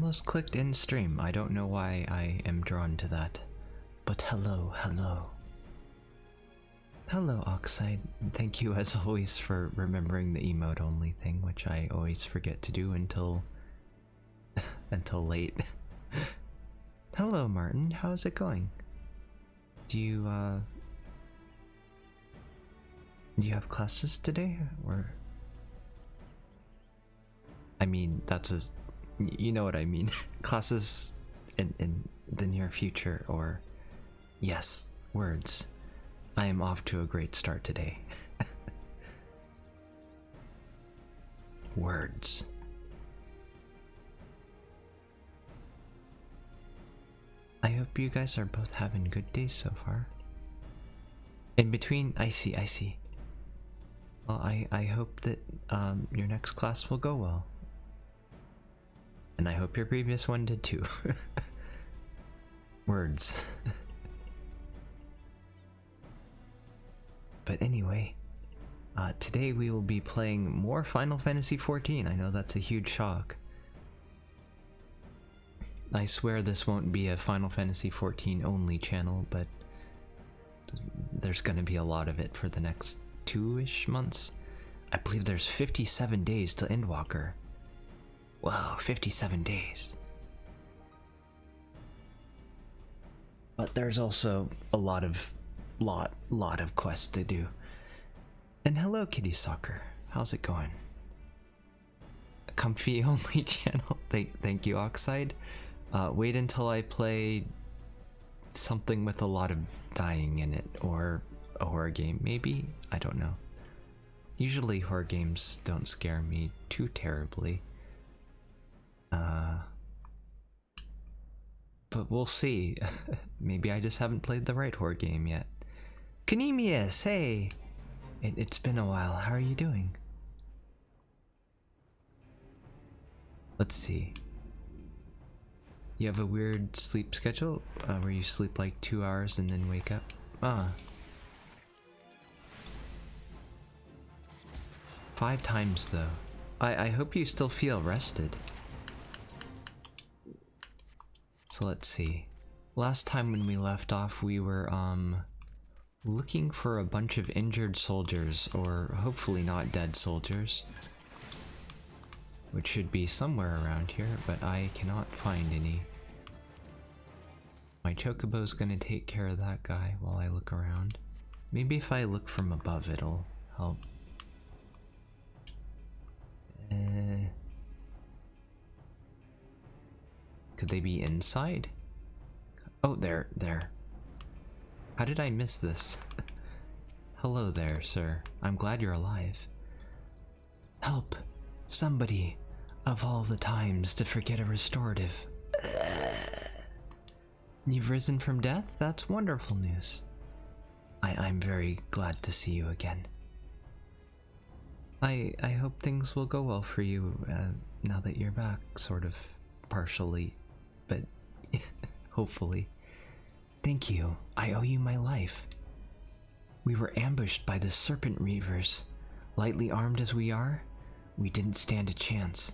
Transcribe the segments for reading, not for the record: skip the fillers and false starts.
almost clicked end stream. I don't know why I am drawn to that. But hello, hello. Hello, Oxide. Thank you as always for remembering the emote only thing, which I always forget to do until until late. Hello, Martin. How's it going? Do you have classes today, or? I mean, that's as you know what I mean. Classes in the near future, or yes, words. I am off to a great start today. Words. I hope you guys are both having good days so far. In between, I see. Well, I hope that your next class will go well. And I hope your previous one did too. Words. But anyway, today we will be playing more Final Fantasy XIV. I know that's a huge shock. I swear this won't be a Final Fantasy XIV only channel, but there's gonna be a lot of it for the next 2-ish months. I believe there's 57 days to Endwalker. Wow, 57 days. But there's also a lot of quests to do. And hello, Kitty Soccer. How's it going? A comfy only channel. Thank you, Oxide. Wait until I play something with a lot of dying in it, or a horror game, maybe? I don't know. Usually horror games don't scare me too terribly. But we'll see. Maybe I just haven't played the right horror game yet. Kanemius, hey! It's been a while. How are you doing? Let's see. You have a weird sleep schedule? Where you sleep like 2 hours and then wake up? Ah. 5 times though. I hope you still feel rested. So let's see. Last time when we left off, we were looking for a bunch of injured soldiers, or hopefully not dead soldiers, which should be somewhere around here, but I cannot find any. My chocobo's gonna take care of that guy while I look around. Maybe if I look from above it'll help. Could they be inside? Oh, there. How did I miss this? Hello there, sir. I'm glad you're alive. Help! Somebody! Of all the times to forget a restorative. You've risen from death? That's wonderful news. I'm very glad to see you again. I hope things will go well for you now that you're back, sort of partially, but hopefully. Thank you. I owe you my life. We were ambushed by the Serpent Reavers. Lightly armed as we are, we didn't stand a chance.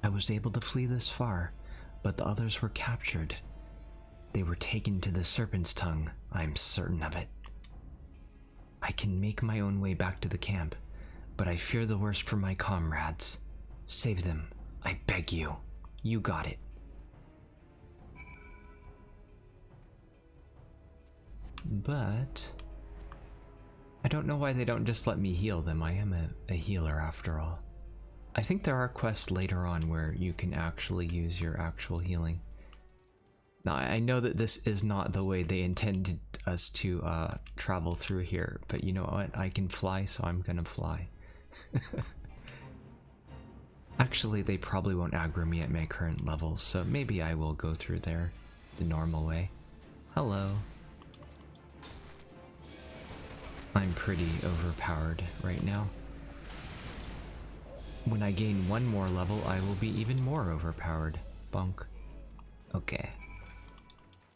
I was able to flee this far, but the others were captured. They were taken to the Serpent's Tongue, I'm certain of it. I can make my own way back to the camp, but I fear the worst for my comrades. Save them, I beg you. You got it. But I don't know why they don't just let me heal them. I am a healer after all. I think there are quests later on where you can actually use your actual healing. Now, I know that this is not the way they intended us to travel through here, but you know what? I can fly, so I'm gonna fly. Actually, they probably won't aggro me at my current level, so maybe I will go through there the normal way. Hello. I'm pretty overpowered right now. When I gain one more level, I will be even more overpowered. Bonk. Okay.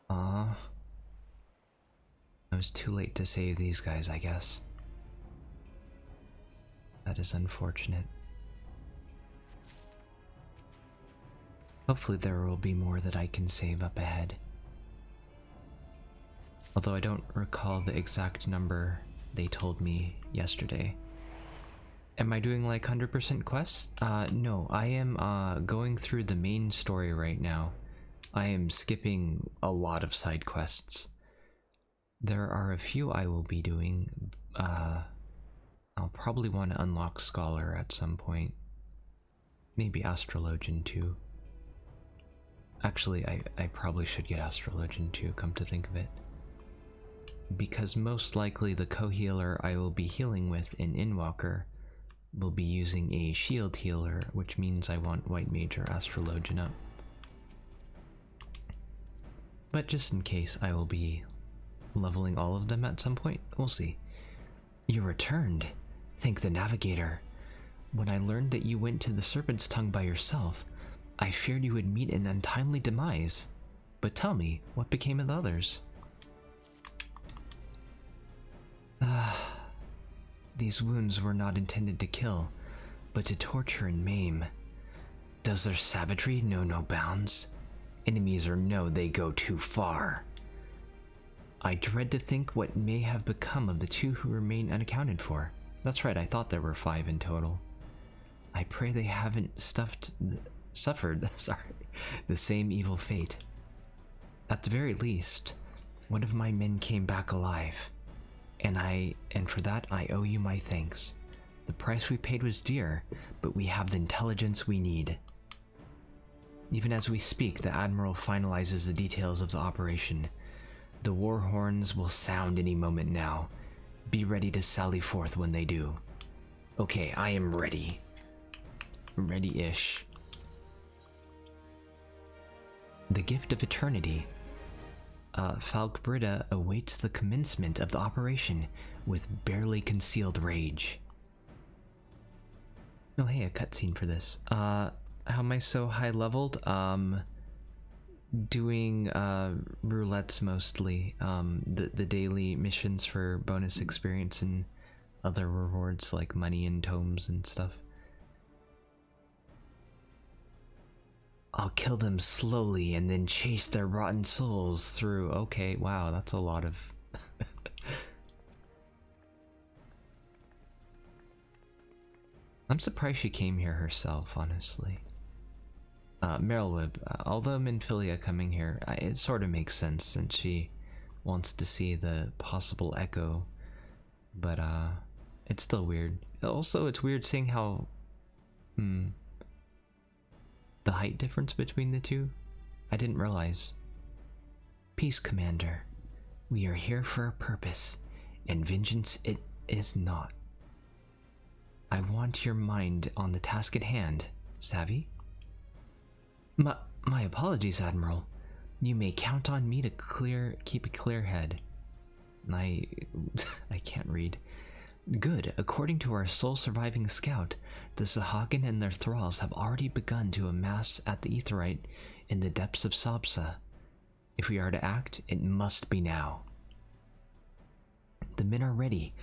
I was too late to save these guys, I guess. That is unfortunate. Hopefully there will be more that I can save up ahead. Although I don't recall the exact number they told me yesterday. Am I doing like 100% quests? No, I am going through the main story right now. I am skipping a lot of side quests. There are a few I will be doing. I'll probably want to unlock Scholar at some point. Maybe Astrologian too. Actually, I probably should get Astrologian too, come to think of it. Because most likely the co-healer I will be healing with in Inwalker will be using a shield healer, which means I want White Mage or Astrologian up. But just in case, I will be leveling all of them at some point. We'll see. You returned. Thank the Navigator. When I learned that you went to the Serpent's Tongue by yourself, I feared you would meet an untimely demise. But tell me, what became of the others? These wounds were not intended to kill, but to torture and maim. Does their savagery know no bounds? Enemies or no, they go too far. I dread to think what may have become of the two who remain unaccounted for. That's right, I thought there were 5 in total. I pray they haven't suffered the same evil fate. At the very least, one of my men came back alive, and for that I owe you my thanks. The price we paid was dear, but we have the intelligence we need. Even as we speak, the Admiral finalizes the details of the operation. The war horns will sound any moment now. Be ready to sally forth when they do. Okay, I am ready. Ready-ish. The Gift of Eternity. Falkbrida awaits the commencement of the operation with barely concealed rage. Oh hey, a cutscene for this. How am I so high leveled? Doing roulettes mostly. The daily missions for bonus experience and other rewards like money and tomes and stuff. I'll kill them slowly and then chase their rotten souls through. Okay, wow, that's a lot of... I'm surprised she came here herself, honestly. Merylwib, although Minfilia coming here, it sort of makes sense since she wants to see the possible echo. But, it's still weird. Also, it's weird seeing how... the height difference between the two? I didn't realize. Peace, Commander. We are here for a purpose, and vengeance it is not. I want your mind on the task at hand, savvy? My apologies, Admiral. You may count on me to keep a clear head. I can't read. Good. According to our sole surviving scout, the Sahagin and their thralls have already begun to amass at the Aetheryte in the depths of Sabsa. If we are to act, it must be now. The men are ready,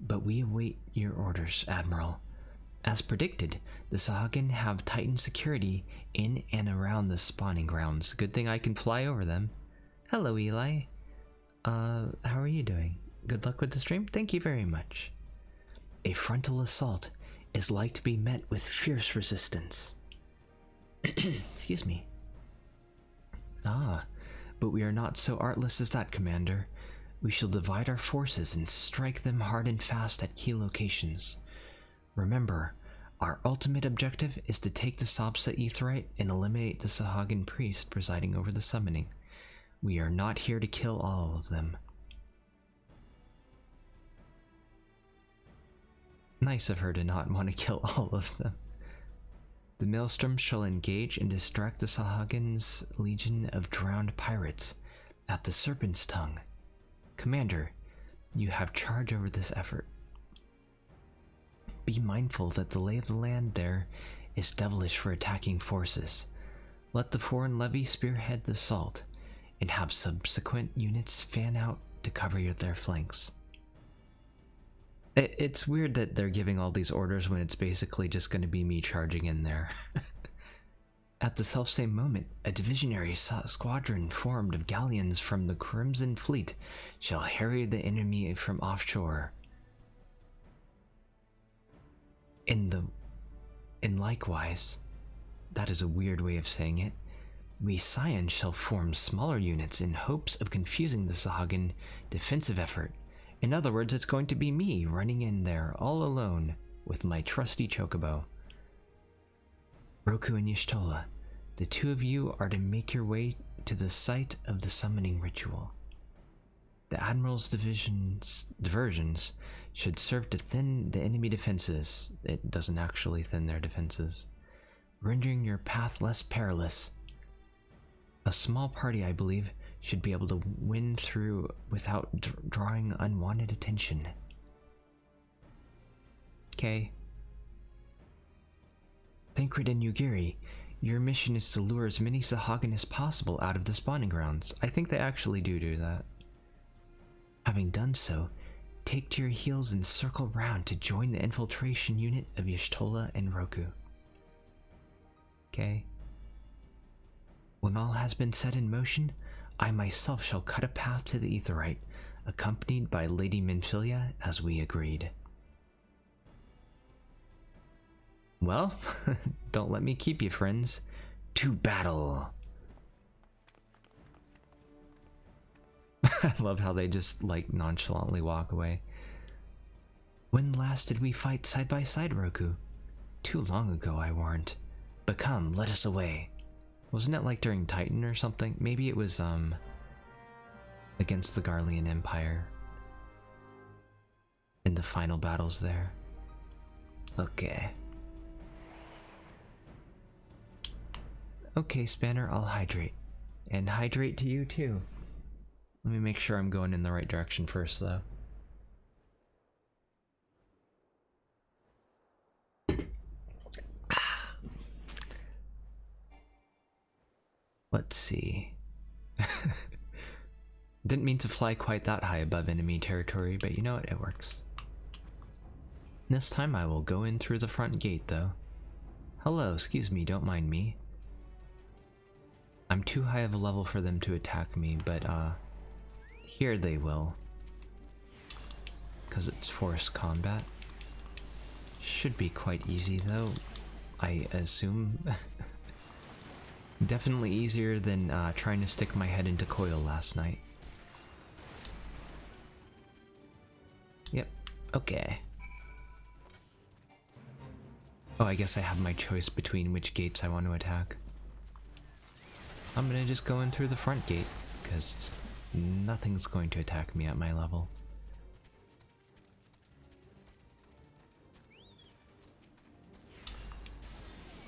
but we await your orders, Admiral. As predicted, the Sahagin have tightened security in and around the spawning grounds. Good thing I can fly over them. Hello, Eli. How are you doing? Good luck with the stream? Thank you very much. A frontal assault is like to be met with fierce resistance. Excuse me. But we are not so artless as that, Commander. We shall divide our forces and strike them hard and fast at key locations. Remember, our ultimate objective is to take the Sabsa Aetheryte and eliminate the Sahagin priest presiding over the summoning. We are not here to kill all of them. Nice of her to not want to kill all of them. The Maelstrom shall engage and distract the Sahagin's legion of drowned pirates at the Serpent's Tongue. Commander, you have charge over this effort. Be mindful that the lay of the land there is devilish for attacking forces. Let the foreign levy spearhead the assault, and have subsequent units fan out to cover their flanks. It's weird that they're giving all these orders when it's basically just going to be me charging in there. At the selfsame moment, a divisionary squadron formed of galleons from the Crimson Fleet shall harry the enemy from offshore. And likewise, that is a weird way of saying it, we Scions shall form smaller units in hopes of confusing the Sahagin defensive effort. In other words, it's going to be me running in there all alone with my trusty chocobo. Roku and Y'shtola, the two of you are to make your way to the site of the summoning ritual. The Admiral's diversions should serve to thin the enemy defenses. It doesn't actually thin their defenses, rendering your path less perilous. A small party, I believe, should be able to win through without drawing unwanted attention. Okay. Thancred and Yugiri, your mission is to lure as many Sahagin as possible out of the spawning grounds. I think they actually do that. Having done so, take to your heels and circle round to join the infiltration unit of Y'shtola and Roku. Okay. When all has been set in motion, I myself shall cut a path to the Aetheryte, accompanied by Lady Minfilia as we agreed. Well, don't let me keep you, friends. To battle! I love how they just, like, nonchalantly walk away. When last did we fight side by side, Roku? Too long ago, I warrant. But come, let us away. Wasn't it like during Titan or something? Maybe it was, against the Garlean Empire. In the final battles there. Okay. Okay, Spanner, I'll hydrate. And hydrate to you too. Let me make sure I'm going in the right direction first, though. Let's see. Didn't mean to fly quite that high above enemy territory, but you know what? It works. This time I will go in through the front gate, though. Hello, excuse me, don't mind me. I'm too high of a level for them to attack me, but here they will. Because it's forced combat. Should be quite easy, though, I assume. Definitely easier than trying to stick my head into coil last night. Yep, okay. Oh, I guess I have my choice between which gates I want to attack. I'm gonna just go in through the front gate, because nothing's going to attack me at my level.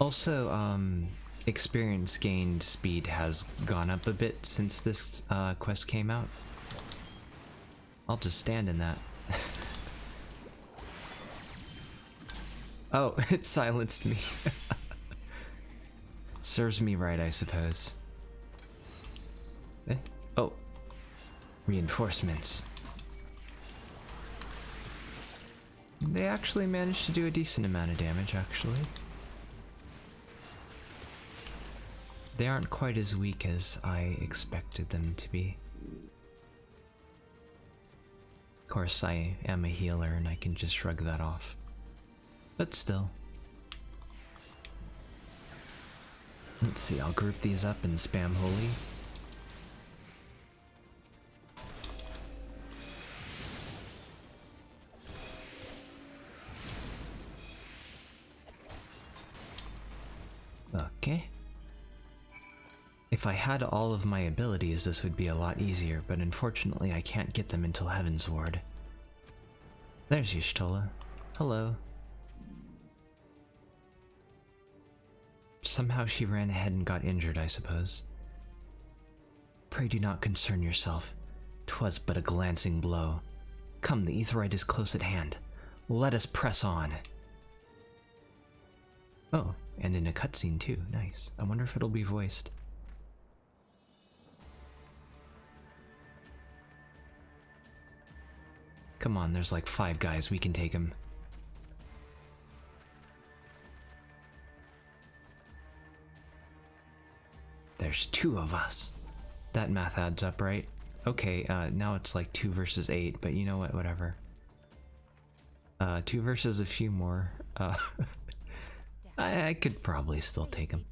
Also, experience gained speed has gone up a bit since this quest came out. I'll just stand in that. Oh, it silenced me. Serves me right, I suppose. Eh? Oh. Reinforcements. They actually managed to do a decent amount of damage, actually. They aren't quite as weak as I expected them to be. Of course, I am a healer and I can just shrug that off. But still. Let's see, I'll group these up and spam holy. Okay. If I had all of my abilities, this would be a lot easier, but unfortunately I can't get them until Heaven's Ward. There's Y'shtola. Hello. Somehow she ran ahead and got injured, I suppose. Pray do not concern yourself. 'Twas but a glancing blow. Come, the Aetheryte is close at hand. Let us press on. Oh, and in a cutscene too. Nice. I wonder if it'll be voiced. Come on, there's like 5 guys. We can take him. there's 2 of us. That math adds up, right? Okay, now it's like 2 versus 8, but you know what, whatever. 2 versus a few more. I could probably still take him.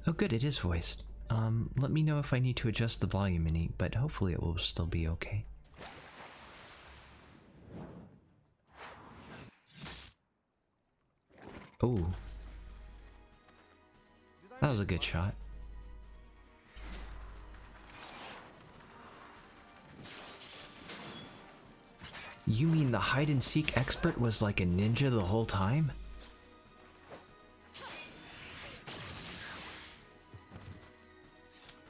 Oh good, it is voiced. Let me know if I need to adjust the volume any, but hopefully it will still be okay. Oh. That was a good shot. You mean the hide-and-seek expert was like a ninja the whole time?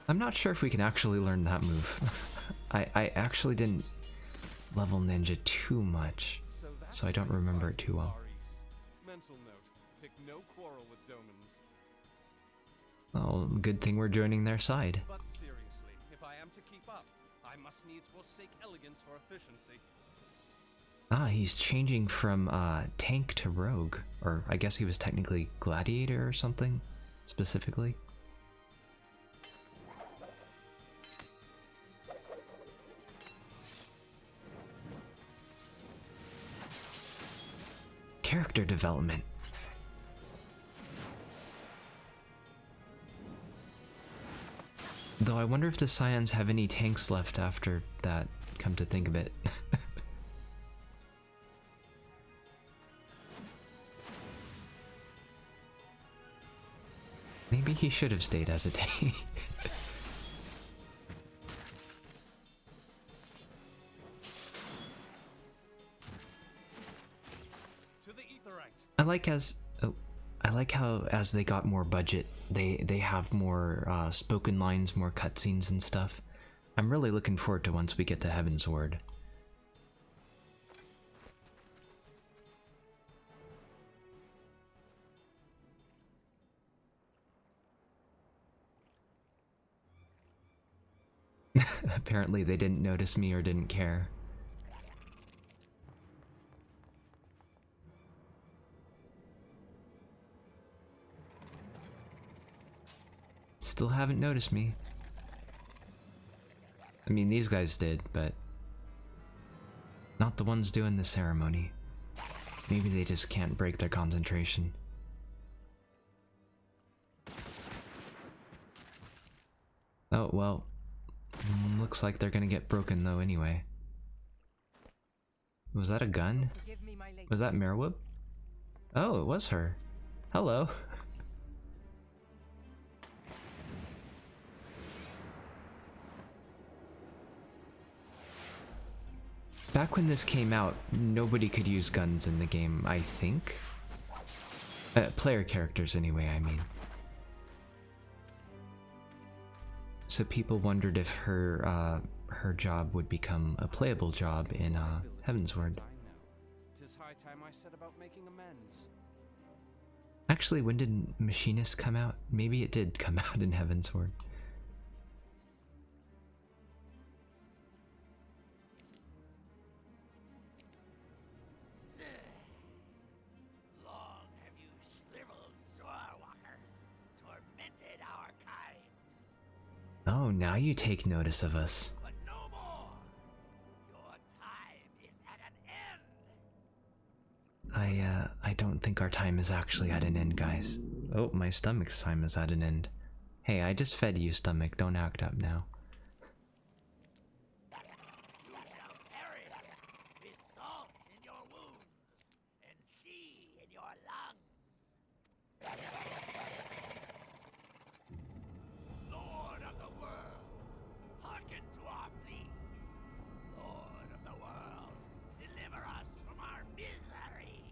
I'm not sure if we can actually learn that move. I actually didn't level ninja too much, so I don't remember it too well. Mental note, pick no quarrel with Domans. Oh, good thing we're joining their side. But seriously, if I am to keep up, I must needs forsake elegance for efficiency. Ah, he's changing from tank to rogue, or I guess he was technically gladiator or something, specifically. Character development. Though I wonder if the Scions have any tanks left after that, come to think of it. Maybe he should have stayed as a tank. I like how as they got more budget, they have more spoken lines, more cutscenes and stuff. I'm really looking forward to once we get to Heaven's Ward. Apparently they didn't notice me or didn't care. Still haven't noticed me. I mean, these guys did, but not the ones doing the ceremony. Maybe they just can't break their concentration. Oh, well. Looks like they're gonna get broken though anyway. Was that a gun? Was that Merwhoop? Oh, it was her. Hello. Back when this came out, nobody could use guns in the game, I think. Player characters anyway, I mean. So people wondered if her job would become a playable job in Heaven's Ward. Actually, when did Machinist come out? Maybe it did come out in Heaven's Ward. Oh, now you take notice of us. But no more. Your time is at an end. I don't think our time is actually at an end, guys. Oh, my stomach's time is at an end. Hey, I just fed you, stomach. Don't act up now. You shall perish with salt in your wounds and sea in your lungs. Lord of the world, hearken to our plea. Lord of the world, deliver us from our misery.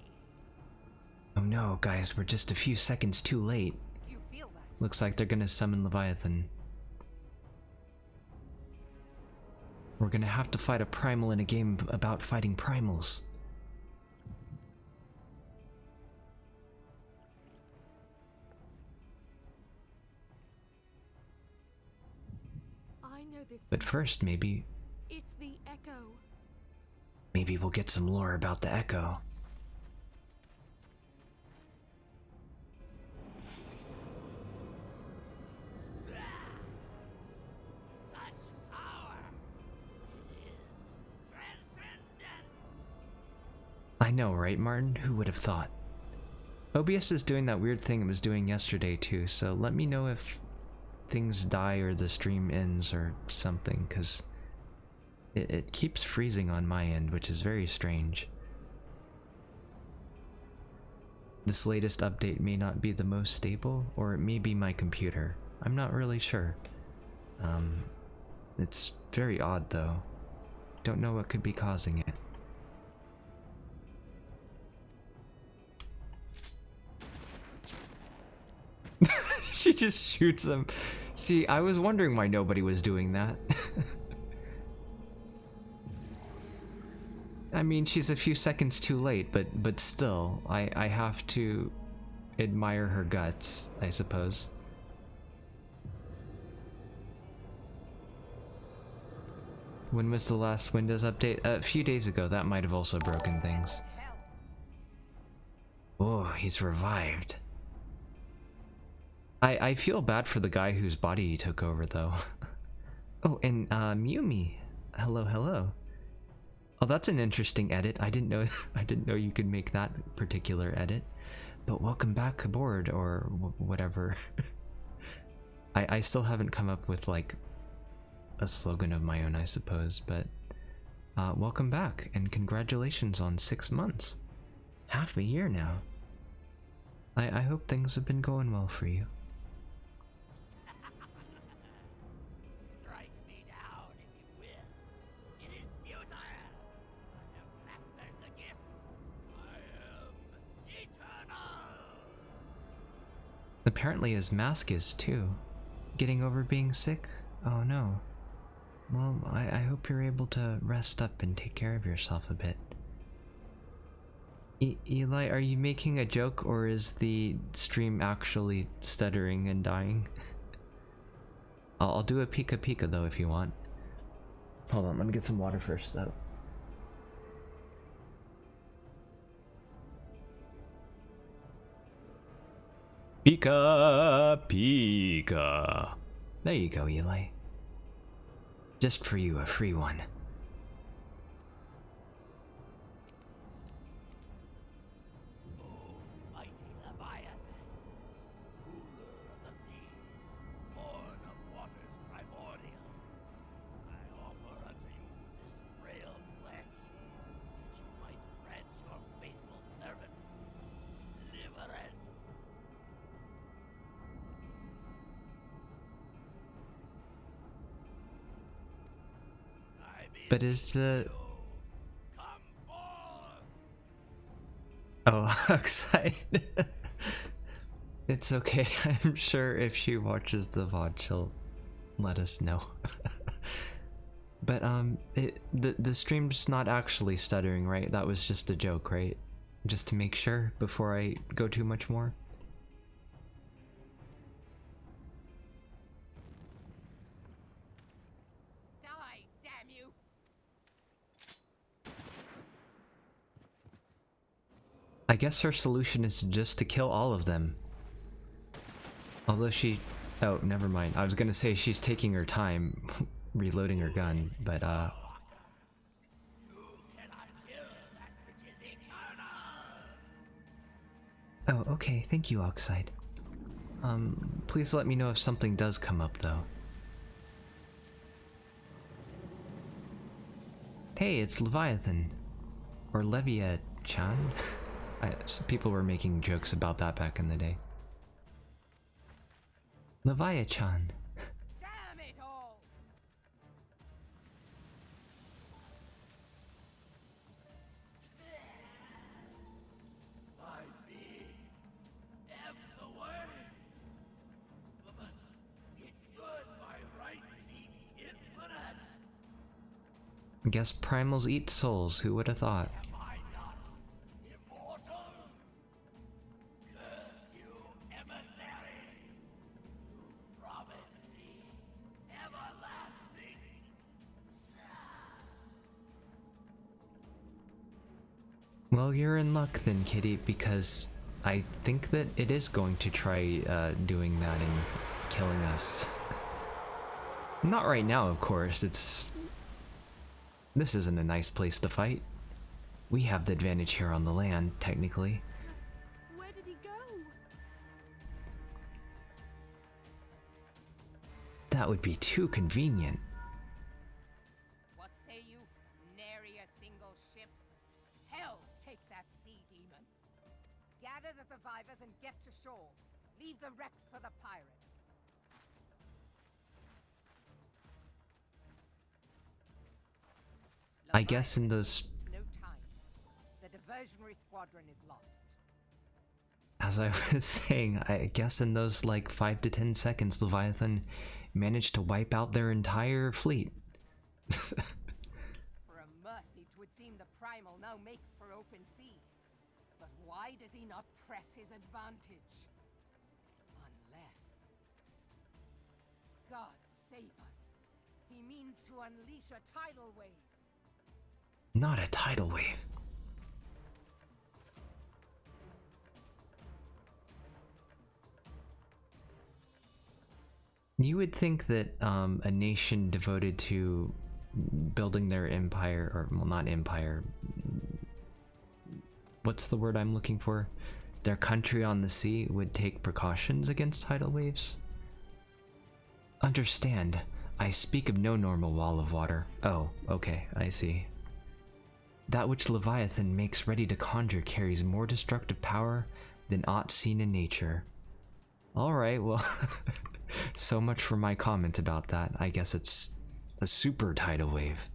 Oh no, guys, we're just a few seconds too late. You feel that? Looks like they're gonna summon Leviathan. We're gonna have to fight a primal in a game about fighting primals. I know this. But first, maybe It's the echo. we'll get some lore about the Echo. I know, right, Martin? Who would have thought? OBS is doing that weird thing it was doing yesterday too, so let me know if things die or the stream ends or something, because it keeps freezing on my end, which is very strange. This latest update may not be the most stable, or it may be my computer. I'm not really sure. It's very odd though. Don't know what could be causing it. She just shoots him. See, I was wondering why nobody was doing that. I mean, she's a few seconds too late, but still, I have to admire her guts, I suppose. When was the last Windows update? A few days ago. That might have also broken things. Oh, he's revived. I feel bad for the guy whose body he took over, though. Oh, and Mumi. Hello, hello. Oh, that's an interesting edit. I didn't know you could make that particular edit. But welcome back aboard, or whatever. I still haven't come up with like a slogan of my own, I suppose. But welcome back, and congratulations on 6 months. Half a year now. I hope things have been going well for you. Strike me down if you will. It is futile. I have mastered the gift. I am eternal. Apparently his mask is too. Getting over being sick? Oh no. Well, I hope you're able to rest up and take care of yourself a bit. Eli, are you making a joke, or is the stream actually stuttering and dying? I'll do a Pika Pika though if you want. Hold on, let me get some water first though. Pika Pika. There you go, Eli. Just for you, a free one. Mighty Leviathan, ruler of the seas, born of waters primordial, I offer unto you this frail flesh, that you might grant your faithful servants deliverance. But is the... Come forth! Oh, Oxide. It's okay. I'm sure if she watches the VOD, she'll let us know. But the stream's not actually stuttering, right? That was just a joke, right? Just to make sure before I go too much more. Die, damn you! I guess her solution is just to kill all of them. Although she... Oh, never mind. I was gonna say she's taking her time reloading her gun, but You cannot kill that which is eternal! Oh, okay. Thank you, Oxide. Please let me know if something does come up, though. Hey, it's Leviathan. Or Leviathan. Some people were making jokes about that back in the day. Leviathan. Damn it all! My being ebb the way. It could by right be infinite. Guess primals eat souls, who would have thought? Am I not immortal? Curse you, emissary! You promised me everlasting Well, you're in luck then, Kitty, because I think that it is going to try doing that and killing us. Not right now, of course. This isn't a nice place to fight. We have the advantage here on the land, technically. Where did he go? That would be too convenient. What say you? Nary a single ship? Hells take that sea demon. Gather the survivors and get to shore. Leave the wrecks for the pirates. I guess in those... No time. The diversionary squadron is lost. As I was saying, I guess in those like 5 to 10 seconds, Leviathan managed to wipe out their entire fleet. For a mercy, 'twould seem the primal now makes for open sea. But why does he not press his advantage? Unless... God save us. He means to unleash a tidal wave. Not a tidal wave. You would think that a nation devoted to building their empire, or well, not empire, what's the word I'm looking for? Their country on the sea would take precautions against tidal waves? Understand, I speak of no normal wall of water. Oh, okay, I see. That which Leviathan makes ready to conjure carries more destructive power than aught seen in nature. Alright, well, so much for my comment about that. I guess it's a super tidal wave.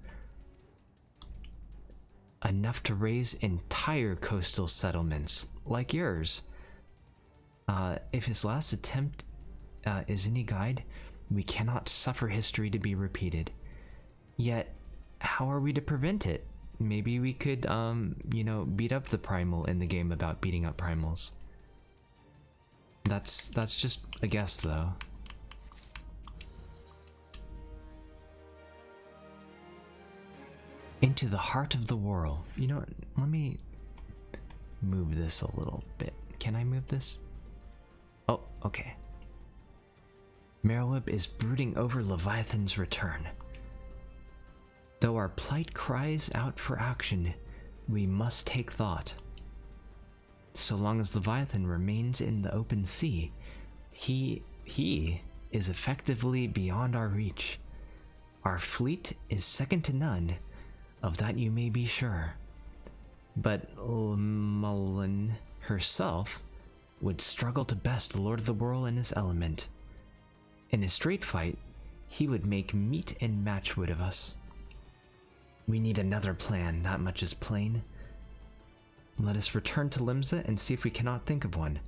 Enough to raise entire coastal settlements, like yours. If his last attempt is any guide, we cannot suffer history to be repeated. Yet, how are we to prevent it? Maybe we could, you know, beat up the primal in the game about beating up primals. That's just a guess, though. Into the heart of the whirl. You know what? Let me move this a little bit. Can I move this? Oh, okay. Merowib is brooding over Leviathan's return. Though our plight cries out for action, we must take thought. So long as Leviathan remains in the open sea, he is effectively beyond our reach. Our fleet is second to none, of that you may be sure. But Mullen herself would struggle to best the Lord of the Whirl in his element. In a straight fight, he would make meat and matchwood of us. We need another plan, that much is plain. Let us return to Limsa and see if we cannot think of one.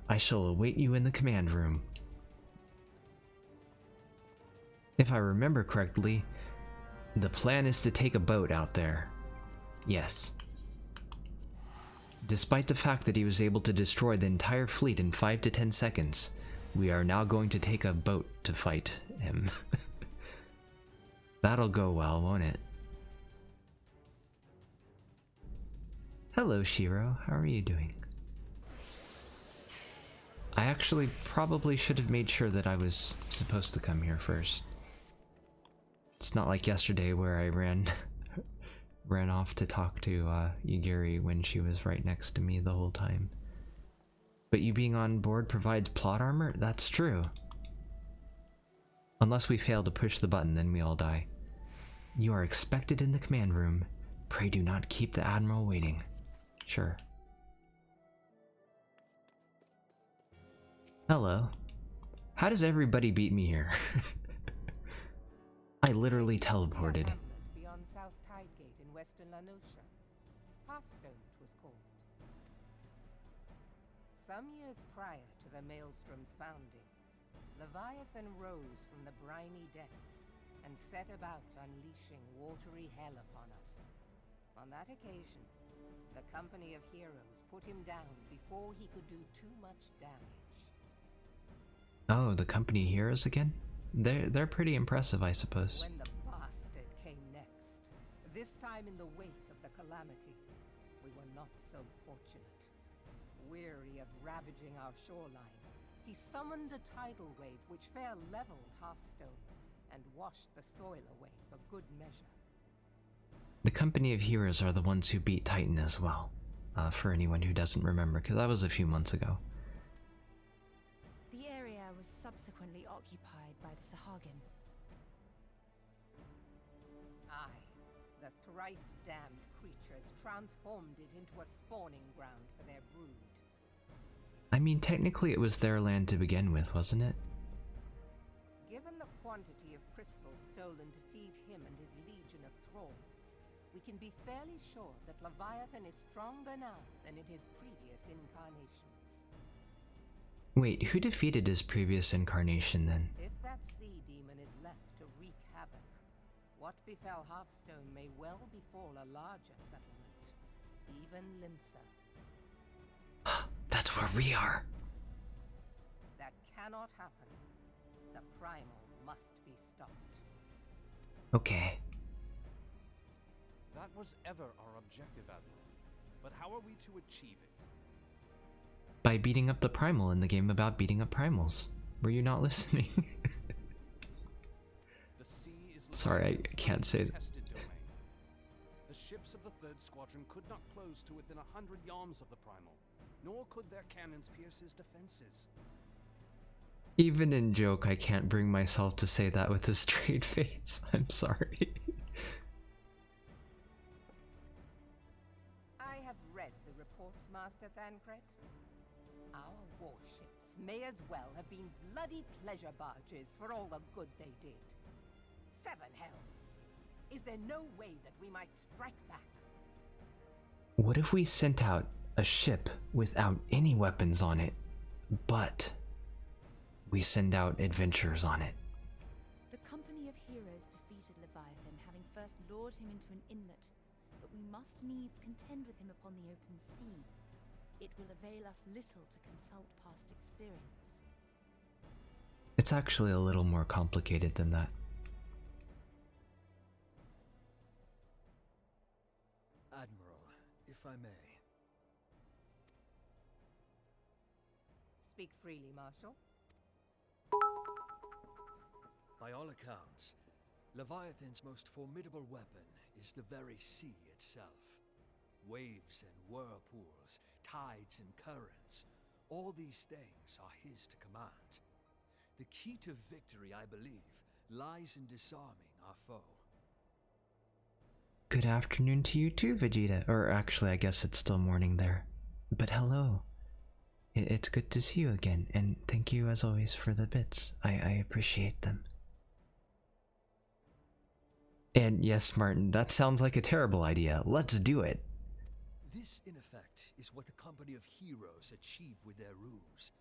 I shall await you in the command room. If I remember correctly, the plan is to take a boat out there. Yes. Despite the fact that he was able to destroy the entire fleet in 5 to 10 seconds, we are now going to take a boat to fight him. That'll go well, won't it? Hello, Shiro. How are you doing? I actually probably should have made sure that I was supposed to come here first. It's not like yesterday where I ran off to talk to Yugiri when she was right next to me the whole time. But you being on board provides plot armor? That's true. Unless we fail to push the button, then we all die. You are expected in the command room. Pray do not keep the Admiral waiting. Sure. Hello. How does everybody beat me here? I literally teleported. Beyond South Tidegate in western Lanosha. Hearthstone it was called. Some years prior to the Maelstrom's founding, Leviathan rose from the briny depths and set about unleashing watery hell upon us. On that occasion, the company of heroes put him down before he could do too much damage. Oh, the company heroes again? They're pretty impressive, I suppose. When the bastard came next, this time in the wake of the calamity, we were not so fortunate. Weary of ravaging our shoreline, he summoned a tidal wave which fair leveled Hearthstone and washed the soil away for good measure. The Company of Heroes are the ones who beat Titan as well, for anyone who doesn't remember, because that was a few months ago. The area was subsequently occupied by the Sahagin. Aye, the thrice-damned creatures transformed it into a spawning ground for their brood. I mean, technically it was their land to begin with, wasn't it? Given the quantity of crystals stolen to feed him and his legion of thralls, we can be fairly sure that Leviathan is stronger now than in his previous incarnations. Wait, who defeated his previous incarnation then? If that sea demon is left to wreak havoc, what befell Hearthstone may well befall a larger settlement, even Limsa. That's where we are. That cannot happen. The primal must be stopped. Okay. That was ever our objective, Admiral. But how are we to achieve it? By beating up the primal in the game about beating up primals. Were you not listening? The sea is Sorry, I can't say that. contested domain. The ships of the 3rd Squadron could not close to within 100 yards of the primal, nor could their cannons pierce his defenses. Even in joke, I can't bring myself to say that with a straight face. I'm sorry. I have read the reports, Master Thancred. Our warships may as well have been bloody pleasure barges for all the good they did. 7 hells! Is there no way that we might strike back? What if we sent out a ship without any weapons on it, but we send out adventurers on it? The Company of Heroes defeated Leviathan, having first lured him into an inlet, but we must needs contend with him upon the open sea. It will avail us little to consult past experience. It's actually a little more complicated than that. Admiral, if I may. Speak freely, Marshal. By all accounts, Leviathan's most formidable weapon is the very sea itself. Waves and whirlpools, tides and currents, all these things are his to command. The key to victory, I believe, lies in disarming our foe. Good afternoon to you too, Vegeta. Or actually, I guess it's still morning there. But hello. It's good to see you again, and thank you as always for the bits. I appreciate them. And yes, Martin, that sounds like a terrible idea. Let's do it. This, in effect, is what the Company of Heroes achieved with their ruse.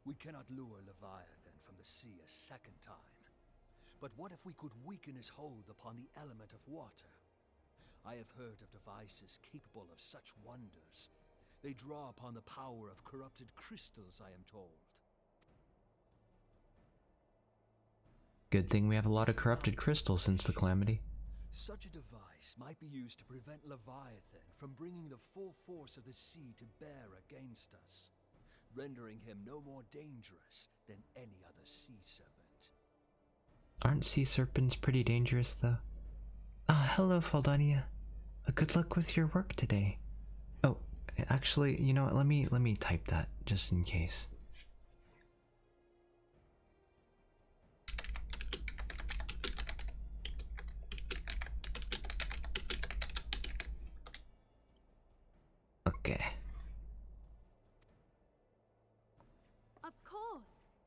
We cannot lure Leviathan from the sea a second time. But what if we could weaken his hold upon the element of water? I have heard of devices capable of such wonders. They draw upon the power of corrupted crystals, I am told. Good thing we have a lot of corrupted crystals since the Calamity. Such a device might be used to prevent Leviathan from bringing the full force of the sea to bear against us, rendering him no more dangerous than any other sea serpent. Aren't sea serpents pretty dangerous, though? Ah, hello, Faldania. Good luck with your work today. Oh, actually, you know what? Let me type that just in case. Okay. Of course!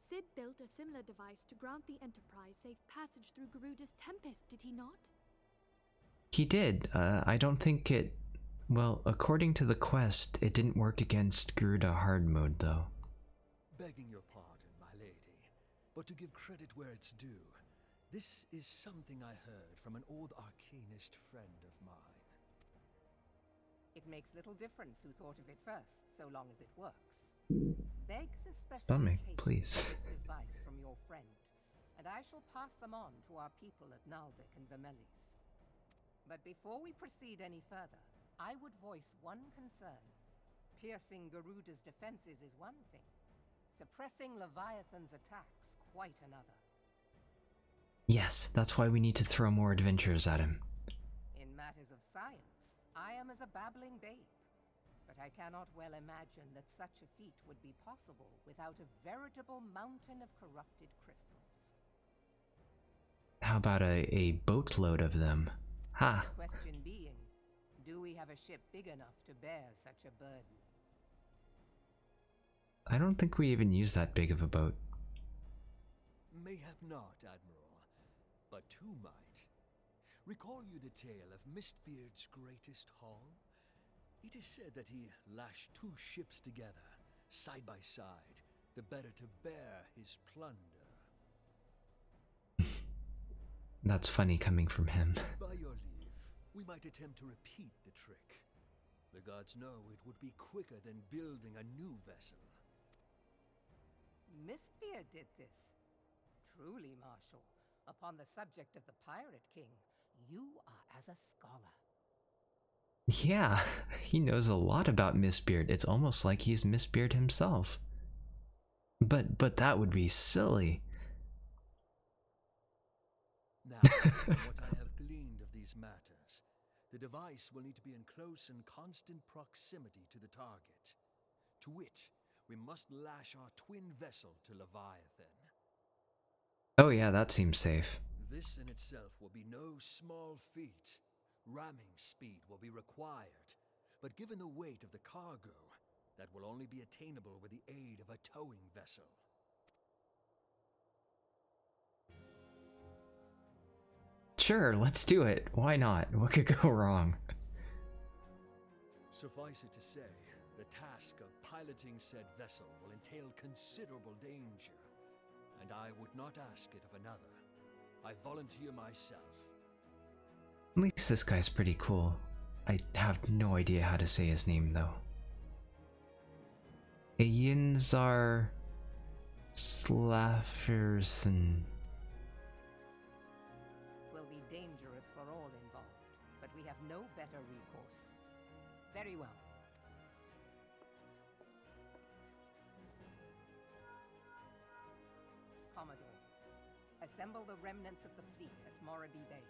Sid built a similar device to grant the Enterprise safe passage through Garuda's Tempest, did he not? He did. I don't think it... Well, according to the quest, it didn't work against Garuda hard mode, though. Begging your pardon, my lady, but to give credit where it's due, this is something I heard from an old arcanist friend of mine. It makes little difference who thought of it first, so long as it works. Beg the Stomach, specifications please. of this device from your friend, and I shall pass them on to our people at Naldic and Vermelis. But before we proceed any further, I would voice one concern. Piercing Garuda's defenses is one thing. Suppressing Leviathan's attacks, quite another. Yes, that's why we need to throw more adventures at him. In In matters of science, I am as a babbling babe. But I cannot well imagine that such a feat would be possible without a veritable mountain of corrupted crystals. How about a boatload of them? Ha! The question being, do we have a ship big enough to bear such a burden? I don't think we even use that big of a boat. Mayhap not, Admiral, but two might. Recall you the tale of Mistbeard's greatest haul? It is said that he lashed two ships together, side by side, the better to bear his plunder. That's funny coming from him. By your leave, we might attempt to repeat the trick. The gods know it would be quicker than building a new vessel. Mistbeard did this. Truly, Marshal, upon the subject of the Pirate King, you are as a scholar. Yeah, he knows a lot about Mistbeard. It's almost like he's Mistbeard himself. But that would be silly. Now, from what I have gleaned of these matters, the device will need to be in close and constant proximity to the target. To which, we must lash our twin vessel to Leviathan. Oh yeah, that seems safe. This in itself will be no small feat. Ramming speed will be required, but given the weight of the cargo, that will only be attainable with the aid of a towing vessel. Sure, let's do it. Why not? What could go wrong? Suffice it to say, the task of piloting said vessel will entail considerable danger, and I would not ask it of another. I volunteer myself. At least this guy's pretty cool. I have no idea how to say his name though. Yinzar Slafferson. Will be dangerous for all involved, but we have no better recourse. Very well. Commodore, assemble the remnants of the fleet at Morabee Bay.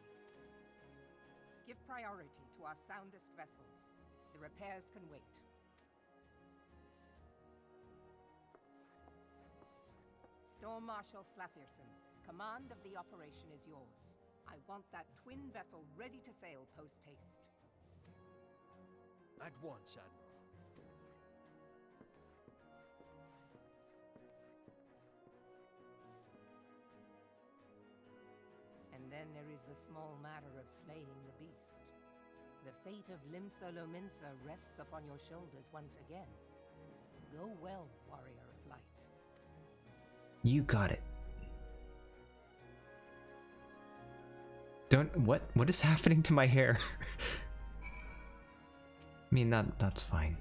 Give priority to our soundest vessels. The repairs can wait. Storm Marshal Slafferson, command of the operation is yours. I want that twin vessel ready to sail post-haste. At once, Admiral. And then there is the small matter of slaying the beast. The fate of Limsa Lominsa rests upon your shoulders once again. Go well, warrior of light. You got it. What is happening to my hair? I mean, that's fine.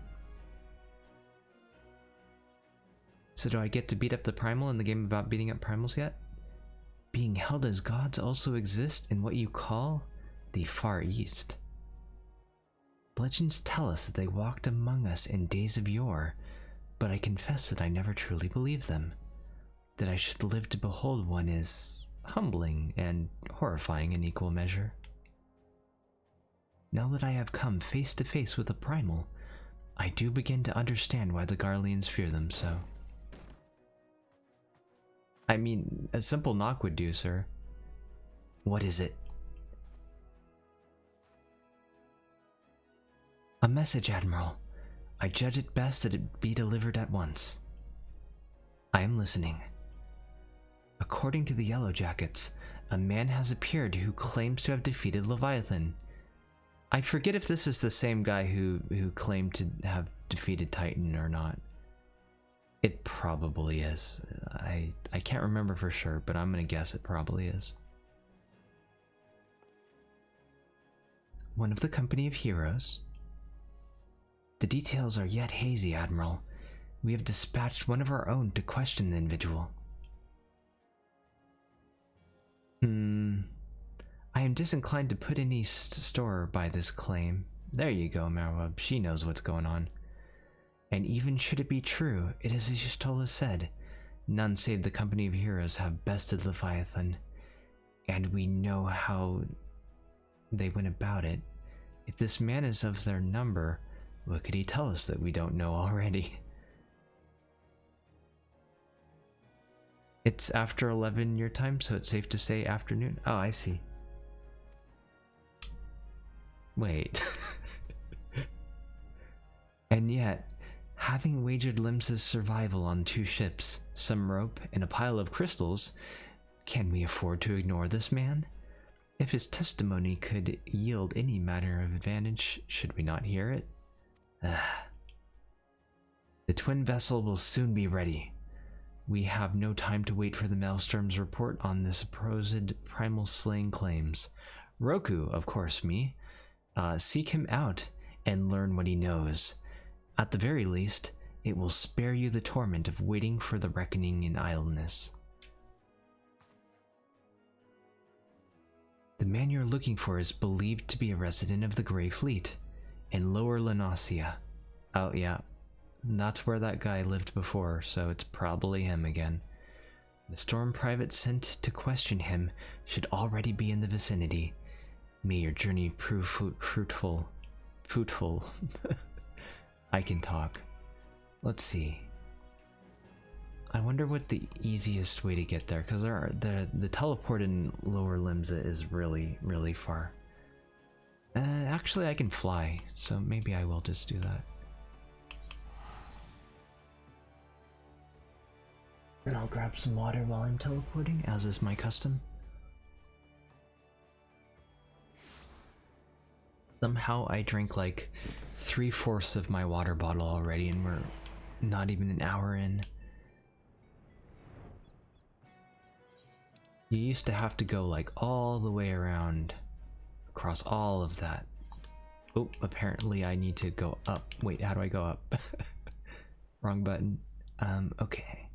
So do I get to beat up the primal in the game about beating up primals yet? Being held as gods also exist in what you call the Far East. Legends tell us that they walked among us in days of yore, but I confess that I never truly believed them. That I should live to behold one is humbling and horrifying in equal measure. Now that I have come face to face with a primal, I do begin to understand why the Garleans fear them so. I mean, a simple knock would do, sir. What is it? A message, Admiral. I judge it best that it be delivered at once. I am listening. According to the Yellow Jackets, a man has appeared who claims to have defeated Leviathan. I forget if this is the same guy who claimed to have defeated Titan or not. It probably is. I can't remember for sure, but I'm gonna guess it probably is. One of the company of heroes? The details are yet hazy, Admiral. We have dispatched one of our own to question the individual. I am disinclined to put any store by this claim. There you go, Marwab. She knows what's going on. And even should it be true, it is as Y'shtola said. None save the company of heroes have bested Leviathan. And we know how they went about it. If this man is of their number, what could he tell us that we don't know already? It's after 11 your time, so it's safe to say afternoon. Oh, I see. Wait. And yet, having wagered Limsa's survival on 2 ships, some rope, and a pile of crystals, can we afford to ignore this man? If his testimony could yield any matter of advantage, should we not hear it? The twin vessel will soon be ready. We have no time to wait for the Maelstrom's report on the supposed primal slaying claims. Roku, of course, me. Seek him out and learn what he knows. At the very least, it will spare you the torment of waiting for the reckoning in idleness. The man you're looking for is believed to be a resident of the Grey Fleet in Lower Lanasia. Oh yeah, that's where that guy lived before, so it's probably him again. The storm private sent to question him should already be in the vicinity. May your journey prove fruitful. I can talk. Let's see. I wonder what the easiest way to get there, because the teleport in Lower Limsa is really, really far. Actually, I can fly, so maybe I will just do that. And I'll grab some water while I'm teleporting, as is my custom. Somehow I drank like 3/4 of my water bottle already, and we're not even an hour in. You used to have to go like all the way around, across all of that. Oh, apparently I need to go up. Wait, how do I go up? Wrong button. Okay.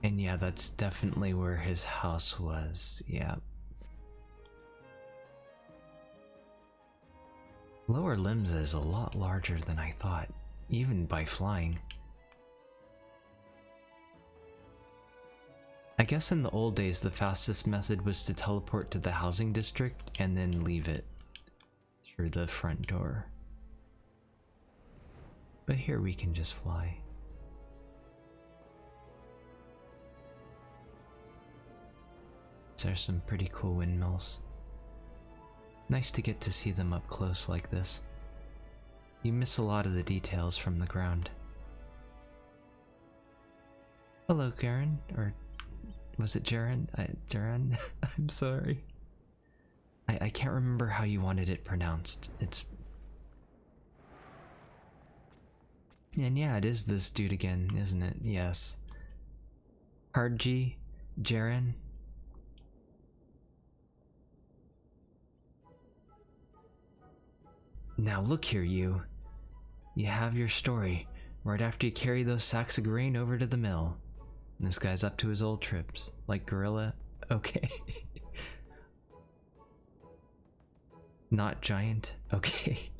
And yeah, that's definitely where his house was, yeah. Lower Limsa is a lot larger than I thought, even by flying. I guess in the old days the fastest method was to teleport to the housing district and then leave it through the front door. But here we can just fly. There's some pretty cool windmills. Nice to get to see them up close like this. You miss a lot of the details from the ground. Hello, Karen, or was it Jaren? Jaren? I'm sorry. I can't remember how you wanted it pronounced. And yeah, it is this dude again, isn't it? Yes. Hard G, Jaren. Now look here, you. You have your story right after you carry those sacks of grain over to the mill. And this guy's up to his old trips. Like gorilla? Okay. Not giant? Okay.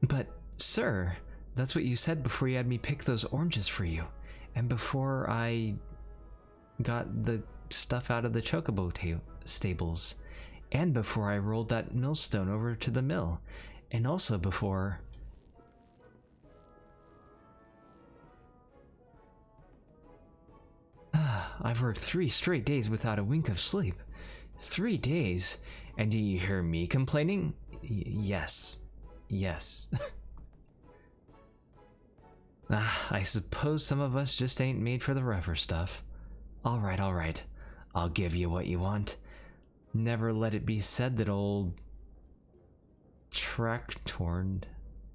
But, sir, that's what you said before you had me pick those oranges for you. And before I got the stuff out of the chocobo stables. And before I rolled that millstone over to the mill. And also before... I've worked 3 straight days without a wink of sleep. 3 days? And do you hear me complaining? Yes. Yes. I suppose some of us just ain't made for the rougher stuff. Alright, alright. I'll give you what you want. Never let it be said that old Traktorn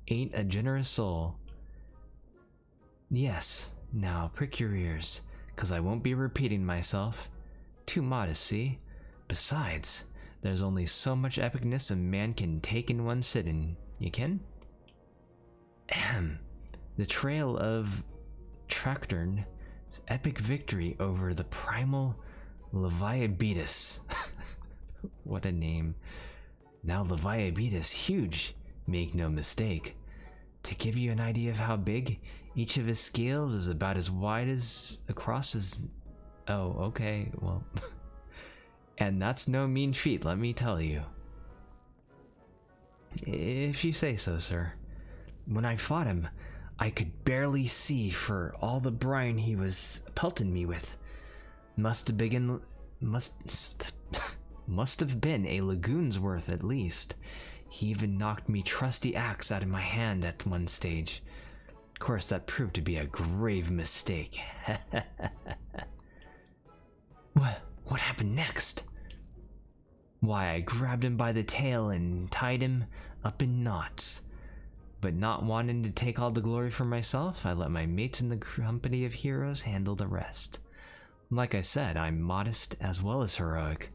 ain't a generous soul. Yes, now prick your ears, 'cause I won't be repeating myself. Too modest, see? Besides, there's only so much epicness a man can take in one sitting. You can? Ahem. The trail of Traktorn's epic victory over the primal Leviathan. What a name. Now Leviathan huge, make no mistake. To give you an idea of how big, each of his scales is about as wide as across his... Oh, okay, well... And that's no mean feat, let me tell you. If you say so, sir. When I fought him, I could barely see for all the brine he was pelting me with. Must have been a lagoon's worth at least. He even knocked me trusty axe out of my hand at one stage. Of course, that proved to be a grave mistake. What happened next? Why, I grabbed him by the tail and tied him up in knots. But not wanting to take all the glory for myself, I let my mates in the company of heroes handle the rest. Like I said, I'm modest as well as heroic.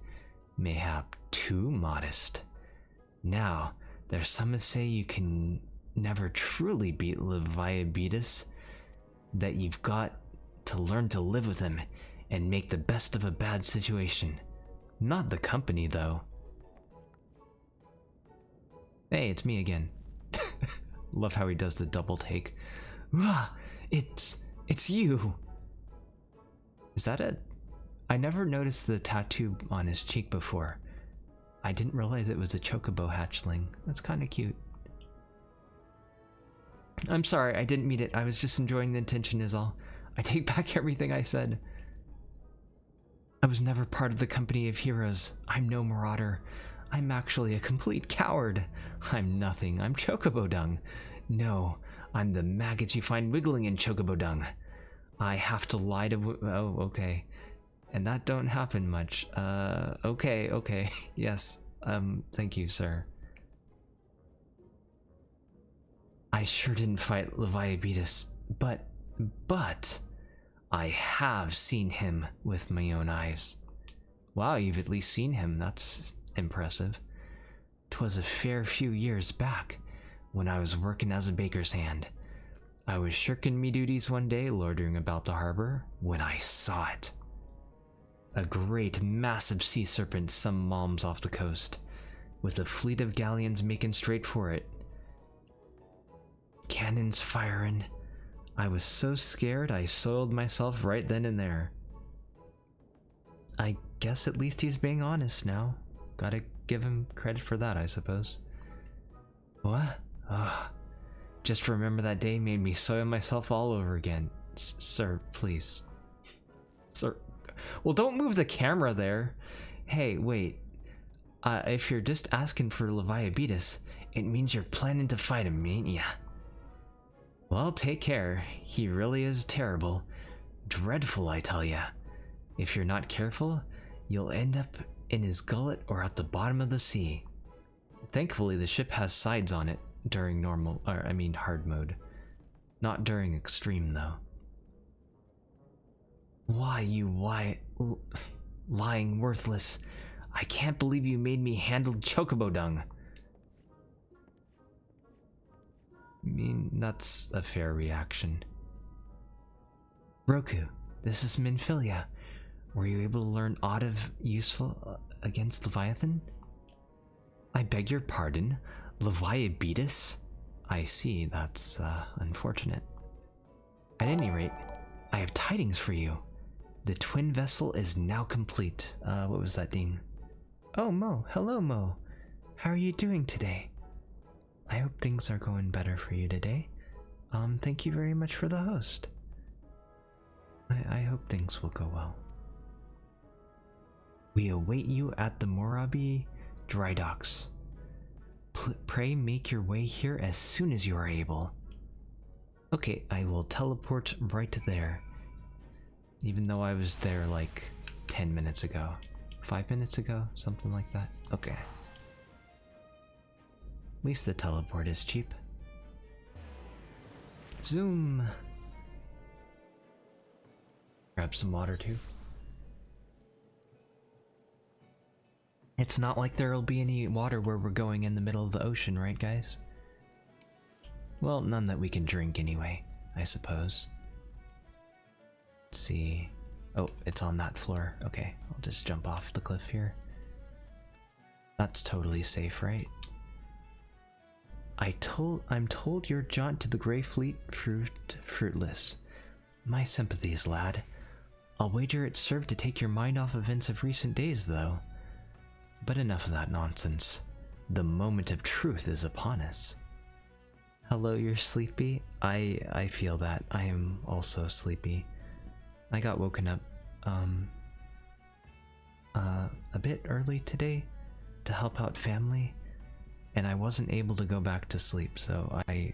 Mayhap too modest. Now, there's some that say you can never truly beat Leviathan, that you've got to learn to live with him and make the best of a bad situation. Not the company, though. Hey, it's me again. Love how he does the double take. Ah, it's you. Is that it? I never noticed the tattoo on his cheek before. I didn't realize it was a chocobo hatchling. That's kind of cute. I'm sorry, I didn't mean it. I was just enjoying the attention is all. I take back everything I said. I was never part of the company of heroes. I'm no marauder. I'm actually a complete coward. I'm nothing. I'm chocobo dung. No, I'm the maggots you find wiggling in chocobo dung. I have to lie to... Oh, okay. And that don't happen much. Okay. Yes, thank you, sir. I sure didn't fight Leviathan, but I have seen him with my own eyes. Wow, you've at least seen him. That's impressive. 'Twas a fair few years back, when I was working as a baker's hand. I was shirking me duties one day, loitering about the harbor, when I saw it. A great, massive sea serpent some malms off the coast, with a fleet of galleons making straight for it. Cannons firing. I was so scared I soiled myself right then and there. I guess at least he's being honest now. Gotta give him credit for that, I suppose. What? Ugh. Just remember that day made me soil myself all over again. Sir, please. Sir. Well, don't move the camera there. Hey, wait. If you're just asking for Leviathan, it means you're planning to fight him, ain't ya? Well, take care. He really is terrible. Dreadful, I tell ya. If you're not careful, you'll end up in his gullet or at the bottom of the sea. Thankfully, the ship has sides on it during hard mode. Not during extreme, though. Why, you lying worthless. I can't believe you made me handle chocobo dung. I mean, that's a fair reaction. Roku, this is Minfilia. Were you able to learn aught of useful against Leviathan? I beg your pardon, Leviathan? I see, that's unfortunate. At any rate, I have tidings for you. The twin vessel is now complete. What was that ding? Oh, Mo. Hello, Mo. How are you doing today? I hope things are going better for you today. Thank you very much for the host. I hope things will go well. We await you at the Morabi dry docks. Pray make your way here as soon as you are able. Okay, I will teleport right there. Even though I was there like 10 minutes ago. 5 minutes ago? Something like that. Okay. At least the teleport is cheap. Zoom! Grab some water too. It's not like there'll be any water where we're going in the middle of the ocean, right guys? Well, none that we can drink anyway, I suppose. Let's see. Oh, it's on that floor. Okay, I'll just jump off the cliff here. That's totally safe, right? I'm told your jaunt to the Grey Fleet fruitless. My sympathies, lad. I'll wager it served to take your mind off events of recent days, though. But enough of that nonsense. The moment of truth is upon us. Hello, you're sleepy? I feel that. I am also sleepy. I got woken up, a bit early today to help out family, and I wasn't able to go back to sleep, so I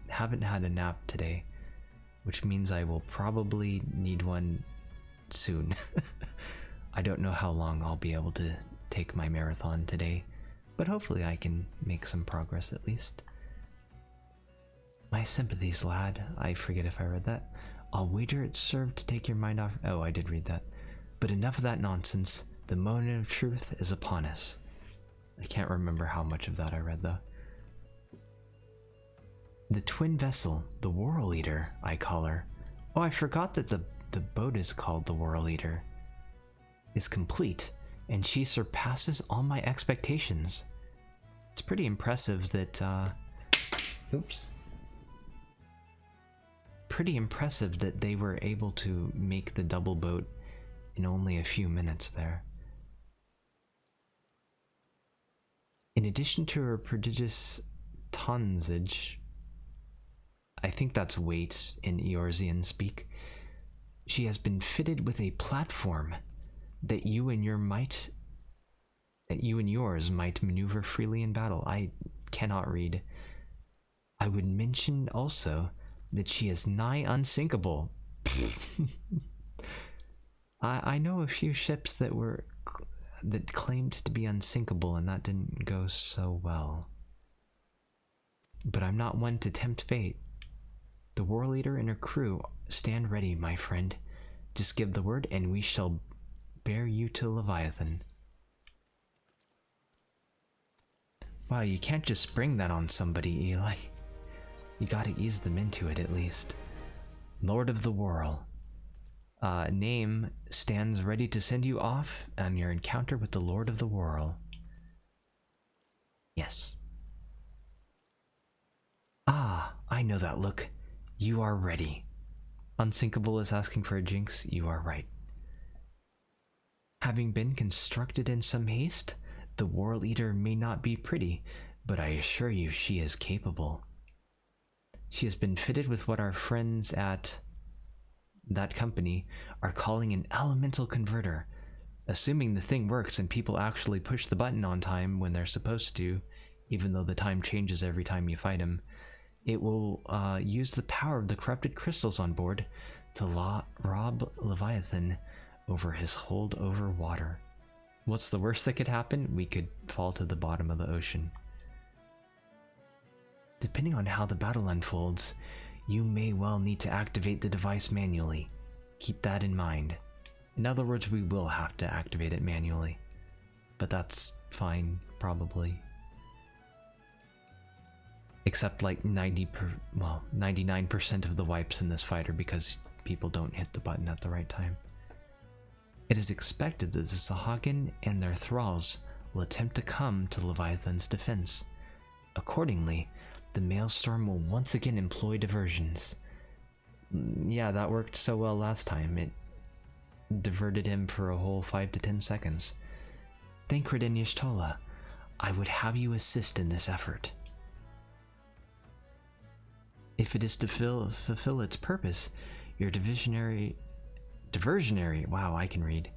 haven't had a nap today, which means I will probably need one soon. I don't know how long I'll be able to take my marathon today, but hopefully I can make some progress at least. My sympathies, lad. I forget if I read that. I'll wager it served to take your mind off. Oh, I did read that. But enough of that nonsense. The moment of truth is upon us. I can't remember how much of that I read, though. The twin vessel, the Whirl Eater, I call her. Oh, I forgot that the boat is called the Whirl Eater. Is complete, and she surpasses all my expectations. It's pretty impressive that, oops. Pretty impressive that they were able to make the double boat in only a few minutes there. In addition to her prodigious tonnage, I think that's weight in Eorzean speak, she has been fitted with a platform that you and yours might maneuver freely in battle. I cannot read. I would mention also that she is nigh unsinkable. I know a few ships that claimed to be unsinkable, and that didn't go so well. But I'm not one to tempt fate. The Whirl Eater and her crew stand ready, my friend. Just give the word, and we shall bear you to Leviathan. Wow, you can't just spring that on somebody, Eli. You gotta ease them into it at least. Lord of the Whirl. Name stands ready to send you off on your encounter with the Lord of the Whirl. Yes. Ah, I know that look. You are ready. Unsinkable is asking for a jinx. You are right. Having been constructed in some haste, the Whirl Eater may not be pretty, but I assure you she is capable. She has been fitted with what our friends at that company are calling an elemental converter. Assuming the thing works and people actually push the button on time when they're supposed to, even though the time changes every time you fight him, it will use the power of the corrupted crystals on board to rob Leviathan over his hold over water. What's the worst that could happen? We could fall to the bottom of the ocean. Depending on how the battle unfolds, you may well need to activate the device manually. Keep that in mind. In other words, we will have to activate it manually. But that's fine, probably. Except like 99% of the wipes in this fight are because people don't hit the button at the right time. It is expected that the Sahagin and their thralls will attempt to come to Leviathan's defense. Accordingly, the Maelstrom will once again employ diversions. Yeah, that worked so well last time. It diverted him for a whole 5 to 10 seconds. Thancred and Y'shtola, I would have you assist in this effort. If it is to fulfill its purpose, your diversionary, wow, I can read,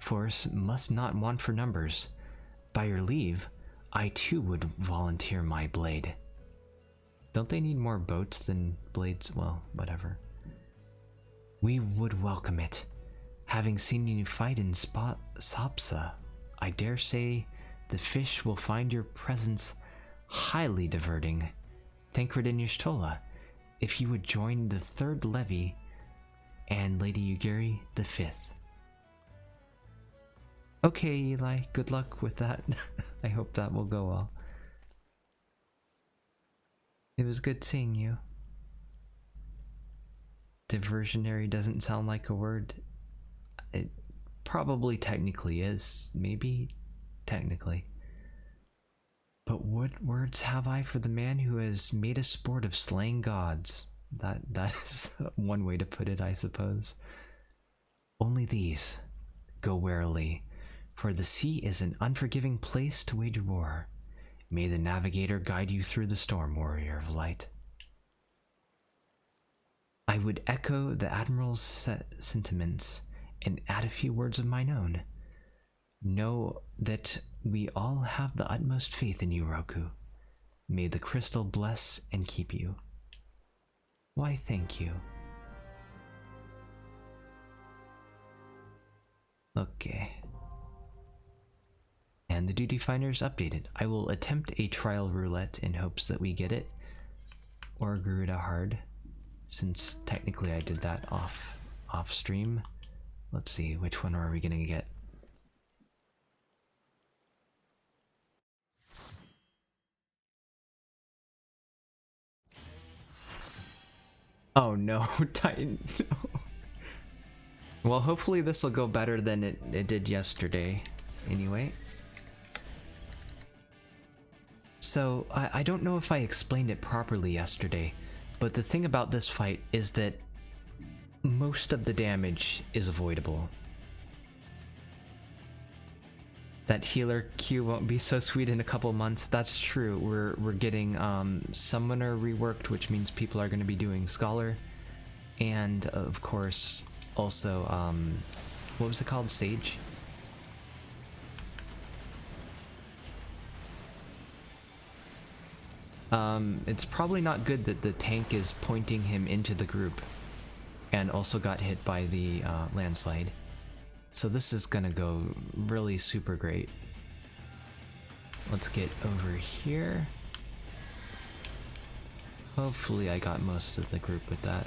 force must not want for numbers. By your leave, I too would volunteer my blade. Don't they need more boats than blades? Well, whatever. We would welcome it. Having seen you fight in Sapsa, I dare say the fish will find your presence highly diverting. Thancred and Y'shtola, if you would join the 3rd levy, and Lady Yugiri the 5th. Okay, Eli, good luck with that. I hope that will go well. It was good seeing you. Diversionary doesn't sound like a word. It probably technically is. Maybe technically. But what words have I for the man who has made a sport of slaying gods? That is one way to put it, I suppose. Only these. Go warily, for the sea is an unforgiving place to wage war. May the navigator guide you through the storm, warrior of light. I would echo the Admiral's sentiments and add a few words of mine own. Know that we all have the utmost faith in you, Roku. May the crystal bless and keep you. Why, thank you. Okay. And the duty finder's updated. I will attempt a trial roulette in hopes that we get it. Or Garuda hard. Since technically I did that off stream. Let's see, which one are we gonna get? Oh no, Titan. No. Well, hopefully this will go better than it did yesterday. Anyway. So, I don't know if I explained it properly yesterday, but the thing about this fight is that most of the damage is avoidable. That healer Q won't be so sweet in a couple months. That's true. We're getting Summoner reworked, which means people are going to be doing Scholar, and of course also what was it called? Sage. It's probably not good that the tank is pointing him into the group, and also got hit by the landslide. So this is gonna go really super great. Let's get over here. Hopefully I got most of the group with that.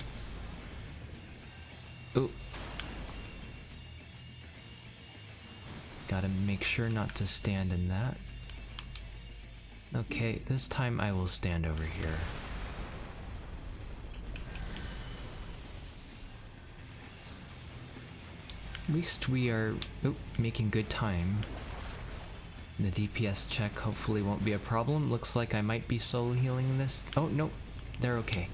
Ooh. Gotta make sure not to stand in that. Okay, this time I will stand over here. At least we are making good time. The DPS check hopefully won't be a problem. Looks like I might be solo healing this. Oh, no, they're okay.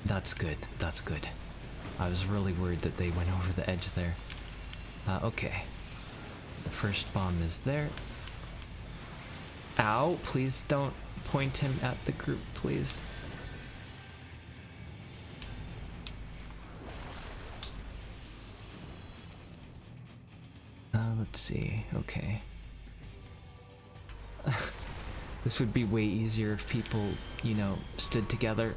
That's good, that's good. I was really worried that they went over the edge there. Okay. The first bomb is there. Ow, please don't point him at the group, please. Let's see, okay. This would be way easier if people, you know, stood together.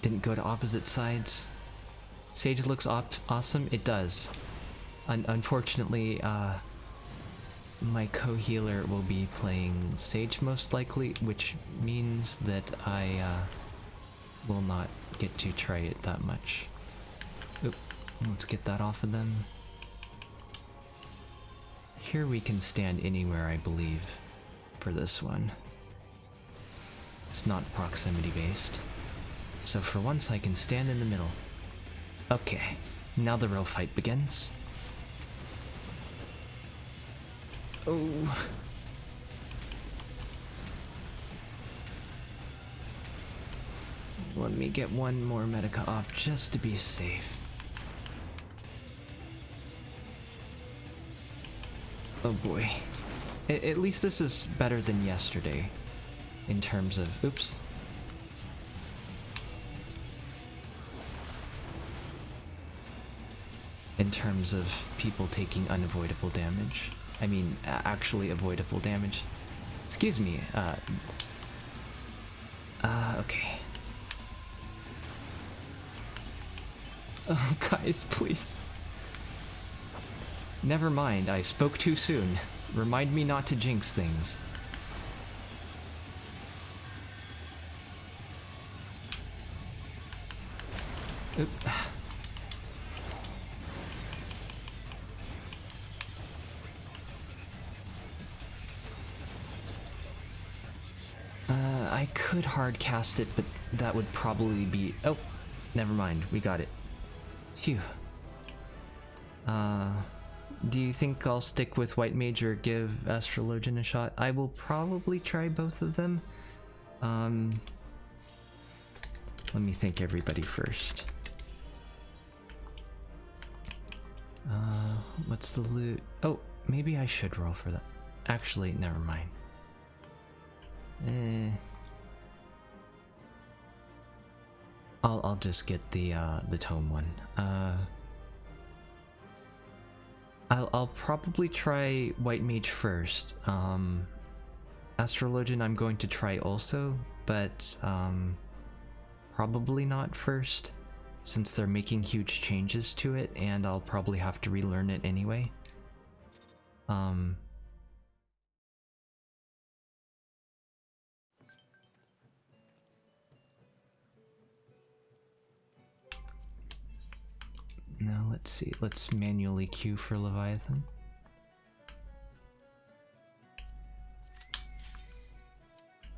Didn't go to opposite sides. Sage looks awesome, it does. Unfortunately, my co-healer will be playing Sage most likely, which means that I will not get to try it that much. Oop, let's get that off of them. Here we can stand anywhere, I believe, for this one. It's not proximity based. So for once I can stand in the middle. Okay, now the real fight begins. Oh. Let me get one more Medica off just to be safe. Oh boy. At least this is better than yesterday in terms of... Oops. In terms of people taking unavoidable damage. I mean, actually avoidable damage. Excuse me, okay. Oh, guys, please. Never mind, I spoke too soon. Remind me not to jinx things. Oop. I could hard cast it, but that would probably be... Oh, never mind, we got it. Phew. Do you think I'll stick with White Mage or give Astrologian a shot? I will probably try both of them. Let me thank everybody first. What's the loot? Oh, maybe I should roll for that. Actually, never mind. I'll just get the tome one. I'll probably try White Mage first. Astrologian I'm going to try also, but probably not first, since they're making huge changes to it, and I'll probably have to relearn it anyway. Now let's see, let's manually queue for Leviathan.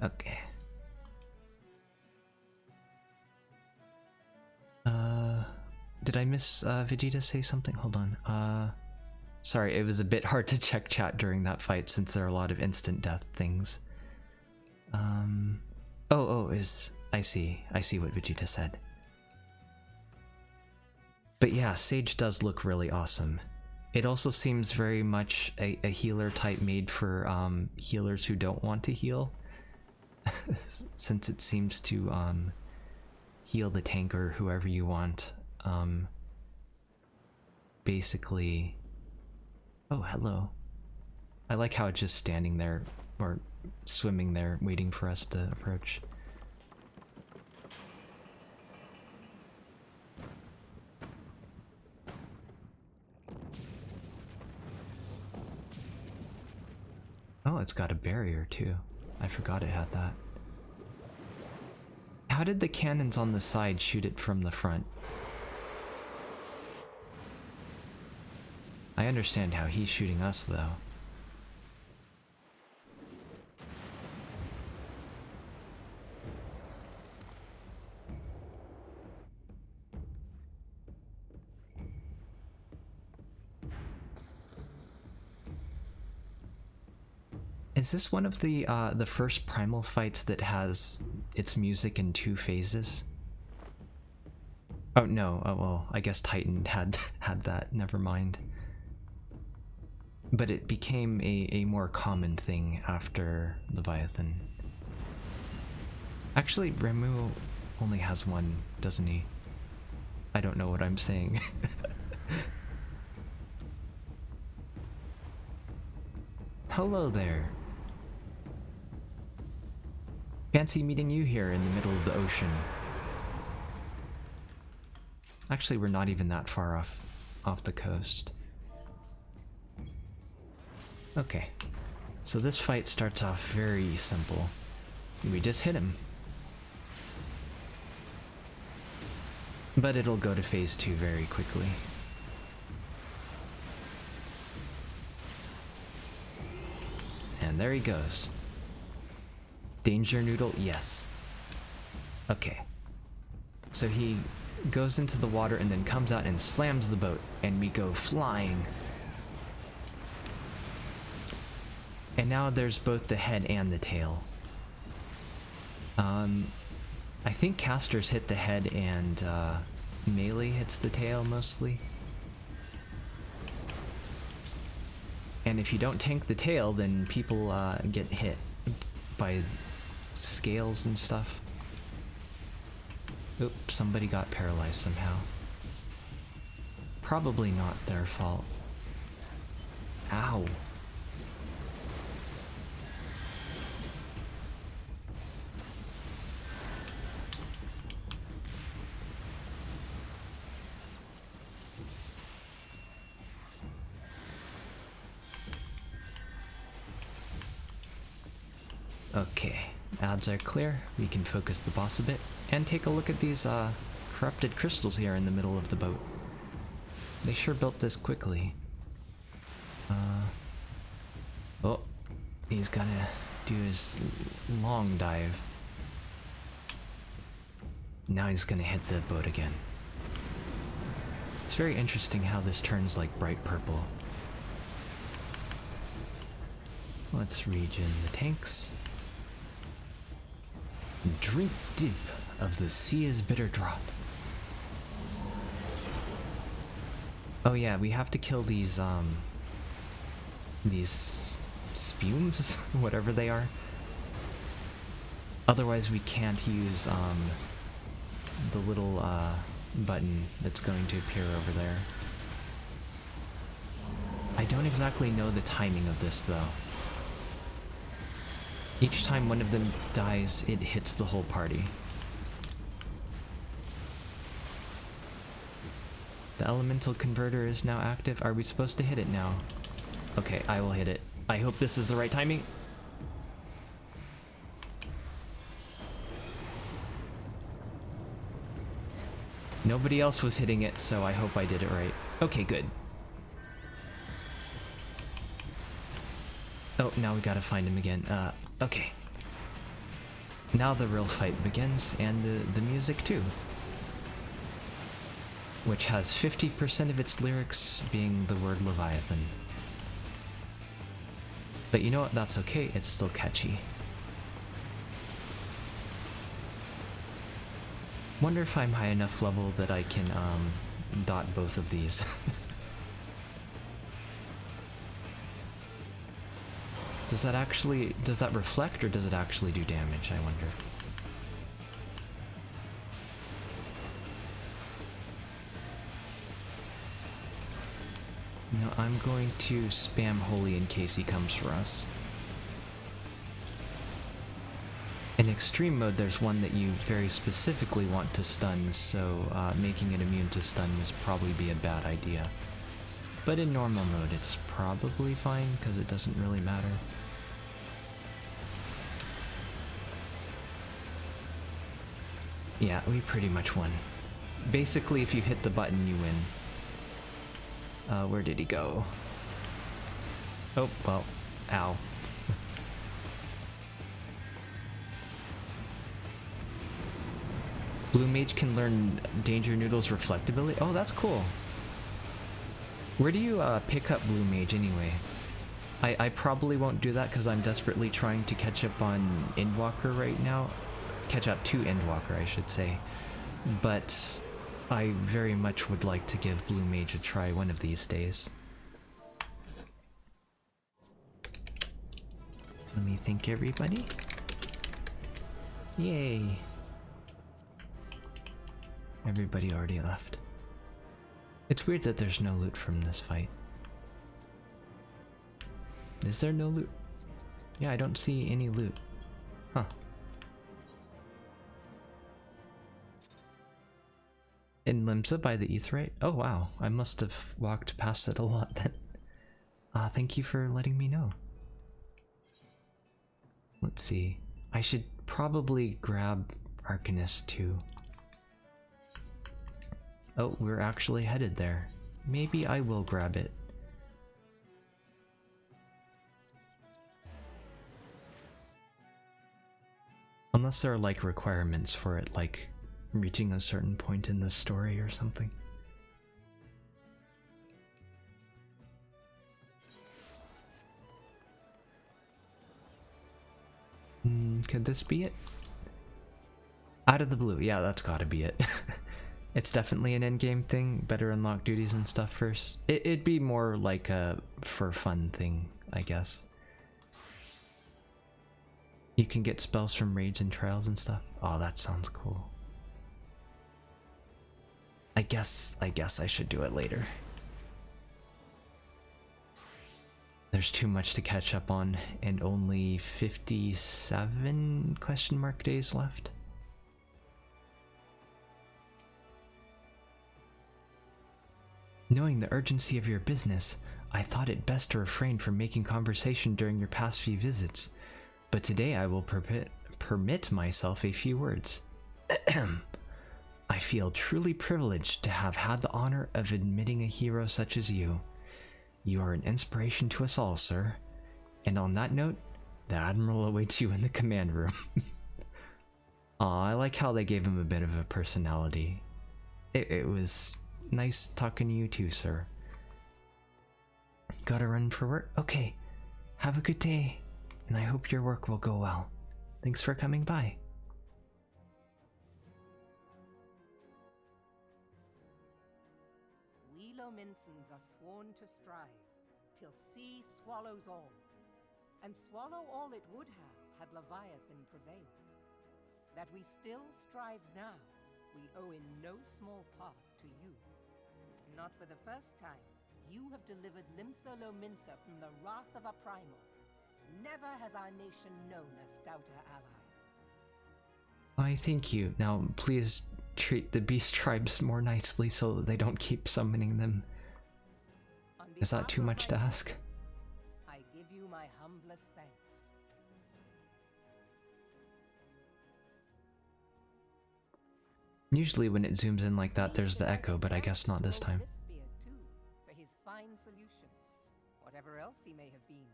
Okay. Did I miss Vegeta say something? Hold on. Sorry, it was a bit hard to check chat during that fight since there are a lot of instant death things. I see what Vegeta said. But yeah, Sage does look really awesome. It also seems very much a healer type made for healers who don't want to heal. Since it seems to heal the tank or whoever you want. Basically... Oh, hello. I like how it's just standing there, or swimming there, waiting for us to approach. Oh, it's got a barrier too. I forgot it had that. How did the cannons on the side shoot it from the front? I understand how he's shooting us, though. Is this one of the first primal fights that has its music in 2 phases? Oh no, oh well, I guess Titan had that, never mind. But it became a more common thing after Leviathan. Actually, Remu only has one, doesn't he? I don't know what I'm saying. Hello there. Fancy meeting you here in the middle of the ocean. Actually, we're not even that far off the coast. Okay, so this fight starts off very simple. We just hit him. But it'll go to phase 2 very quickly. And there he goes. Danger Noodle, yes. Okay. So he goes into the water and then comes out and slams the boat, and we go flying. And now there's both the head and the tail. I think casters hit the head and melee hits the tail mostly. And if you don't tank the tail, then people get hit by scales and stuff. Oop, somebody got paralyzed somehow. Probably not their fault. Ow. Okay, ads are clear. We can focus the boss a bit and take a look at these corrupted crystals here in the middle of the boat. They sure built this quickly. Oh, he's gonna do his long dive. Now he's gonna hit the boat again. It's very interesting how this turns like bright purple. Let's regen the tanks. Drink deep of the sea is bitter drop. Oh yeah, we have to kill these spumes, whatever they are. Otherwise we can't use the little button that's going to appear over there. I don't exactly know the timing of this though. Each time one of them dies, it hits the whole party. The elemental converter is now active. Are we supposed to hit it now? Okay, I will hit it. I hope this is the right timing. Nobody else was hitting it, so I hope I did it right. Okay, good. Oh, now we gotta find him again. Okay. Now the real fight begins, and the music too. Which has 50% of its lyrics being the word Leviathan. But you know what, that's okay, it's still catchy. Wonder if I'm high enough level that I can dot both of these. Does that reflect or does it actually do damage, I wonder? No, I'm going to spam Holy in case he comes for us. In extreme mode, there's one that you very specifically want to stun, so making it immune to stun would probably be a bad idea. But in normal mode, it's probably fine, because it doesn't really matter. Yeah, we pretty much won. Basically, if you hit the button, you win. Where did he go? Oh, well, ow. Blue Mage can learn Danger Noodle's reflectability? Oh, that's cool. Where do you pick up Blue Mage anyway? I probably won't do that because I'm desperately trying to catch up on Endwalker right now. Catch up to Endwalker, I should say. But I very much would like to give Blue Mage a try one of these days. Let me thank everybody. Yay! Everybody already left. It's weird that there's no loot from this fight. Is there no loot? Yeah, I don't see any loot. Huh. In Limsa by the Aetheryte? Oh wow, I must have walked past it a lot then. Thank you for letting me know. Let's see. I should probably grab Arcanist too. Oh, we're actually headed there. Maybe I will grab it. Unless there are like requirements for it, like reaching a certain point in the story or something. Could this be it? Out of the blue, yeah, that's gotta be it. It's definitely an endgame thing, better unlock duties and stuff first. It'd be more like a for fun thing, I guess. You can get spells from raids and trials and stuff. Oh, that sounds cool. I guess I should do it later. There's too much to catch up on and only 57 question mark days left. Knowing the urgency of your business, I thought it best to refrain from making conversation during your past few visits, but today I will permit myself a few words. I feel truly privileged to have had the honor of admitting a hero such as you. You are an inspiration to us all, sir. And on that note, the Admiral awaits you in the command room. Aw, I like how they gave him a bit of a personality. It was nice talking to you too, sir. Gotta run for work? Okay. Have a good day. and I hope your work will go well. Thanks for coming by. We Lominsons are sworn to strive, till sea swallows all. And swallow all it would have had Leviathan prevailed. That we still strive now, we owe in no small part to you. Not for the first time, you have delivered Limsa Lominsa from the wrath of a primal. Never has our nation known a stouter ally. I thank you. Now, please treat the beast tribes more nicely so that they don't keep summoning them. Is that too much to ask? I give you my humblest thanks. Usually when it zooms in like that, there's the echo, but I guess not this time. Beard too, for his fine solution. Whatever else he may have been,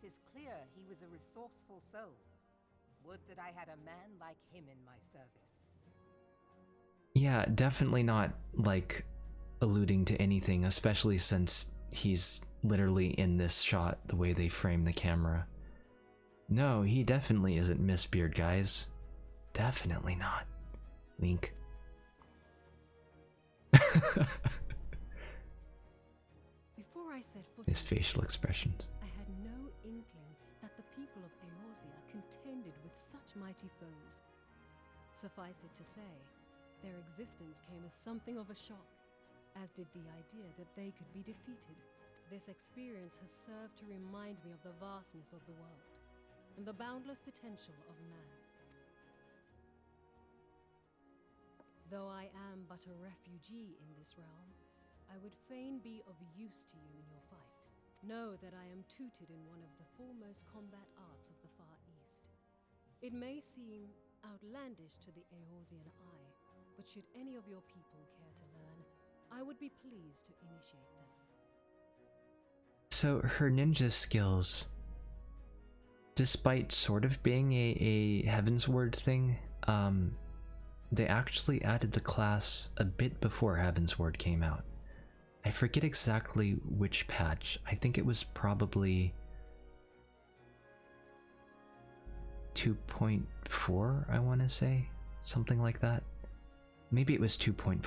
'tis clear he was a resourceful soul. Would that I had a man like him in my service. Yeah, definitely not, like, alluding to anything, especially since he's literally in this shot, the way they frame the camera. No, he definitely isn't Mistbeard, guys. Definitely not. Wink. Before I set foot His in facial this expressions. I had no inkling that the people of Eorzea contended with such mighty foes. Suffice it to say, their existence came as something of a shock, as did the idea that they could be defeated. This experience has served to remind me of the vastness of the world, and the boundless potential of man. Though I am but a refugee in this realm, I would fain be of use to you in your fight. Know that I am tutored in one of the foremost combat arts of the Far East. It may seem outlandish to the Eorzean eye, but should any of your people care to learn, I would be pleased to initiate them. So her ninja skills, despite sort of being a Heavensward thing, they actually added the class a bit before Heavensward came out. I forget exactly which patch. I think it was probably 2.4, I want to say. Something like that. Maybe it was 2.5.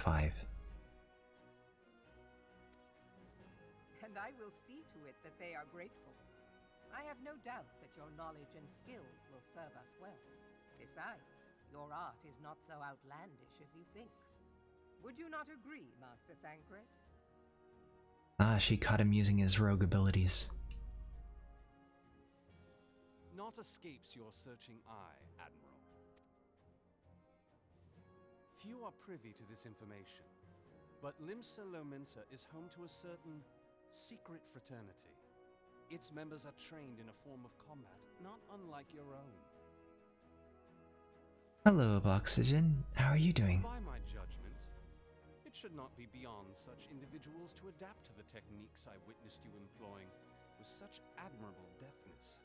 And I will see to it that they are grateful. I have no doubt that your knowledge and skills will serve us well. Besides, your art is not so outlandish as you think. Would you not agree, Master Thancred? Ah, she caught him using his rogue abilities. Naught escapes your searching eye, Admiral. Few are privy to this information, but Limsa Lominsa is home to a certain secret fraternity. Its members are trained in a form of combat not unlike your own. Hello, Oxygen. How are you doing? By my judgment, it should not be beyond such individuals to adapt to the techniques I witnessed you employing with such admirable deftness.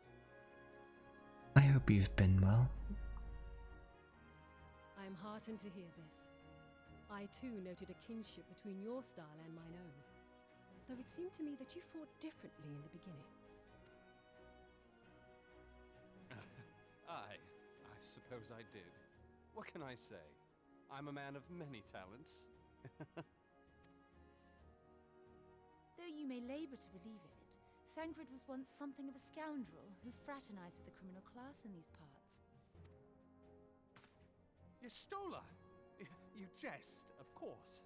I hope you've been well. I am heartened to hear this. I too noted a kinship between your style and mine own, though it seemed to me that you fought differently in the beginning. I suppose I did. What can I say? I'm a man of many talents. Though you may labor to believe in it, Thancred was once something of a scoundrel who fraternized with the criminal class in these parts. Yestola! You jest, of course.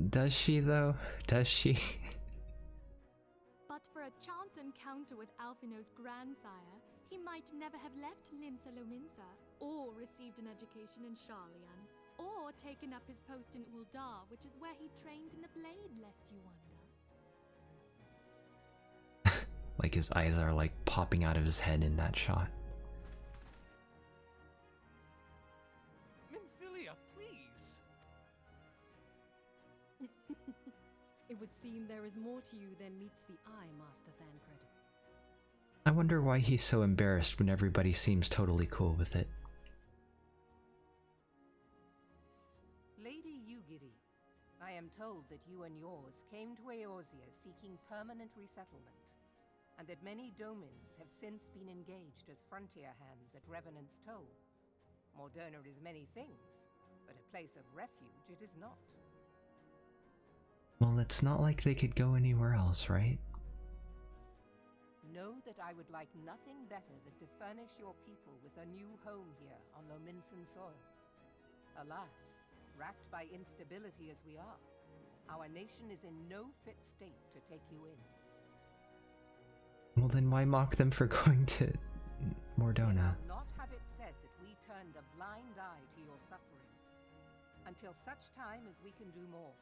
Does she, though? Does she? But for a chance encounter with Alphino's grandsire, he might never have left Limsa Lominsa, or received an education in Sharlayan, or taken up his post in Uldar, which is where he trained in the blade, lest you wonder. Like his eyes are like popping out of his head in that shot. Minfilia, please! It would seem there is more to you than meets the eye, Master Thancred. I wonder why he's so embarrassed when everybody seems totally cool with it. Lady Yugiri, I am told that you and yours came to Eorzea seeking permanent resettlement. and that many domins have since been engaged as frontier hands at Revenant's Toll. Morderna is many things, but a place of refuge it is not. Well, it's not like they could go anywhere else, right? Know that I would like nothing better than to furnish your people with a new home here on Lominsan soil. Alas, racked by instability as we are, our nation is in no fit state to take you in. Well, then why mock them for going to Mordona? I'll not have it said that we turned a blind eye to your suffering. Until such time as we can do more,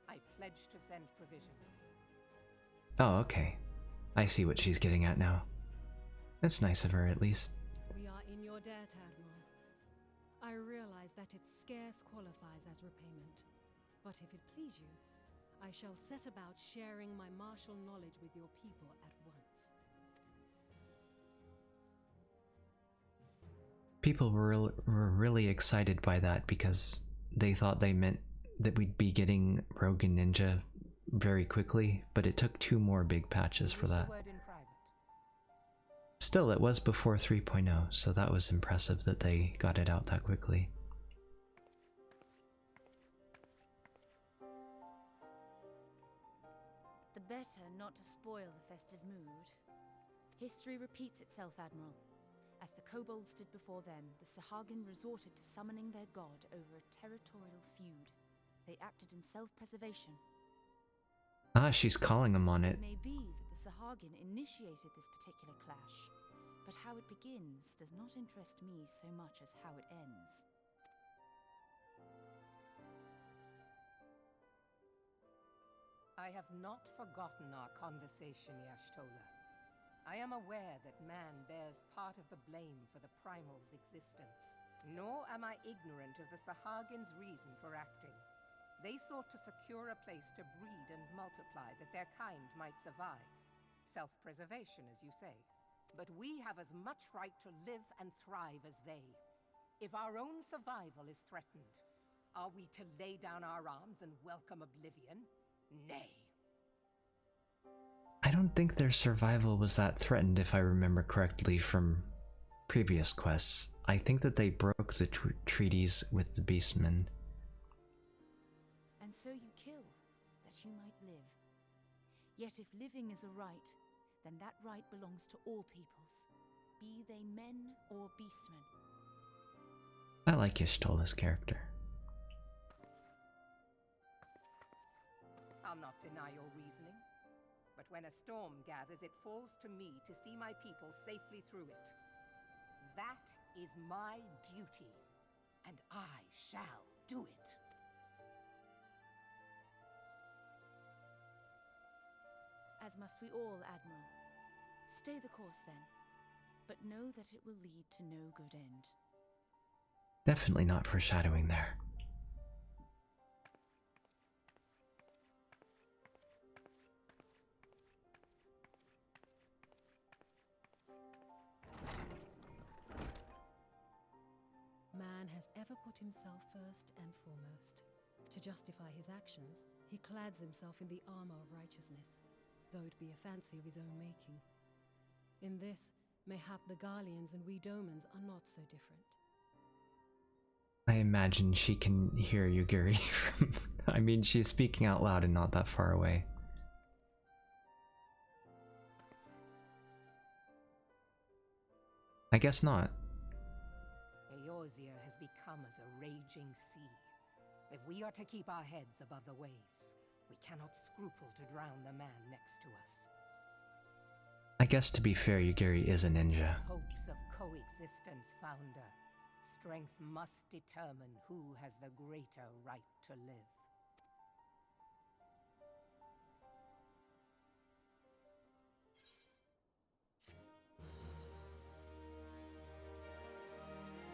I pledge to send provisions. Oh, okay. I see what she's getting at now. That's nice of her, at least. We are in your debt, Admiral. I realize that it scarce qualifies as repayment. But if it please you, I shall set about sharing my martial knowledge with your people at once. People were really excited by that because they thought they meant that we'd be getting Rogue and Ninja very quickly, but it took 2 more big patches for that. Still, it was before 3.0, so that was impressive that they got it out that quickly. The better not to spoil the festive mood. History repeats itself, Admiral. As the kobolds did before them, the Sahagin resorted to summoning their god over a territorial feud. They acted in self-preservation. Ah, she's calling them on it. It may be that the Sahagin initiated this particular clash, but how it begins does not interest me so much as how it ends. I have not forgotten our conversation, Y'shtola. I am aware that man bears part of the blame for the Primal's existence. Nor am I ignorant of the Sahagin's reason for acting. They sought to secure a place to breed and multiply that their kind might survive. Self-preservation, as you say. But we have as much right to live and thrive as they. If our own survival is threatened, are we to lay down our arms and welcome oblivion? Nay. I don't think their survival was that threatened, if I remember correctly from previous quests. I think that they broke the treaties with the Beastmen. And so you kill, that you might live. Yet if living is a right, then that right belongs to all peoples, be they men or beastmen. I like Y'shtola's character. I'll not deny your reasoning. But when a storm gathers, it falls to me to see my people safely through it. That is my duty, and I shall do it. As must we all, Admiral. Stay the course then, but know that it will lead to no good end. Definitely not foreshadowing there. Man has ever put himself first and foremost. To justify his actions, he clads himself in the armor of righteousness, though it be a fancy of his own making. In this, mayhap the Garleans and we Domans are not so different. I imagine she can hear Yugiri from... I mean, she's speaking out loud and not that far away. I guess not. Eorzea has become as a raging sea. If we are to keep our heads above the waves, we cannot scruple to drown the man next to us. I guess to be fair, Yugiri is a ninja. Hopes of coexistence, Founder. Strength must determine who has the greater right to live.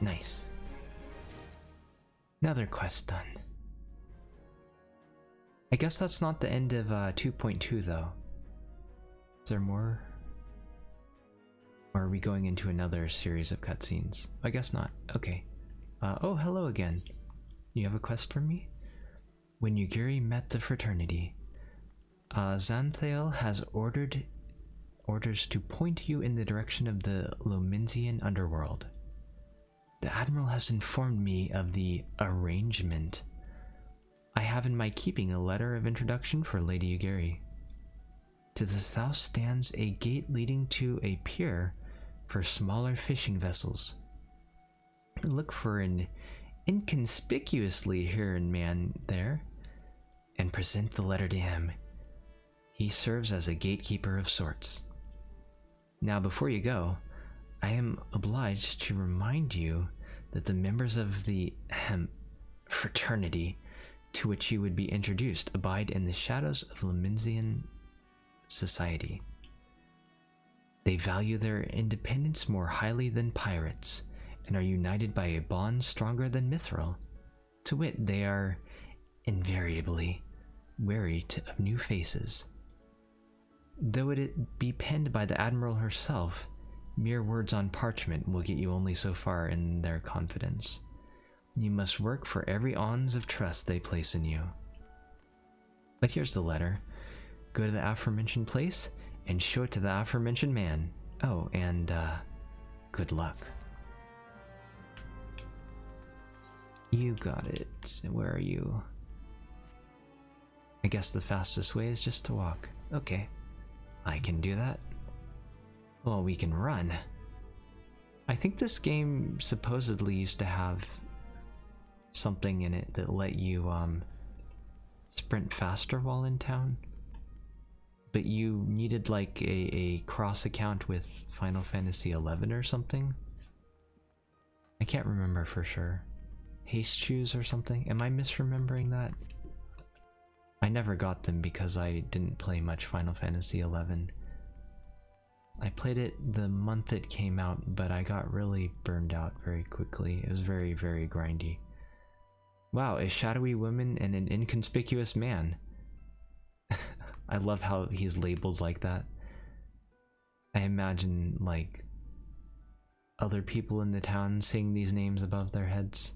Nice. Another quest done. I guess that's not the end of 2.2 though. Is there more? Or are we going into another series of cutscenes? I guess not. Okay. Oh, hello again. You have a quest for me? When Yugiri met the fraternity, Xanthael has orders to point you in the direction of the Lominsian underworld. The Admiral has informed me of the arrangement. I have in my keeping a letter of introduction for Lady Ugiri. To the south stands a gate leading to a pier for smaller fishing vessels. Look for an inconspicuously hairy man there, and present the letter to him. He serves as a gatekeeper of sorts. Now, before you go, I am obliged to remind you that the members of the fraternity to which you would be introduced abide in the shadows of Lominsian society. They value their independence more highly than pirates, and are united by a bond stronger than mithril. To wit, they are invariably wary of new faces. Though it be penned by the Admiral herself, mere words on parchment will get you only so far in their confidence. You must work for every ounce of trust they place in you. But here's the letter. Go to the aforementioned place and show it to the aforementioned man. Oh, and good luck. You got it. Where are you? I guess the fastest way is just to walk. Okay, I can do that. Well, we can run. I think this game supposedly used to have something in it that let you sprint faster while in town, but you needed like a cross account with Final Fantasy XI or something. I can't remember for sure. Haste shoes or something. Am I misremembering that? I never got them because I didn't play much Final Fantasy XI. I played it the month it came out, but I got really burned out very quickly. It was very, very grindy. Wow, a shadowy woman and an inconspicuous man. I love how he's labeled like that. I imagine, like, other people in the town seeing these names above their heads.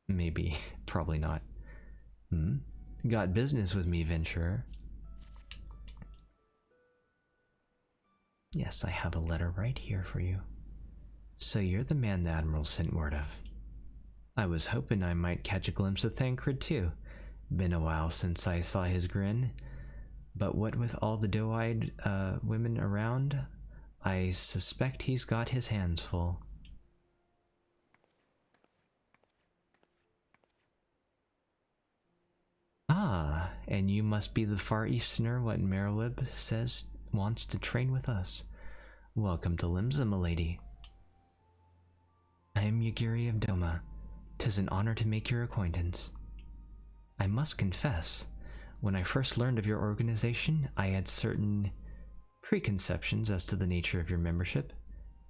Maybe. Probably not. Got business with me, venturer. Yes, I have a letter right here for you. So you're the man the Admiral sent word of. I was hoping I might catch a glimpse of Thancred too. Been a while since I saw his grin. But what with all the doe-eyed women around, I suspect he's got his hands full. Ah, and you must be the Far Easterner what Merowib says wants to train with us. Welcome to Limsa, milady. I am Ugiri of Doma. 'Tis an honor to make your acquaintance. I must confess, when I first learned of your organization, I had certain preconceptions as to the nature of your membership.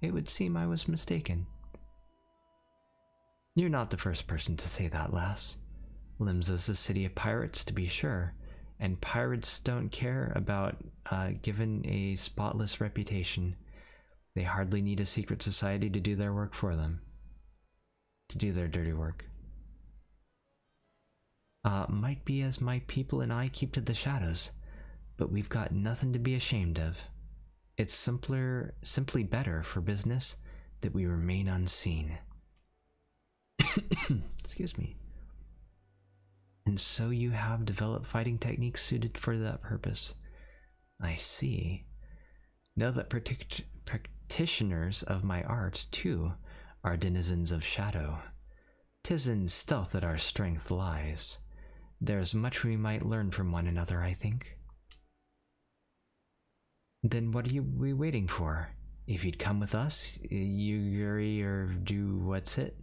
It would seem I was mistaken. You're not the first person to say that, lass. Limsa's a city of pirates, to be sure, and pirates don't care about given a spotless reputation. They hardly need a secret society to do their work for them. To do their dirty work. Might be as my people and I keep to the shadows, but we've got nothing to be ashamed of. It's simply better for business that we remain unseen. Excuse me. And so you have developed fighting techniques suited for that purpose. I see. Know that practitioners of my art, too, are denizens of shadow. 'Tis in stealth that our strength lies. There's much we might learn from one another, I think. Then what are we waiting for? If you'd come with us, Ugiri, or do what's it,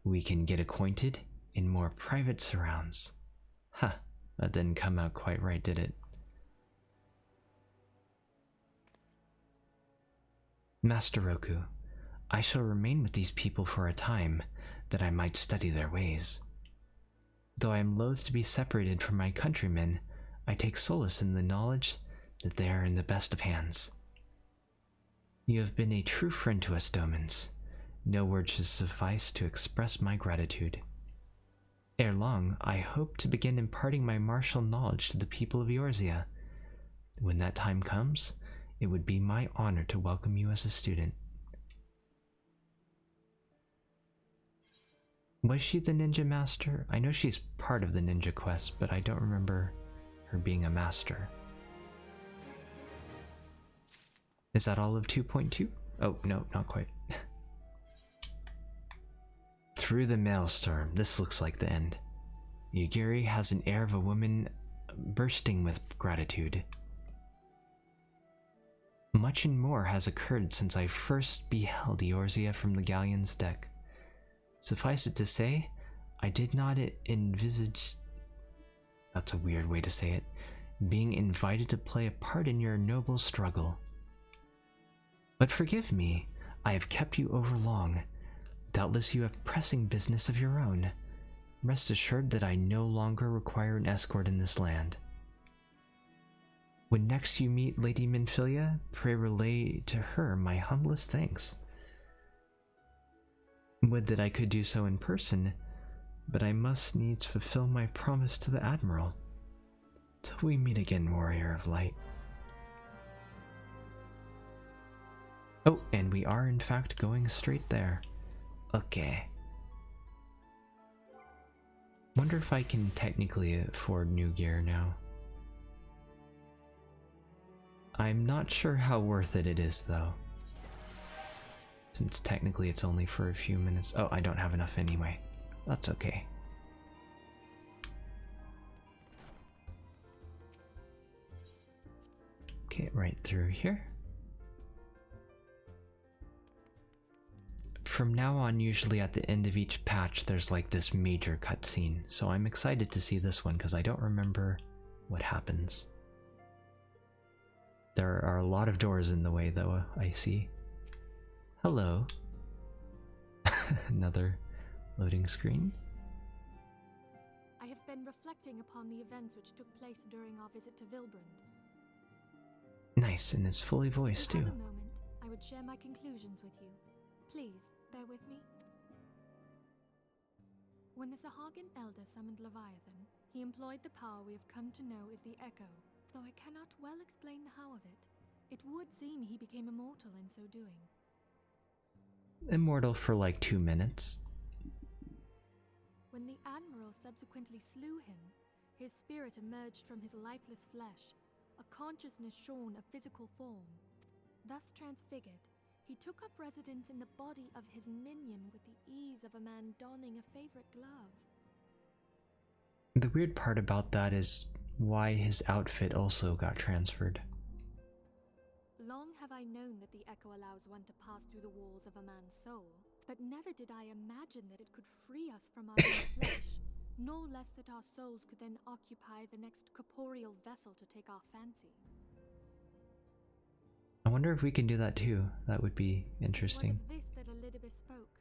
we can get acquainted in more private surrounds. Huh, that didn't come out quite right, did it? Master Roku, I shall remain with these people for a time, that I might study their ways. Though I am loath to be separated from my countrymen, I take solace in the knowledge that they are in the best of hands. You have been a true friend to us, Domans. No words should suffice to express my gratitude. Ere long, I hope to begin imparting my martial knowledge to the people of Eorzea. When that time comes, It would be my honor to welcome you as a student. Was she the ninja master? I know she's part of the ninja quest, but I don't remember her being a master. Is that all of 2.2? Oh, no, not quite. Through the maelstrom, this looks like the end. Yugiri has an air of a woman bursting with gratitude. Much and more has occurred since I first beheld Eorzea from the galleon's deck. Suffice it to say, I did not envisage— that's a weird way to say it— being invited to play a part in your noble struggle. But forgive me, I have kept you over long. Doubtless you have pressing business of your own. Rest assured that I no longer require an escort in this land. When next you meet Lady Minfilia, pray relay to her my humblest thanks. Would that I could do so in person, but I must needs fulfill my promise to the Admiral. Till we meet again, Warrior of Light. Oh, and we are in fact going straight there. Okay. Wonder if I can technically afford new gear now. I'm not sure how worth it is though. Since technically it's only for a few minutes. Oh, I don't have enough anyway. That's okay. Okay, right through here. From now on, usually at the end of each patch, there's like this major cutscene. So I'm excited to see this one because I don't remember what happens. There are a lot of doors in the way though, I see. Hello. Another loading screen. I have been reflecting upon the events which took place during our visit to Vilbrand. Nice, and it's fully voiced too. At the moment, I would share my conclusions with you. Please, bear with me. When the Sahagin Elder summoned Leviathan, he employed the power we have come to know as the Echo. Though I cannot well explain the how of it, it would seem he became immortal in so doing. Immortal for like 2 minutes. When the Admiral subsequently slew him, his spirit emerged from his lifeless flesh, a consciousness shorn of physical form. Thus transfigured, he took up residence in the body of his minion with the ease of a man donning a favorite glove. The weird part about that is why his outfit also got transferred. Long have I known that the Echo allows one to pass through the walls of a man's soul, but never did I imagine that it could free us from our own flesh, nor less that our souls could then occupy the next corporeal vessel to take our fancy. I wonder if we can do that too. That would be interesting. It was of this that Elidibus spoke,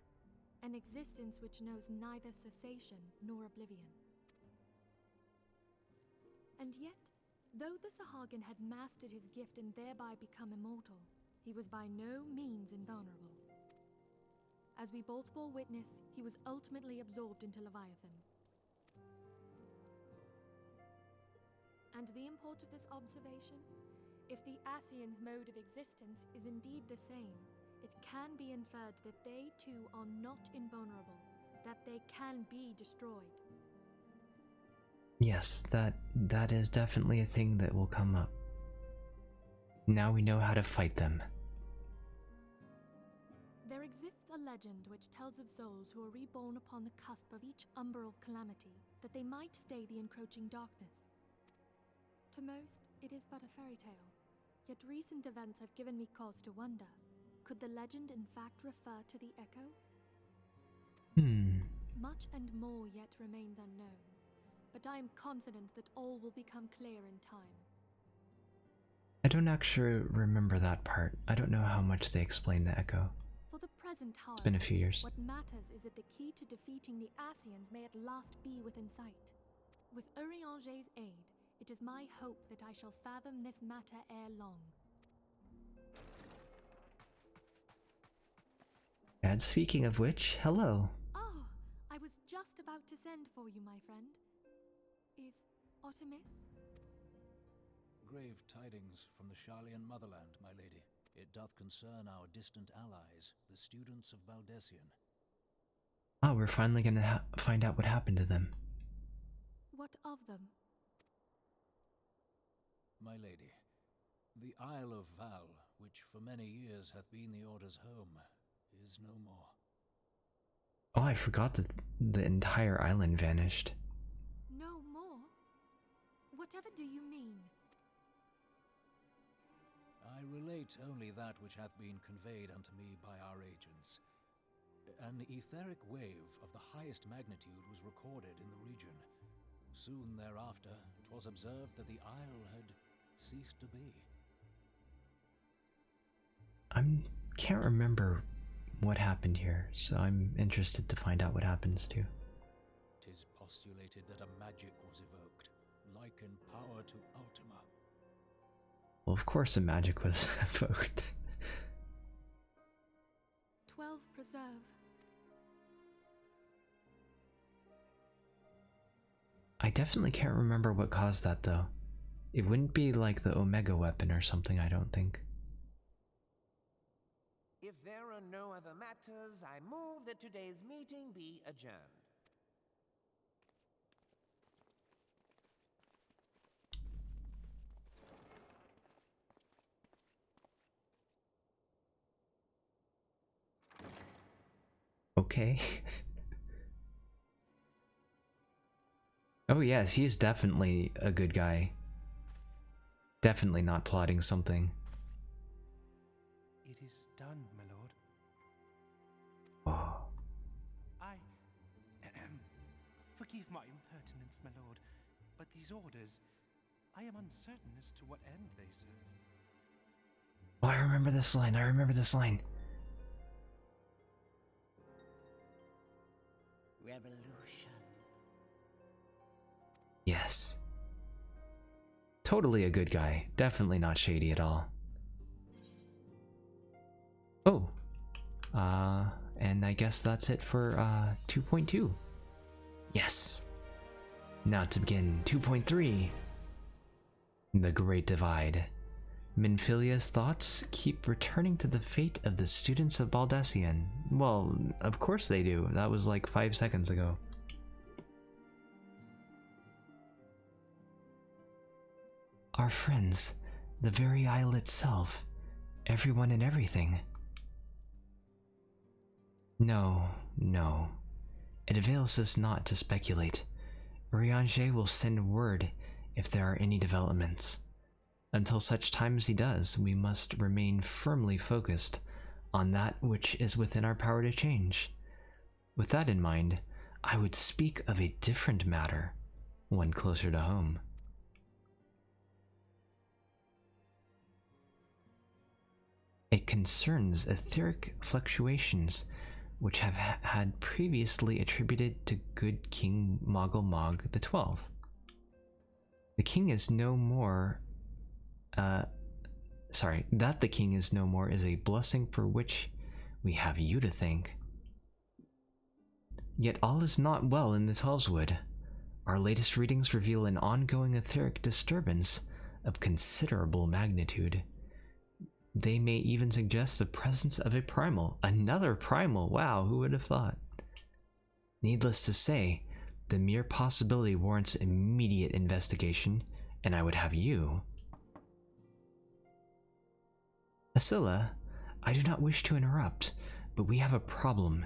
an existence which knows neither cessation nor oblivion. And yet, though the Sahagin had mastered his gift and thereby become immortal, he was by no means invulnerable. As we both bore witness, he was ultimately absorbed into Leviathan. And the import of this observation? If the Ascians' mode of existence is indeed the same, it can be inferred that they too are not invulnerable, that they can be destroyed. Yes, that is definitely a thing that will come up. Now we know how to fight them. There exists a legend which tells of souls who are reborn upon the cusp of each umbral calamity, that they might stay the encroaching darkness. To most, it is but a fairy tale, yet recent events have given me cause to wonder. Could the legend in fact refer to the Echo? Much and more yet remains unknown, but I am confident that all will become clear in time. I don't actually remember that part. I don't know how much they explain the Echo. For the present, however, It's been a few years. what matters is that the key to defeating the Ascians may at last be within sight. With Urianger's aid, it is my hope that I shall fathom this matter ere long. And speaking of which, hello. Oh, I was just about to send for you, my friend. Is Artemis? grave tidings from the Sharlayan motherland, my lady. It doth concern our distant allies, the students of Baldessian. Oh, we're finally gonna find out what happened to them. What of them? My lady, the Isle of Val, which for many years hath been the Order's home, is no more. Oh, I forgot that the entire island vanished. No more? Whatever do you mean? I relate only that which hath been conveyed unto me by our agents. An etheric wave of the highest magnitude was recorded in the region. Soon thereafter, 'twas observed that the isle had ceased to be. Can't remember what happened here, so I'm interested to find out what happens too. 'Tis postulated that a magic was evoked, like in power to Ultima. Well, of course a magic was evoked. 12 preserve. I definitely can't remember what caused that though. It wouldn't be like the Omega weapon or something, I don't think. If there are no other matters, I move that today's meeting be adjourned. Okay. Oh yes, he's definitely a good guy. Definitely not plotting something. It is done, my lord. Oh. Forgive my impertinence, my lord, but these orders, I am uncertain as to what end they serve. Oh, I remember this line, I remember this line. Revolution. Yes. Totally a good guy. Definitely not shady at all. Oh. And I guess that's it for 2.2. Yes. Now to begin 2.3. The Great Divide. Minfilia's thoughts keep returning to the fate of the students of Baldessian. Well, of course they do. That was like 5 seconds ago. Our friends, the very isle itself, everyone and everything. No, no. It avails us not to speculate. Urianger will send word if there are any developments. Until such time as he does, we must remain firmly focused on that which is within our power to change. With that in mind, I would speak of a different matter, one closer to home. It concerns etheric fluctuations which have had previously attributed to good King Moggle Mog the 12th. The king is no more that the king is no more is a blessing for which we have you to thank. Yet all is not well in the Twelveswood. Our latest readings reveal an ongoing etheric disturbance of considerable magnitude. They may even suggest the presence of a primal. Another primal! Wow, who would have thought? Needless to say, the mere possibility warrants immediate investigation, and I would have you. Asilla, I do not wish to interrupt, but we have a problem.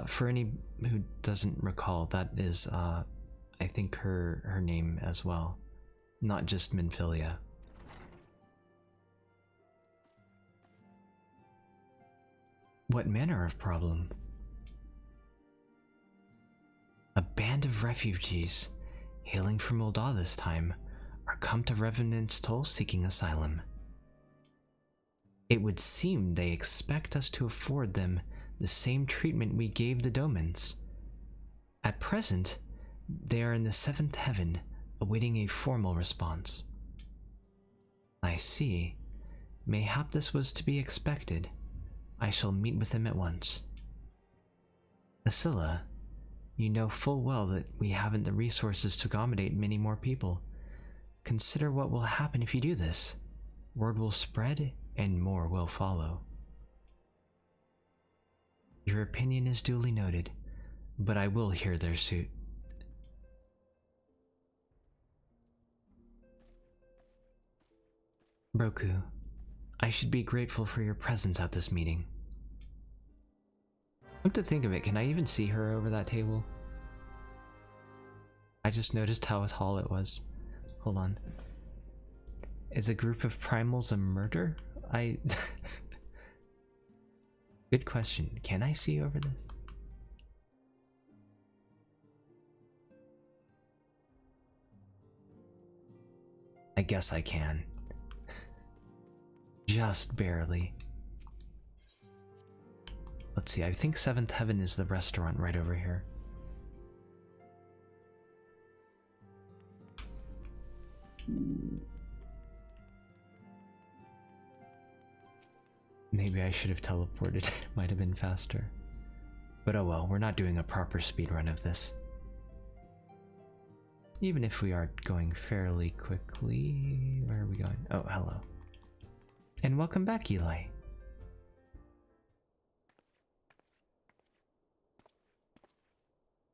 For any who doesn't recall, that is, I think her name as well. Not just Minfilia. What manner of problem? A band of refugees, hailing from Ul'dah this time, are come to Revenant's Toll seeking asylum. It would seem they expect us to afford them the same treatment we gave the Domans. At present, they are in the 7th heaven, awaiting a formal response. I see. Mayhap this was to be expected. I shall meet with them at once. Asilla, you know full well that we haven't the resources to accommodate many more people. Consider what will happen if you do this. Word will spread, and more will follow. Your opinion is duly noted, but I will hear their suit. Roku, I should be grateful for your presence at this meeting. Come to think of it, can I even see her over that table? I just noticed how tall it was. Hold on. Is a group of primals a murder? Good question. Can I see over this? I guess I can. Just barely. Let's see, I think 7th Heaven is the restaurant right over here. Maybe I should have teleported. Might have been faster. But oh well, we're not doing a proper speedrun of this. Even if we are going fairly quickly. Where are we going? Oh, hello. And welcome back, Eli.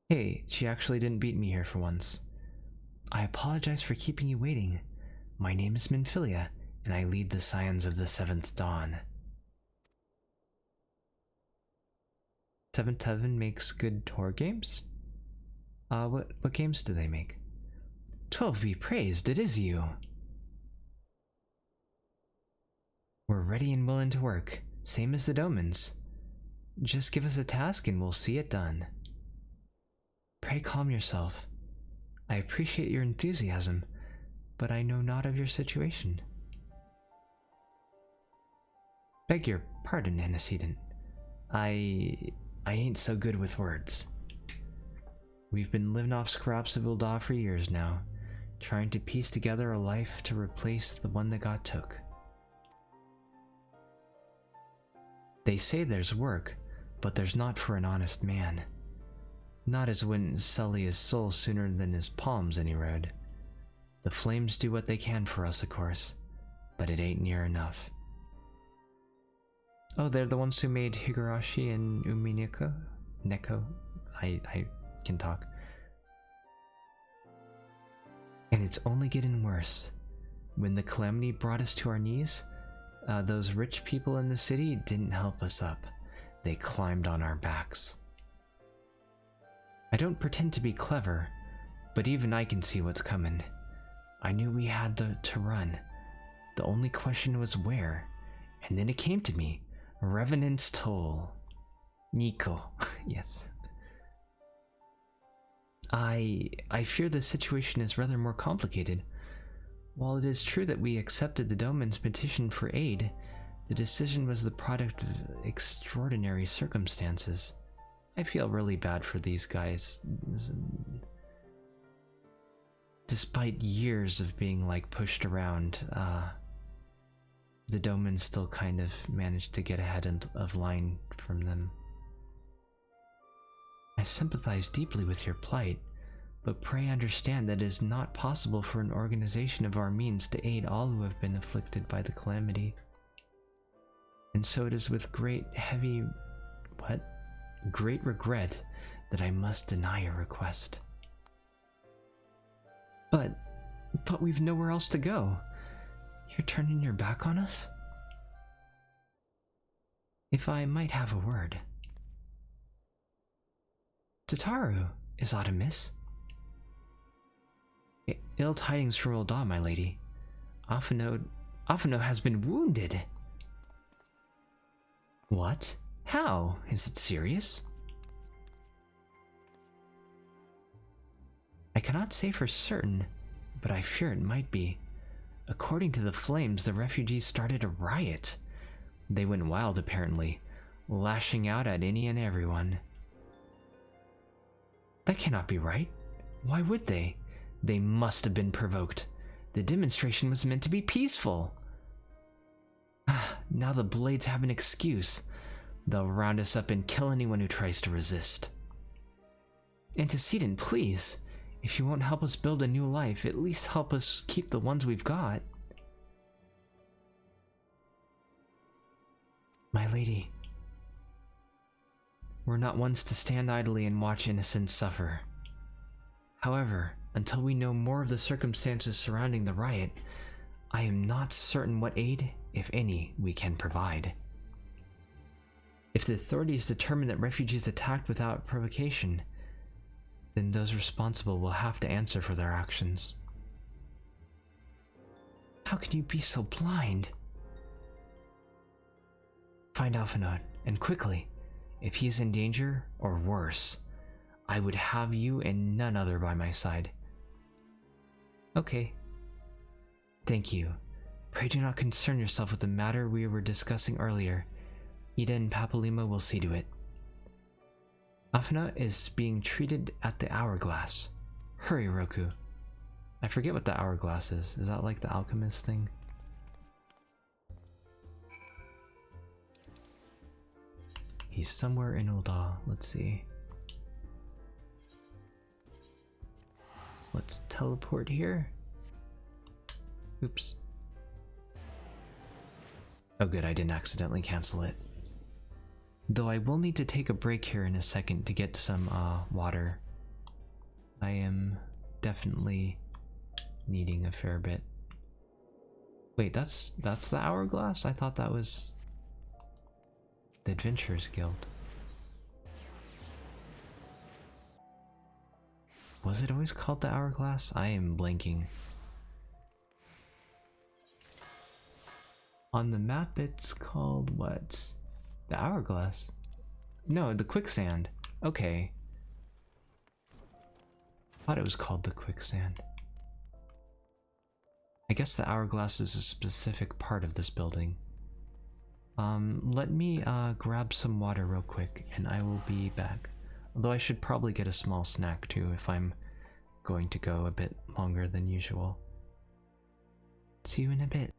Hey, she actually didn't beat me here for once. I apologize for keeping you waiting. My name is Minfilia, and I lead the Scions of the 7th Dawn. 7th Heaven makes good horror games? What games do they make? 12 be praised, it is you! We're ready and willing to work, same as the Domans. Just give us a task and we'll see it done. Pray calm yourself. I appreciate your enthusiasm, but I know not of your situation. Beg your pardon, antecedent. I ain't so good with words. We've been living off scraps of Ul'dah for years now, trying to piece together a life to replace the one that got took. They say there's work, but there's not for an honest man. Not as wouldn't sully his soul sooner than his palms any road. The flames do what they can for us, of course, but it ain't near enough. Oh, they're the ones who made Higurashi and Umineko? Neko? I can talk. And it's only getting worse. When the calamity brought us to our knees, those rich people in the city didn't help us up. They climbed on our backs. I don't pretend to be clever, but even I can see what's coming. I knew we had to run. The only question was where, and then it came to me. Revenant's Toll. Nico. Yes. I fear the situation is rather more complicated. While it is true that we accepted the Doman's petition for aid, the decision was the product of extraordinary circumstances. I feel really bad for these guys. Despite years of being like pushed around, the Doman still kind of managed to get ahead of line from them. I sympathize deeply with your plight, but pray understand that it is not possible for an organization of our means to aid all who have been afflicted by the calamity. And so it is with great regret that I must deny your request. But we've nowhere else to go. You're turning your back on us? If I might have a word. Tataru, is aught amiss? Ill tidings from Ul'dah, my lady. Afino has been wounded. What? How? Is it serious? I cannot say for certain, but I fear it might be. According to the flames, the refugees started a riot. They went wild, apparently, lashing out at any and everyone. That cannot be right. Why would they? They must have been provoked. The demonstration was meant to be peaceful. Now the Blades have an excuse. They'll round us up and kill anyone who tries to resist. Antecedent, please. If you won't help us build a new life, at least help us keep the ones we've got. My lady, we're not ones to stand idly and watch innocents suffer. However, until we know more of the circumstances surrounding the riot, I am not certain what aid, if any, we can provide. If the authorities determine that refugees attacked without provocation, then those responsible will have to answer for their actions. How can you be so blind? Find Alphanode, and quickly. If he is in danger, or worse, I would have you and none other by my side. Okay. Thank you. Pray do not concern yourself with the matter we were discussing earlier. Ida and Papalima will see to it. Afina is being treated at the Hourglass. Hurry, Roku. I forget what the Hourglass is. Is that like the alchemist thing? He's somewhere in Ul'dah. Let's see. Let's teleport here. Oops. Oh good, I didn't accidentally cancel it. Though I will need to take a break here in a second to get some water. I am definitely needing a fair bit. Wait, that's the Hourglass? I thought that was the Adventurers Guild. Was it always called the Hourglass? I am blanking. On the map it's called what? The Hourglass? No, the Quicksand. Okay. Thought it was called the Quicksand. I guess the Hourglass is a specific part of this building. Let me grab some water real quick and I will be back. Although I should probably get a small snack too if I'm going to go a bit longer than usual. See you in a bit.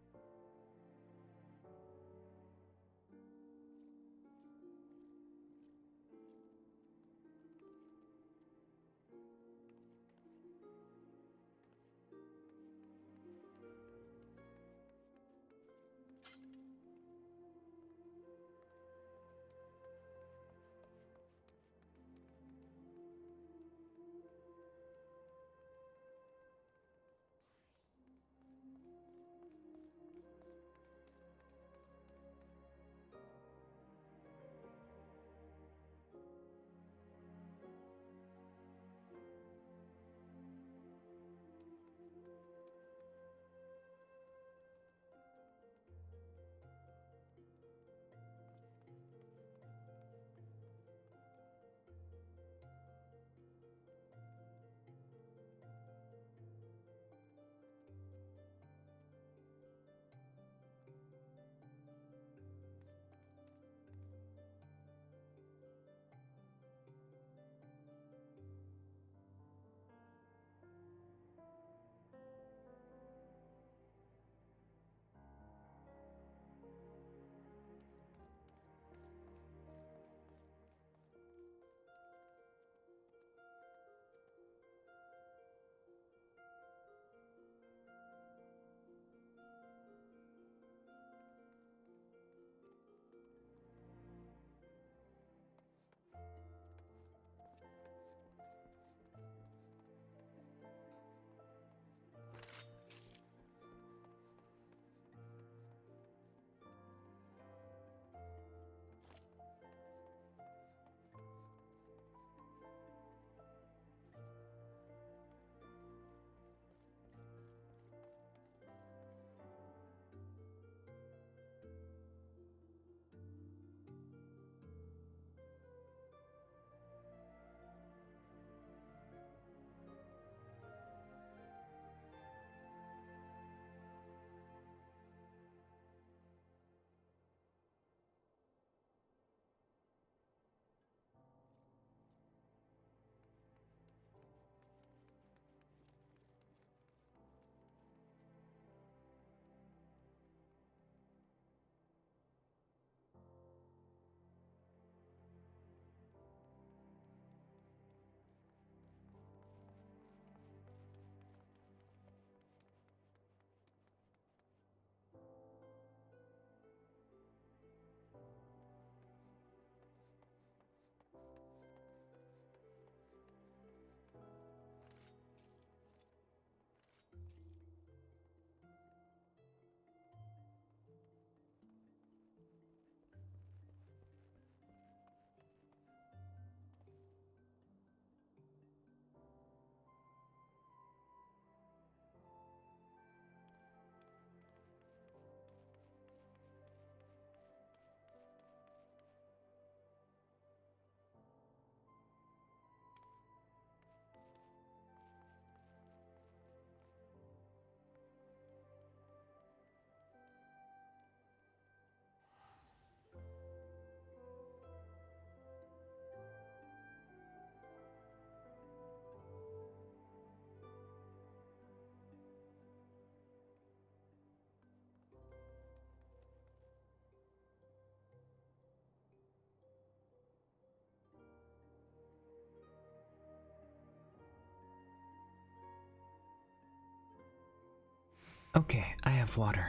Okay, I have water.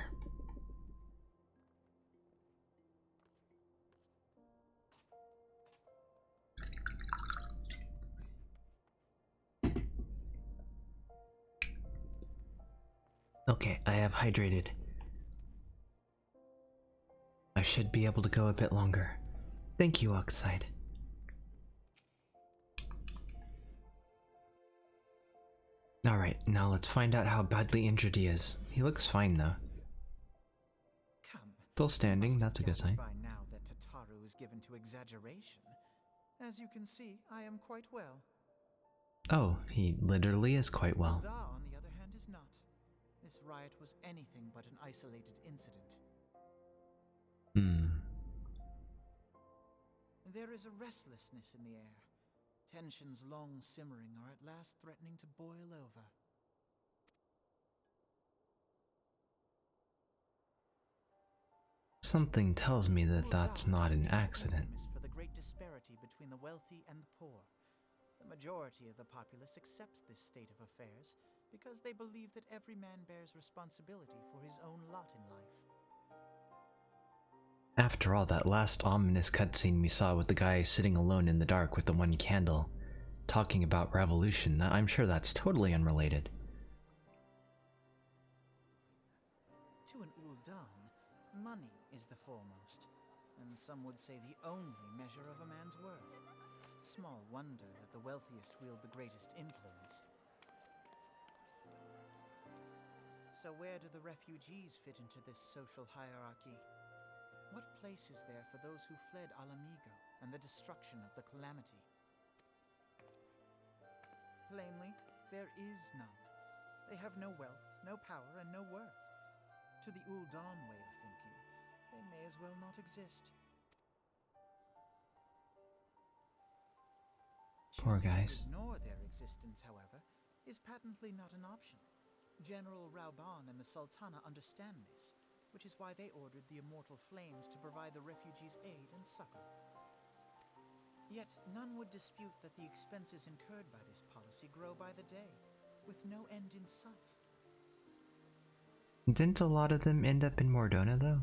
Okay, I have hydrated. I should be able to go a bit longer. Thank you, Oxide. Alright, now let's find out how badly injured he is. He looks fine though. Come. Still standing, You must that's a have good sign. gathered by now that Tataru is given to exaggeration. As you can see, I am quite well. Oh, he literally is quite well. Da, on the other hand, is not. This riot was anything but an isolated incident. There is a restlessness in the air. Tensions long simmering are at last threatening to boil over. Something tells me that that's not an accident. For the great disparity between the wealthy and the poor. The majority of the populace accepts this state of affairs because they believe that every man bears responsibility for his own lot in life. After all, that last ominous cutscene we saw with the guy sitting alone in the dark with the one candle, talking about revolution, I'm sure that's totally unrelated. To an Uldan, money is the foremost, and some would say the only measure of a man's worth. Small wonder that the wealthiest wield the greatest influence. So where do the refugees fit into this social hierarchy? What place is there for those who fled Alamigo and the destruction of the Calamity? Plainly, there is none. They have no wealth, no power, and no worth. To the Uldan way of thinking, they may as well not exist. Poor Choosing guys. to ignore their existence, however, is patently not an option. General Rauban and the Sultana understand this, which is why they ordered the Immortal Flames to provide the refugees aid and succor. Yet none would dispute that the expenses incurred by this policy grow by the day, with no end in sight. Didn't a lot of them end up in Mordona though?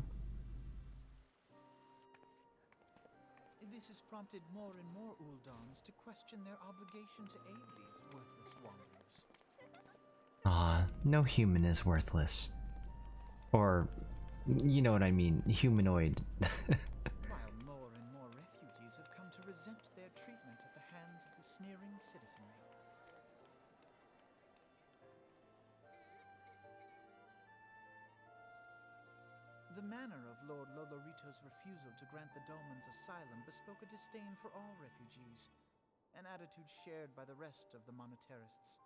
This has prompted more and more Uldans to question their obligation to aid these worthless wanderers. No human is worthless. Or, you know what I mean, humanoid. While more and more refugees have come to resent their treatment at the hands of the sneering citizenry. The manner of Lord Lolorito's refusal to grant the Dolmens asylum bespoke a disdain for all refugees, an attitude shared by the rest of the monetarists.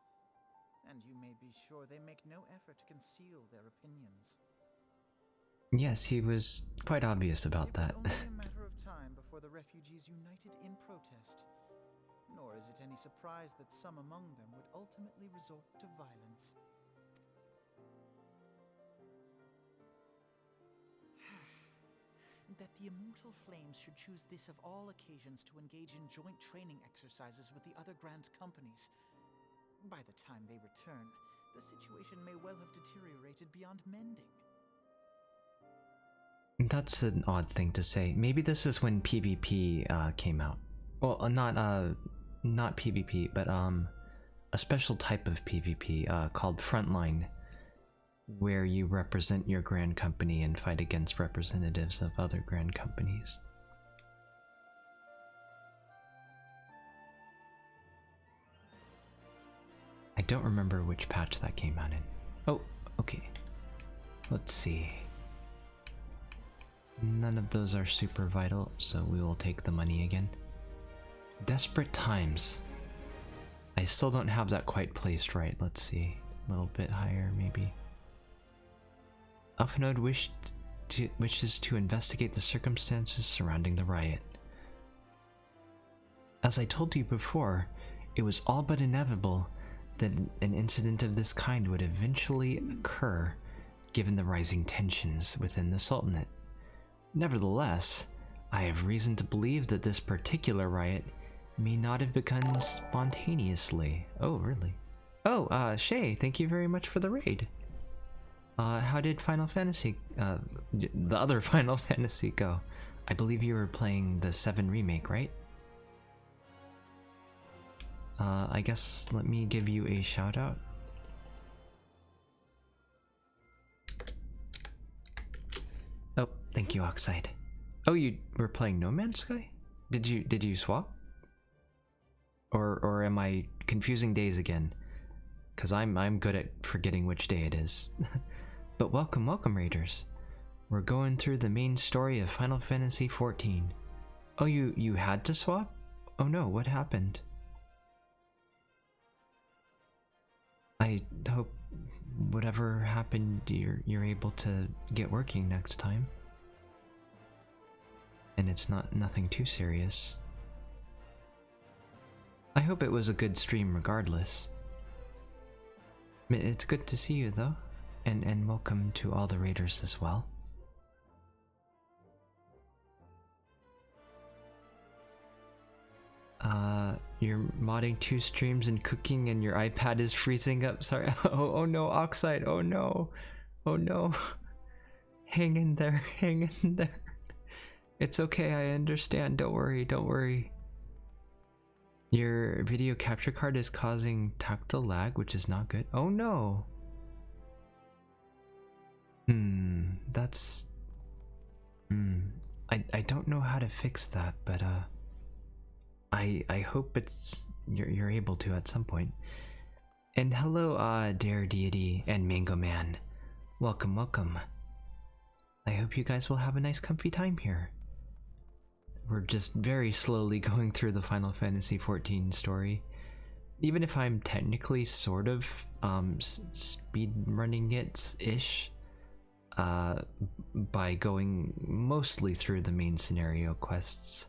And you may be sure they make no effort to conceal their opinions. Yes, he was quite obvious about that. It was only a matter of time before the refugees united in protest. Nor is it any surprise that some among them would ultimately resort to violence. That the Immortal Flames should choose this of all occasions to engage in joint training exercises with the other Grand Companies. By the time they return, the situation may well have deteriorated beyond mending. That's an odd thing to say. Maybe this is when PvP came out. Well, not PvP, but a special type of PvP called Frontline, where you represent your Grand Company and fight against representatives of other Grand Companies. I don't remember which patch that came out in. Oh, okay. Let's see. None of those are super vital, so we will take the money again. Desperate times. I still don't have that quite placed right. Let's see. A little bit higher, maybe. Alphanode wishes to investigate the circumstances surrounding the riot. As I told you before, it was all but inevitable that an incident of this kind would eventually occur, given the rising tensions within the Sultanate. Nevertheless, I have reason to believe that this particular riot may not have begun spontaneously. Oh, really? Oh, Shay, thank you very much for the raid. How did Final Fantasy, the other Final Fantasy go? I believe you were playing the 7 remake, right? I guess let me give you a shout out. Oh, thank you, Oxide. Oh, you were playing No Man's Sky? Did you swap? Or am I confusing days again? Cause I'm good at forgetting which day it is. But welcome, Raiders. We're going through the main story of Final Fantasy XIV. Oh, you had to swap? Oh no, what happened? I hope whatever happened, you're able to get working next time. And it's nothing too serious. I hope it was a good stream regardless. It's good to see you though, and welcome to all the raiders as well. You're modding 2 streams and cooking and your iPad is freezing up. Sorry. Oh no, Oxide. Oh no. Oh no. Hang in there. Hang in there. It's okay. I understand. Don't worry. Don't worry. Your video capture card is causing tactile lag, which is not good. Oh no. That's... I don't know how to fix that, but I hope you're able to at some point. And hello, Dare Deity and Mango Man. Welcome, welcome. I hope you guys will have a nice comfy time here. We're just very slowly going through the Final Fantasy XIV story. Even if I'm technically sort of speed running it-ish, by going mostly through the main scenario quests.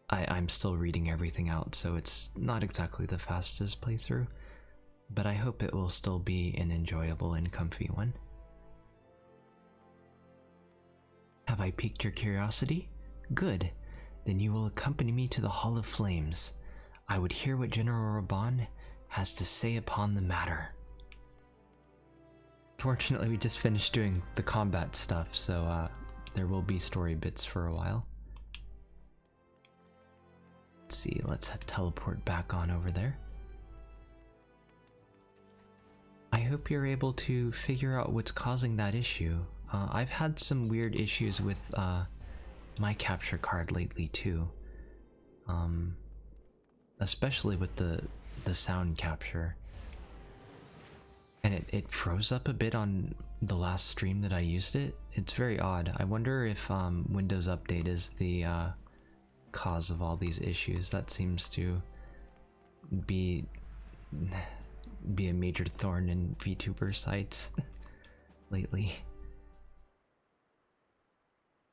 I'm still reading everything out, so it's not exactly the fastest playthrough, but I hope it will still be an enjoyable and comfy one. Have I piqued your curiosity? Good. Then you will accompany me to the Hall of Flames. I would hear what General Raban has to say upon the matter. Fortunately, we just finished doing the combat stuff, so there will be story bits for a while. Let's see, let's teleport back on over there. I hope you're able to figure out what's causing that issue. I've had some weird issues with my capture card lately too. Especially with the sound capture. And it froze up a bit on the last stream that I used it. It's very odd. I wonder if Windows Update is the cause of all these issues. That seems to be a major thorn in VTuber sites lately.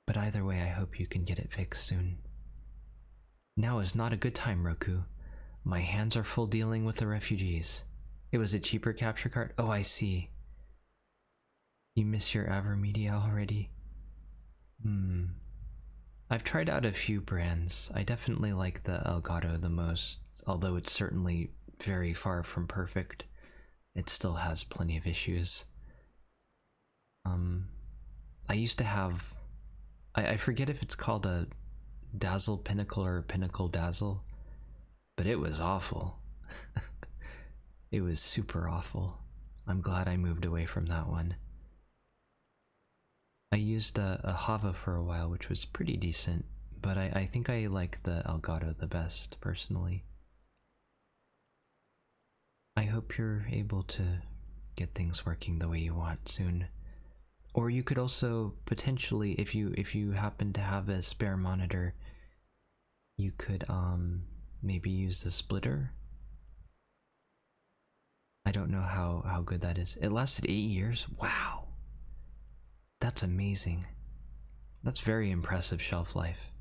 But either way, I hope you can get it fixed soon. Now is not a good time, Roku. My hands are full dealing with the refugees. It was a cheaper capture card? Oh, I see. You miss your Avermedia already? I've tried out a few brands. I definitely like the Elgato the most, although it's certainly very far from perfect. It still has plenty of issues. I used to have... I forget if it's called a Dazzle Pinnacle or Pinnacle Dazzle, but it was awful. It was super awful. I'm glad I moved away from that one. I used a Hava for a while, which was pretty decent, but I think I like the Elgato the best, personally. I hope you're able to get things working the way you want soon. Or you could also potentially, if you happen to have a spare monitor, you could maybe use the splitter. I don't know how good that is. It lasted 8 years? Wow! That's amazing. That's very impressive shelf life.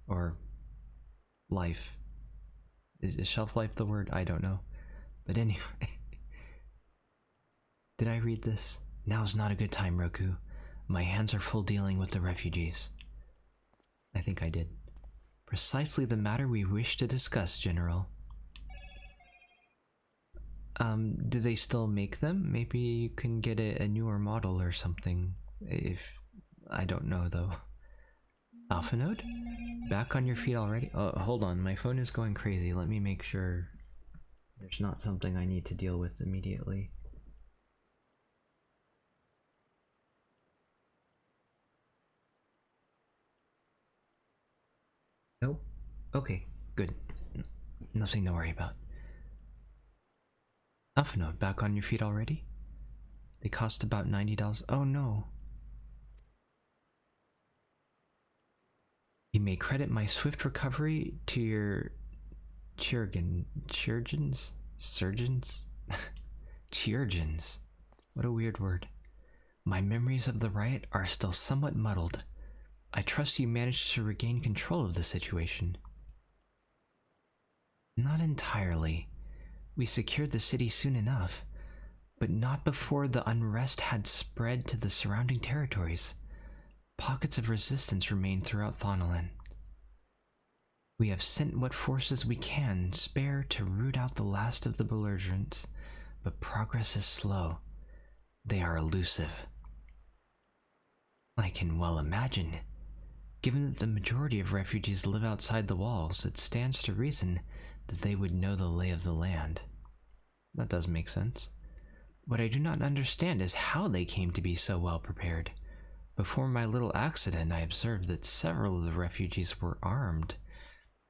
Or life. Is shelf life the word? I don't know. But anyway. Did I read this? Now's not a good time, Roku. My hands are full dealing with the refugees. I think I did. Precisely the matter we wish to discuss, General. Do they still make them? Maybe you can get a newer model or something. If I don't know though. Alpha node? Back on your feet already? Oh, hold on, my phone is going crazy. Let me make sure there's not something I need to deal with immediately. Nope. Okay, good. Nothing to worry about. Alpha node, back on your feet already? They cost about $90. Oh no. You may credit my swift recovery to your Chirurgeons? Surgeons? Chirurgeons. What a weird word. My memories of the riot are still somewhat muddled. I trust you managed to regain control of the situation. Not entirely. We secured the city soon enough, but not before the unrest had spread to the surrounding territories. Pockets of resistance remain throughout Thonolin. We have sent what forces we can spare to root out the last of the belligerents, but progress is slow. They are elusive. I can well imagine. Given that the majority of refugees live outside the walls, it stands to reason that they would know the lay of the land. That does make sense. What I do not understand is how they came to be so well prepared. Before my little accident, I observed that several of the refugees were armed,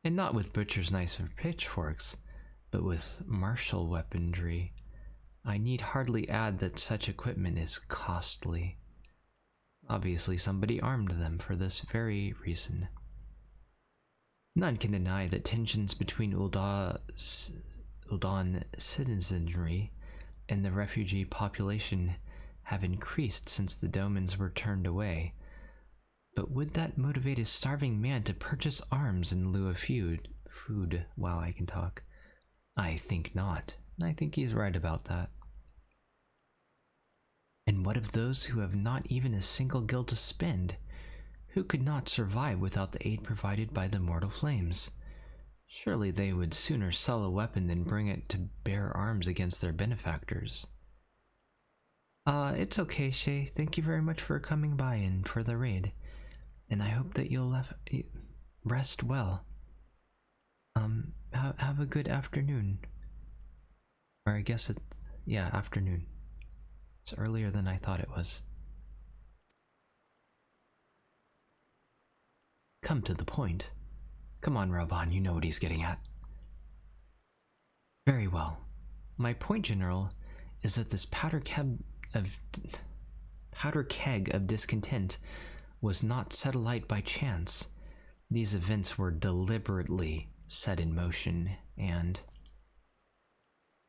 and not with butcher's knives or pitchforks, but with martial weaponry. I need hardly add that such equipment is costly. Obviously, somebody armed them for this very reason. None can deny that tensions between Uldan citizenry and the refugee population have increased since the Domans were turned away. But would that motivate a starving man to purchase arms in lieu of food? Wow, I can talk. I think not. I think he's right about that. And what of those who have not even a single gil to spend? Who could not survive without the aid provided by the mortal flames? Surely they would sooner sell a weapon than bring it to bear arms against their benefactors. It's okay, Shay. Thank you very much for coming by and for the raid. And I hope that you'll rest well. Have a good afternoon. Or I guess yeah, afternoon. It's earlier than I thought it was. Come to the point. Come on, Raban, you know what he's getting at. Very well. My point, General, is that this powder keg of discontent was not set alight by chance. These events were deliberately set in motion, and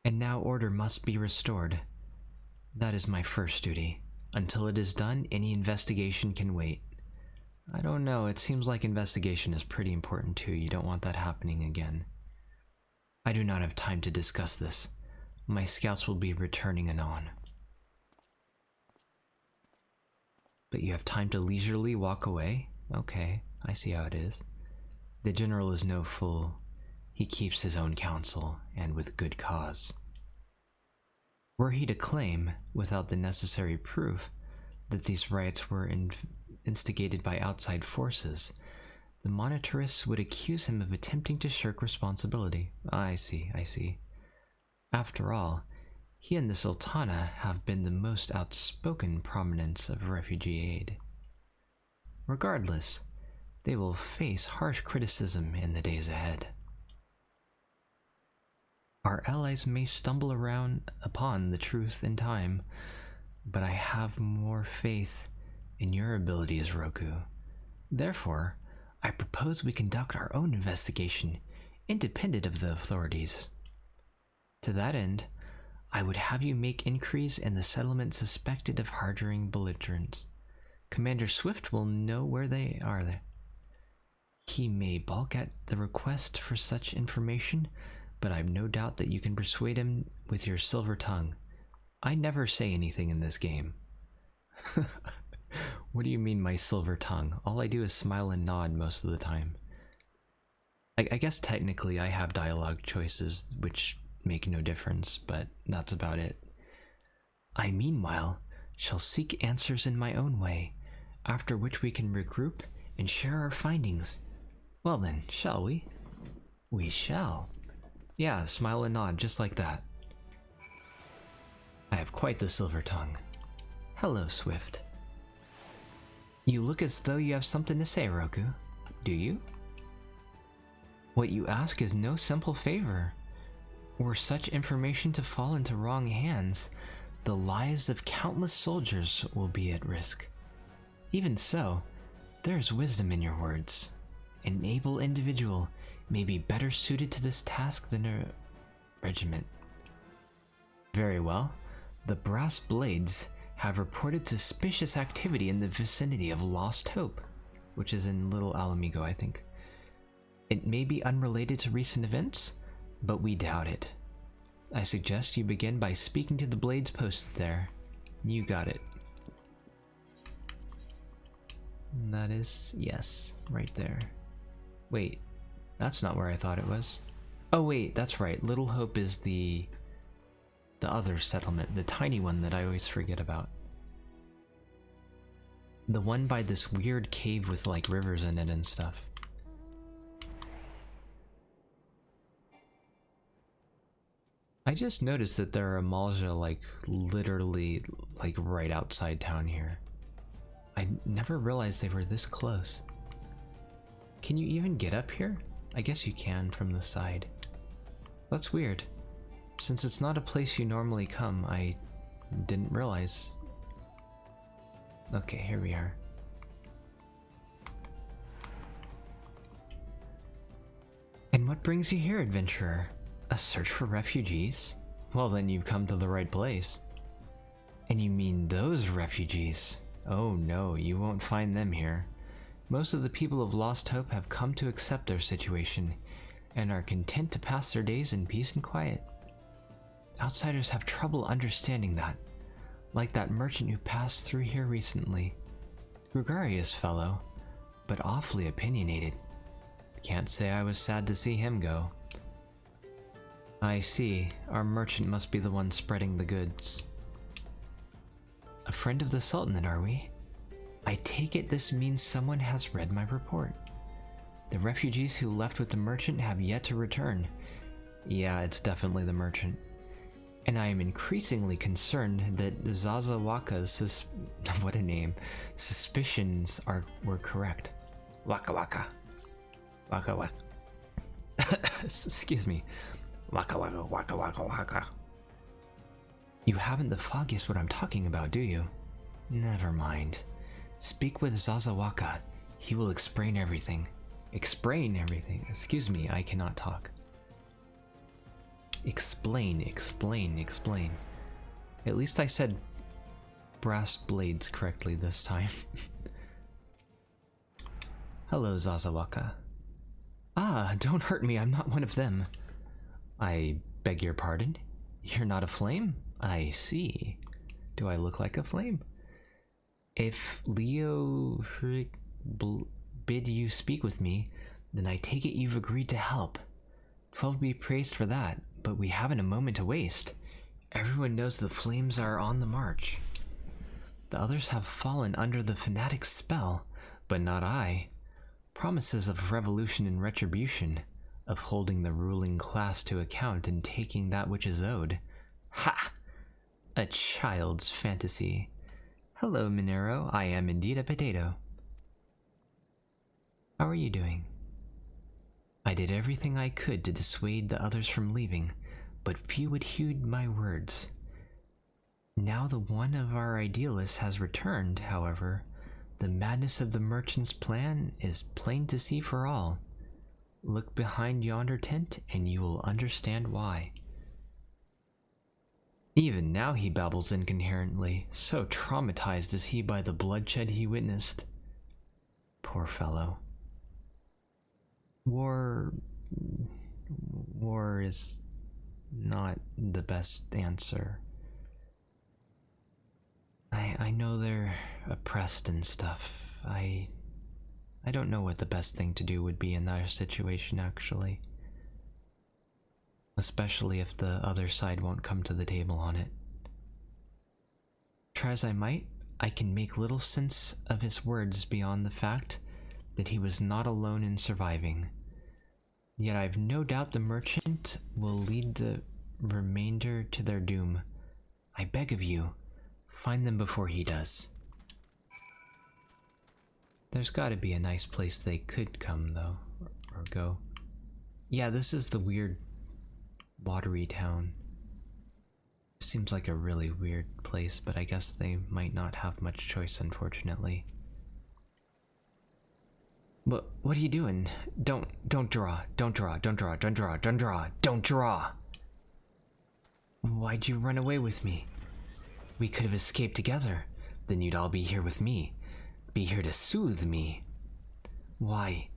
now order must be restored. That is my first duty. Until it is done, any investigation can wait. I don't know, it seems like investigation is pretty important too. You don't want that happening again. I do not have time to discuss this. My scouts will be returning anon. But you have time to leisurely walk away? Okay, I see how it is. The General is no fool. He keeps his own counsel, and with good cause. Were he to claim, without the necessary proof, that these riots were instigated by outside forces, the monitorists would accuse him of attempting to shirk responsibility. I see. After all, he and the Sultana have been the most outspoken prominents of refugee aid. Regardless, they will face harsh criticism in the days ahead. Our allies may stumble upon the truth in time, but I have more faith in your abilities, Roku. Therefore, I propose we conduct our own investigation, independent of the authorities. To that end, I would have you make inquiries in the settlement suspected of harboring belligerents. Commander Swift will know where they are. He may balk at the request for such information, but I've no doubt that you can persuade him with your silver tongue. I never say anything in this game. What do you mean, my silver tongue? All I do is smile and nod most of the time. I guess technically I have dialogue choices which make no difference, but that's about it. I, meanwhile, shall seek answers in my own way, after which we can regroup and share our findings. Well then, shall we? We shall. Yeah, smile and nod, just like that. I have quite the silver tongue. Hello, Swift. You look as though you have something to say, Roku. Do you? What you ask is no simple favor. Were such information to fall into wrong hands, the lives of countless soldiers will be at risk. Even so, there is wisdom in your words. An able individual may be better suited to this task than a regiment. Very well. The Brass Blades have reported suspicious activity in the vicinity of Lost Hope, which is in Little Alamigo, I think. It may be unrelated to recent events, but we doubt it. I suggest you begin by speaking to the Blades posted there. You got it. And that is, yes, right there. Wait, that's not where I thought it was. Oh wait, that's right, Little Hope is the other settlement, the tiny one that I always forget about. The one by this weird cave with like rivers in it and stuff. I just noticed that there are Malja like literally like right outside town here. I never realized they were this close. Can you even get up here? I guess you can from the side. That's weird. Since it's not a place you normally come, I didn't realize. Okay, here we are. And what brings you here, adventurer? A search for refugees? Well then you've come to the right place. And you mean those refugees? Oh no, you won't find them here. Most of the people of Lost Hope have come to accept their situation, and are content to pass their days in peace and quiet. Outsiders have trouble understanding that, like that merchant who passed through here recently. Gregarious fellow, but awfully opinionated. Can't say I was sad to see him go. I see, our merchant must be the one spreading the goods. A friend of the Sultanate, are we? I take it this means someone has read my report. The refugees who left with the merchant have yet to return. Yeah, it's definitely the merchant. And I am increasingly concerned that Zazawaka's what a name, suspicions were correct. Waka waka. Waka waka. Excuse me. Waka waka waka waka waka. You haven't the foggiest what I'm talking about, do you? Never mind. Speak with Zazawaka. He will explain everything. Explain everything? Excuse me, I cannot talk. Explain, explain, explain. At least I said Brass Blades correctly this time. Hello, Zazawaka. Ah, don't hurt me, I'm not one of them. I beg your pardon? You're not a flame? I see. Do I look like a flame? If Leo bid you speak with me, then I take it you've agreed to help. 'Twill be praised for that, but we haven't a moment to waste. Everyone knows the flames are on the march. The others have fallen under the fanatic's spell, but not I. Promises of revolution and retribution, of holding the ruling class to account and taking that which is owed. Ha! A child's fantasy. Hello, Minero. I am indeed a potato. How are you doing? I did everything I could to dissuade the others from leaving, but few would heed my words. Now the one of our idealists has returned, however, the madness of the merchant's plan is plain to see for all. Look behind yonder tent and you will understand why. Even now he babbles incoherently, so traumatized is he by the bloodshed he witnessed. Poor fellow. War is not the best answer. I know they're oppressed and stuff. I don't know what the best thing to do would be in their situation, actually. especially if the other side won't come to the table on it. Try as I might, I can make little sense of his words beyond the fact that he was not alone in surviving. Yet I've no doubt the merchant will lead the remainder to their doom. I beg of you, find them before he does. There's gotta be a nice place they could come, though, or go. Yeah, this is the weird, watery town. Seems like a really weird place, but I guess they might not have much choice, unfortunately. What are you doing? Don't draw. Don't draw. Don't draw. Don't draw. Don't draw. Don't draw. Why'd you run away with me? We could have escaped together. Then you'd all be here with me. Be here to soothe me. Why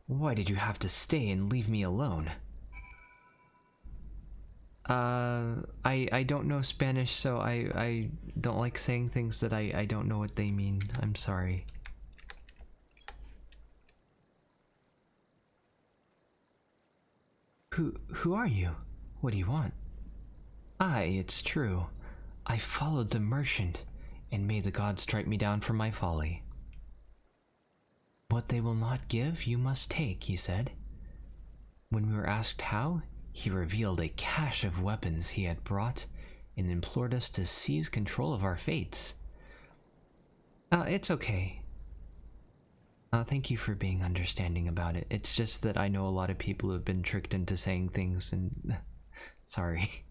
did you have to stay and leave me alone? I don't know Spanish, so I don't like saying things that I don't know what they mean. I'm sorry. Who are you? What do you want? It's true. I followed the merchant, and may the gods strike me down for my folly. What they will not give, you must take, he said. When we were asked how, he revealed a cache of weapons he had brought and implored us to seize control of our fates. It's okay. Thank you for being understanding about it. It's just that I know a lot of people who have been tricked into saying things and... sorry.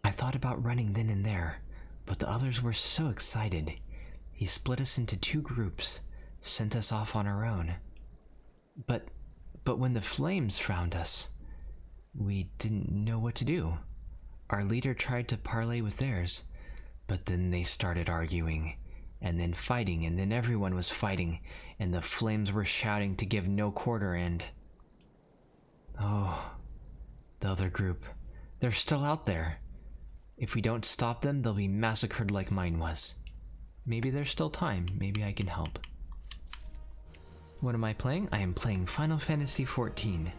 I thought about running then and there, but the others were so excited. He split us into 2 groups, sent us off on our own. But when the flames found us, we didn't know what to do. Our leader tried to parley with theirs, but then they started arguing, and then fighting, and then everyone was fighting, and the flames were shouting to give no quarter, and... oh, the other group. They're still out there. If we don't stop them, they'll be massacred like mine was. Maybe there's still time. Maybe I can help. What am I playing? I am playing Final Fantasy XIV.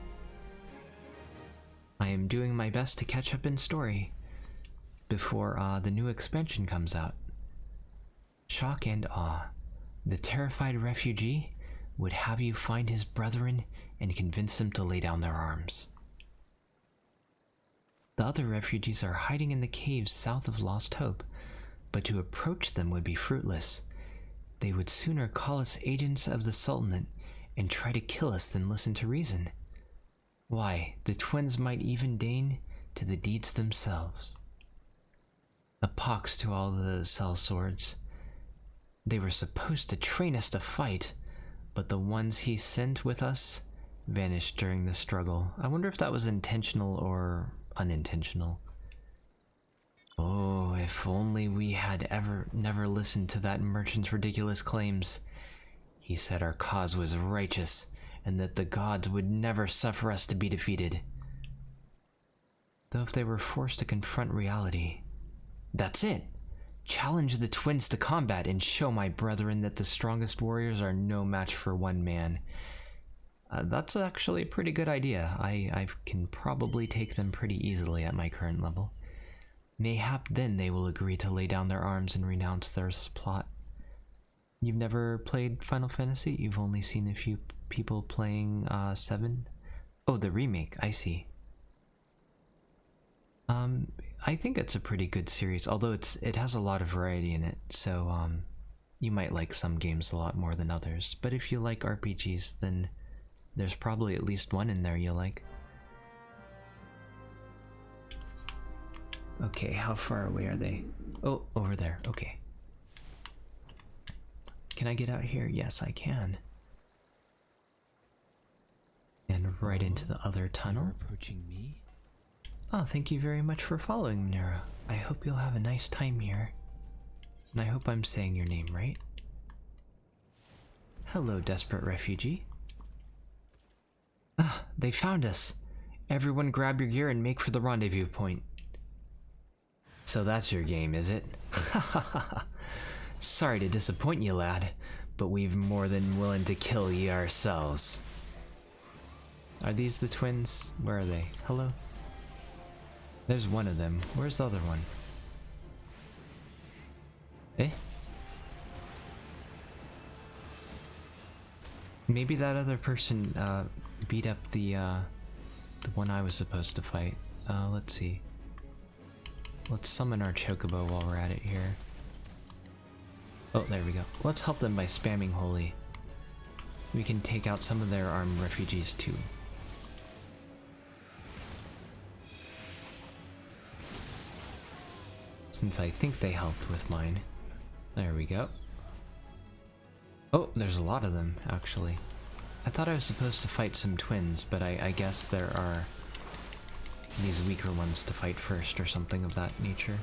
I am doing my best to catch up in story before the new expansion comes out. Shock and awe. The terrified refugee would have you find his brethren and convince them to lay down their arms. The other refugees are hiding in the caves south of Lost Hope, but to approach them would be fruitless. They would sooner call us agents of the Sultanate and try to kill us than listen to reason. Why, the twins might even deign to the deeds themselves. A pox to all the sellswords. They were supposed to train us to fight, but the ones he sent with us vanished during the struggle. I wonder if that was intentional or unintentional. Oh, if only we had never listened to that merchant's ridiculous claims. He said our cause was righteous, and that the gods would never suffer us to be defeated. Though if they were forced to confront reality... that's it! Challenge the twins to combat and show my brethren that the strongest warriors are no match for one man. That's actually a pretty good idea. I can probably take them pretty easily at my current level. Mayhap then they will agree to lay down their arms and renounce their plot. You've never played Final Fantasy? You've only seen a few people playing 7? Oh, the remake, I see. I think it's a pretty good series, although it has a lot of variety in it, so you might like some games a lot more than others. But if you like RPGs, then there's probably at least one in there you like. Okay, how far away are they? Oh, over there, okay. Can I get out here? Yes, I can. And right into the other tunnel. You're approaching me? Oh, thank you very much for following, Nera. I hope you'll have a nice time here. And I hope I'm saying your name right. Hello, desperate refugee. Ah, they found us. Everyone grab your gear and make for the rendezvous point. So that's your game, is it? Sorry to disappoint you, lad, but we've more than willing to kill ye ourselves. Are these the twins? Where are they? Hello? There's one of them. Where's the other one? Eh? Maybe that other person beat up the one I was supposed to fight. Let's see. Let's summon our chocobo while we're at it here. Oh, there we go. Let's help them by spamming Holy. We can take out some of their armed refugees too. Since I think they helped with mine. There we go. Oh, there's a lot of them, actually. I thought I was supposed to fight some twins, but I guess there are these weaker ones to fight first or something of that nature.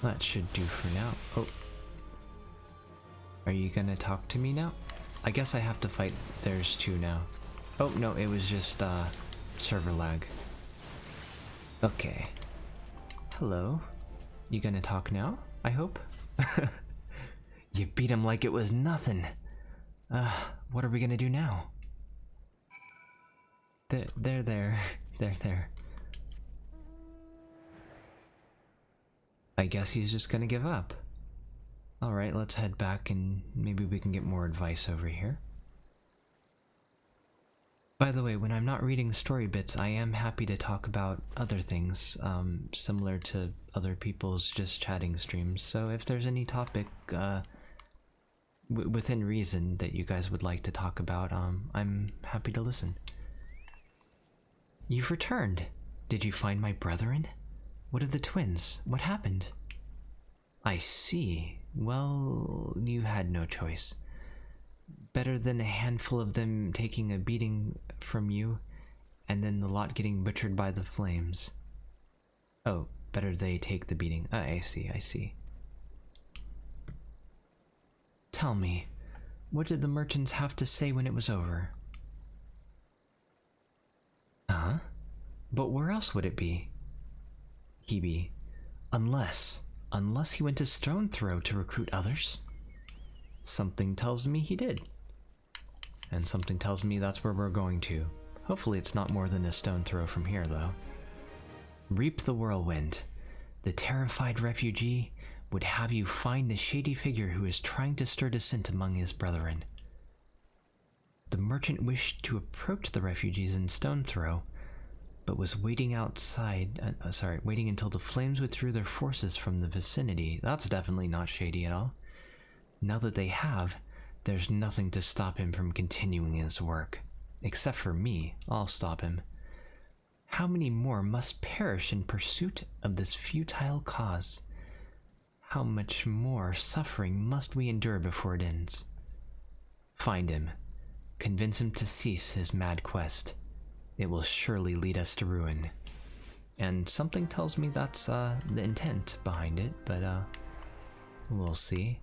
That should do for now. Oh. Are you gonna talk to me now? I guess I have to fight theirs too now. Oh, no, it was just, server lag. Okay. Hello. You gonna talk now, I hope? You beat him like it was nothing. What are we gonna do now? There. I guess he's just gonna give up. Alright, let's head back and maybe we can get more advice over here. By the way, when I'm not reading story bits, I am happy to talk about other things, similar to other people's just chatting streams. So if there's any topic within reason that you guys would like to talk about, I'm happy to listen. You've returned. Did you find my brethren? What of the twins? What happened? I see. Well, you had no choice. Better than a handful of them taking a beating from you, and then the lot getting butchered by the flames. Oh, better they take the beating. I see. Tell me, what did the merchants have to say when it was over? Huh? But where else would it be? Hebe. Unless he went to Stone Throw to recruit others? Something tells me he did. And something tells me that's where we're going to. Hopefully it's not more than a stone throw from here, though. Reap the whirlwind. The terrified refugee would have you find the shady figure who is trying to stir dissent among his brethren. The merchant wished to approach the refugees in stone throw, but was waiting outside, waiting until the flames withdrew their forces from the vicinity. That's definitely not shady at all. Now that they have, there's nothing to stop him from continuing his work. Except for me, I'll stop him. How many more must perish in pursuit of this futile cause? How much more suffering must we endure before it ends? Find him. Convince him to cease his mad quest. It will surely lead us to ruin. And something tells me that's the intent behind it, but we'll see.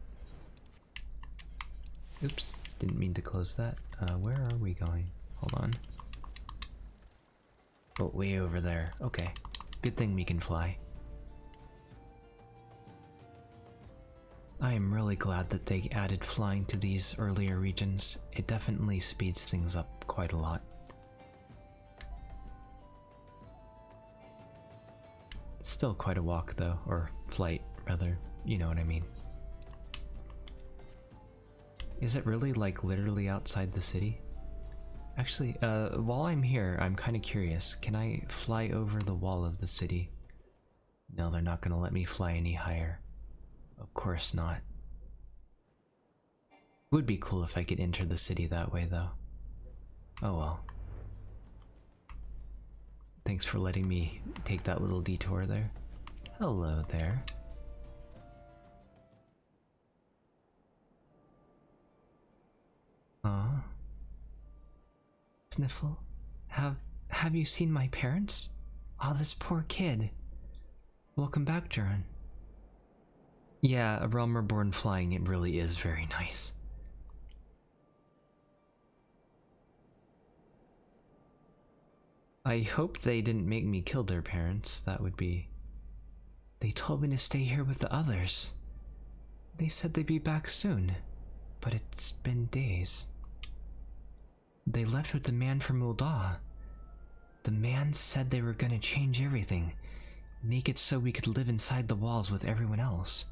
Oops, didn't mean to close that. Where are we going? Hold on. Oh, way over there. Okay. Good thing we can fly. I am really glad that they added flying to these earlier regions. It definitely speeds things up quite a lot. Still quite a walk though, or flight rather, you know what I mean. Is it really like literally outside the city? Actually, while I'm here, I'm kind of curious. Can I fly over the wall of the city? No, they're not going to let me fly any higher. Of course not. It would be cool if I could enter the city that way though. Oh well. Thanks for letting me take that little detour there. Hello there. Aw. Sniffle, have you seen my parents? Oh, this poor kid. Welcome back, Juran. Yeah, a realm reborn flying, it really is very nice. I hope they didn't make me kill their parents. That would be... They told me to stay here with the others. They said they'd be back soon. But it's been days. They left with the man from Ul'dah. The man said they were gonna change everything, make it so we could live inside the walls with everyone else.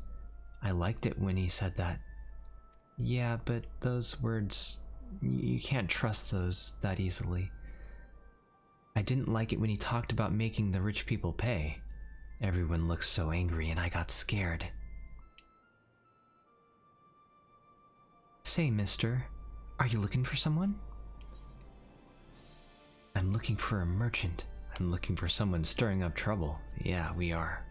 I liked it when he said that. Yeah, but those words, you can't trust those that easily. I didn't like it when he talked about making the rich people pay. Everyone looked so angry and I got scared. Say, mister, are you looking for someone? I'm looking for a merchant. I'm looking for someone stirring up trouble. Yeah, we are.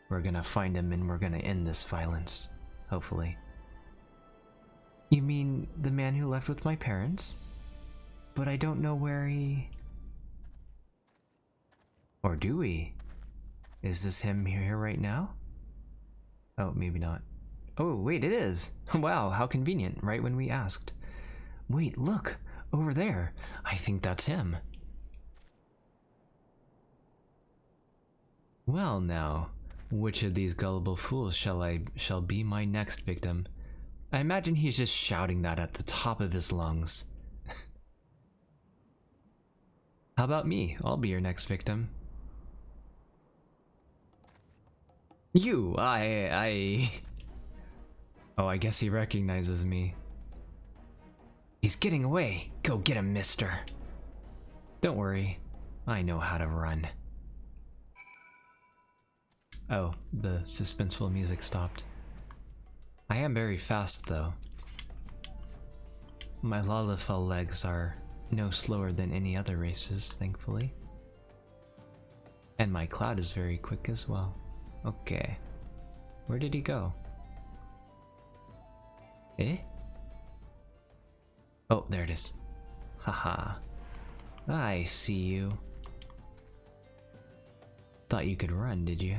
We're gonna find him and we're gonna end this violence. Hopefully. You mean the man who left with my parents? But I don't know where he... Or do we? Is this him here right now? Oh, maybe not. Oh, wait, it is! Wow, how convenient, right when we asked. Wait, look! Over there! I think that's him. Well now, which of these gullible fools shall be my next victim? I imagine he's just shouting that at the top of his lungs. How about me? I'll be your next victim. You! Oh, I guess he recognizes me. He's getting away! Go get him, mister! Don't worry, I know how to run. Oh, the suspenseful music stopped. I am very fast, though. My Lalafell legs are no slower than any other races, thankfully. And my Cloud is very quick as well. Okay. Where did he go? Eh? Oh, there it is. Haha. I see you. Thought you could run, did you?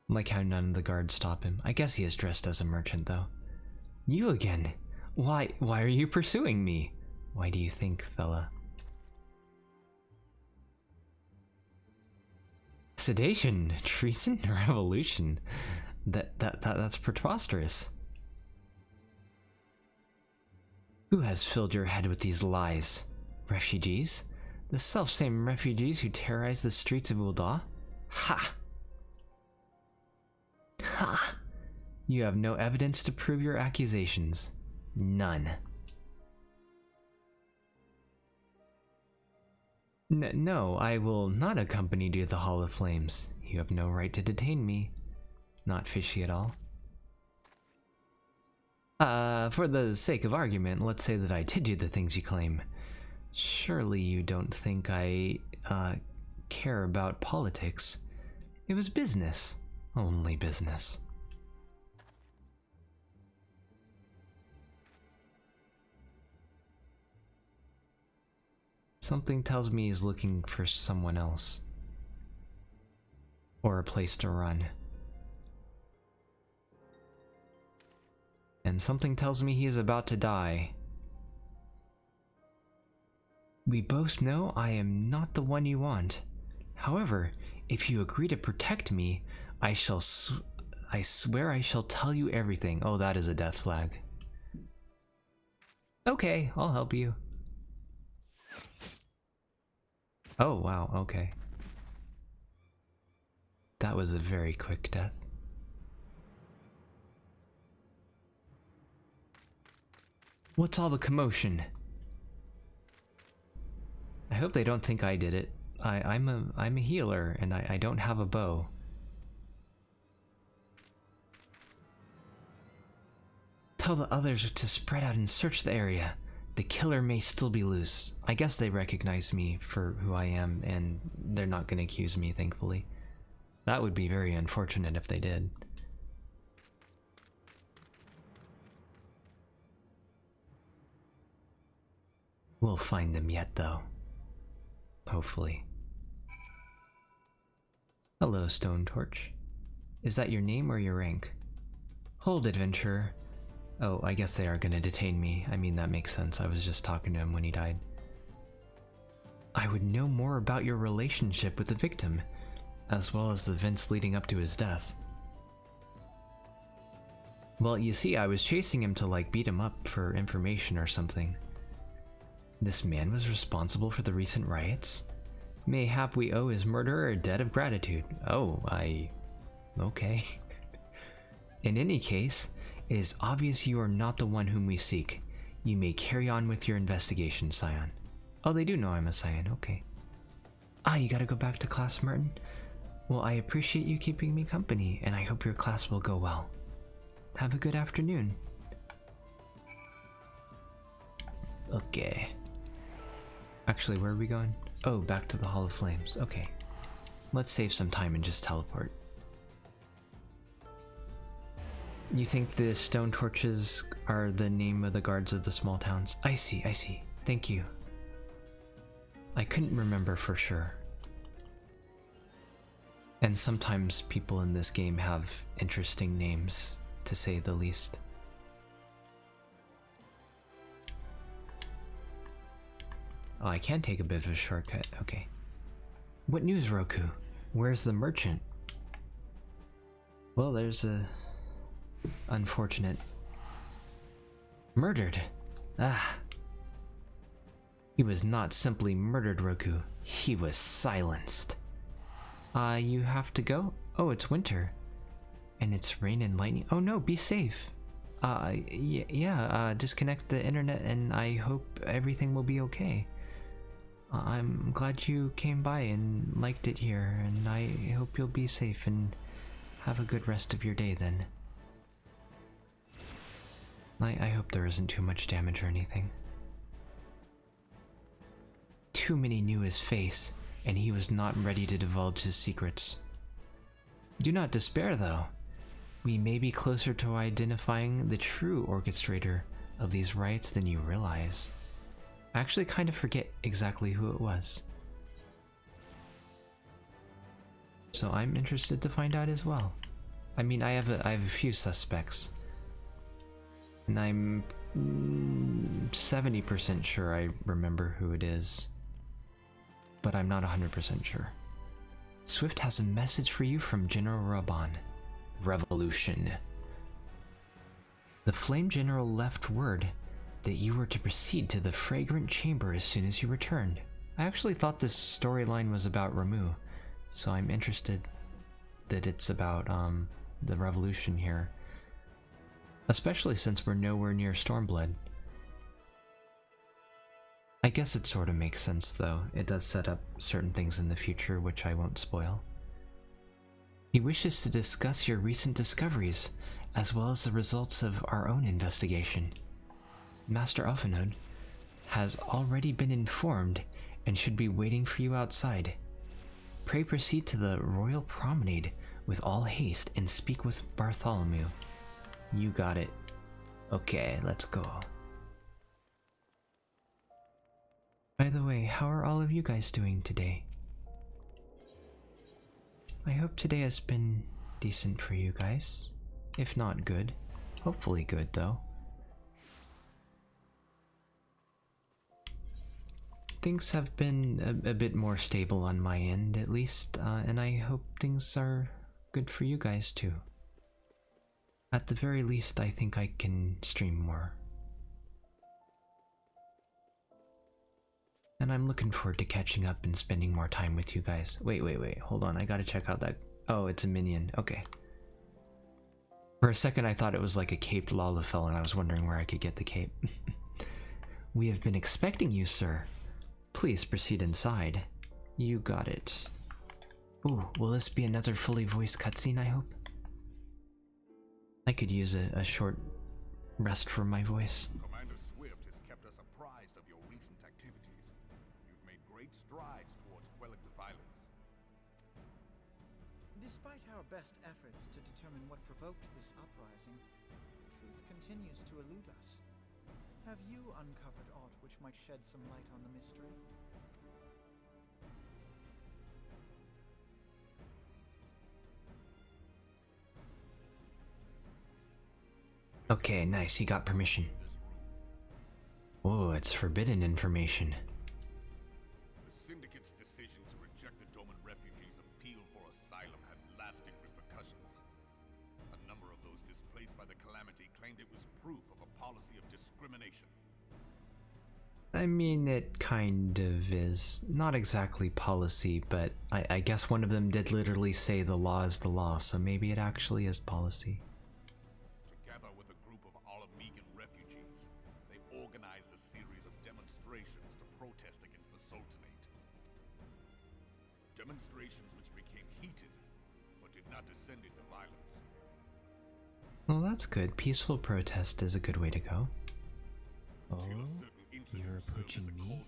Like how none of the guards stop him. I guess he is dressed as a merchant, though. You again? Why are you pursuing me? Why do you think, fella? Sedation, treason, revolution. That's preposterous. Who has filled your head with these lies? Refugees? The self-same refugees who terrorize the streets of Ul'dah? Ha! Ha! You have no evidence to prove your accusations. None. No, I will not accompany you to the Hall of Flames. You have no right to detain me. Not fishy at all. For the sake of argument, let's say that I did do the things you claim. Surely you don't think I, care about politics. It was business. Only business. Something tells me he's looking for someone else. Or a place to run. And something tells me he is about to die. We both know I am not the one you want. However, if you agree to protect me, I swear I shall tell you everything. Oh, that is a death flag. Okay, I'll help you. Oh, wow, okay. That was a very quick death. What's all the commotion? I hope they don't think I did it. I'm a healer, and I don't have a bow. Tell the others to spread out and search the area. The killer may still be loose. I guess they recognize me for who I am, and they're not gonna accuse me, thankfully. That would be very unfortunate if they did. We'll find them yet, though. Hopefully. Hello, Stone Torch. Is that your name or your rank? Hold, adventurer. Oh, I guess they are gonna detain me. I mean, that makes sense. I was just talking to him when he died. I would know more about your relationship with the victim, as well as the events leading up to his death. Well, you see, I was chasing him to like beat him up for information or something. This man was responsible for the recent riots? Mayhap we owe his murderer a debt of gratitude. Oh, okay. In any case, it is obvious you are not the one whom we seek. You may carry on with your investigation, Scion. Oh, they do know I'm a Scion, okay. Ah, you gotta go back to class, Martin? Well, I appreciate you keeping me company, and I hope your class will go well. Have a good afternoon. Okay. Actually, where are we going? Oh, back to the Hall of Flames. Okay. Let's save some time and just teleport. You think the stone torches are the name of the guards of the small towns? I see, I see. Thank you. I couldn't remember for sure. And sometimes people in this game have interesting names, to say the least. Oh, I can take a bit of a shortcut. Okay. What news, Roku? Where's the merchant? Well, there's a... unfortunate... Murdered! Ah! He was not simply murdered, Roku. He was silenced. You have to go? Oh, it's winter. And it's rain and lightning. Oh no, be safe. Disconnect the internet and I hope everything will be okay. I'm glad you came by and liked it here, and I hope you'll be safe and have a good rest of your day then. I hope there isn't too much damage or anything. Too many knew his face, and he was not ready to divulge his secrets. Do not despair, though. We may be closer to identifying the true orchestrator of these riots than you realize. I actually kind of forget exactly who it was. So I'm interested to find out as well. I mean, I have a few suspects. And I'm 70% sure I remember who it is. But I'm not 100% sure. Swift has a message for you from General Raban. Revolution. The Flame General left word that you were to proceed to the Fragrant Chamber as soon as you returned. I actually thought this storyline was about Ramu, so I'm interested that it's about the revolution here. Especially since we're nowhere near Stormblood. I guess it sort of makes sense though. It does set up certain things in the future which I won't spoil. He wishes to discuss your recent discoveries, as well as the results of our own investigation. Master Alphanode has already been informed and should be waiting for you outside. Pray proceed to the Royal Promenade with all haste and speak with Bartholomew. You got it. Okay, let's go. By the way, how are all of you guys doing today? I hope today has been decent for you guys. If not good. Hopefully good, though. Things have been a bit more stable on my end, at least, and I hope things are good for you guys, too. At the very least, I think I can stream more. And I'm looking forward to catching up and spending more time with you guys. Wait, hold on, I gotta check out that... Oh, it's a minion, okay. For a second I thought it was like a caped Lalafell and I was wondering where I could get the cape. We have been expecting you, sir. Please proceed inside. You got it. Ooh, will this be another fully voiced cutscene, I hope? I could use a short rest for my voice. Commander Swift has kept us apprised of your recent activities. You've made great strides towards quelling the violence. Despite our best efforts to determine what provoked this uprising, the truth continues to elude us. Have you uncovered aught which might shed some light on the mystery? Okay, nice, he got permission. Oh, it's forbidden information. The Syndicate's decision to reject the Doman refugees' appeal for asylum had lasting repercussions. A number of those displaced by the calamity claimed it was proof of a policy of discrimination. I mean, it kind of is. Not exactly policy, but I guess one of them did literally say the law is the law, so maybe it actually is policy. Together with a group of Alamegan refugees, they organized a series of demonstrations to protest against the Sultanate. Demonstrations which became heated, but did not descend into violence. Well, that's good. Peaceful protest is a good way to go. You're approaching me?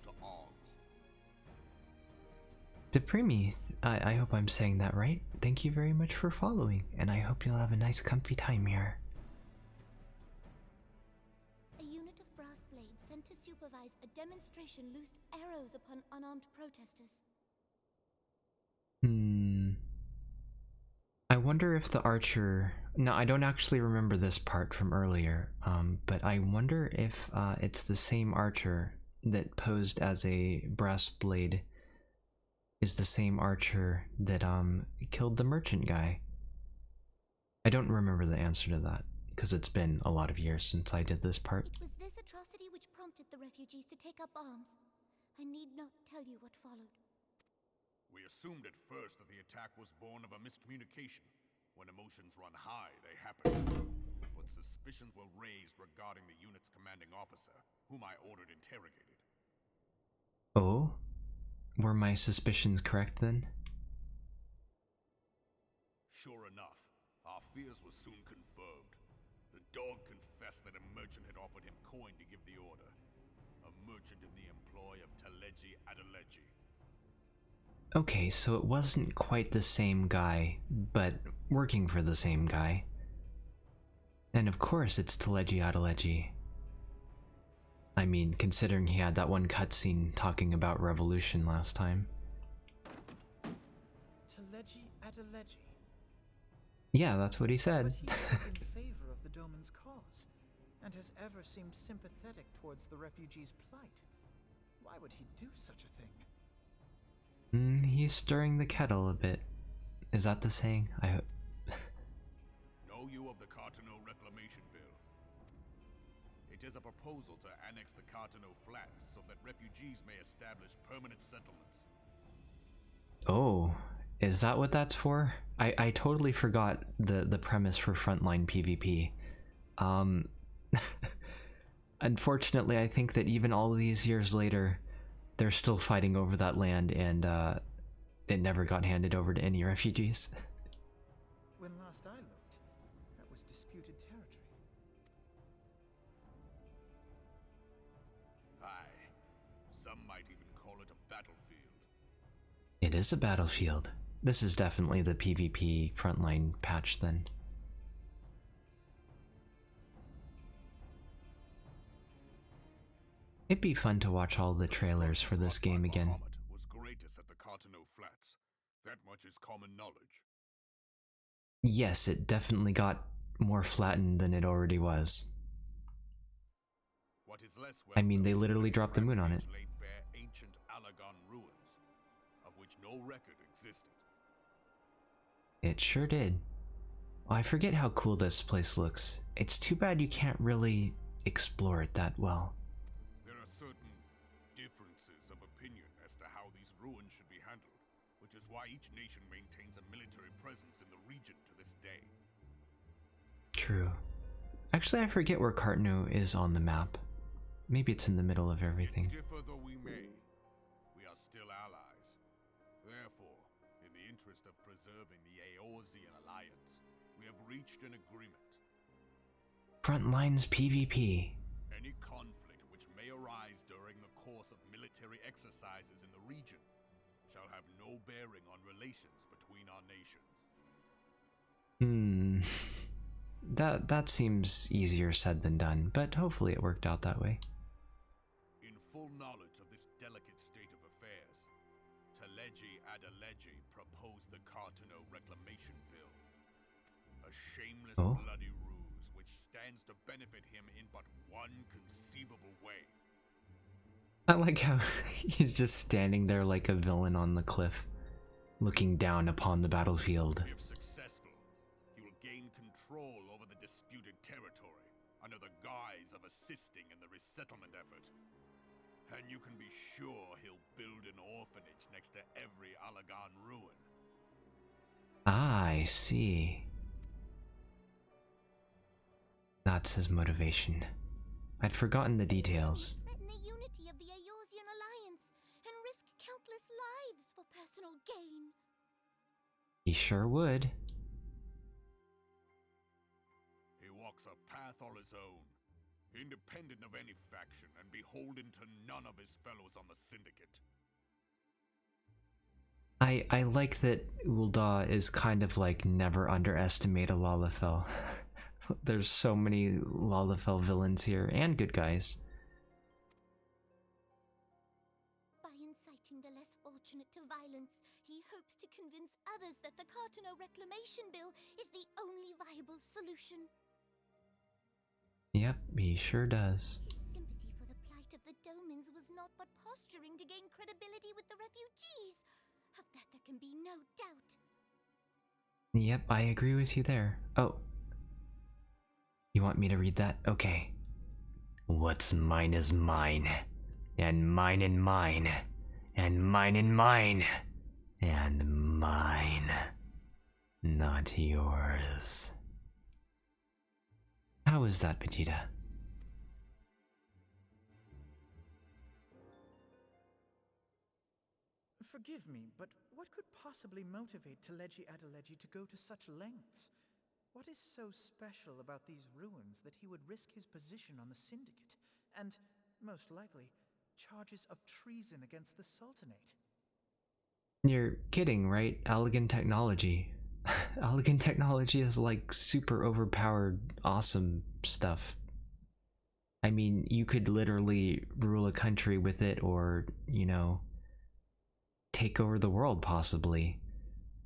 Deprimi, I hope I'm saying that right. Thank you very much for following, and I hope you'll have a nice comfy time here. A unit of brass blades sent to supervise a demonstration loosed arrows upon unarmed protesters. I wonder if the archer... No, I don't actually remember this part from earlier, but I wonder if it's the same archer that posed as a brass blade is the same archer that killed the merchant guy. I don't remember the answer to that, because it's been a lot of years since I did this part. It was this atrocity which prompted the refugees to take up arms. I need not tell you what followed. We assumed at first that the attack was born of a miscommunication. When emotions run high, they happen. But suspicions were raised regarding the unit's commanding officer, whom I ordered interrogated. Oh? Were my suspicions correct then? Sure enough, our fears were soon confirmed. The dog confessed that a merchant had offered him coin to give the order. A merchant in the employ of Teleji Adeleji. Okay, so it wasn't quite the same guy, but working for the same guy. And of course it's Teleji Adeleji. I mean, considering he had that one cutscene talking about revolution last time. Teleji Adeleji. Yeah, that's what he said. But he is in favor of the Doman's cause, and has ever seemed sympathetic towards the refugees' plight. Why would he do such a thing? He's stirring the kettle a bit. Is that the saying? I hope. Know you of the Cartano Reclamation Bill? It is a proposal to annex the Cartano Flats so that refugees may establish permanent settlements. Oh, is that what that's for? I totally forgot the premise for frontline PvP. Unfortunately, I think that even all these years later, they're still fighting over that land, and it never got handed over to any refugees. When last I looked, that was disputed territory. Aye, some might even call it a battlefield. It is a battlefield. This is definitely the PvP frontline patch then. It'd be fun to watch all the trailers for this game again. Was greatest at the Cartano Flats. That much is common knowledge. Yes, it definitely got more flattened than it already was. What is less well I mean, they literally dropped the moon on it. laid bare ancient Alagon ruins, of which no record existed. It sure did. I forget how cool this place looks. It's too bad you can't really explore it that well. There are certain differences of opinion as to how these ruins should be handled, which is why each nation maintains a military presence in the region to this day. True. Actually, I forget where Cartano is on the map. Maybe it's in the middle of everything. Differ though we may, we are still allies. Therefore, in the interest of preserving the Eorzean alliance, we have reached an agreement. Frontlines PvP. Any conflict which may arise during the course of military exercises in the region shall have no bearing on relations between our nations. That seems easier said than done, but hopefully it worked out that way. In full knowledge of this delicate state of affairs, Teleji Adeleji proposed the Cartano Reclamation Bill. A shameless, bloody ruse which stands to benefit him in but one conceivable way. I like how he's just standing there like a villain on the cliff, looking down upon the battlefield. If successful, he will gain control assisting in the resettlement effort. And you can be sure he'll build an orphanage next to every Allagan ruin. Ah, I see. That's his motivation. I'd forgotten the details. Threaten the unity of the Eorzean Alliance and risk countless lives for personal gain. He sure would. He walks a path all his own, independent of any faction and beholden to none of his fellows on the Syndicate. I like that Ul'dah is kind of like never underestimate a Lalafell. There's so many Lalafell villains here, and good guys. By inciting the less fortunate to violence, he hopes to convince others that the Cartano Reclamation Bill is the only viable solution. Yep, he sure does. His sympathy for the plight of the Domans was not but posturing to gain credibility with the refugees. Of that there can be no doubt. Yep, I agree with you there. Oh. You want me to read that? Okay. What's mine is mine. And mine and mine. And mine and mine. And mine. Not yours. How is that, Vegeta? Forgive me, but what could possibly motivate Teleji Adeleji to go to such lengths? What is so special about these ruins that he would risk his position on the Syndicate, and, most likely, charges of treason against the Sultanate? You're kidding, right? Allagan technology. Allagan technology is like super overpowered, awesome stuff. I mean, you could literally rule a country with it, or, you know, take over the world, possibly,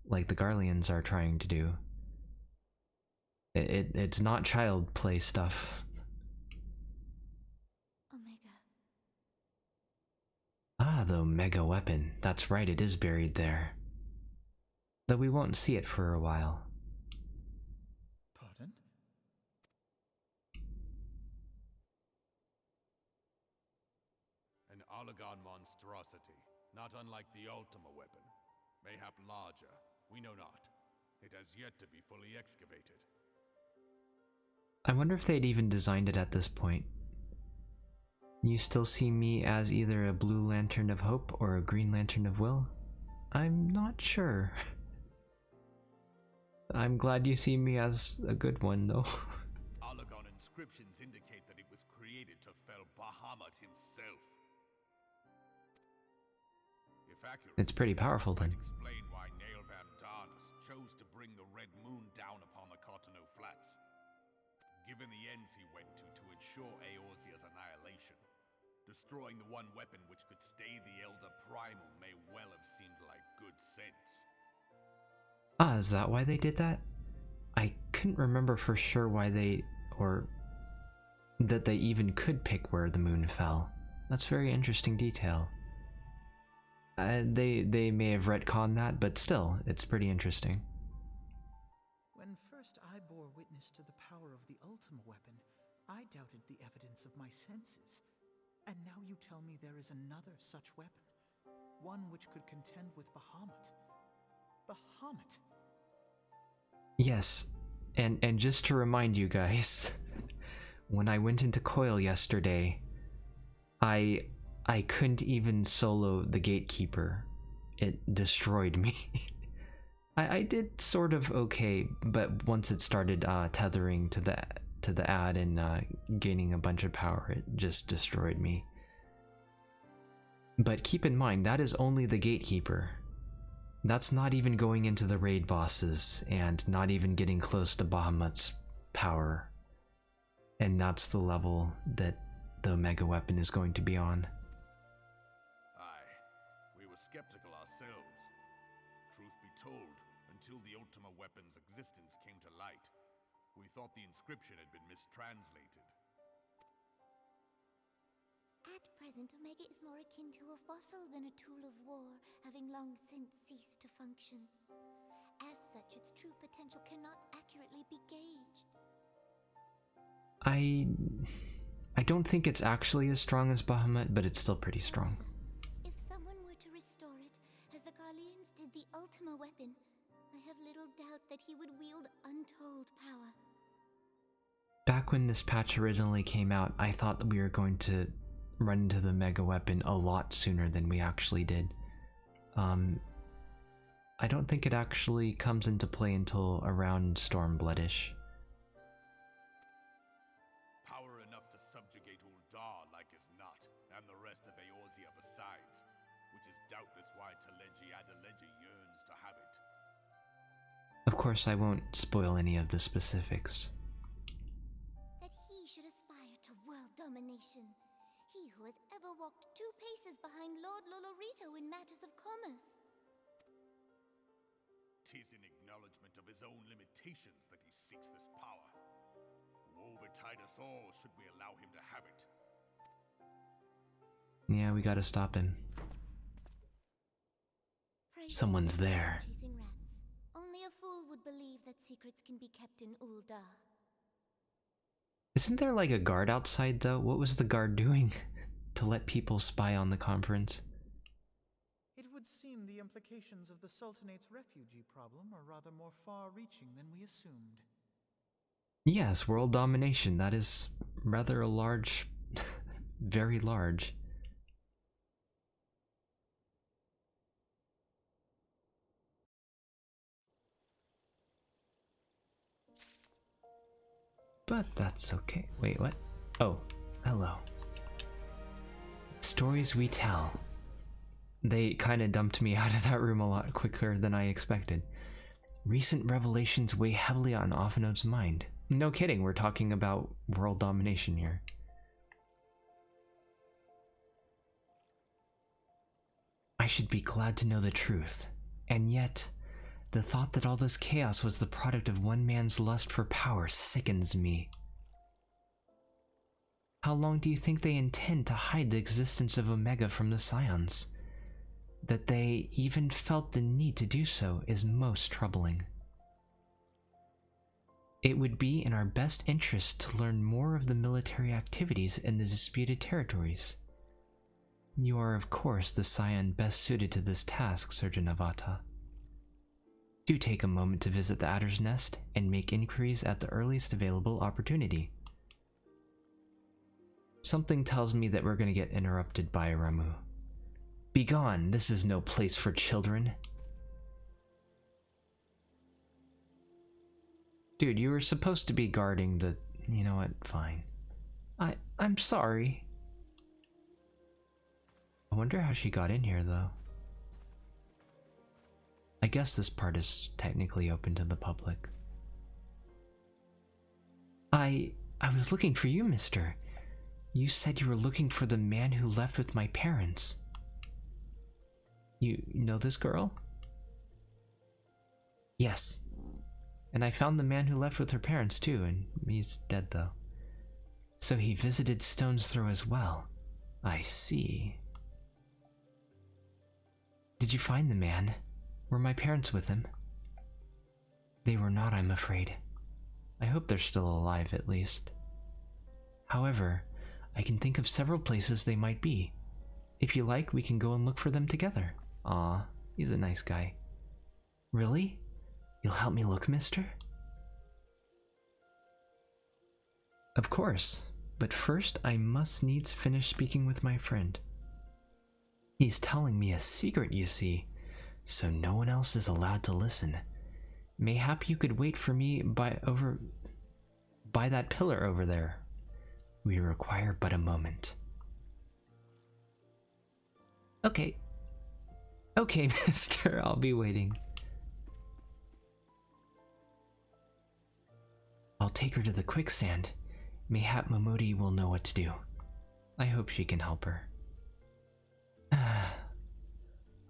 like the Garleans are trying to do. It's not child play stuff. Omega. Ah, the Omega weapon. That's right, it is buried there. Though we won't see it for a while. Pardon? An Allagan monstrosity, not unlike the Ultima weapon. Mayhap larger, we know not. It has yet to be fully excavated. I wonder if they'd even designed it at this point. You still see me as either a Blue Lantern of Hope or a Green Lantern of Will? I'm not sure. I'm glad you see me as a good one, though. Allagan inscriptions indicate that it was created to fell Bahamut himself. If accurate, It's pretty powerful then. explain why Nailvan Darnus chose to bring the Red Moon down upon the Cartano Flats. Given the ends he went to ensure Eorzea's annihilation, destroying the one weapon which could stay the Elder Primal may well have seemed like good sense. Ah, is that why they did that? I couldn't remember for sure why they, or that they even could pick where the moon fell. That's very interesting detail. They may have retconned that, but still, it's pretty interesting. When first I bore witness to the power of the Ultima weapon, I doubted the evidence of my senses. And now you tell me there is another such weapon. One which could contend with Bahamut. Bahamut! Yes, and just to remind you guys, when I went into Coil yesterday, I couldn't even solo the Gatekeeper. It destroyed me. I did sort of okay, but once it started tethering to the ad and gaining a bunch of power, it just destroyed me. But keep in mind, that is only the Gatekeeper. That's not even going into the raid bosses, and not even getting close to Bahamut's power. And that's the level that the Omega weapon is going to be on. Aye, we were skeptical ourselves. Truth be told, until the Ultima weapon's existence came to light, we thought the inscription had been mistranslated. At present, Omega is more akin to a fossil than a tool of war, having long since ceased to function. As such, its true potential cannot accurately be gauged. I don't think it's actually as strong as Bahamut, but it's still pretty strong. If someone were to restore it, as the Garleans did the Ultima weapon, I have little doubt that he would wield untold power. Back when this patch originally came out, I thought that we were going to run into the mega weapon a lot sooner than we actually did. I don't think it actually comes into play until around Stormbloodish. Power enough to subjugate Uldar like as not, and the rest of Eorzea besides, which is doubtless why Teleji Adeleji yearns to have it. Of course, I won't spoil any of the specifics. That he should aspire to world domination. He who has ever walked 2 paces behind Lord Lolorito in matters of commerce. 'Tis in acknowledgement of his own limitations that he seeks this power. Woe betide us all should we allow him to have it. Yeah, we gotta stop him. Someone's there. Chasing rats. Only a fool would believe that secrets can be kept in Uldar. Isn't there like a guard outside though? What was the guard doing to let people spy on the conference? It would seem the implications of the Sultanate's refugee problem are rather more far-reaching than we assumed. Yes, world domination. That is rather a large, very large. But that's okay. Wait, what? Oh, hello. Stories we tell. They kind of dumped me out of that room a lot quicker than I expected. Recent revelations weigh heavily on Offenode's mind. No kidding, we're talking about world domination here. I should be glad to know the truth, and yet, the thought that all this chaos was the product of one man's lust for power sickens me. How long do you think they intend to hide the existence of Omega from the Scions? That they even felt the need to do so is most troubling. It would be in our best interest to learn more of the military activities in the disputed territories. You are, of course, the Scion best suited to this task, Surgeon Avata. Do take a moment to visit the Adder's Nest and make inquiries at the earliest available opportunity. Something tells me that we're going to get interrupted by Ramu. Begone, this is no place for children. Dude, you were supposed to be guarding the... You know what, fine. I'm sorry. I wonder how she got in here, though. I guess this part is technically open to the public. I was looking for you, mister. You said you were looking for the man who left with my parents. You know this girl? Yes. And I found the man who left with her parents too, and he's dead though. So he visited Stone's Throw as well. I see. Did you find the man? Were my parents with him? They were not, I'm afraid. I hope they're still alive at least. However, I can think of several places they might be. If you like, we can go and look for them together. Aw, he's a nice guy. Really? You'll help me look, mister? Of course, but first I must needs finish speaking with my friend. He's telling me a secret, you see, so no one else is allowed to listen. Mayhap you could wait for me by that pillar over there. We require but a moment. Okay. Okay, mister, I'll be waiting. I'll take her to the quicksand. Mayhap Momodi will know what to do. I hope she can help her.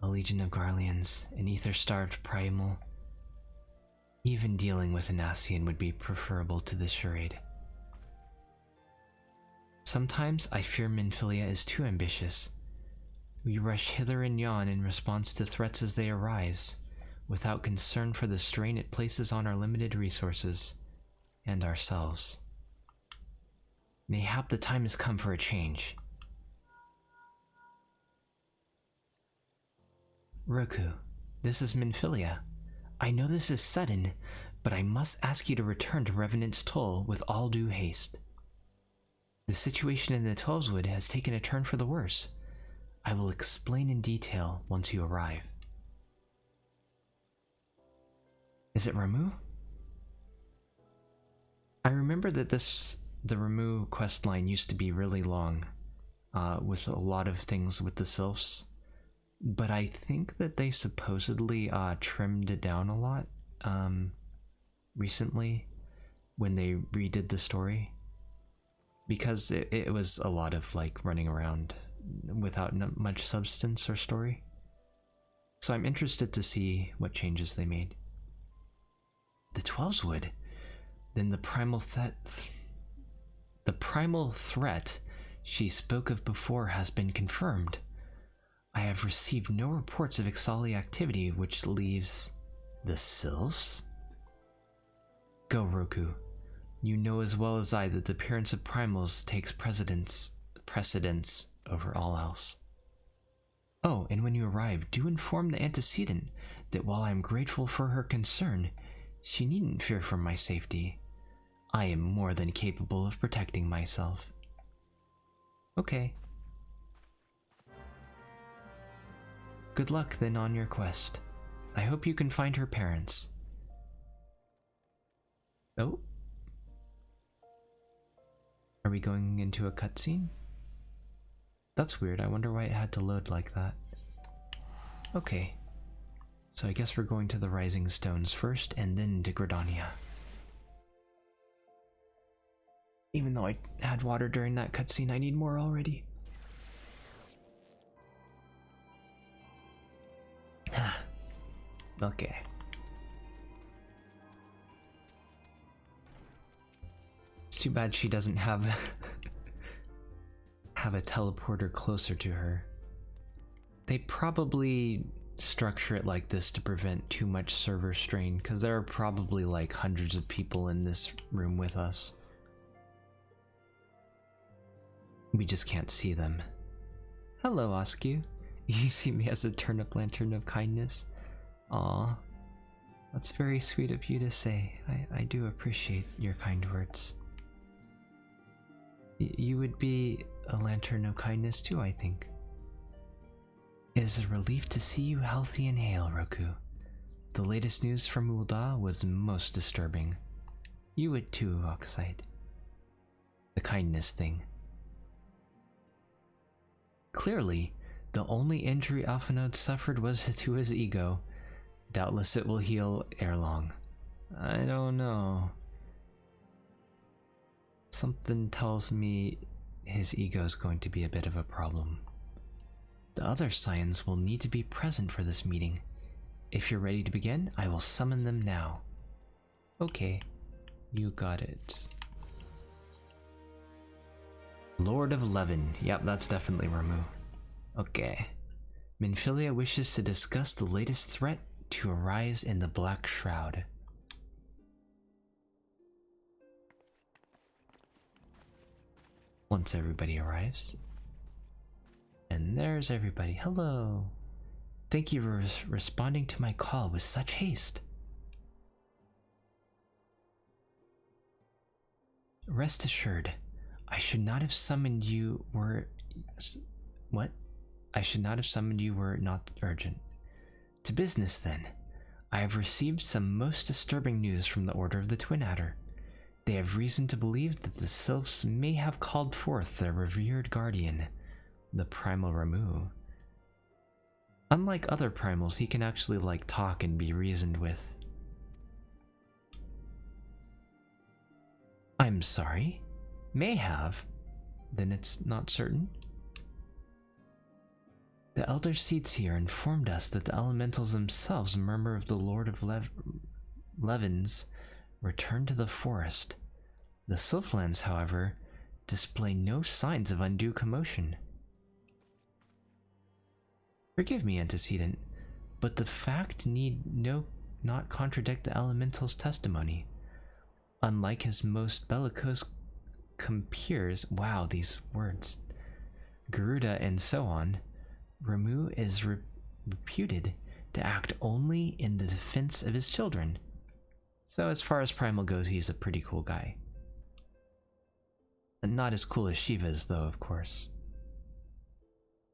A legion of Garleans, an ether-starved primal. Even dealing with an Ascian would be preferable to this charade. Sometimes I fear Minfilia is too ambitious. We rush hither and yon in response to threats as they arise, without concern for the strain it places on our limited resources, and ourselves. Mayhap the time has come for a change. Roku, this is Minfilia. I know this is sudden, but I must ask you to return to Revenant's Toll with all due haste. The situation in the Twelveswood has taken a turn for the worse. I will explain in detail once you arrive. Is it Ramu? I remember that the Ramu questline used to be really long, with a lot of things with the sylphs, but I think that they supposedly trimmed it down a lot recently when they redid the story, because it was a lot of like running around without much substance or story. So I'm interested to see what changes they made. The Twelveswood? Then the primal threat she spoke of before has been confirmed. I have received no reports of Ixali activity, which leaves the sylphs? Go, Roku. You know as well as I that the appearance of primals takes precedence over all else. Oh, and when you arrive, do inform the antecedent that while I am grateful for her concern, she needn't fear for my safety. I am more than capable of protecting myself. Okay. Good luck then on your quest. I hope you can find her parents. Oh? Are we going into a cutscene? That's weird, I wonder why it had to load like that. Okay. So I guess we're going to the Rising Stones first, and then to Gridania. Even though I had water during that cutscene, I need more already. Okay. It's too bad she doesn't have have a teleporter closer to her. They probably structure it like this to prevent too much server strain, because there are probably like hundreds of people in this room with us. We just can't see them. Hello, Askew. You see me as a turnip lantern of kindness? Aw, that's very sweet of you to say. I do appreciate your kind words. You would be a lantern of kindness too, I think. It is a relief to see you healthy and hale, Roku. The latest news from Ul'dah was most disturbing. You would too, Oxide. The kindness thing. Clearly, the only injury Alphanode suffered was to his ego. Doubtless it will heal ere long. I don't know. Something tells me his ego is going to be a bit of a problem. The other Scions will need to be present for this meeting. If you're ready to begin, I will summon them now. Okay, you got it. Lord of Levin. Yep, that's definitely Ramu. Okay. Minfilia wishes to discuss the latest threat to arise in the Black Shroud. Once everybody arrives. And there's everybody. Hello. Thank you for responding to my call with such haste. Rest assured, I should not have summoned you were... What? I should not have summoned you were it not urgent. To business then. I have received some most disturbing news from the Order of the Twin Adder. They have reason to believe that the sylphs may have called forth their revered guardian, the Primal Ramu. Unlike other primals, he can actually like talk and be reasoned with. I'm sorry? May have? Then it's not certain? The Elder Seedseer informed us that the elementals themselves murmur of the Lord of Levin's return to the forest. The Sylphlands, however, display no signs of undue commotion. Forgive me, antecedent, but the fact need not contradict the elemental's testimony. Unlike his most bellicose compeers, wow, these words, Garuda and so on, Ramu is reputed to act only in the defense of his children. So as far as Primal goes, he's a pretty cool guy. And not as cool as Shiva's though, of course.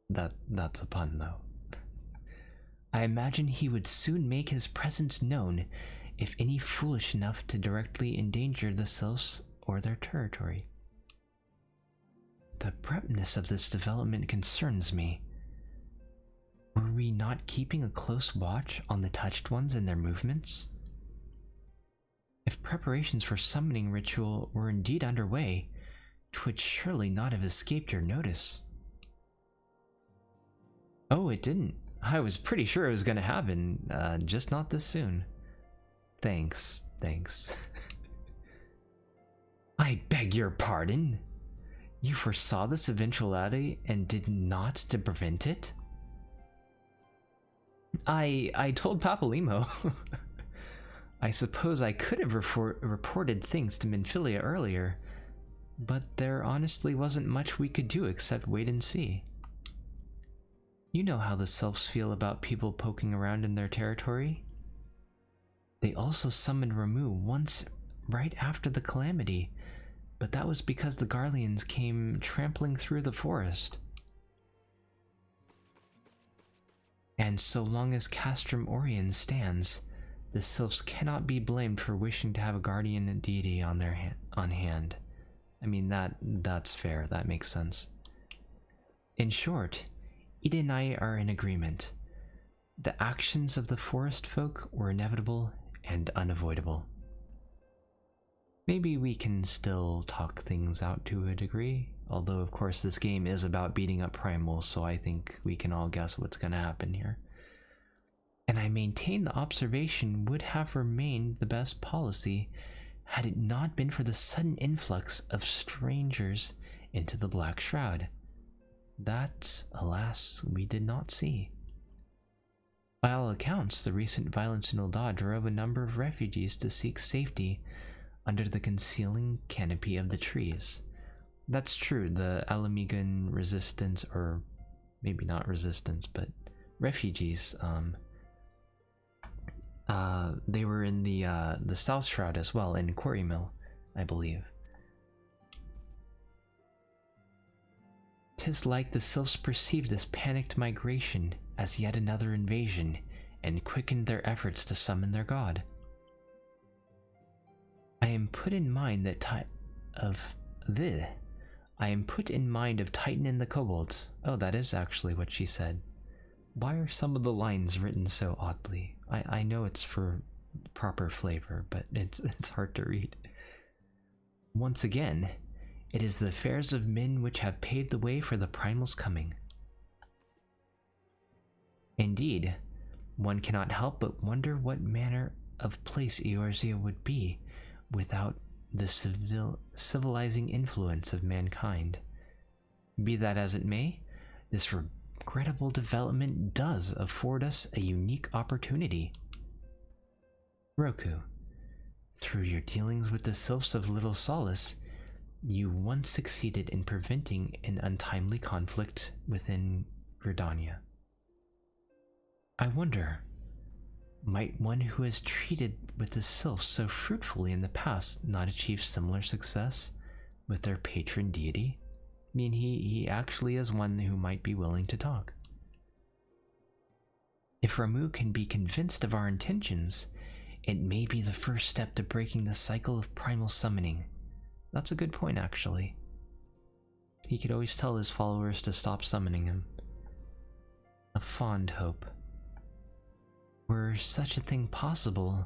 That's a pun though. I imagine he would soon make his presence known if any foolish enough to directly endanger the sylphs or their territory. The abruptness of this development concerns me. Were we not keeping a close watch on the touched ones and their movements? If preparations for summoning ritual were indeed underway, 'twould surely not have escaped your notice. Oh, it didn't. I was pretty sure it was gonna happen, just not this soon. Thanks. I beg your pardon? You foresaw this eventuality and did not to prevent it? I told Papalimo. I suppose I could have reported things to Minfilia earlier, but there honestly wasn't much we could do except wait and see. You know how the Sylphs feel about people poking around in their territory? They also summoned Ramu once right after the calamity, but that was because the Garleans came trampling through the forest. And so long as Castrum Orion stands, the Sylphs cannot be blamed for wishing to have a guardian deity on their on hand. I mean, that's fair, that makes sense. In short, Ida and I are in agreement. The actions of the forest folk were inevitable and unavoidable. Maybe we can still talk things out to a degree, although of course this game is about beating up primals, so I think we can all guess what's gonna happen here. And I maintain the observation would have remained the best policy had it not been for the sudden influx of strangers into the Black Shroud. That, alas, we did not see. By all accounts, the recent violence in Ul'dah drove a number of refugees to seek safety under the concealing canopy of the trees. That's true, the Alamigan resistance, or maybe not resistance, but refugees, they were in the South Shroud as well, in Quarry Mill, I believe. 'Tis like the Sylphs perceived this panicked migration as yet another invasion, and quickened their efforts to summon their god. I am put in mind of Titan and the Kobolds. Oh, that is actually what she said. Why are some of the lines written so oddly? I know it's for proper flavor, but it's hard to read. Once again, it is the affairs of men which have paved the way for the primal's coming. Indeed, one cannot help but wonder what manner of place Eorzea would be without the civilizing influence of mankind. Be that as it may, this regrettable development does afford us a unique opportunity. Roku, through your dealings with the Sylphs of Little Solace, you once succeeded in preventing an untimely conflict within Gridania. I wonder, might one who has treated with the Sylphs so fruitfully in the past not achieve similar success with their patron deity? I mean, he actually is one who might be willing to talk. If Ramu can be convinced of our intentions, it may be the first step to breaking the cycle of primal summoning. That's a good point, actually. He could always tell his followers to stop summoning him. A fond hope. Were such a thing possible,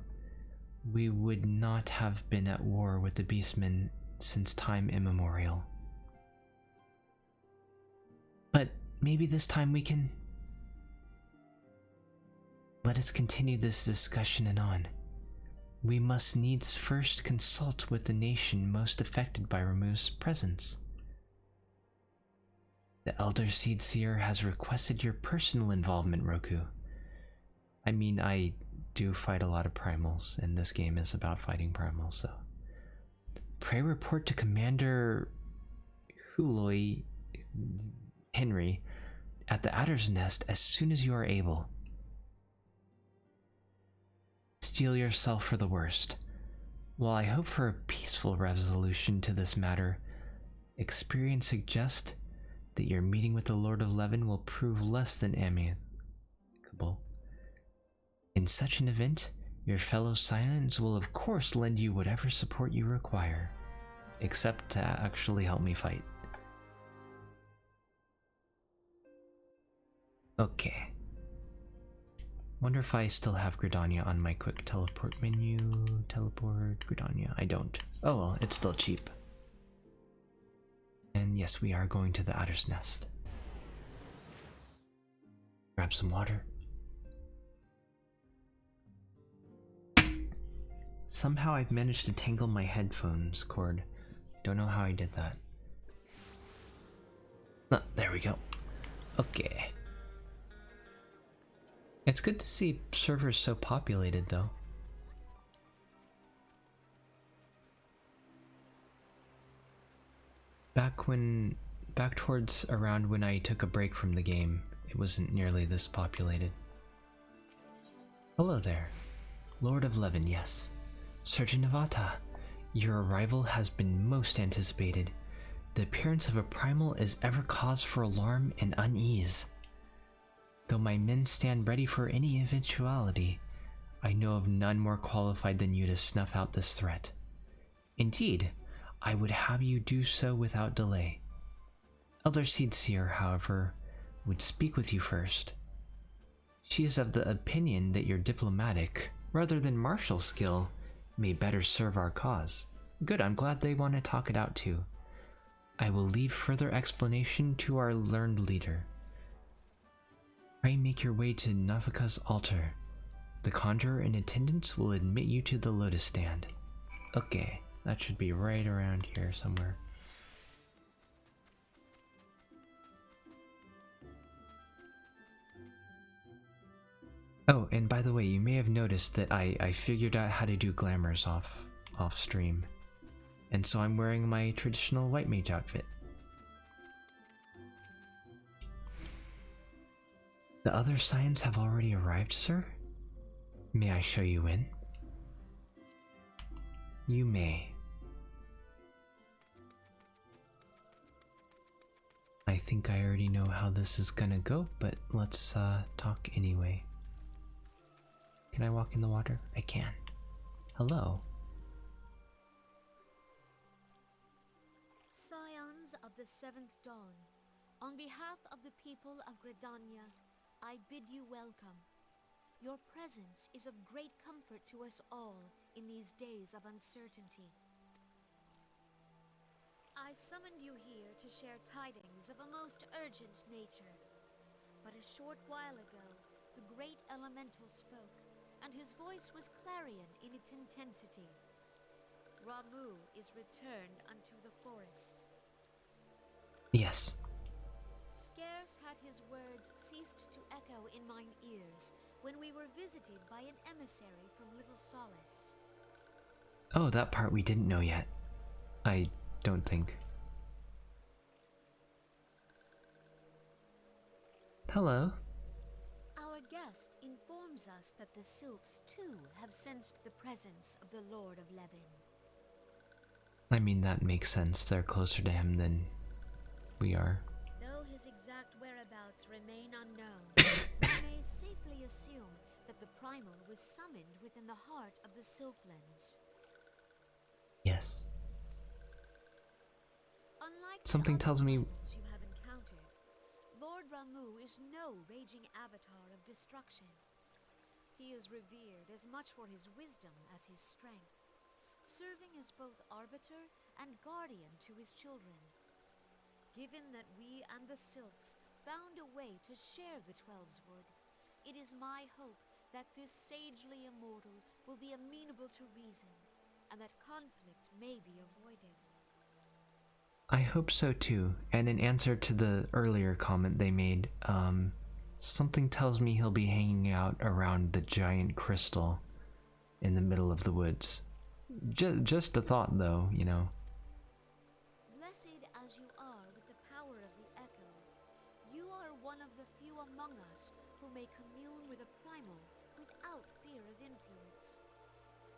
we would not have been at war with the Beastmen since time immemorial. But maybe this time we can... Let us continue this discussion anon. We must needs first consult with the nation most affected by Ramu's presence. The Elder Seed Seer has requested your personal involvement, Roku. I mean, I do fight a lot of primals, and this game is about fighting primals, so... Pray report to Commander Huloi Henry at the Adder's Nest as soon as you are able. Steel yourself for the worst. While I hope for a peaceful resolution to this matter, experience suggests that your meeting with the Lord of Levin will prove less than amicable. In such an event, your fellow Scions will of course lend you whatever support you require, except to actually help me fight. Okay. Wonder if I still have Gridania on my quick teleport menu. Teleport Gridania. I don't. Oh well, it's still cheap. And yes, we are going to the Adder's Nest. Grab some water. Somehow I've managed to tangle my headphones cord. Don't know how I did that. Oh, there we go. Okay. It's good to see servers so populated though. Back towards around when I took a break from the game, it wasn't nearly this populated. Hello there. Lord of Levin, yes. Sergeant Navata, your arrival has been most anticipated. The appearance of a primal is ever cause for alarm and unease. Though my men stand ready for any eventuality, I know of none more qualified than you to snuff out this threat. Indeed, I would have you do so without delay. Elder Seedseer, however, would speak with you first. She is of the opinion that your diplomatic, rather than martial skill, may better serve our cause. Good, I'm glad they want to talk it out too. I will leave further explanation to our learned leader. Pray make your way to Navika's altar. The conjurer in attendance will admit you to the lotus stand. Okay, that should be right around here somewhere. Oh, and by the way, you may have noticed that I figured out how to do glamours off stream. And so I'm wearing my traditional white mage outfit. The other Scions have already arrived, sir? May I show you in? You may. I think I already know how this is gonna go, but let's talk anyway. Can I walk in the water? I can. Hello. Scions of the Seventh Dawn, on behalf of the people of Gridania, I bid you welcome. Your presence is of great comfort to us all in these days of uncertainty. I summoned you here to share tidings of a most urgent nature. But a short while ago, the great elemental spoke, and his voice was clarion in its intensity. Ramu is returned unto the forest. Yes. Scarce had his words ceased to echo in mine ears when we were visited by an emissary from Little Solace. Oh, that part we didn't know yet. I don't think. Hello. Our guest informs us that the Sylphs too have sensed the presence of the Lord of Levin. I mean, that makes sense. They're closer to him than we are. Though his exact whereabouts remain unknown, we may safely assume that the primal was summoned within the heart of the Sylphlands. Yes. Unlike Something tells me you have encountered, Lord Ramu is no raging avatar of destruction. He is revered as much for his wisdom as his strength, serving as both arbiter and guardian to his children. Given that we and the Sylphs found a way to share the Twelveswood, it is my hope that this sagely immortal will be amenable to reason, and that conflict may be avoided. I hope so too, and in answer to the earlier comment they made, something tells me he'll be hanging out around the giant crystal in the middle of the woods. Just a thought, though, you know. Blessed as you are with the power of the Echo, you are one of the few among us who may commune with a primal without fear of influence.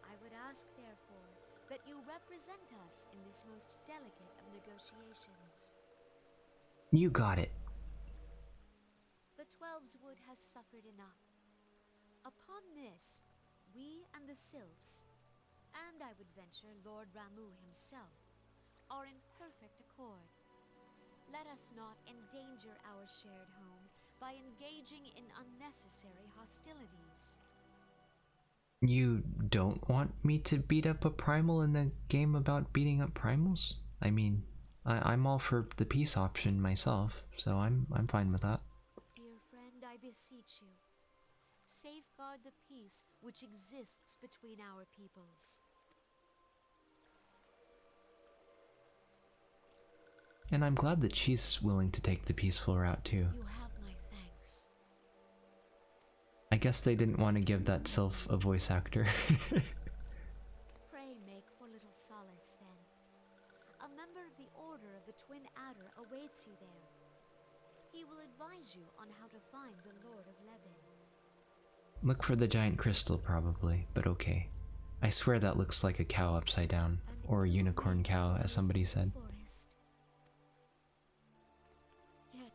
I would ask, therefore, that you represent us in this most delicate of negotiations. You got it. The Twelves Wood has suffered enough. Upon this, we and the Sylphs, and I would venture Lord Ramu himself, are in perfect accord. Let us not endanger our shared home by engaging in unnecessary hostilities. You don't want me to beat up a primal in the game about beating up primals? I mean, I'm all for the peace option myself, so I'm fine with that. Dear friend, I beseech you, safeguard the peace which exists between our peoples. And I'm glad that she's willing to take the peaceful route too. You have my thanks. I guess they didn't want to give that sylph a voice actor. Pray make for little solace, then. A member of the Order of the Twin Adder awaits you there. He will advise you on how to find the Lord of Levin. Look for the giant crystal, probably, but okay. I swear that looks like a cow upside down, or a unicorn cow, as somebody said. Yet,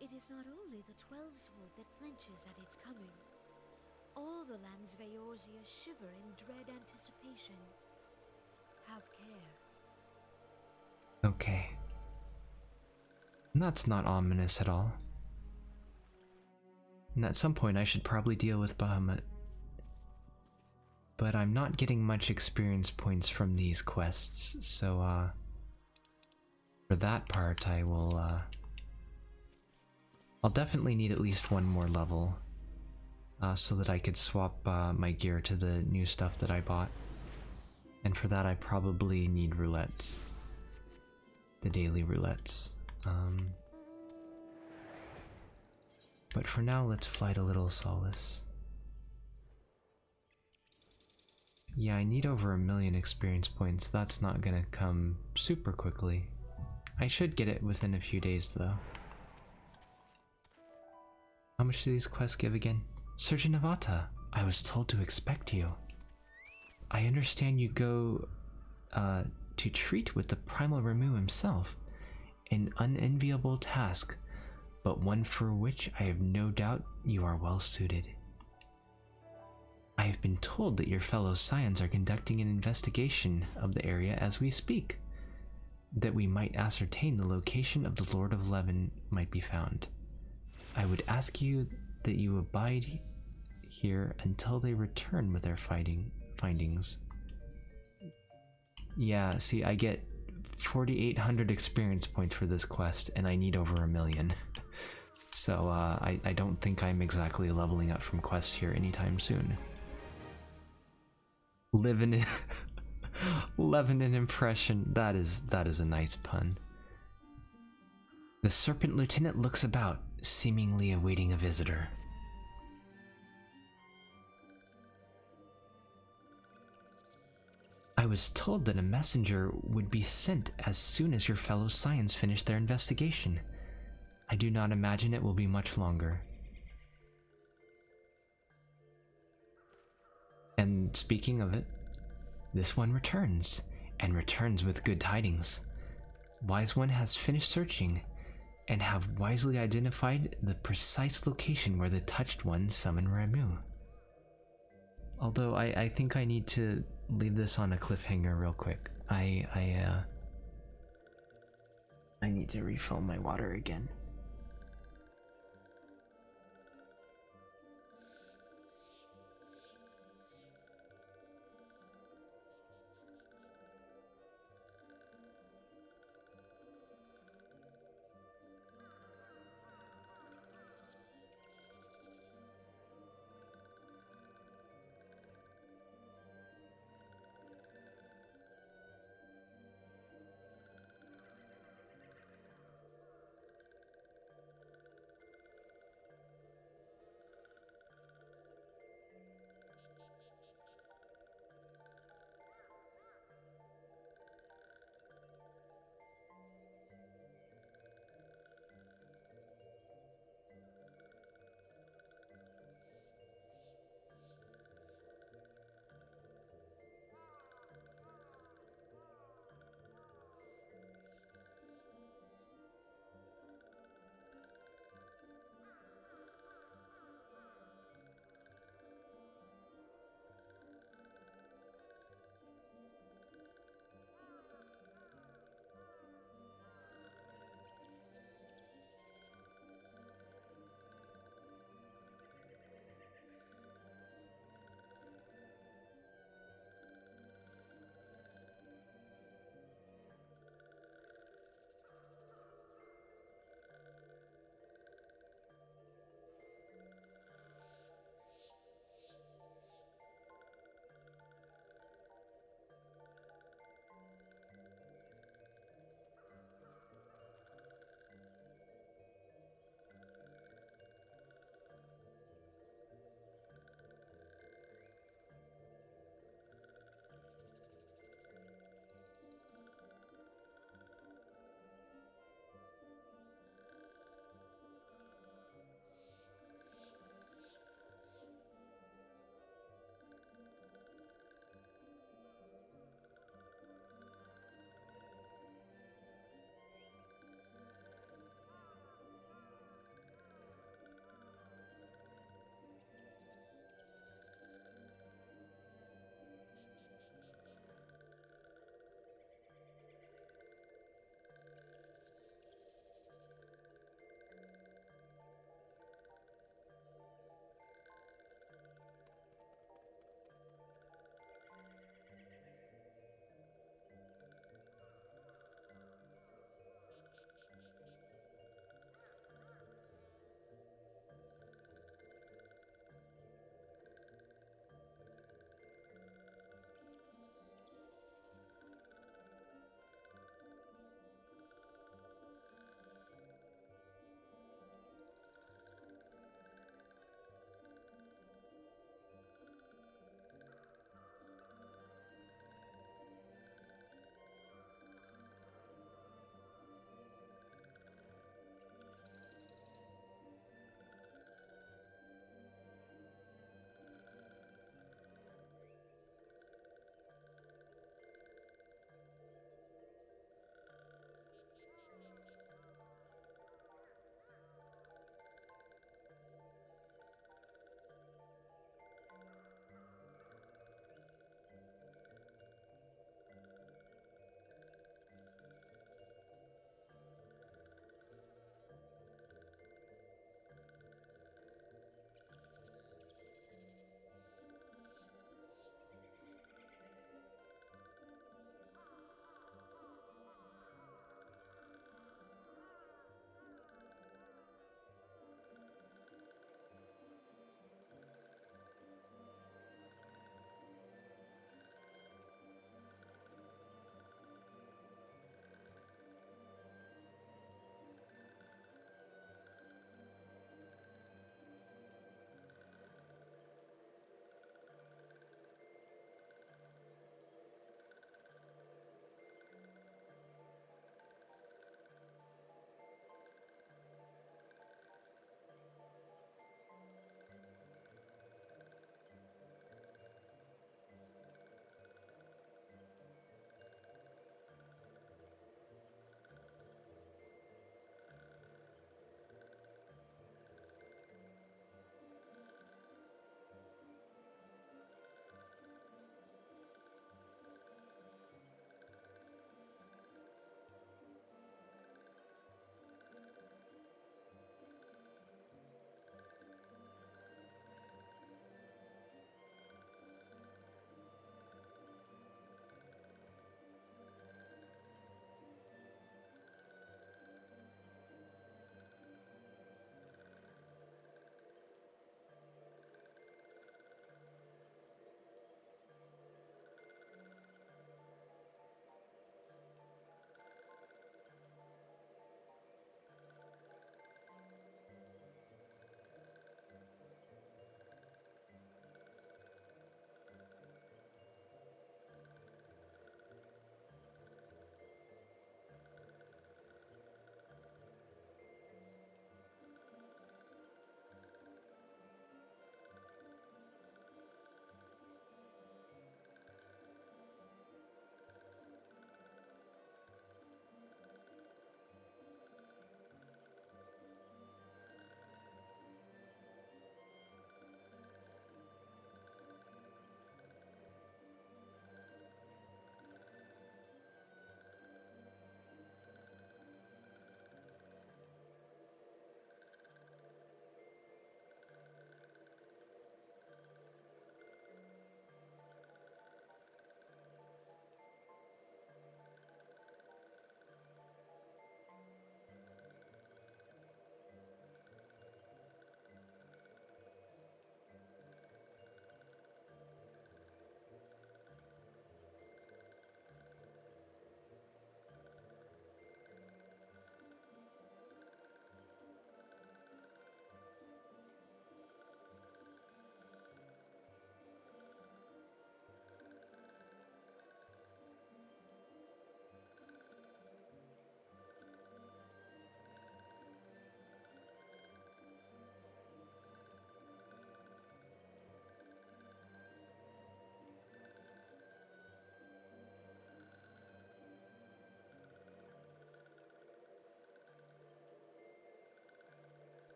it is not only the Twelves Wood that flinches at its coming. All the lands Veorzia shiver in dread anticipation. Have care. Okay. That's not ominous at all. And at some point I should probably deal with Bahamut. But I'm not getting much experience points from these quests, so for that part I will I'll definitely need at least one more level so that I could swap my gear to the new stuff that I bought. And for that I probably need roulettes. The daily roulettes. But for now, let's fly to Little Solace. Yeah, I need over 1 million experience points. That's not gonna come super quickly. I should get it within a few days, though. How much do these quests give again? Surgeon Navata, I was told to expect you. I understand you go to treat with the Primal Ramu himself. An unenviable task, but one for which I have no doubt you are well suited. I have been told that your fellow Scions are conducting an investigation of the area as we speak, that we might ascertain the location of the Lord of Levin might be found. I would ask you that you abide here until they return with their findings. Yeah, see, I get 4,800 experience points for this quest, and I need over 1 million. So, I don't think I'm exactly leveling up from quests here anytime soon. Living in impression. That is a nice pun. The Serpent Lieutenant looks about, seemingly awaiting a visitor. I was told that a messenger would be sent as soon as your fellow Scions finish their investigation. I do not imagine it will be much longer. And speaking of it, this one returns, and returns with good tidings. Wise One has finished searching, and have wisely identified the precise location where the Touched One summoned Ramu. Although I think I need to leave this on a cliffhanger real quick. I need to refill my water again.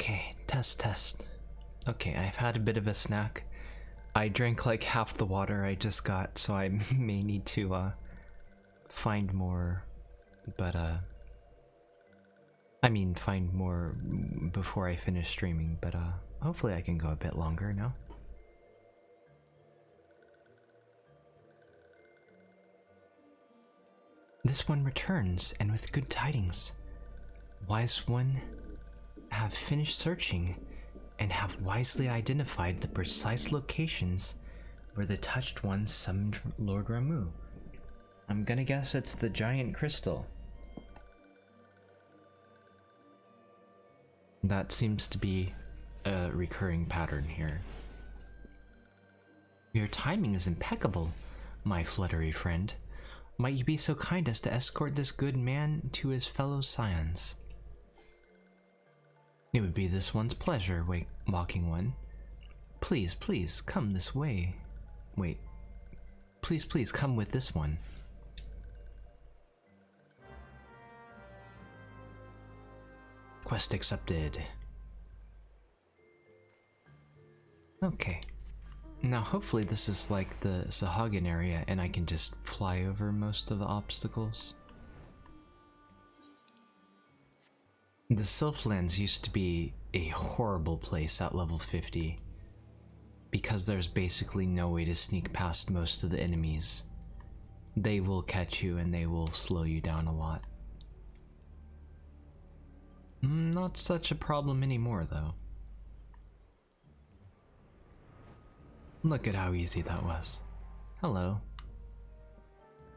Okay, test. Okay, I've had a bit of a snack. I drank like half the water I just got, so I may need to find more, but I mean find more before I finish streaming, but hopefully I can go a bit longer now. This one returns, and with good tidings. Wise one have finished searching and have wisely identified the precise locations where the touched one summoned Lord Ramu. I'm gonna guess it's the giant crystal. That seems to be a recurring pattern here. Your timing is impeccable, my fluttery friend. Might you be so kind as to escort this good man to his fellow scions? It would be this one's pleasure, walking one. Please, come this way. Wait. Please, come with this one. Quest accepted. Okay. Now hopefully this is like the Sahagin area and I can just fly over most of the obstacles. The Sylphlands used to be a horrible place at level 50 because there's basically no way to sneak past most of the enemies. They will catch you and they will slow you down a lot. Not such a problem anymore though. Look at how easy that was. Hello.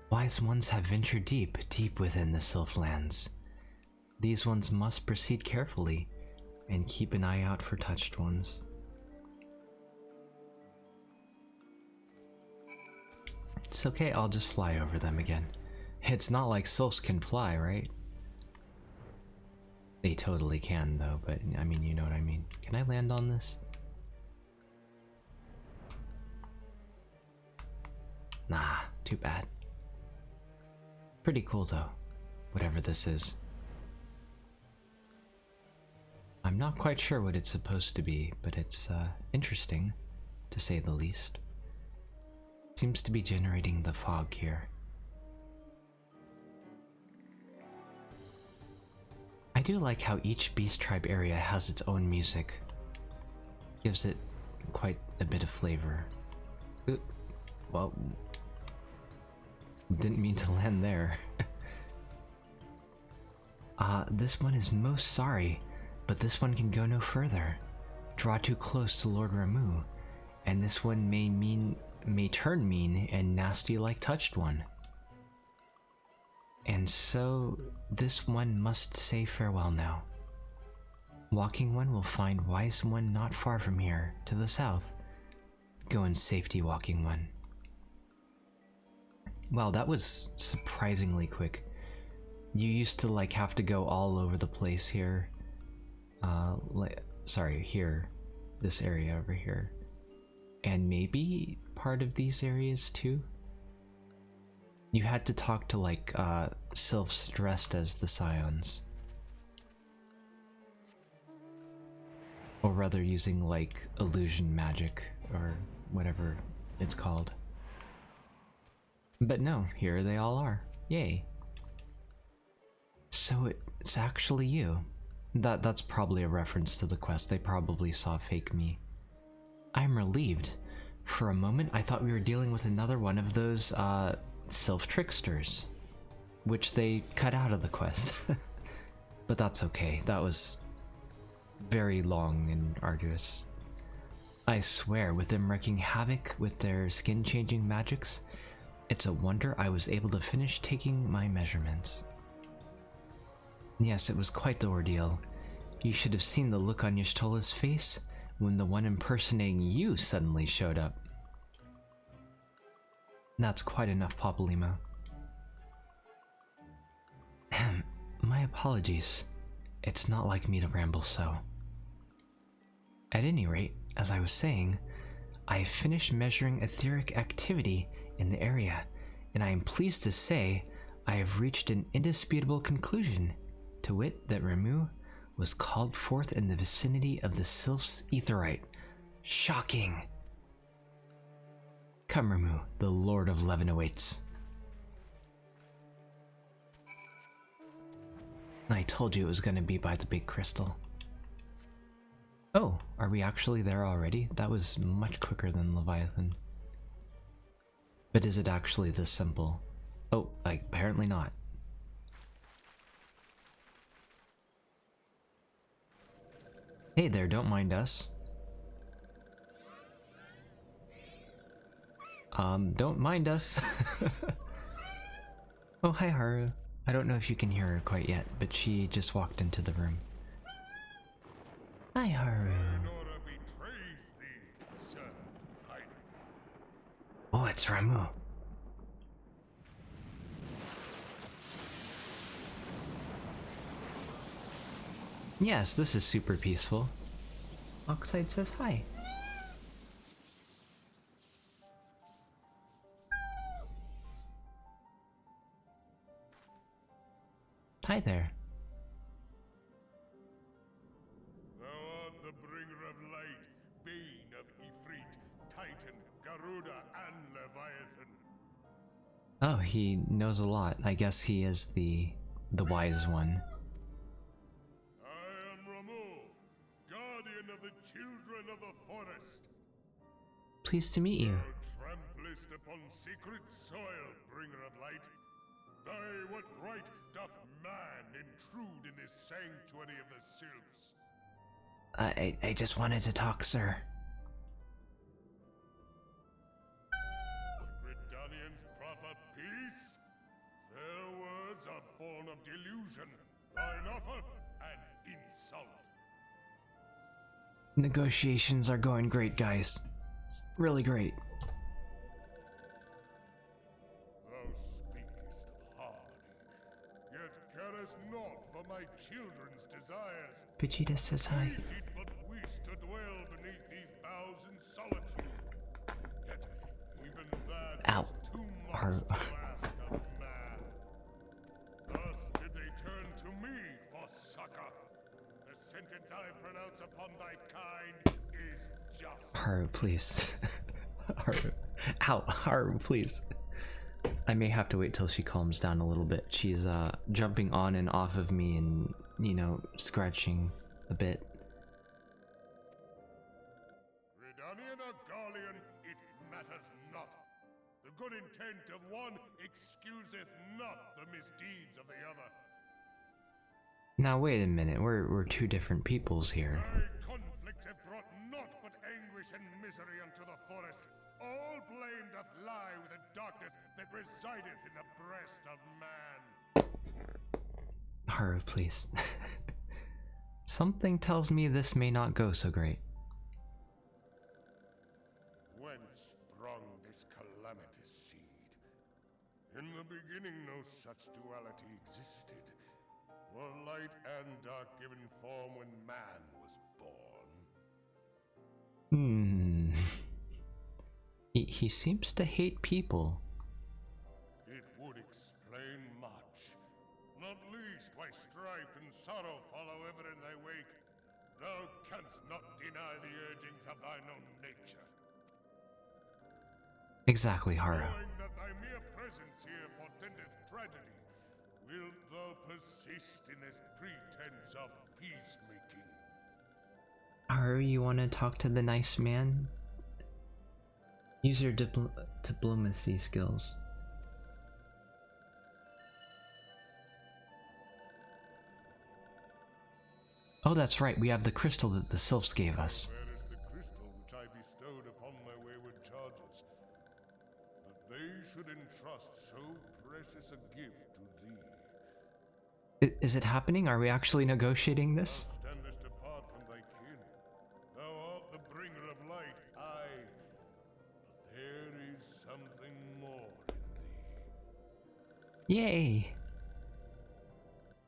Wise ones have ventured deep within the Sylphlands. These ones must proceed carefully and keep an eye out for touched ones. It's okay, I'll just fly over them again. It's not like sylphs can fly, right? They totally can though, but I mean, you know what I mean. Can I land on this? Nah, too bad. Pretty cool though, whatever this is. I'm not quite sure what it's supposed to be, but it's interesting, to say the least. Seems to be generating the fog here. I do like how each beast tribe area has its own music. Gives it quite a bit of flavor. Oop. Well, didn't mean to land there. This one is most sorry, but this one can go no further. Draw too close to Lord Ramu, and this one may turn mean and nasty like touched one. And so, this one must say farewell now. Walking one will find wise one not far from here, to the south. Go in safety, walking one. Wow, that was surprisingly quick. You used to like have to go all over the place here. Sorry, here. This area over here. And maybe part of these areas too? You had to talk to like sylphs dressed as the scions. Or rather using like illusion magic or whatever it's called. But no, here they all are. Yay. So it's actually you. That's probably a reference to the quest. They probably saw fake me. I'm relieved. For a moment I thought we were dealing with another one of those sylph tricksters, which they cut out of the quest. But that's okay. That was very long and arduous. I swear, with them wreaking havoc with their skin-changing magics, it's a wonder I was able to finish taking my measurements. Yes, it was quite the ordeal. You should have seen the look on Y'shtola's face when the one impersonating you suddenly showed up. That's quite enough, Papalymo. My apologies. It's not like me to ramble so. At any rate, as I was saying, I have finished measuring etheric activity in the area, and I am pleased to say I have reached an indisputable conclusion, to wit that Ramu was called forth in the vicinity of the Sylph's Aetheryte. Shocking! Come, Ramu, the Lord of Levin awaits. I told you it was going to be by the big crystal. Oh, are we actually there already? That was much quicker than Leviathan. But is it actually this simple? Oh, apparently not. Hey there, don't mind us. Don't mind us. Oh, hi Haru. I don't know if you can hear her quite yet, but she just walked into the room. Hi Haru. Oh, it's Ramu. Yes, this is super peaceful. Oxide says hi. Hi there. Thou art the bringer of light, bane of Ifrit, Titan, Garuda, and Leviathan. Oh, he knows a lot. I guess he is the wise one. I am Ramu, guardian of the children of the forest. Pleased to meet you. Thou tramplest upon secret soil, bringer of light. By what right doth man intrude in this sanctuary of the sylphs? I just wanted to talk, sir. The Gridanians proffer peace? Their words are born of delusion, thine offer an insult. Negotiations are going great, guys. Really great. Thou speakest of harmony, yet carest naught for my children's desires. Vegeta says hi. We did but wish to dwell beneath these boughs in solitude. Yet even that Ow. was too much Haru. to ask of man. Thus did they turn to me for succor. The sentence I pronounce upon thy kind is just. Haru, please. Haru. Ow, Haru, please. I may have to wait till she calms down a little bit. She's jumping on and off of me and, you know, scratching a bit. Gridanian or Garlean, it matters not. The good intent of one excuseth not the misdeeds of the other. Now wait a minute, we're two different peoples here. Thy conflicts have brought naught but anguish and misery unto the forest. All blame doth lie with the darkness that resideth in the breast of man. Haru, please. Something tells me this may not go so great. Whence sprung this calamitous seed? In the beginning no such duality existed. For light and dark given form when man was born. He seems to hate people. It would explain much. Not least why strife and sorrow follow ever in thy wake. Thou canst not deny the urgings of thine own nature. Exactly, Haru. Knowing that thy mere presence here portendeth tragedy, wilt thou persist in this pretense of peacemaking? Haru, you want to talk to the nice man? Use your diplomacy skills. Oh, that's right, we have the crystal that the sylphs gave us. Where is the crystal which I bestowed upon my wayward charges? That they should entrust so precious a gift to thee. Is it happening? Are we actually negotiating this? Thou standest apart from thy kin. Thou art the bringer of light, aye. But there is something more in thee. Yay!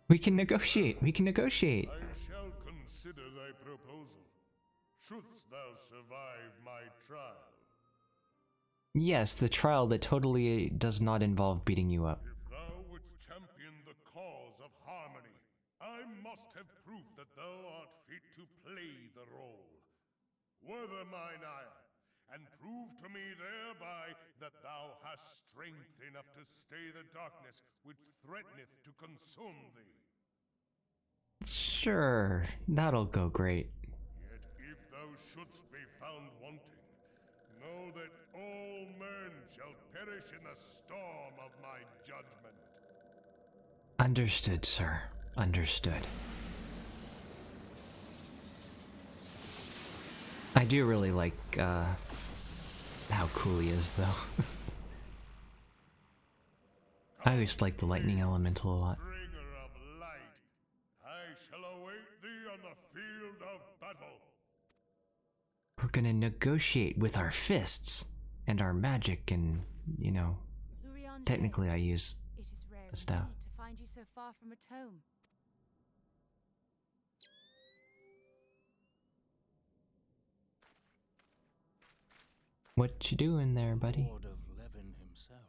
We can negotiate, we can negotiate! I shall consider thy proposal. Shouldst thou survive my trial. Yes, the trial that totally does not involve beating you up. If thou wouldst champion the cause of harmony, I must have proof that thou art fit to play the role. Whether mine ire, and prove to me thereby that thou hast strength enough to stay the darkness which threateneth to consume thee. Sure, that'll go great. Yet if thou shouldst be found wanting, know that all men shall perish in the storm of my judgment. Understood, sir. Understood. I do really like, how cool he is, though. I always like the lightning elemental a lot. Bringer of light, I shall await thee on the field of battle. We're gonna negotiate with our fists and our magic and, you know, technically I use It is rare a staff. indeed to find you so far from a tome. What you doing there, buddy? Lord of Levin himself.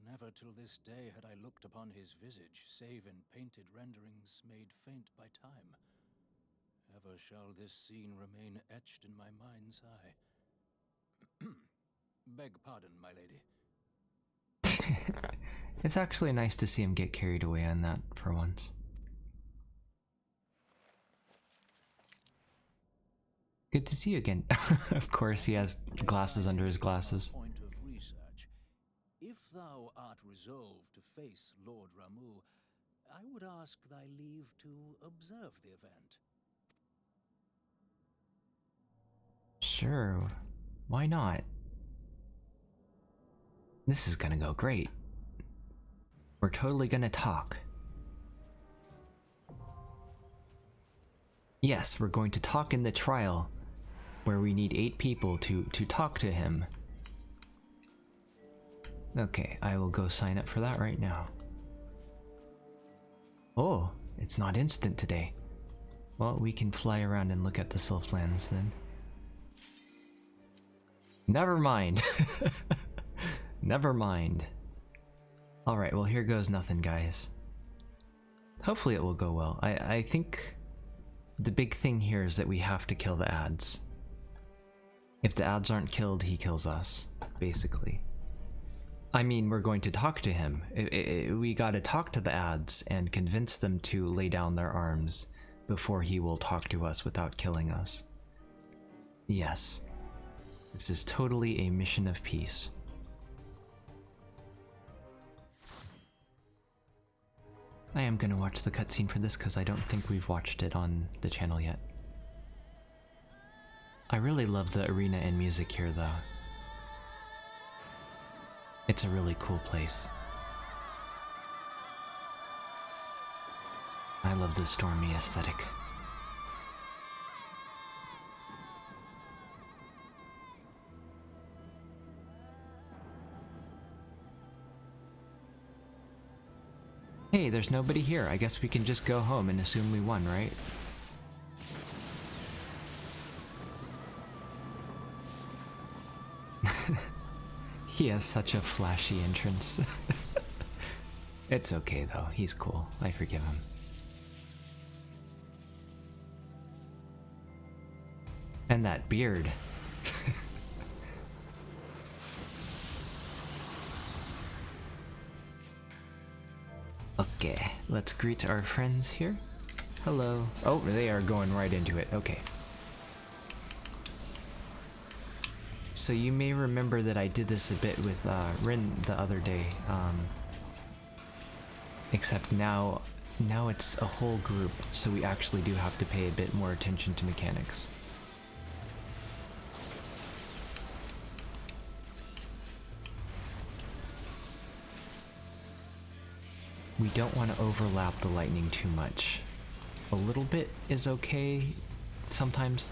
Never till this day had I looked upon his visage, save in painted renderings made faint by time. Ever shall this scene remain etched in my mind's eye. Beg pardon, my lady. It's actually nice to see him get carried away on that for once. Good to see you again. Of course, he has glasses under his glasses. Point of research. If thou art resolved to face Lord Ramu, I would ask thy leave to observe the event. Sure, why not? This is gonna go great. We're totally gonna talk. Yes, we're going to talk in the trial, where we need 8 people to talk to him. Okay, I will go sign up for that right now. Oh, it's not instant today. Well, we can fly around and look at the Sylphlands then. Never mind. Never mind. Alright, well here goes nothing, guys. Hopefully it will go well. I think the big thing here is that we have to kill the ads. If the ads aren't killed, he kills us, basically. I mean, we're going to talk to him. We gotta talk to the ads and convince them to lay down their arms before he will talk to us without killing us. Yes. This is totally a mission of peace. I am gonna watch the cutscene for this because I don't think we've watched it on the channel yet. I really love the arena and music here though. It's a really cool place. I love the stormy aesthetic. Hey, there's nobody here. I guess we can just go home and assume we won, right? He has such a flashy entrance. It's okay though, he's cool. I forgive him. And that beard. Okay, let's greet our friends here. Hello. Oh, they are going right into it. Okay. So you may remember that I did this a bit with Rin the other day. Except now it's a whole group, so we actually do have to pay a bit more attention to mechanics. We don't want to overlap the lightning too much. A little bit is okay sometimes,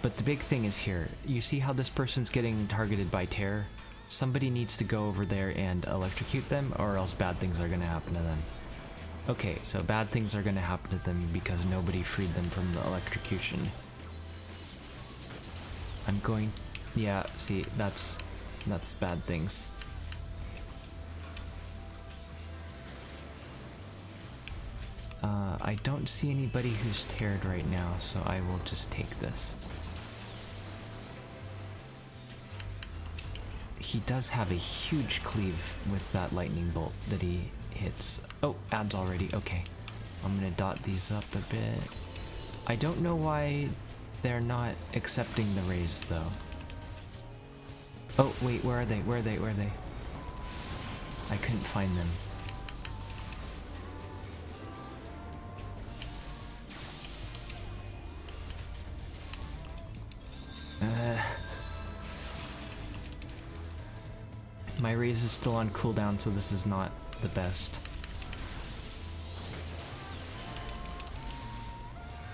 but the big thing is here. You see how this person's getting targeted by tear? Somebody needs to go over there and electrocute them, or else bad things are going to happen to them. Okay, so bad things are going to happen to them because nobody freed them from the electrocution. I'm going... yeah, see, that's bad things. I don't see anybody who's teared right now, so I will just take this. He does have a huge cleave with that lightning bolt that he hits. Oh, adds already. Okay. I'm gonna dot these up a bit. I don't know why they're not accepting the raise, though. Oh, wait, where are they? Where are they? Where are they? I couldn't find them. My raise is still on cooldown, so this is not the best.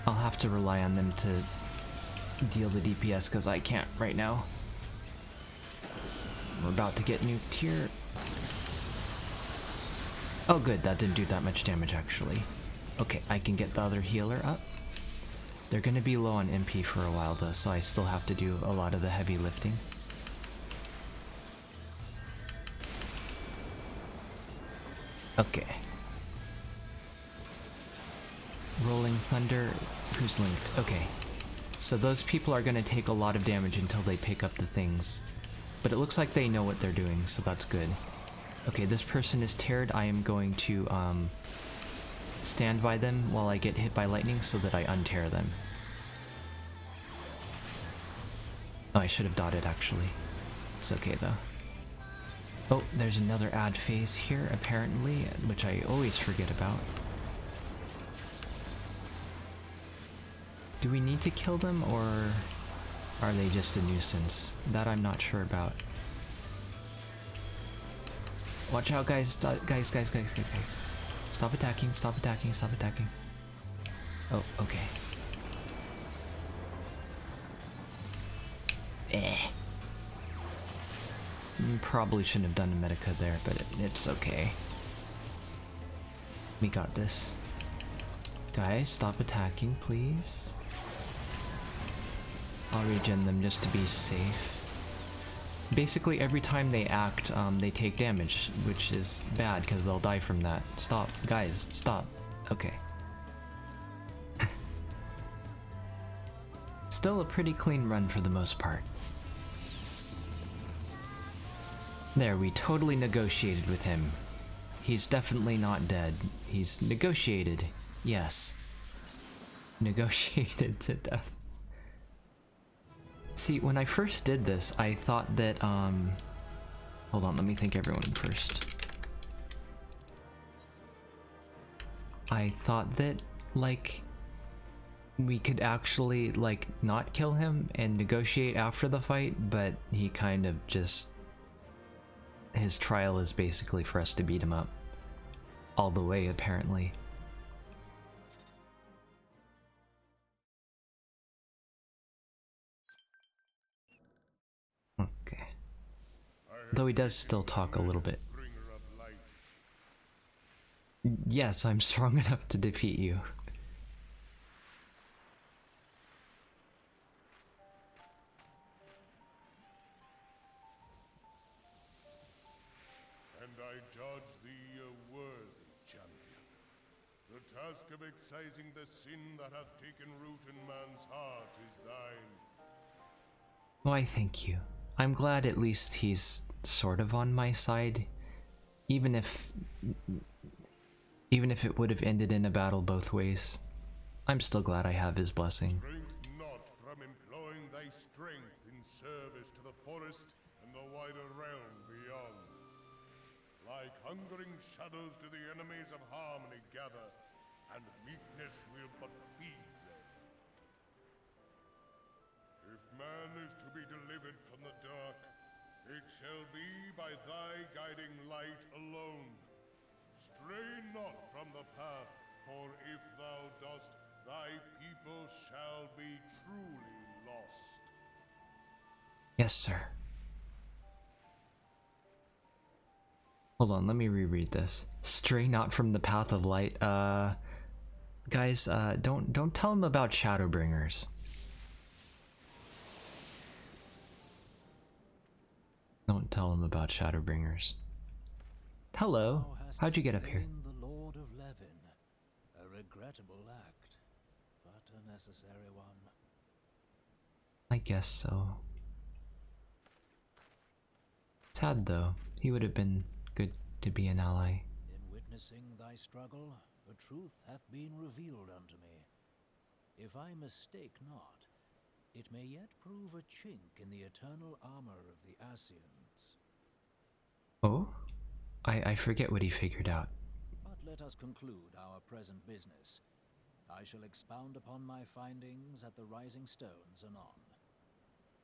I'll have to rely on them to deal the DPS because I can't right now. We're about to get nuked here. Oh good, that didn't do that much damage actually. Okay, I can get the other healer up. They're gonna be low on MP for a while though, so I still have to do a lot of the heavy lifting. Okay. Rolling Thunder, who's linked? Okay. So those people are gonna take a lot of damage until they pick up the things. But it looks like they know what they're doing, so that's good. Okay, this person is teared. I am going to stand by them while I get hit by lightning so that I untear them. Oh, I should have dotted actually. It's okay though. Oh, there's another ad phase here apparently, which I always forget about. Do we need to kill them or are they just a nuisance? That I'm not sure about. Watch out guys, guys. Stop attacking, stop attacking, stop attacking. Oh, okay. Probably shouldn't have done a medica there, but it's okay. We got this. Guys, stop attacking, please. I'll regen them just to be safe. Basically, every time they act, they take damage, which is bad because they'll die from that. Stop, guys, stop. Okay. Still a pretty clean run for the most part. There, we totally negotiated with him. He's definitely not dead. He's negotiated. Yes. Negotiated to death. See, when I first did this, I thought that, hold on, let me thank everyone first. I thought that, like, we could actually, like, not kill him and negotiate after the fight, but he kind of just... His trial is basically for us to beat him up. All the way, apparently. Okay. Though he does still talk a little bit. Yes, I'm strong enough to defeat you. And I judge thee a worthy champion. The task of excising the sin that hath taken root in man's heart is thine. Why, thank you. I'm glad at least he's sort of on my side. Even if it would have ended in a battle both ways. I'm still glad I have his blessing. Shrink not from employing thy strength in service to the forest and the wider realm beyond. Like hungering shadows do the enemies of harmony gather, and meekness will but feed them. If man is to be delivered from the dark, it shall be by thy guiding light alone. Stray not from the path, for if thou dost, thy people shall be truly lost. Yes, sir. Hold on, let me reread this. Stray not from the path of light. Guys, don't tell him about Shadowbringers. Don't tell him about Shadowbringers. Hello. How'd you get up here? The Lord of Levin, a regrettable act, but a necessary one. I guess so. Sad though. He would have been good to be an ally. In witnessing thy struggle, a truth hath been revealed unto me. If I mistake not, it may yet prove a chink in the eternal armor of the Asians. Oh? I forget what he figured out. But let us conclude our present business. I shall expound upon my findings at the Rising Stones anon.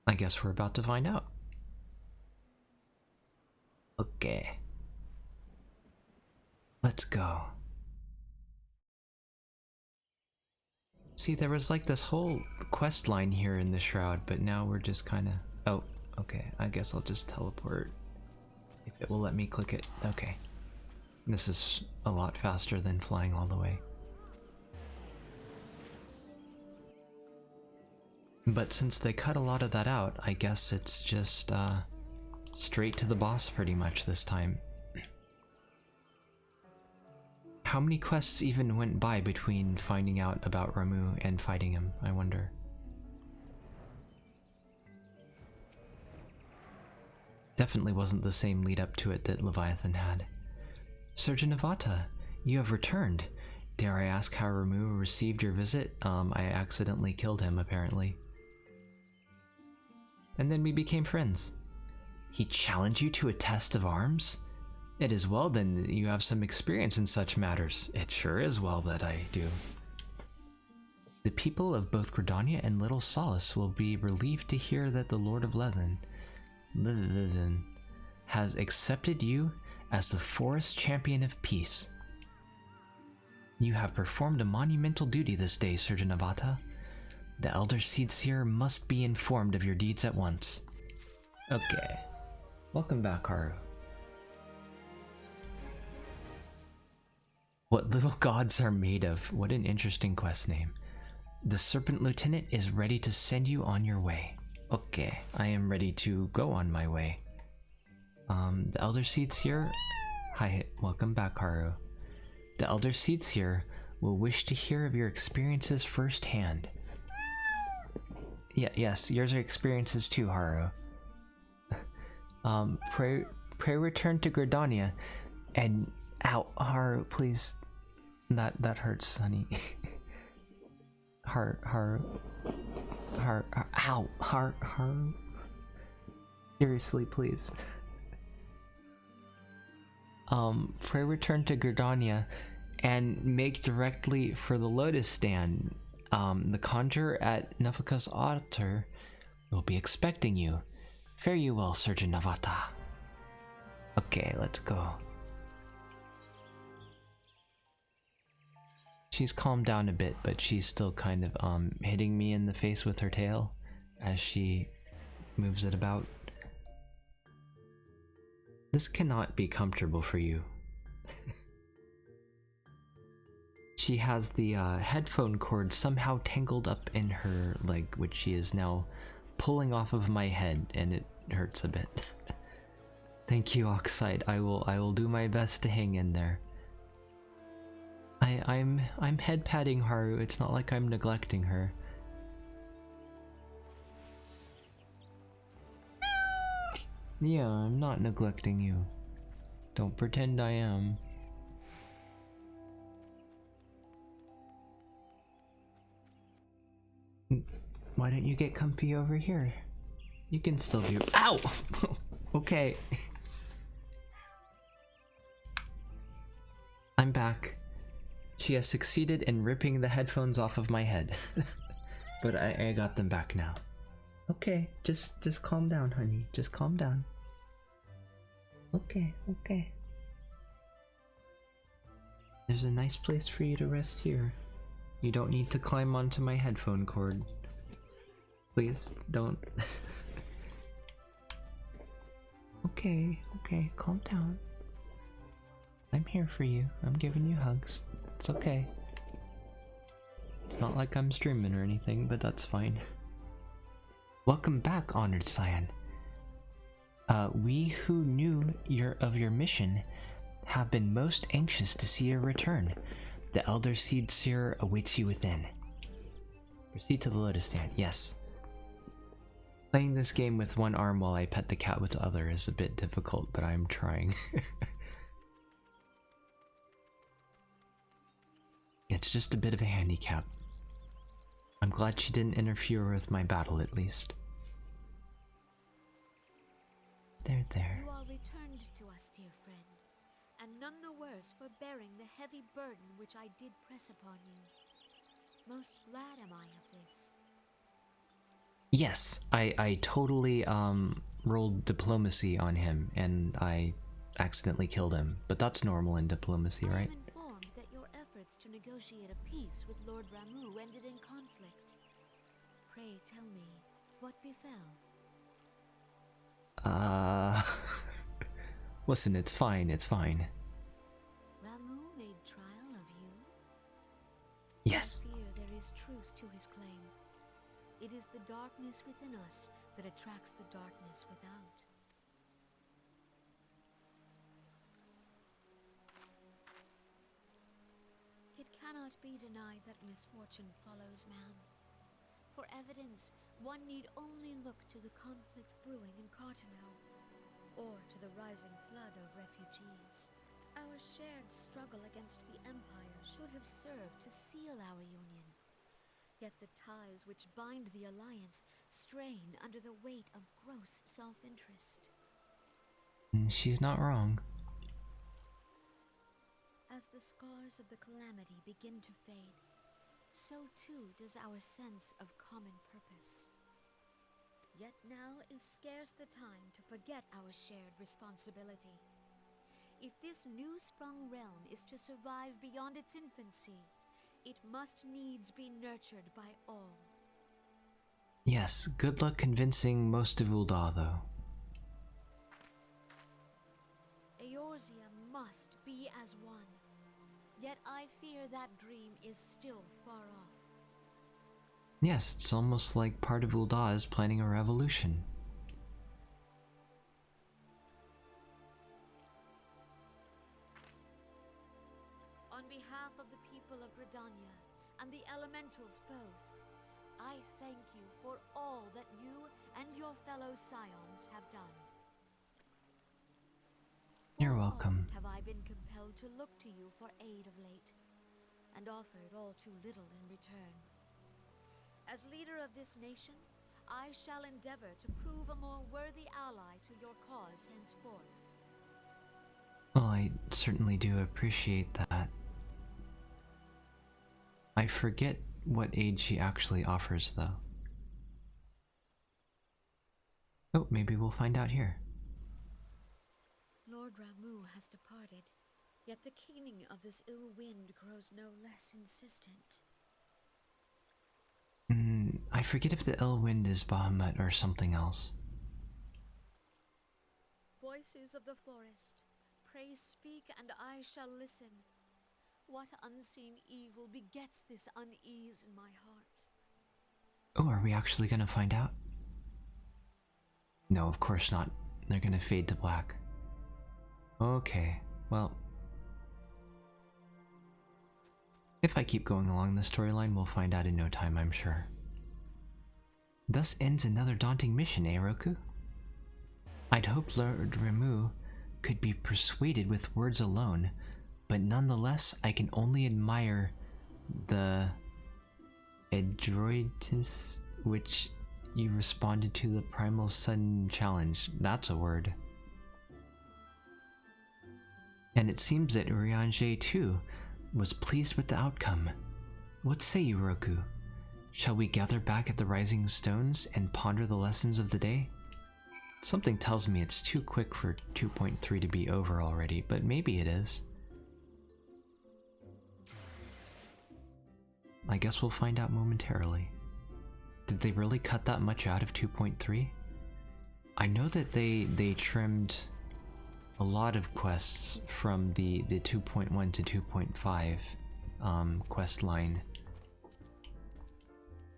I guess we're about to find out. Okay. Let's go. See, there was like this whole quest line here in the Shroud, but now we're just kind of... Oh, okay. I guess I'll just teleport. If it will let me click it. Okay. This is a lot faster than flying all the way. But since they cut a lot of that out, I guess it's just straight to the boss pretty much this time. How many quests even went by between finding out about Ramuh and fighting him, I wonder? Definitely wasn't the same lead up to it that Leviathan had. Surgeon Avata, you have returned. Dare I ask how Ramuh received your visit? I accidentally killed him, apparently. And then we became friends. He challenged you to a test of arms? It is well then that you have some experience in such matters. It sure is well that I do. The people of both Gridania and Little Solace will be relieved to hear that the Lord of Leviathan has accepted you as the Forest Champion of Peace. You have performed a monumental duty this day, Surgeon Avata. The Elder Seedseer must be informed of your deeds at once. Okay. Welcome back, Haru. What little gods are made of. What an interesting quest name. The Serpent Lieutenant is ready to send you on your way. Okay, I am ready to go on my way. The Elder Seedseer... Hi, welcome back, Haru. The Elder Seedseer will wish to hear of your experiences firsthand. Yes, yours are experiences too, Haru. Pray return to Gridania and... Ow, Haru, please. That hurts, honey. Haru. Ow, Haru. Seriously, please. Pray return to Gridania and make directly for the Lotus Stand. The conjurer at Nafaka's altar will be expecting you. Fare you well, Surgeon Avata. Okay, let's go. She's calmed down a bit, but she's still kind of hitting me in the face with her tail as she moves it about. This cannot be comfortable for you. She has the headphone cord somehow tangled up in her leg, which she is now pulling off of my head, and it hurts a bit. Thank you, Oxide. I will do my best to hang in there. I'm head patting Haru. It's not like I'm neglecting her. Yeah, I'm not neglecting you. Don't pretend I am. Why don't you get comfy over here? You can still do— Ow! Okay. I'm back. She has succeeded in ripping the headphones off of my head. But I got them back now. Okay, just calm down, honey. Just calm down. Okay. There's a nice place for you to rest here. You don't need to climb onto my headphone cord. Please, don't. Okay, calm down. I'm here for you. I'm giving you hugs. It's okay. It's not like I'm streaming or anything, but that's fine. Welcome back, Honored Scion. We who knew of your mission have been most anxious to see your return. The Elder Seed Seer awaits you within. Proceed to the Lotus Stand. Yes. Playing this game with one arm while I pet the cat with the other is a bit difficult, but I'm trying. It's just a bit of a handicap. I'm glad she didn't interfere with my battle, at least. There. You are returned to us, dear friend, and none the worse for bearing the heavy burden which I did press upon you. Most glad am I of this. Yes, I totally rolled diplomacy on him, and I accidentally killed him. But that's normal in diplomacy, right? I am informed that your efforts to negotiate a peace with Lord Ramuh ended in conflict. Pray tell me, what befell? Listen, it's fine, it's fine. Ramuh made trial of you? Yes. I fear there is truth to his claim. It is the darkness within us that attracts the darkness without. It cannot be denied that misfortune follows man. For evidence, one need only look to the conflict brewing in Cartano, or to the rising flood of refugees. Our shared struggle against the Empire should have served to seal our union. Yet the ties which bind the Alliance strain under the weight of gross self-interest. She's not wrong. As the scars of the calamity begin to fade, so too does our sense of common purpose. Yet now is scarce the time to forget our shared responsibility. If this new-sprung realm is to survive beyond its infancy, it must needs be nurtured by all. Yes, good luck convincing most of Ul'dah, though. Eorzea must be as one. Yet I fear that dream is still far off. Yes, it's almost like part of Ul'dah is planning a revolution. On behalf of the people of Gridania and the elementals both, I thank you for all that you and your fellow scions have done. You're welcome. Have I been compelled to look to you for aid of late, and offered all too little in return. As leader of this nation, I shall endeavor to prove a more worthy ally to your cause henceforth. Well, I certainly do appreciate that. I forget what aid she actually offers, though. Oh, maybe we'll find out here. Lord Ramuh has departed, yet the keening of this ill wind grows no less insistent. I forget if the ill wind is Bahamut or something else. Voices of the forest, pray speak and I shall listen. What unseen evil begets this unease in my heart? Oh, are we actually gonna find out? No, of course not. They're gonna fade to black. Okay, well... if I keep going along the storyline, we'll find out in no time, I'm sure. Thus ends another daunting mission, eh, Roku? I'd hoped Lord Ramuh could be persuaded with words alone, but nonetheless, I can only admire the adroitness which you responded to the primal sudden challenge. That's a word. And it seems that Urianger too was pleased with the outcome. What say you, Roku? Shall we gather back at the Rising Stones and ponder the lessons of the day? Something tells me it's too quick for 2.3 to be over already, but maybe it is. I guess we'll find out momentarily. Did they really cut that much out of 2.3? I know that they trimmed a lot of quests from the 2.1 to 2.5 quest line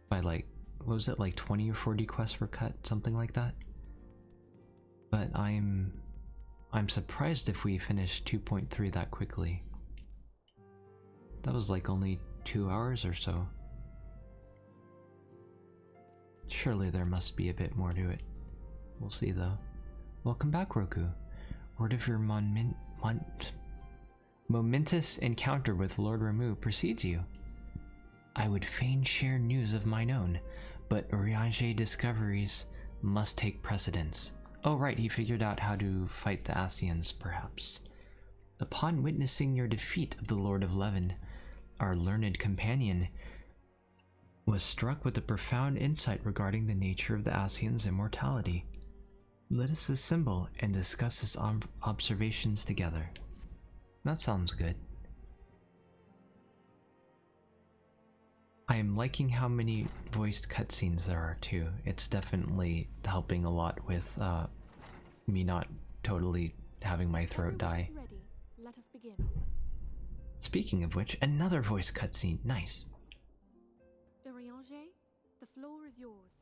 by like, what was it, like 20 or 40 quests were cut, something like that. But I'm surprised if we finish 2.3 that quickly. That was like only 2 hours or so. Surely there must be a bit more to it. We'll see though. Welcome back, Roku. Word of your momentous encounter with Lord Ramuh precedes you. I would fain share news of mine own, but Urianger discoveries must take precedence. Oh right, he figured out how to fight the Ascians, perhaps. Upon witnessing your defeat of the Lord of Levin, our learned companion was struck with a profound insight regarding the nature of the Ascians' immortality. Let us assemble and discuss his observations together. That sounds good. I am liking how many voiced cutscenes there are too. It's definitely helping a lot with me not totally having my throat die. Ready. Let us begin. Speaking of which, another voice cutscene. Nice. Urianger, the floor is yours.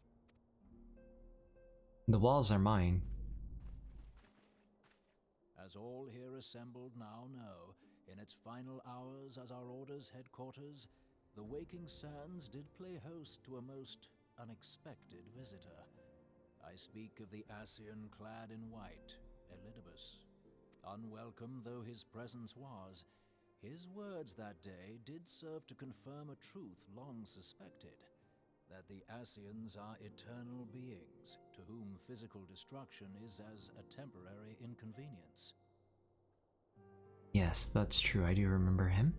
The walls are mine. As all here assembled now know, in its final hours as our Order's headquarters, the Waking Sands did play host to a most unexpected visitor. I speak of the Ascian clad in white, Elidibus. Unwelcome though his presence was, his words that day did serve to confirm a truth long suspected, that the Ascians are eternal beings, to whom physical destruction is as a temporary inconvenience. Yes, that's true. I do remember him.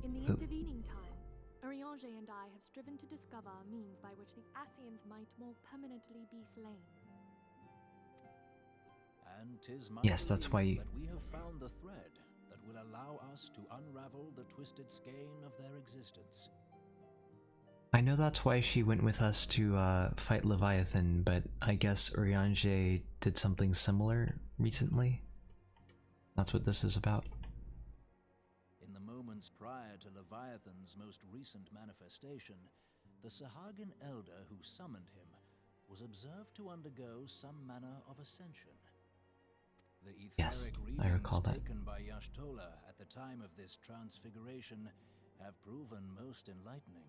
In the intervening time, Urianger and I have striven to discover a means by which the Ascians might more permanently be slain. And 'tis my yes, that's why belief that we have found the thread that will allow us to unravel the twisted skein of their existence. I know that's why she went with us to fight Leviathan, but I guess Urianger did something similar recently. That's what this is about. In the moments prior to Leviathan's most recent manifestation, the Sahagin elder who summoned him was observed to undergo some manner of ascension. The etheric I recall readings that. taken by Y'shtola at the time of this transfiguration have proven most enlightening.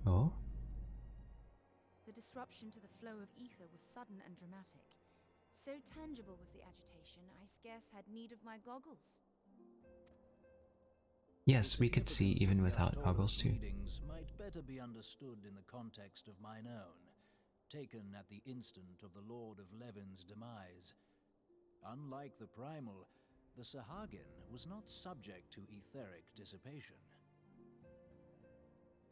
Oh? The disruption to the flow of ether was sudden and dramatic. So tangible was the agitation, I scarce had need of my goggles. Yes, we could see even without goggles too. Readings might better be understood in the context of mine own, taken at the instant of the Lord of Levin's demise. Unlike the Primal, the Sahagin was not subject to etheric dissipation.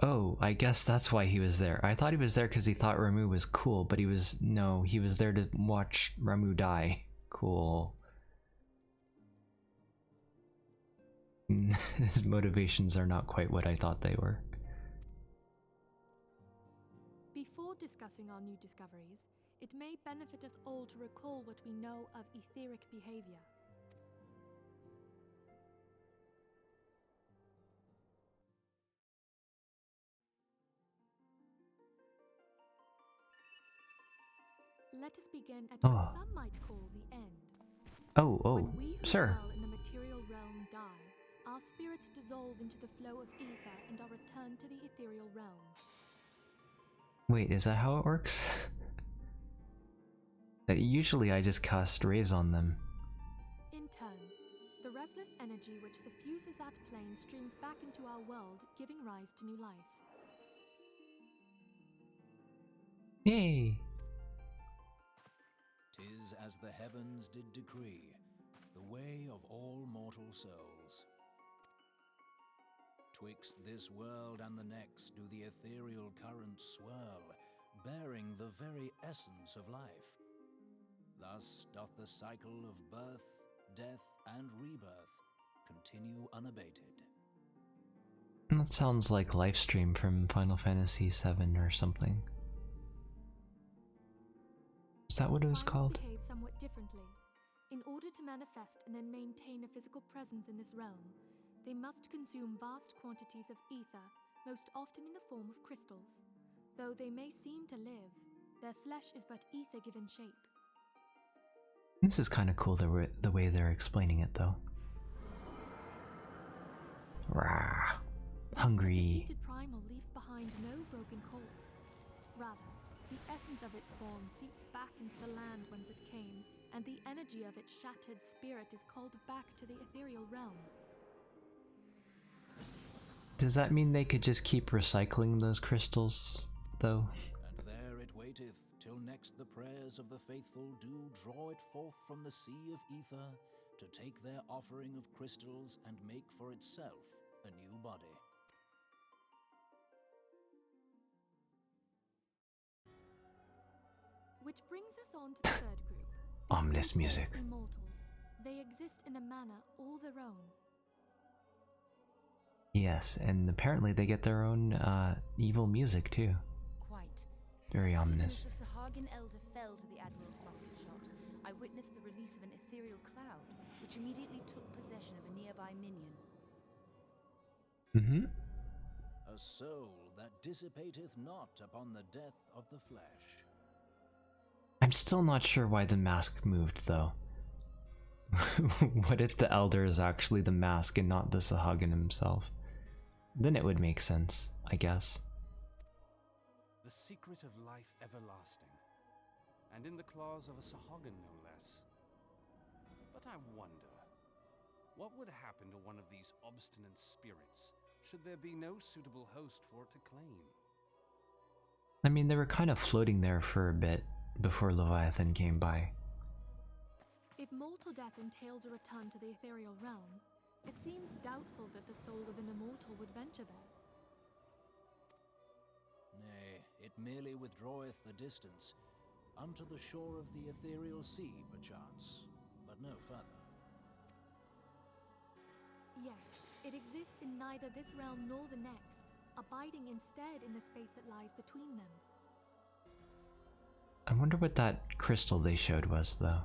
Oh, I guess that's why he was there. I thought he was there because he thought Ramuh was cool, but he was there to watch Ramuh die. Cool. His motivations are not quite what I thought they were. Before discussing our new discoveries, it may benefit us all to recall what we know of etheric behavior. Let us begin at what some might call the end. Oh, when we who sir. dwell in the material realm die, our spirits dissolve into the flow of ether and are returned to the ethereal realm. Wait, is that how it works? Usually I just cast rays on them. In turn, the restless energy which suffuses that plane streams back into our world, giving rise to new life. Yay! 'Tis as the heavens did decree, the way of all mortal souls. Twixt this world and the next do the ethereal currents swirl, bearing the very essence of life. Thus doth the cycle of birth, death, and rebirth continue unabated. That sounds like Livestream from Final Fantasy VII or something. Is that what it was called? Behave somewhat differently. In order to manifest and then maintain a physical presence in this realm, they must consume vast quantities of ether, most often in the form of crystals. Though they may seem to live, their flesh is but ether given shape. This is kind of cool the way they're explaining it, though. Rah. This Hungry. defeated primal leaves behind no broken corpse. Rather, the essence of its form seeps back into the land whence it came, and the energy of its shattered spirit is called back to the ethereal realm. Does that mean they could just keep recycling those crystals, though? And there it waiteth, till next the prayers of the faithful do draw it forth from the sea of ether, to take their offering of crystals and make for itself a new body. Which brings us on to the third group. the Ominous so-called music. Immortals. They exist in a manner all their own. Yes, and apparently they get their own evil music too. Quite. Very Even ominous. as the Sahagin elder fell to the Admiral's musket shot, I witnessed the release of an ethereal cloud, which immediately took possession of a nearby minion. Mm-hmm. A soul that dissipateth not upon the death of the flesh. I'm still not sure why the mask moved, though. What if the Elder is actually the mask and not the Sahagin himself? Then it would make sense, I guess. The secret of life everlasting, and in the claws of a Sahagin no less. But I wonder, what would happen to one of these obstinate spirits, should there be no suitable host for it to claim? I mean, they were kind of floating there for a bit before Leviathan came by. If mortal death entails a return to the ethereal realm, it seems doubtful that the soul of an immortal would venture there. Nay, it merely withdraweth a distance, unto the shore of the ethereal sea, perchance, but no further. Yes, it exists in neither this realm nor the next, abiding instead in the space that lies between them. I wonder what that crystal they showed was, though.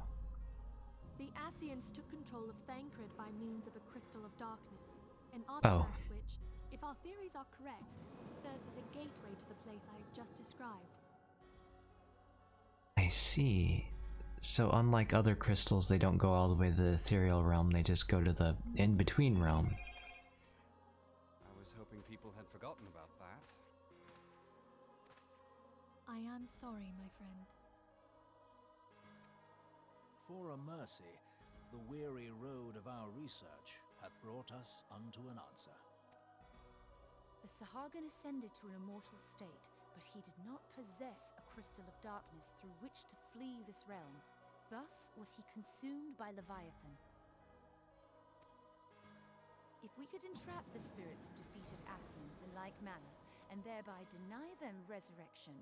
The Ascians took control of Thancred by means of a crystal of darkness, an artifact which, if our theories are correct, serves as a gateway to the place I have just described. I see. So unlike other crystals, they don't go all the way to the ethereal realm, they just go to the in-between realm. I was hoping people had forgotten about that. I am sorry, my friend. For a mercy, the weary road of our research hath brought us unto an answer. The Sahagin ascended to an immortal state, but he did not possess a crystal of darkness through which to flee this realm. Thus was he consumed by Leviathan. If we could entrap the spirits of defeated Ascians in like manner, and thereby deny them resurrection...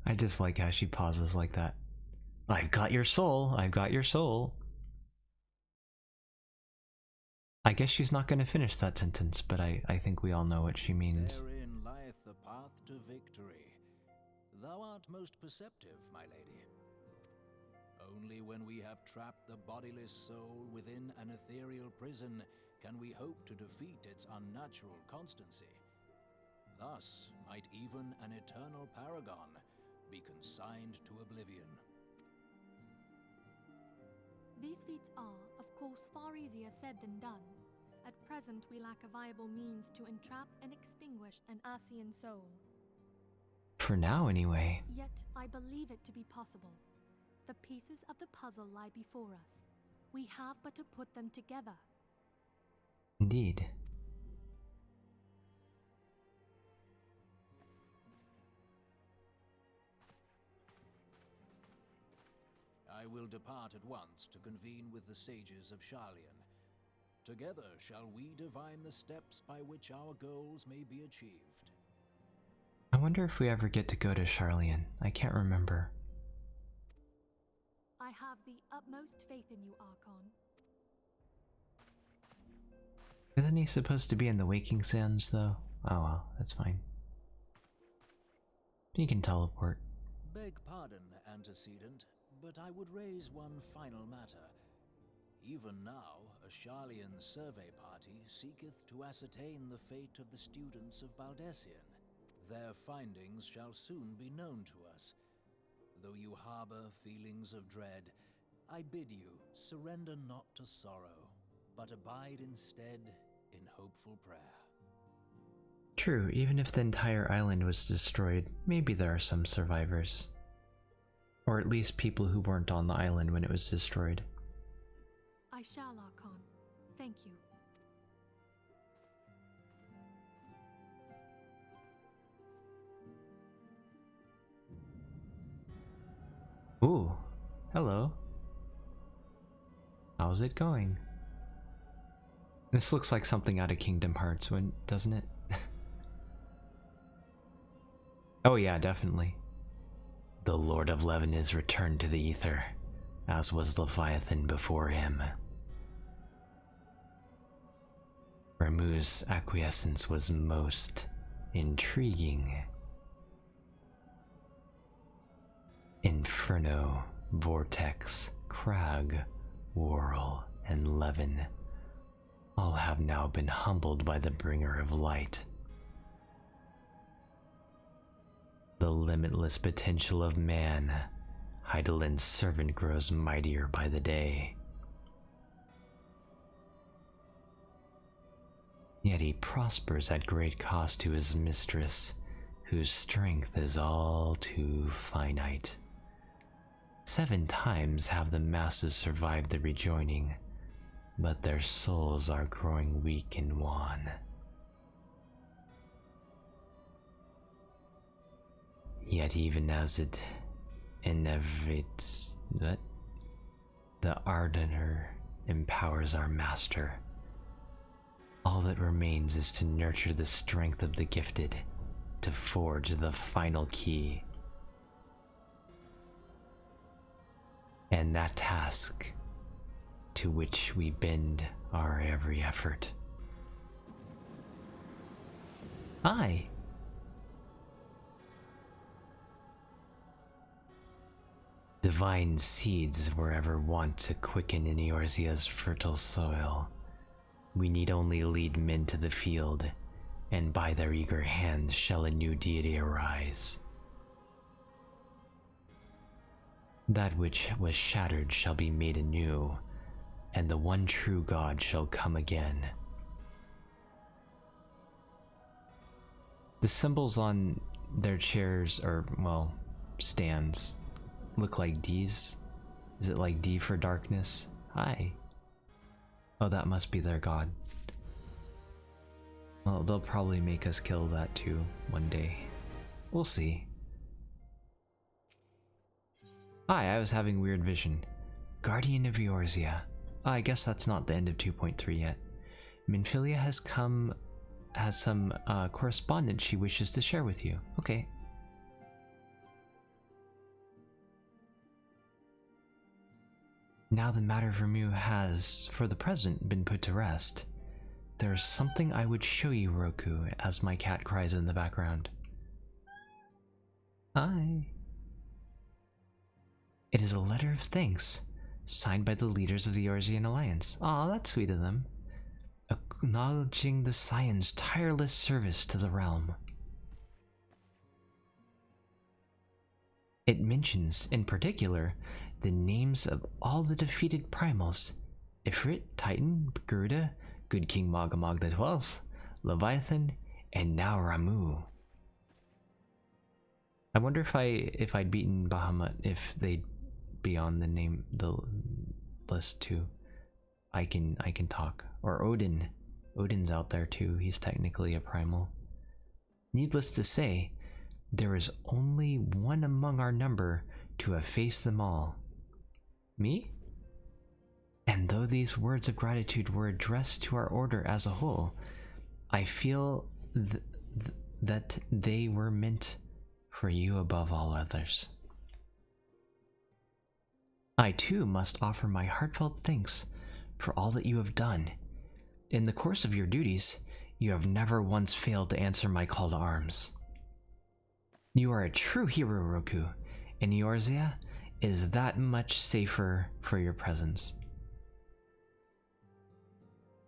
I just like how she pauses like that. I've got your soul, I've got your soul. I guess she's not going to finish that sentence, but I think we all know what she means. Therein lieth the path to victory. Thou art most perceptive, my lady. Only when we have trapped the bodiless soul within an ethereal prison can we hope to defeat its unnatural constancy. Thus might even an eternal paragon be consigned to oblivion. These feats are, of course, far easier said than done. At present, we lack a viable means to entrap and extinguish an Ascian soul. For now, anyway. Yet, I believe it to be possible. The pieces of the puzzle lie before us. We have but to put them together. Indeed. I will depart at once to convene with the sages of Sharlayan. Together shall we divine the steps by which our goals may be achieved. I wonder if we ever get to go to Sharlayan. I can't remember. I have the utmost faith in you, Archon. Isn't he supposed to be in the Waking Sands, though? Oh well, that's fine. He can teleport. Beg pardon, antecedent, but I would raise one final matter. Even now, a Sharlayan survey party seeketh to ascertain the fate of the students of Baldessian. Their findings shall soon be known to us. Though you harbor feelings of dread, I bid you surrender not to sorrow, but abide instead in hopeful prayer. True, even if the entire island was destroyed, maybe there are some survivors. Or at least people who weren't on the island when it was destroyed. I shall, Archon. Thank you. Ooh, hello. How's it going? This looks like something out of Kingdom Hearts, doesn't it? Oh yeah, definitely. The Lord of Levin is returned to the ether, as was Leviathan before him. Ramuh's acquiescence was most intriguing. Inferno, Vortex, Crag, Whirl, and Levin all have now been humbled by the bringer of light. The limitless potential of man, Heidelin's servant, grows mightier by the day. Yet he prospers at great cost to his mistress, whose strength is all too finite. 7 times have the masses survived the rejoining, but their souls are growing weak and wan. Yet even as it innovates, the Ardener empowers our master. All that remains is to nurture the strength of the gifted, to forge the final key. And that task, to which we bend our every effort. Hi. Divine seeds were ever wont to quicken in Eorzea's fertile soil. We need only lead men to the field, and by their eager hands shall a new deity arise. That which was shattered shall be made anew, and the one true God shall come again. The symbols on their chairs, or, well, stands, look like D's. Is it like D for darkness? Hi. Oh, that must be their god. Well, they'll probably make us kill that too one day. We'll see. Hi, I was having weird vision. Guardian of Eorzea. I guess that's not the end of 2.3 yet. Minfilia has some correspondence she wishes to share with you. Okay. Now the matter of Ramuh has, for the present, been put to rest. There's something I would show you, Roku, as my cat cries in the background. Hi. It is a letter of thanks, signed by the leaders of the Eorzean Alliance. Aw, that's sweet of them. Acknowledging the Scion's tireless service to the realm. It mentions, in particular, the names of all the defeated primals: Ifrit, Titan, Garuda, Good King Magamog the 12th, Leviathan, and now Ramuh. I wonder if I'd beaten Bahamut if they'd be on the list too. I can talk. Or Odin. Odin's out there too. He's technically a primal. Needless to say, there is only one among our number to have faced them all. Me? And though these words of gratitude were addressed to our order as a whole, I feel that they were meant for you above all others. I too must offer my heartfelt thanks for all that you have done. In the course of your duties, you have never once failed to answer my call to arms. You are a true hero, Roku, and Eorzea is that much safer for your presence.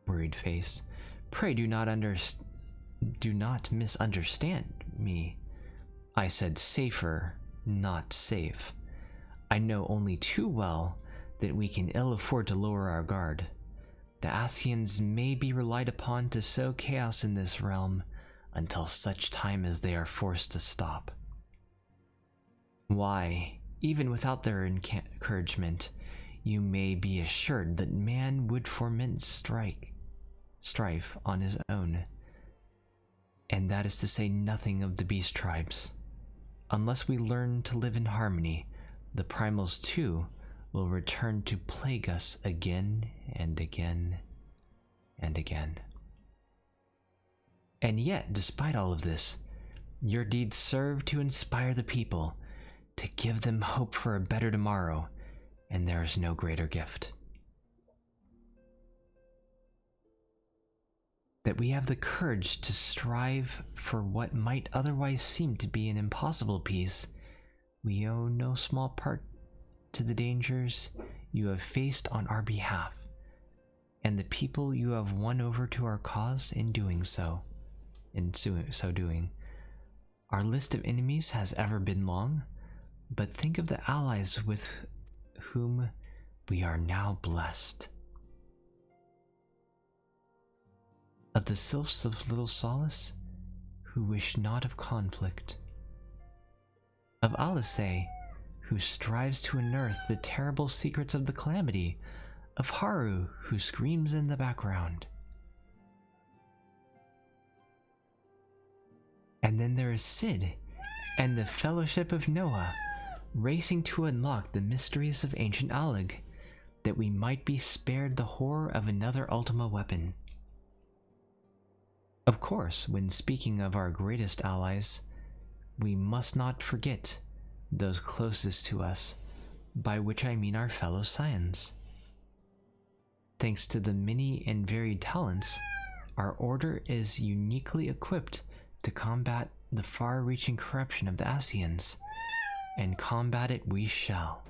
Worried face. Pray do not Do not misunderstand me. I said safer, not safe. I know only too well that we can ill afford to lower our guard. The Ascians may be relied upon to sow chaos in this realm until such time as they are forced to stop. Why, even without their encouragement, you may be assured that man would foment strife on his own. And that is to say nothing of the beast tribes. Unless we learn to live in harmony, the primals too will return to plague us again and again and again. And yet, despite all of this, your deeds serve to inspire the people, to give them hope for a better tomorrow, and there is no greater gift. That we have the courage to strive for what might otherwise seem to be an impossible peace, we owe no small part to the dangers you have faced on our behalf, and the people you have won over to our cause in doing so. In so doing, our list of enemies has ever been long, but think of the allies with whom we are now blessed. Of the sylphs of Little Solace, who wish not of conflict. Of Alice, who strives to unearth the terrible secrets of the calamity. Of Haru, who screams in the background. And then there is Sid, and the Fellowship of Noah, racing to unlock the mysteries of ancient Alig, that we might be spared the horror of another Ultima weapon. Of course, when speaking of our greatest allies, we must not forget those closest to us, by which I mean our fellow Scions. Thanks to the many and varied talents, our order is uniquely equipped to combat the far-reaching corruption of the Ascians, and combat it we shall.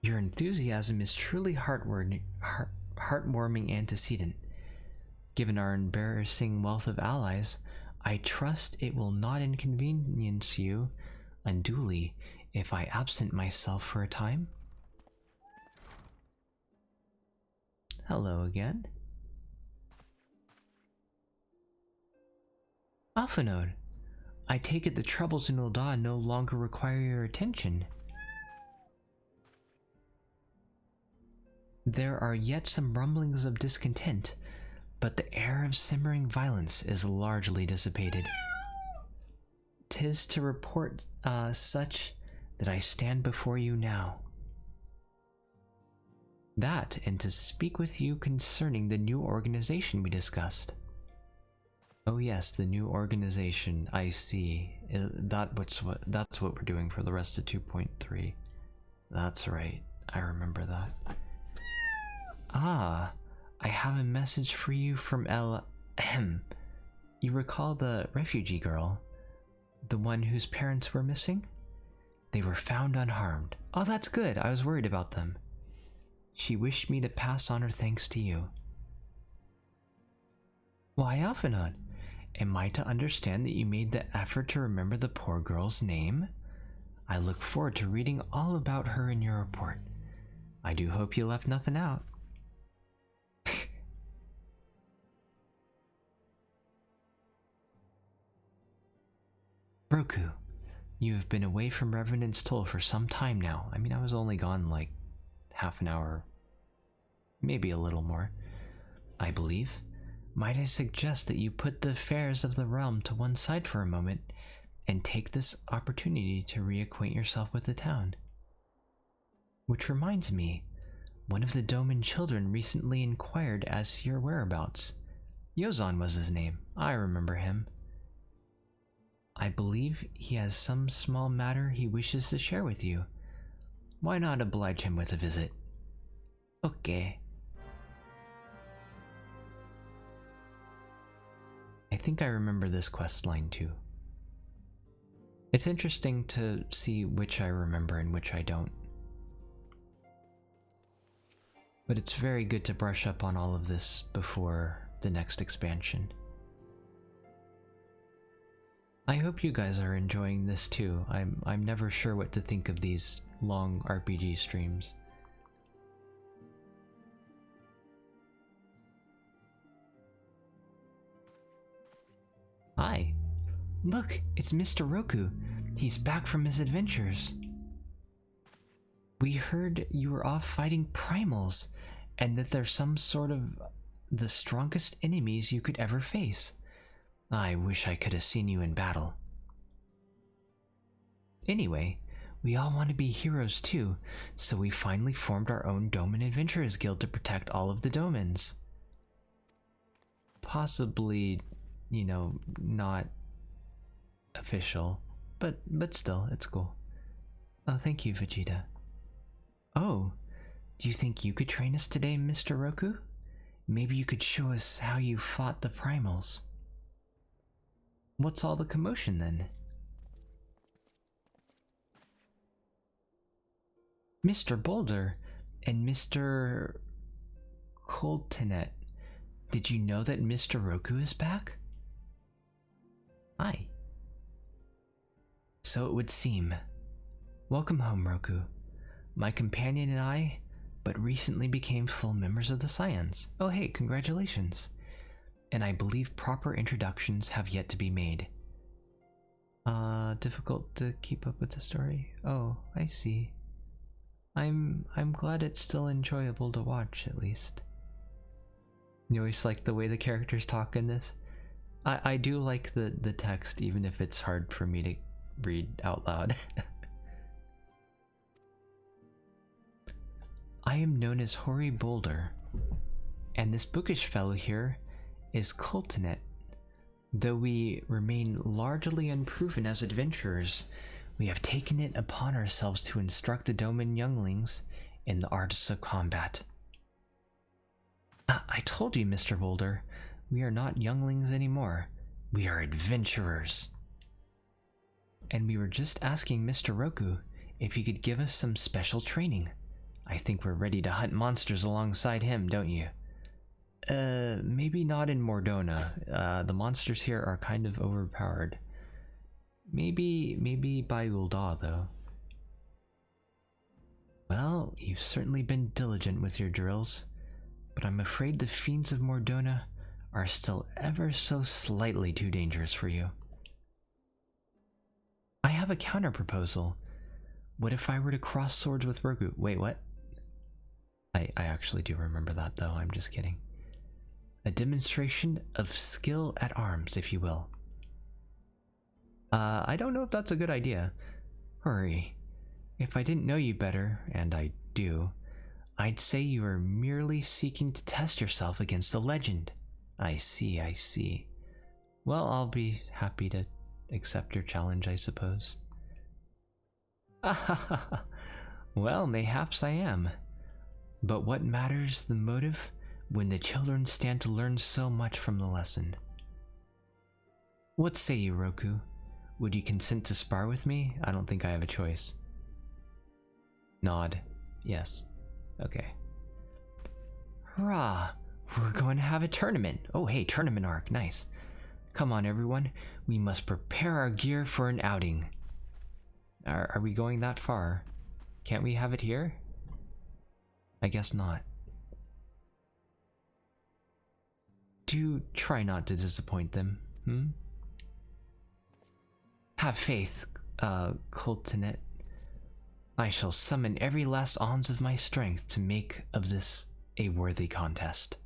Your enthusiasm is truly heartwarming antecedent. Given our embarrassing wealth of allies, I trust it will not inconvenience you unduly if I absent myself for a time. Hello again. Alphanode, I take it the troubles in Ul'dah no longer require your attention. There are yet some rumblings of discontent, but the air of simmering violence is largely dissipated. 'Tis to report such that I stand before you now. That, and to speak with you concerning the new organization we discussed. Oh yes, the new organization, I see. That's what we're doing for the rest of 2.3. That's right, I remember that. Ah, I have a message for you from You recall the refugee girl? The one whose parents were missing? They were found unharmed. Oh, that's good, I was worried about them. She wished me to pass on her thanks to you. Why, Alphanode? Am I to understand that you made the effort to remember the poor girl's name? I look forward to reading all about her in your report. I do hope you left nothing out. Roku, you have been away from Revenant's Toll for some time now. I mean, I was only gone like half an hour, maybe a little more, I believe. Might I suggest that you put the affairs of the realm to one side for a moment and take this opportunity to reacquaint yourself with the town? Which reminds me, one of the Doman children recently inquired as to your whereabouts. Yozan was his name. I remember him. I believe he has some small matter he wishes to share with you. Why not oblige him with a visit? Okay. I think I remember this quest line too. It's interesting to see which I remember and which I don't. But it's very good to brush up on all of this before the next expansion. I hope you guys are enjoying this too. I'm never sure what to think of these long RPG streams. Hi. Look, it's Mr. Roku. He's back from his adventures. We heard you were off fighting primals, and that they're some sort of the strongest enemies you could ever face. I wish I could have seen you in battle. Anyway, we all want to be heroes too, so we finally formed our own Doman Adventurers Guild to protect all of the Domans. Possibly, you know, not official, but still, it's cool. Oh, thank you, Vegeta. Oh, do you think you could train us today, Mr. Roku? Maybe you could show us how you fought the primals. What's all the commotion then? Mr. Boulder and Mr. Coltonet, did you know that Mr. Roku is back? Hi. So it would seem. Welcome home, Roku. My companion and I but recently became full members of the Scions. Oh hey, congratulations. And I believe proper introductions have yet to be made. Difficult to keep up with the story? Oh, I see. I'm glad it's still enjoyable to watch, at least. You always like the way the characters talk in this? I do like the text, even if it's hard for me to read out loud. I am known as Hoary Boulder, and this bookish fellow here is Coltonet. Though we remain largely unproven as adventurers, we have taken it upon ourselves to instruct the Doman younglings in the arts of combat. I told you, Mr. Boulder, we are not younglings anymore. We are adventurers. And we were just asking Mr. Roku if he could give us some special training. I think we're ready to hunt monsters alongside him, don't you? Maybe not in Mordona. The monsters here are kind of overpowered. Maybe by Ul'dah, though. Well, you've certainly been diligent with your drills, but I'm afraid the fiends of Mordona are still ever so slightly too dangerous for you. I have a counter-proposal. What if I were to cross swords with Roku? Wait, what? I actually do remember that, though. I'm just kidding. A demonstration of skill at arms, if you will. I don't know if that's a good idea. Hurry. If I didn't know you better, and I do, I'd say you are merely seeking to test yourself against a legend. I see, I see. Well, I'll be happy to accept your challenge, I suppose. Well, mayhaps I am. But what matters the motive when the children stand to learn so much from the lesson? What say you, Roku? Would you consent to spar with me? I don't think I have a choice. Nod. Yes. Okay. Hurrah! We're going to have a tournament. Oh hey, tournament arc. Nice. Come on, everyone. We must prepare our gear for an outing. Are we going that far? Can't we have it here? I guess not. Do try not to disappoint them, Have faith, Coltonet. I shall summon every last ounce of my strength to make of this a worthy contest.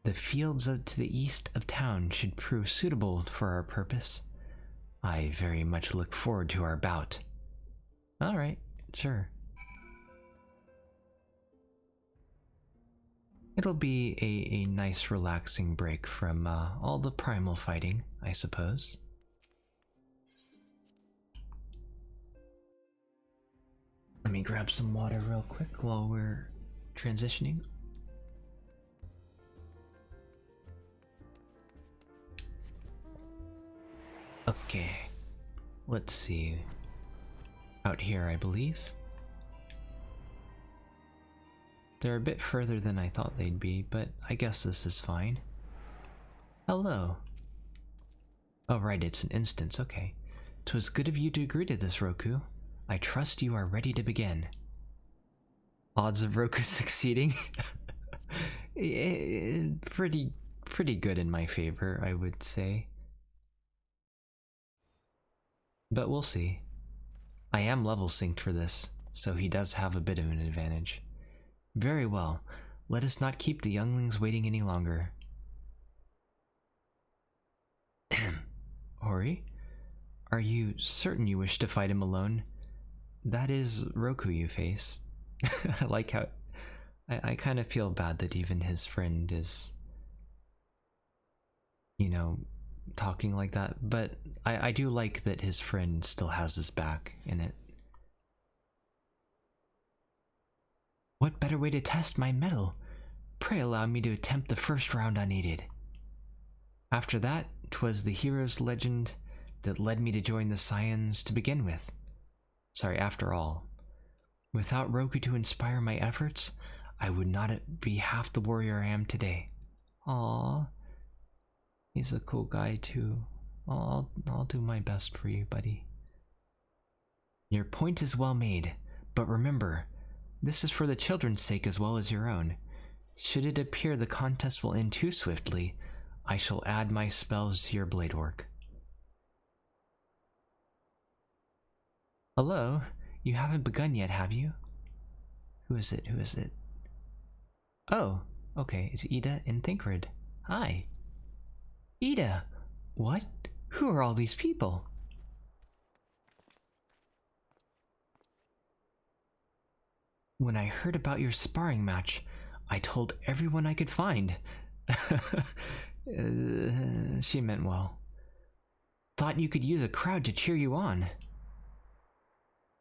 The fields to the east of town should prove suitable for our purpose. I very much look forward to our bout. Alright, sure. It'll be a nice relaxing break from all the primal fighting, I suppose. Let me grab some water real quick while we're transitioning. Okay, let's see. Out here, I believe. They're a bit further than I thought they'd be, but I guess this is fine. Hello. Oh right, it's an instance, okay. 'Twas good of you to agree to this, Roku. I trust you are ready to begin. Odds of Roku succeeding? Pretty good in my favor, I would say. But we'll see. I am level synced for this, so he does have a bit of an advantage. Very well. Let us not keep the younglings waiting any longer. Hori? Are you certain you wish to fight him alone? That is Roku you face. I like how... I kind of feel bad that even his friend is... you know, talking like that, but I do like that his friend still has his back in it. What better way to test my mettle? Pray allow me to attempt the first round unaided. After that, 'twas the hero's legend that led me to join the Scions to begin with. Sorry, after all. Without Roku to inspire my efforts, I would not be half the warrior I am today. Aww. He's a cool guy too. I'll do my best for you, buddy. Your point is well made, but remember, this is for the children's sake as well as your own. Should it appear the contest will end too swiftly, I shall add my spells to your blade work. Hello? You haven't begun yet, have you? Who is it? Who is it? Oh, okay, it's Ida and Thinkrid. Hi. Ida! What? Who are all these people? When I heard about your sparring match, I told everyone I could find. She meant well. Thought you could use a crowd to cheer you on.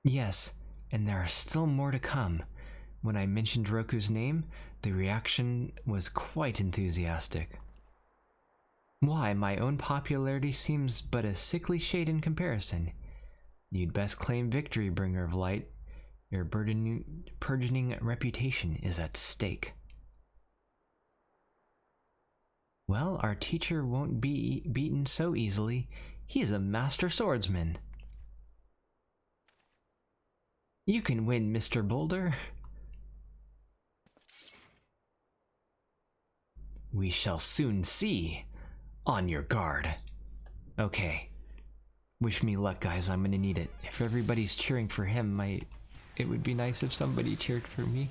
Yes, and there are still more to come. When I mentioned Roku's name, the reaction was quite enthusiastic. Why, my own popularity seems but a sickly shade in comparison. You'd best claim victory, Bringer of Light. Your burgeoning reputation is at stake. Well, our teacher won't be beaten so easily. He's a master swordsman. You can win, Mr. Boulder. We shall soon see. On your guard. Okay. Wish me luck, guys. I'm gonna need it. If everybody's cheering for him, it would be nice if somebody cheered for me.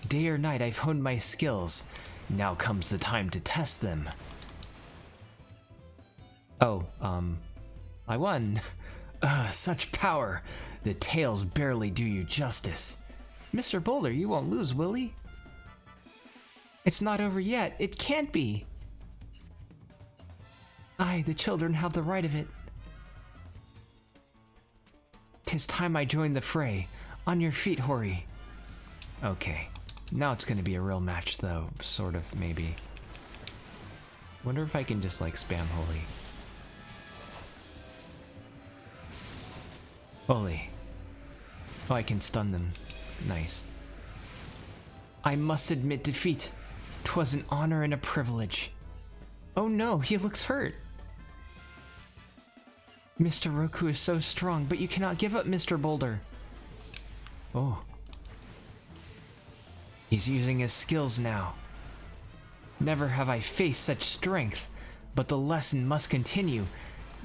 Day or night, I've honed my skills. Now comes the time to test them. Oh, I won. Such power. The tails barely do you justice. Mr. Boulder, you won't lose, will he? It's not over yet. It can't be. Aye, the children have the right of it. 'Tis time I joined the fray. On your feet, Hori. Okay. Now it's gonna be a real match, though. Sort of, maybe. Wonder if I can just, like, spam Holy. Holy. Oh, I can stun them. Nice. I must admit defeat. 'Twas an honor and a privilege. Oh no, he looks hurt. Mr. Roku is so strong, but you cannot give up, Mr. Boulder. Oh. He's using his skills now. Never have I faced such strength, but the lesson must continue.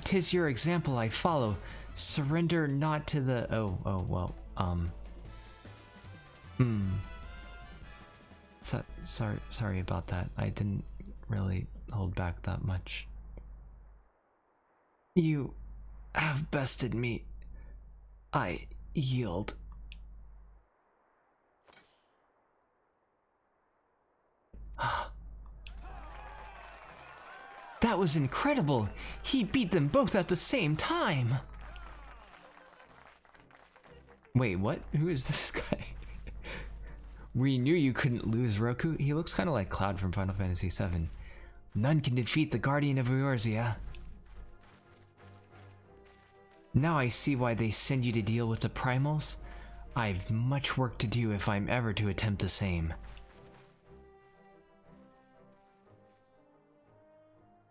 'Tis your example I follow. Surrender not to the... Sorry about that. I didn't really hold back that much. You have bested me. I yield. That was incredible! He beat them both at the same time! Wait, what? Who is this guy? We knew you couldn't lose, Roku. He looks kind of like Cloud from Final Fantasy VII. None can defeat the Guardian of Eorzea. Now I see why they send you to deal with the Primals. I've much work to do if I'm ever to attempt the same.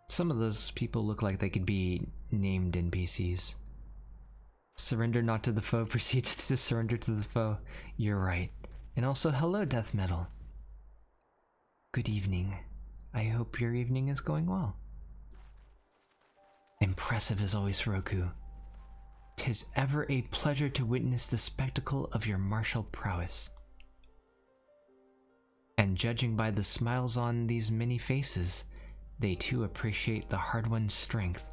Some of those people look like they could be named NPCs. Surrender not to the foe proceeds to surrender to the foe. You're right. And also, hello, Death Metal. Good evening. I hope your evening is going well. Impressive as always, Roku. 'Tis ever a pleasure to witness the spectacle of your martial prowess. And judging by the smiles on these many faces, they too appreciate the hard-won strength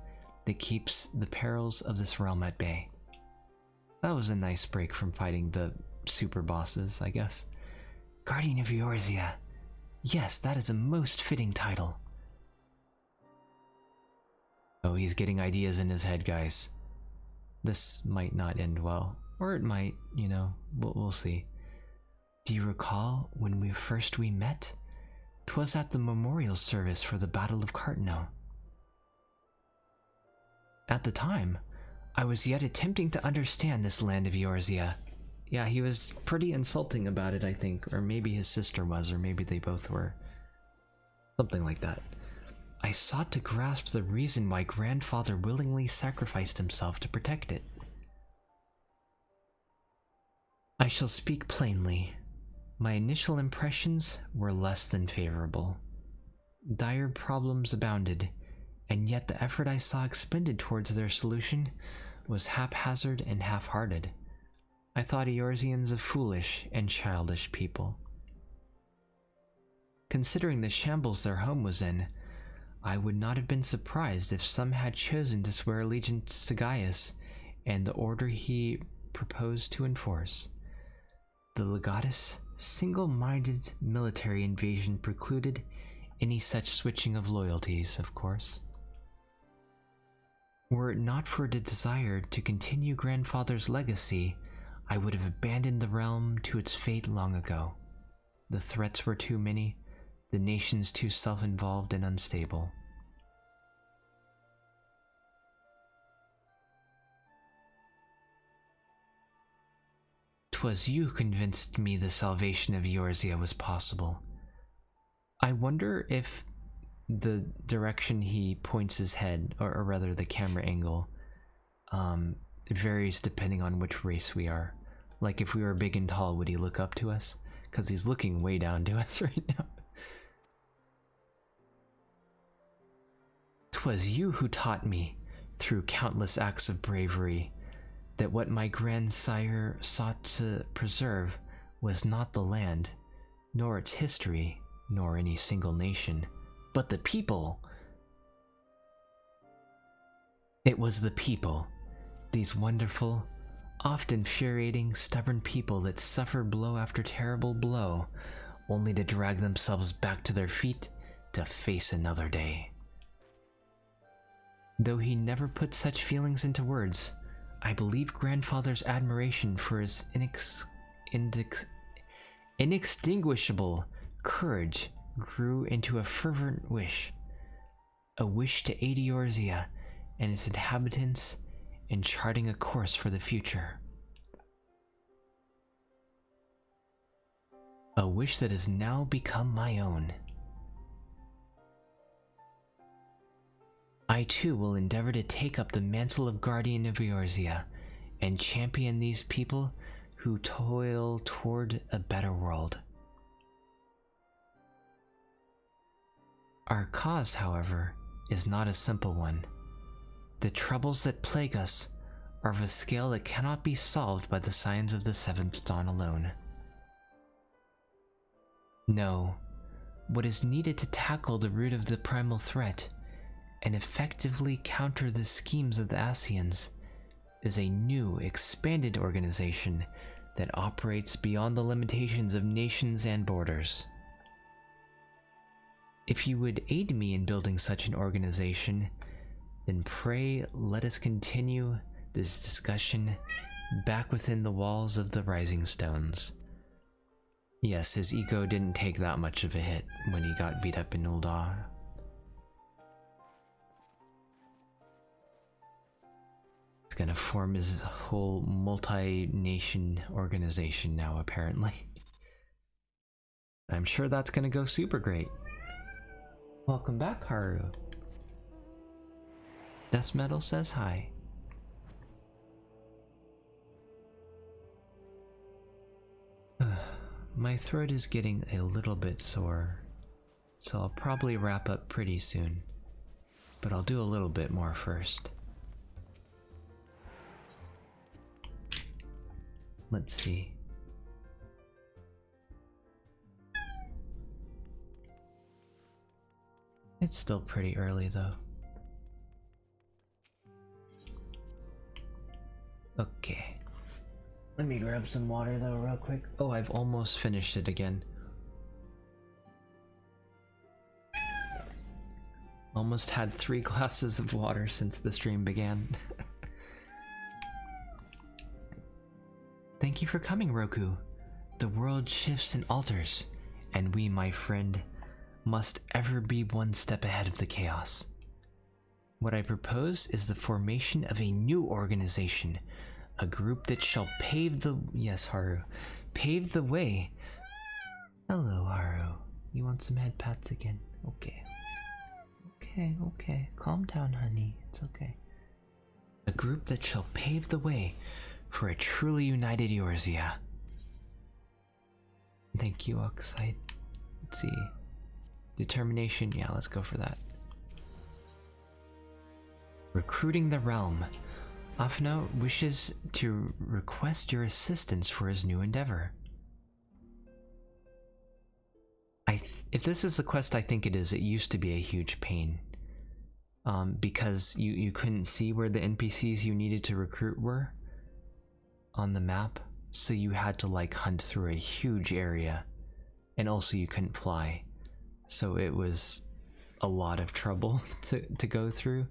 that keeps the perils of this realm at bay. That was a nice break from fighting the super bosses, I guess. Guardian of Eorzea. Yes, that is a most fitting title. Oh, he's getting ideas in his head, guys. This might not end well. Or it might, you know, we'll see. Do you recall when we first met? 'Twas at the memorial service for the Battle of Cartno. At the time, I was yet attempting to understand this land of Eorzea. Yeah, he was pretty insulting about it, I think. Or maybe his sister was, or maybe they both were. Something like that. I sought to grasp the reason why grandfather willingly sacrificed himself to protect it. I shall speak plainly. My initial impressions were less than favorable. Dire problems abounded, and yet the effort I saw expended towards their solution was haphazard and half-hearted. I thought Eorzeans a foolish and childish people. Considering the shambles their home was in, I would not have been surprised if some had chosen to swear allegiance to Gaius and the order he proposed to enforce. The legatus' single-minded military invasion precluded any such switching of loyalties, of course. Were it not for the desire to continue grandfather's legacy, I would have abandoned the realm to its fate long ago. The threats were too many, the nations too self-involved and unstable. "'Twas you who convinced me the salvation of Eorzea was possible." I wonder if the direction he points his head, or rather the camera angle, varies depending on which race we are. Like if we were big and tall, would he look up to us? Because he's looking way down to us right now. "'Twas you who taught me, through countless acts of bravery, that what my grandsire sought to preserve was not the land, nor its history, nor any single nation, but the people. It was the people, these wonderful, oft infuriating, stubborn people that suffer blow after terrible blow, only to drag themselves back to their feet to face another day." Though he never put such feelings into words, I believe grandfather's admiration for his inextinguishable courage grew into a fervent wish. A wish to aid Eorzea and its inhabitants in charting a course for the future. A wish that has now become my own. I too will endeavor to take up the mantle of Guardian of Eorzea and champion these people who toil toward a better world. Our cause, however, is not a simple one. The troubles that plague us are of a scale that cannot be solved by the signs of the seventh dawn alone. No, what is needed to tackle the root of the primal threat and effectively counter the schemes of the Ascians is a new, expanded organization that operates beyond the limitations of nations and borders. If you would aid me in building such an organization, then pray let us continue this discussion back within the walls of the Rising Stones. Yes, his ego didn't take that much of a hit when he got beat up in Ul'dah. gonna form his whole multi-nation organization now, apparently. I'm sure that's gonna go super great. Welcome back, Haru. Death Metal says hi. My throat is getting a little bit sore, so I'll probably wrap up pretty soon. But I'll do a little bit more first. Let's see. It's still pretty early though. Okay. Let me grab some water though real quick. Oh, I've almost finished it again. Almost had 3 glasses of water since the stream began. Thank you for coming, Roku. The world shifts and alters, and we, my friend, must ever be one step ahead of the chaos. What I propose is the formation of a new organization, a group that shall pave the— yes, Haru. Pave the way. Hello, Haru. You want some head pats again? Okay. Okay. Calm down, honey. It's okay. A group that shall pave the way for a truly united Eorzea. Thank you, Oxide. Let's see. Determination, yeah, let's go for that. Recruiting the realm. Afno wishes to request your assistance for his new endeavor. If this is the quest I think it is, it used to be a huge pain. Because you couldn't see where the NPCs you needed to recruit were on the map, so you had to like hunt through a huge area, and also you couldn't fly, so it was a lot of trouble to go through.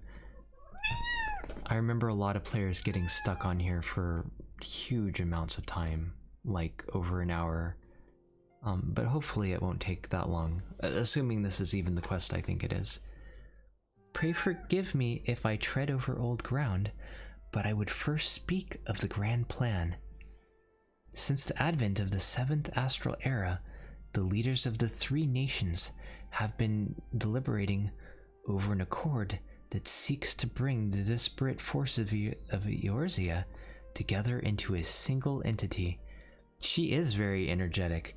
I remember a lot of players getting stuck on here for huge amounts of time, like over an hour, but hopefully it won't take that long, assuming this is even the quest I think it is. Pray forgive me if I tread over old ground, but I would first speak of the grand plan. Since the advent of the 7th astral era, the leaders of the 3 nations have been deliberating over an accord that seeks to bring the disparate forces of Eorzea together into a single entity. She is very energetic.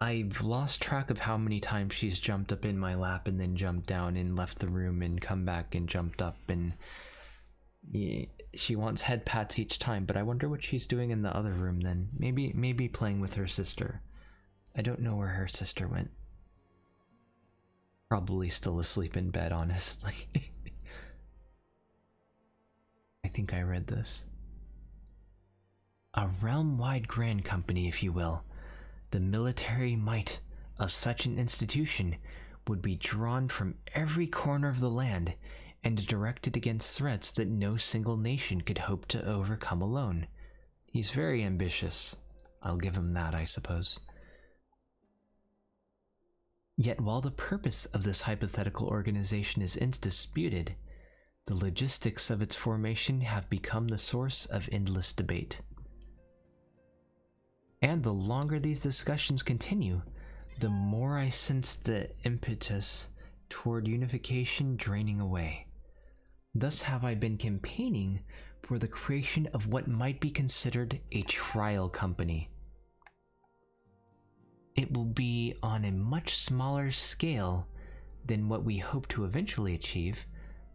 I've lost track of how many times she's jumped up in my lap and then jumped down and left the room and come back and jumped up, and she wants head pats each time, but I wonder what she's doing in the other room then. Maybe playing with her sister. I don't know where her sister went. Probably still asleep in bed, honestly. I think I read this. A realm-wide grand company, if you will. The military might of such an institution would be drawn from every corner of the land and directed against threats that no single nation could hope to overcome alone. He's very ambitious. I'll give him that, I suppose. Yet while the purpose of this hypothetical organization is indisputed, the logistics of its formation have become the source of endless debate. And the longer these discussions continue, the more I sense the impetus toward unification draining away. Thus have I been campaigning for the creation of what might be considered a trial company. It will be on a much smaller scale than what we hope to eventually achieve,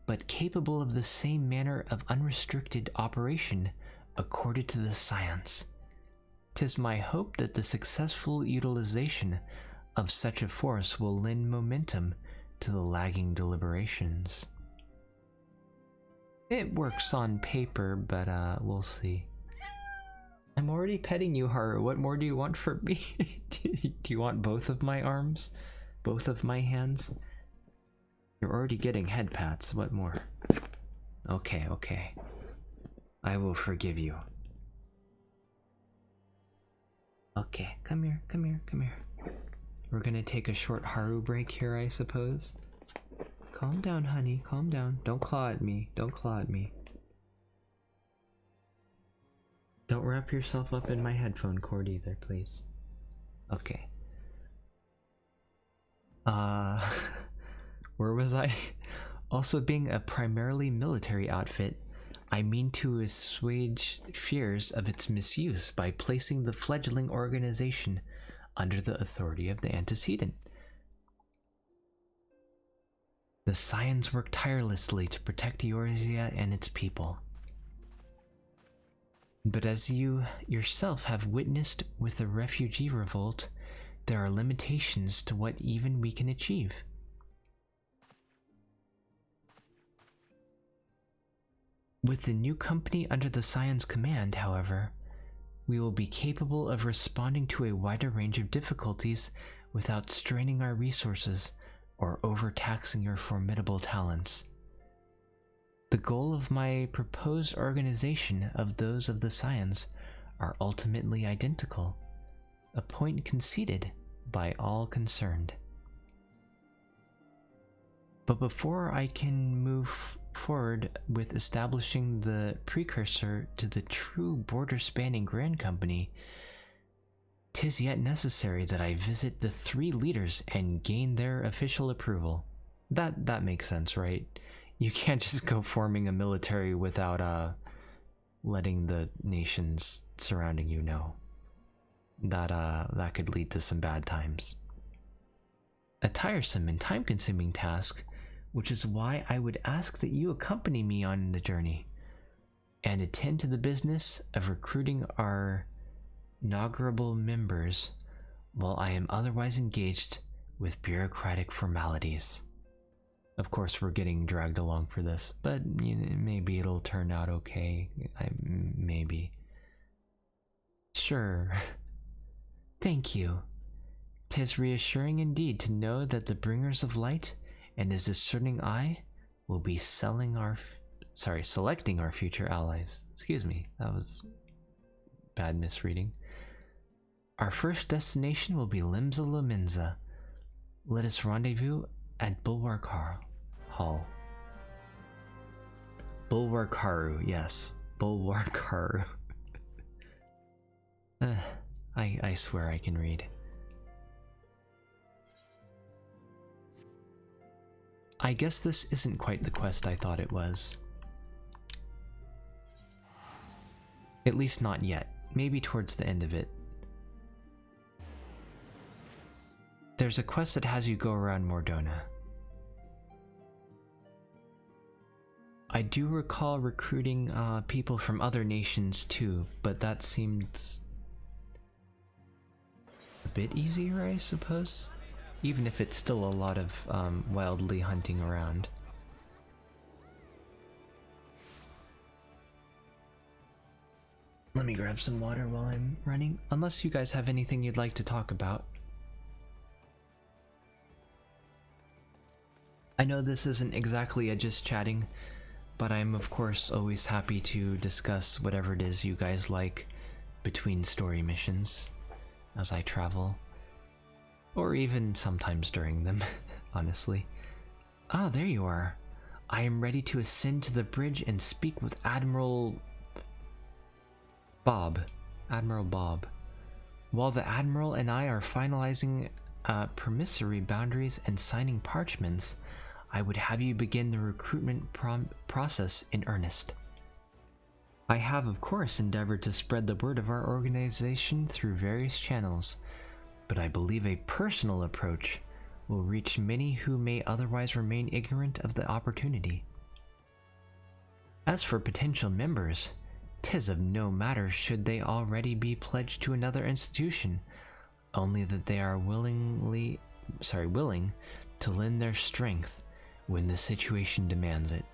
but capable of the same manner of unrestricted operation accorded to the science. 'Tis my hope that the successful utilization of such a force will lend momentum to the lagging deliberations. It works on paper, but we'll see. I'm already petting you, Haru. What more do you want from me? Do you want both of my arms? Both of my hands? You're already getting head pats. What more? Okay. I will forgive you. Okay, come here. We're gonna take a short Haru break here, I suppose. Calm down, honey, calm down. Don't claw at me. Don't wrap yourself up in my headphone cord either, please. Okay. Where was I? Also, being a primarily military outfit, I mean to assuage fears of its misuse by placing the fledgling organization under the authority of the antecedent. The Scions work tirelessly to protect Eorzea and its people. But as you yourself have witnessed with the refugee revolt, there are limitations to what even we can achieve. With the new company under the Scion's command, however, we will be capable of responding to a wider range of difficulties without straining our resources or overtaxing your formidable talents. The goal of my proposed organization of those of the Scions are ultimately identical, a point conceded by all concerned. But before I can move forward with establishing the precursor to the true border-spanning Grand Company, 'tis yet necessary that I visit the 3 leaders and gain their official approval. That makes sense, right? You can't just go forming a military without letting the nations surrounding you know. That could lead to some bad times. A tiresome and time-consuming task, which is why I would ask that you accompany me on the journey and attend to the business of recruiting our inaugural members while I am otherwise engaged with bureaucratic formalities. Of course, we're getting dragged along for this, but maybe it'll turn out okay. Maybe. Sure. Thank you. 'Tis reassuring indeed to know that the bringers of light and his discerning eye will be selecting our future allies. Excuse me, that was bad misreading. Our first destination will be Limsa Lominsa. Let us rendezvous at Bulwark Hall. Bulwark Haru, yes. Bulwark Haru. I swear I can read. I guess this isn't quite the quest I thought it was. At least not yet. Maybe towards the end of it. There's a quest that has you go around Mordona. I do recall recruiting people from other nations too, but that seemed a bit easier, I suppose? Even if it's still a lot of wildly hunting around. Let me grab some water while I'm running, unless you guys have anything you'd like to talk about. I know this isn't exactly a just chatting, but I'm of course always happy to discuss whatever it is you guys like between story missions as I travel. Or even sometimes during them, honestly. Ah, there you are. I am ready to ascend to the bridge and speak with Admiral Bob. Admiral Bob. While the Admiral and I are finalizing promissory boundaries and signing parchments, I would have you begin the recruitment process in earnest. I have, of course, endeavored to spread the word of our organization through various channels, but I believe a personal approach will reach many who may otherwise remain ignorant of the opportunity. As for potential members, 'tis of no matter should they already be pledged to another institution, only that they are willing to lend their strength when the situation demands it.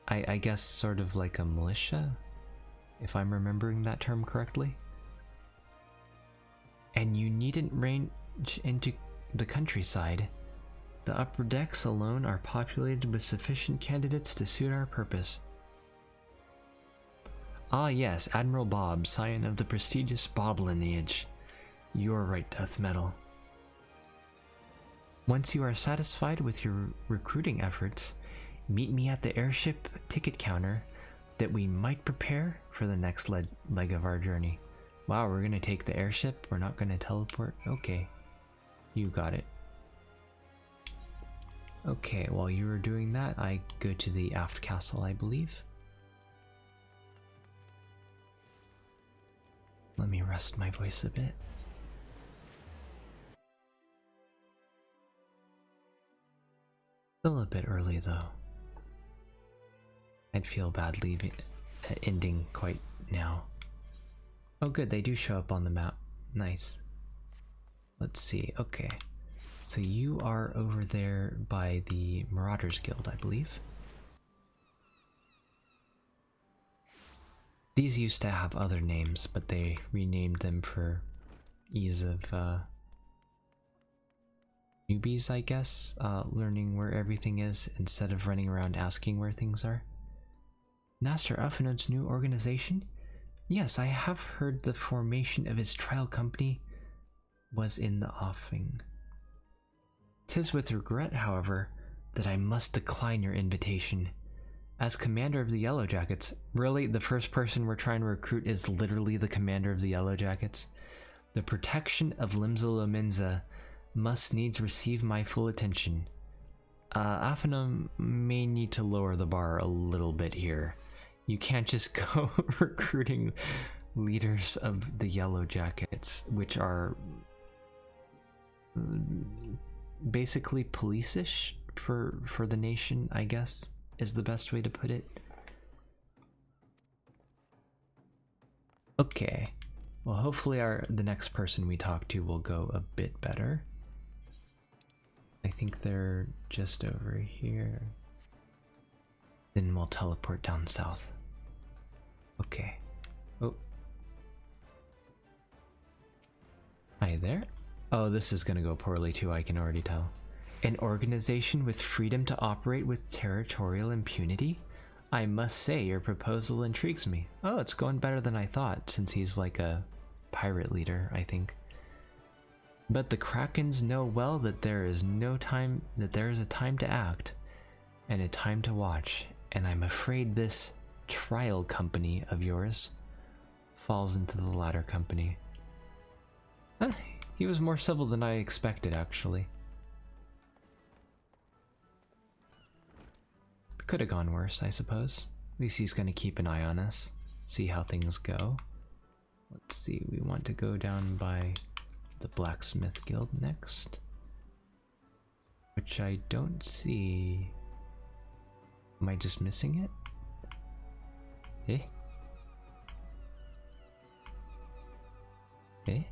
I guess sort of like a militia, if I'm remembering that term correctly. And you needn't range into the countryside. The upper decks alone are populated with sufficient candidates to suit our purpose. Ah yes, Admiral Bob, scion of the prestigious Bob lineage. You're right, Death Metal. Once you are satisfied with your recruiting efforts, meet me at the airship ticket counter that we might prepare for the next leg of our journey. Wow, we're gonna take the airship? We're not gonna teleport? Okay. You got it. Okay, while you were doing that, I go to the aft castle, I believe. Let me rest my voice a bit. Still a bit early though. I'd feel bad leaving, ending quite now. Oh good, they do show up on the map. Nice. Let's see, okay. So you are over there by the Marauders Guild, I believe. These used to have other names, but they renamed them for ease of newbies, I guess, learning where everything is instead of running around asking where things are. Master Alphinaud's new organization? Yes, I have heard the formation of his trial company was in the offing. 'Tis with regret, however, that I must decline your invitation. As commander of the Yellow Jackets, really, the first person we're trying to recruit is literally the commander of the Yellow Jackets? The protection of Limsa Lominsa must needs receive my full attention. Alphinaud may need to lower the bar a little bit here. You can't just go recruiting leaders of the Yellow Jackets, which are basically police-ish for the nation, I guess, is the best way to put it. Okay. Well, hopefully the next person we talk to will go a bit better. I think they're just over here. Then we'll teleport down south. Okay. Oh. Hi there. Oh, this is gonna go poorly too, I can already tell. An organization with freedom to operate with territorial impunity? I must say, your proposal intrigues me. Oh, it's going better than I thought, since he's like a pirate leader, I think. But the Krakens know well that there is a time to act, and a time to watch, and I'm afraid this trial company of yours falls into the latter company. He was more civil than I expected, actually. Could have gone worse, I suppose. At least he's gonna keep an eye on us, see how things go. Let's see, we want to go down by the Blacksmith Guild next, which I don't see. Am I just missing it? Eh? Eh?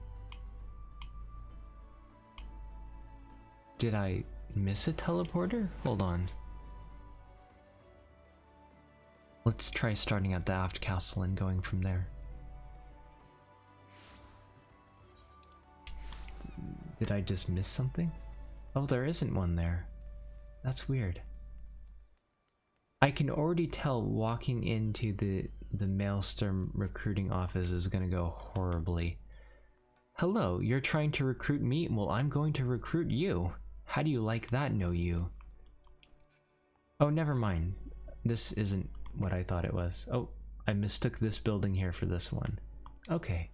Did I miss a teleporter? Hold on. Let's try starting at the aft castle and going from there. Did I just miss something? Oh, there isn't one there. That's weird. I can already tell walking into the Maelstrom recruiting office is gonna go horribly. Hello, you're trying to recruit me? Well, I'm going to recruit you. How do you like that, no you? Oh, never mind. This isn't what I thought it was. Oh, I mistook this building here for this one. Okay.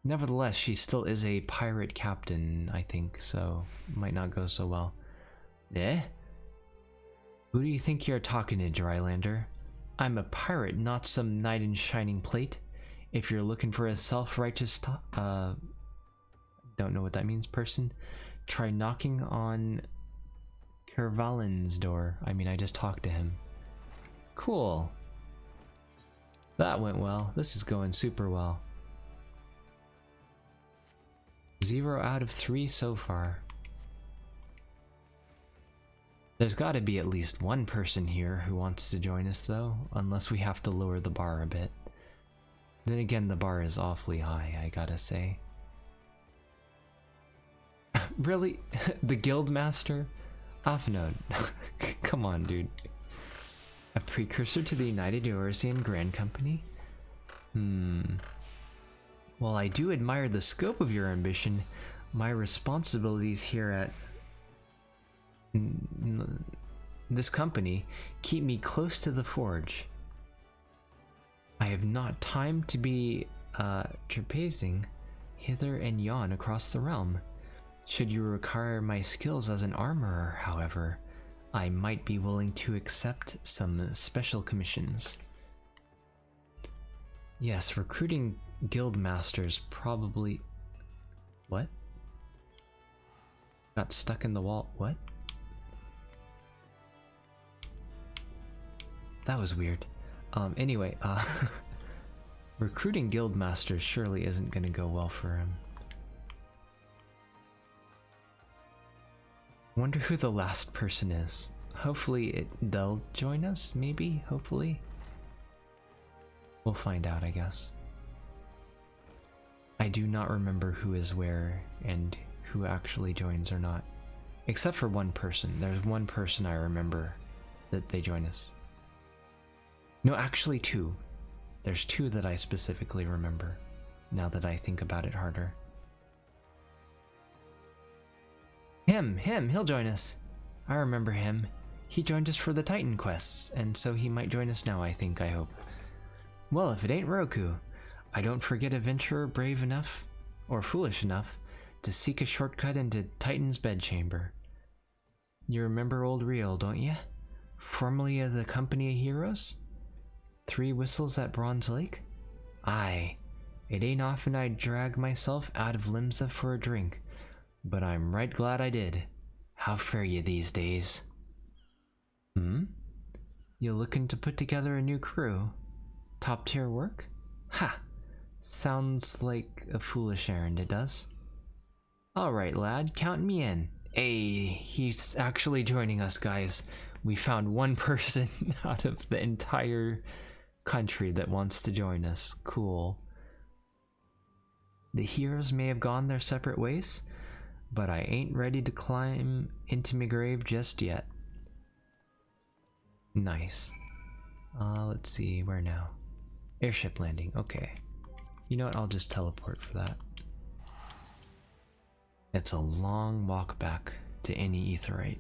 Nevertheless, she still is a pirate captain, I think, so might not go so well. Eh? Who do you think you're talking to, Drylander? I'm a pirate, not some knight in shining plate. If you're looking for a self-righteous, don't know what that means, person, try knocking on Kervalin's door. I mean, I just talked to him. Cool. That went well. This is going super well. 0 out of 3 so far. There's gotta be at least one person here who wants to join us though, unless we have to lower the bar a bit. Then again, the bar is awfully high, I gotta say. Really? The Guildmaster? Alphinaud. Come on, dude. A precursor to the United Eorzean Grand Company? While I do admire the scope of your ambition, my responsibilities here at this company keep me close to the forge. I have not time to be trapezing hither and yon across the realm. Should you require my skills as an armorer, however, I might be willing to accept some special commissions. Yes, recruiting guild masters probably... What? Got stuck in the wall. What? That was weird. Anyway, recruiting guild masters surely isn't gonna go well for him. Wonder who the last person is. Hopefully they'll join us, maybe? Hopefully? We'll find out, I guess. I do not remember who is where and who actually joins or not. Except for one person. There's one person I remember that they join us. No, actually two. There's two that I specifically remember, now that I think about it harder. Him, he'll join us. I remember him. He joined us for the Titan quests, and so he might join us now, I hope. Well, if it ain't Roku, I don't forget a venturer brave enough, or foolish enough, to seek a shortcut into Titan's bedchamber. You remember old Riel, don't you? Formerly of the Company of Heroes? 3 whistles at Bronze Lake? Aye. It ain't often I drag myself out of Limsa for a drink, but I'm right glad I did. How fare you these days? You looking to put together a new crew? Top tier work? Ha! Sounds like a foolish errand, it does. Alright lad, count me in. Hey, he's actually joining us, guys. We found one person out of the entire country that wants to join us. Cool. The heroes may have gone their separate ways, but I ain't ready to climb into my grave just yet. Nice. Let's see, where now? Airship landing, okay. You know what, I'll just teleport for that. It's a long walk back to any aetheryte.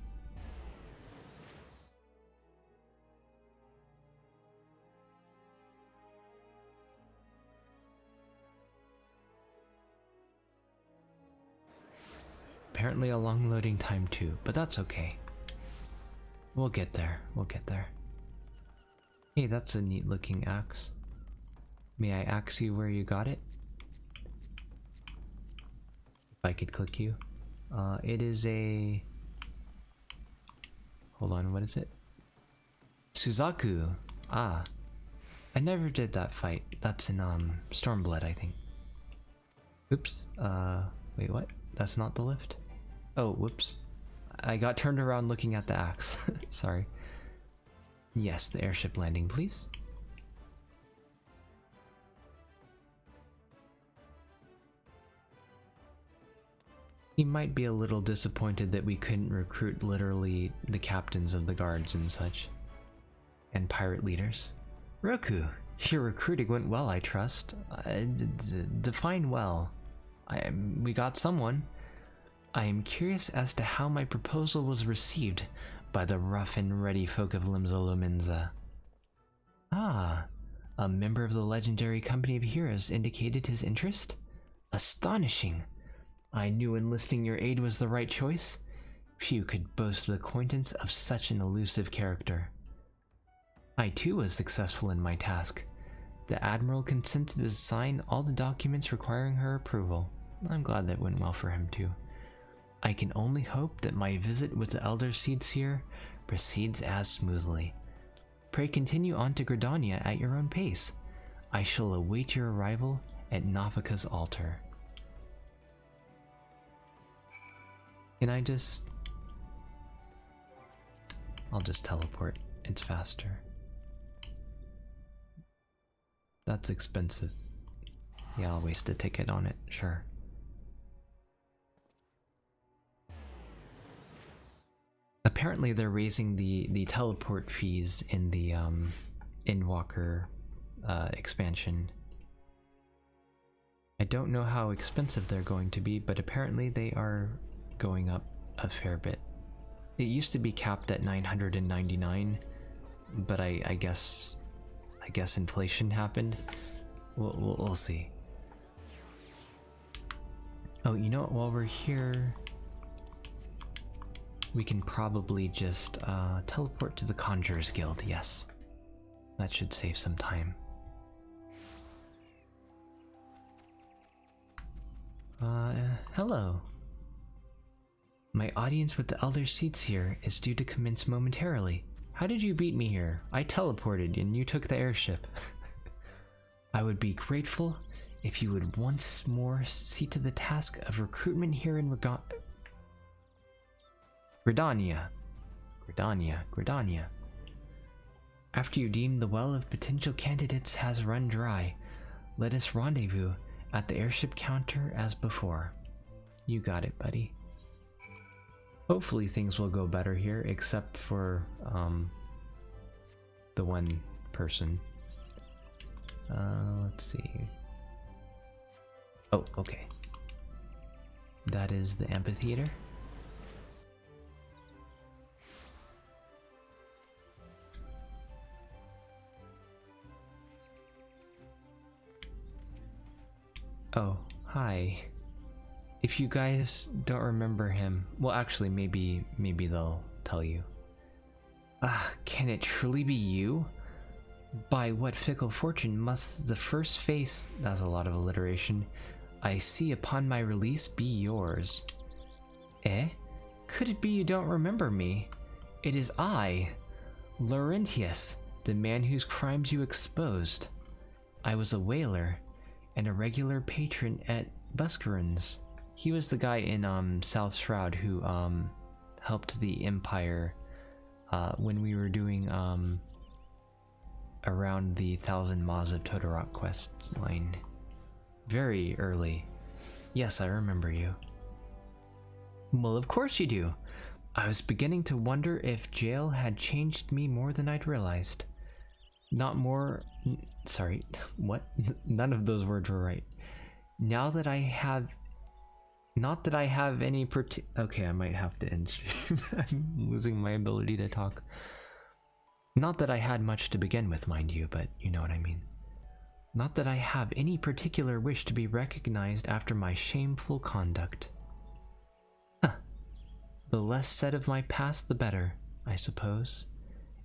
Apparently a long loading time too, but that's okay. We'll get there, Hey, that's a neat looking axe. May I axe you where you got it? If I could click you. It is a... Hold on, what is it? Suzaku! Ah. I never did that fight. That's in, Stormblood, I think. Oops. Wait, what? That's not the lift? Oh, whoops. I got turned around looking at the axe. Sorry. Yes, the airship landing, please. He might be a little disappointed that we couldn't recruit literally the captains of the guards and such. And pirate leaders. Roku, your recruiting went well, I trust. Define well. We got someone. I am curious as to how my proposal was received by the rough and ready folk of Limsa Lominsa. Ah, a member of the legendary Company of Heroes indicated his interest? Astonishing! I knew enlisting your aid was the right choice. Few could boast the acquaintance of such an elusive character. I too was successful in my task. The Admiral consented to sign all the documents requiring her approval. I'm glad that went well for him too. I can only hope that my visit with the Elder Seedseer proceeds as smoothly. Pray continue on to Gridania at your own pace. I shall await your arrival at Nafika's altar. Can I just... I'll just teleport. It's faster. That's expensive. Yeah, I'll waste a ticket on it, sure. Apparently they're raising the teleport fees in the Endwalker expansion. I don't know how expensive they're going to be, but apparently they are going up a fair bit. It used to be capped at 999, but I guess I guess inflation happened. We'll see. Oh, you know what? While we're here, we can probably just teleport to the Conjurer's Guild. Yes, that should save some time. Hello. My audience with the Elder Seats here is due to commence momentarily. How did you beat me here? I teleported and you took the airship. I would be grateful if you would once more see to the task of recruitment here in Gridania. After you deem the well of potential candidates has run dry, let us rendezvous at the airship counter as before. You got it, buddy. Hopefully things will go better here, except for the one person. Let's see. Oh, okay. That is the amphitheater. Oh, hi. If you guys don't remember him, well, actually, maybe they'll tell you. Can it truly be you? By what fickle fortune must the first face, that's a lot of alliteration, I see upon my release be yours? Eh? Could it be you don't remember me? It is I, Laurentius, the man whose crimes you exposed. I was a whaler and a regular patron at Buscarin's. He was the guy in South Shroud who helped the Empire when we were doing around the 1000 Maws of Todorok quest line. Very early. Yes, I remember you. Well, of course you do. I was beginning to wonder if jail had changed me more than I'd realized. Not more... Sorry, what? None of those words were right. Now that I have... Not that I have any okay, I might have to end stream. I'm losing my ability to talk. Not that I had much to begin with, mind you, but you know what I mean. Not that I have any particular wish to be recognized after my shameful conduct. Huh. The less said of my past, the better, I suppose.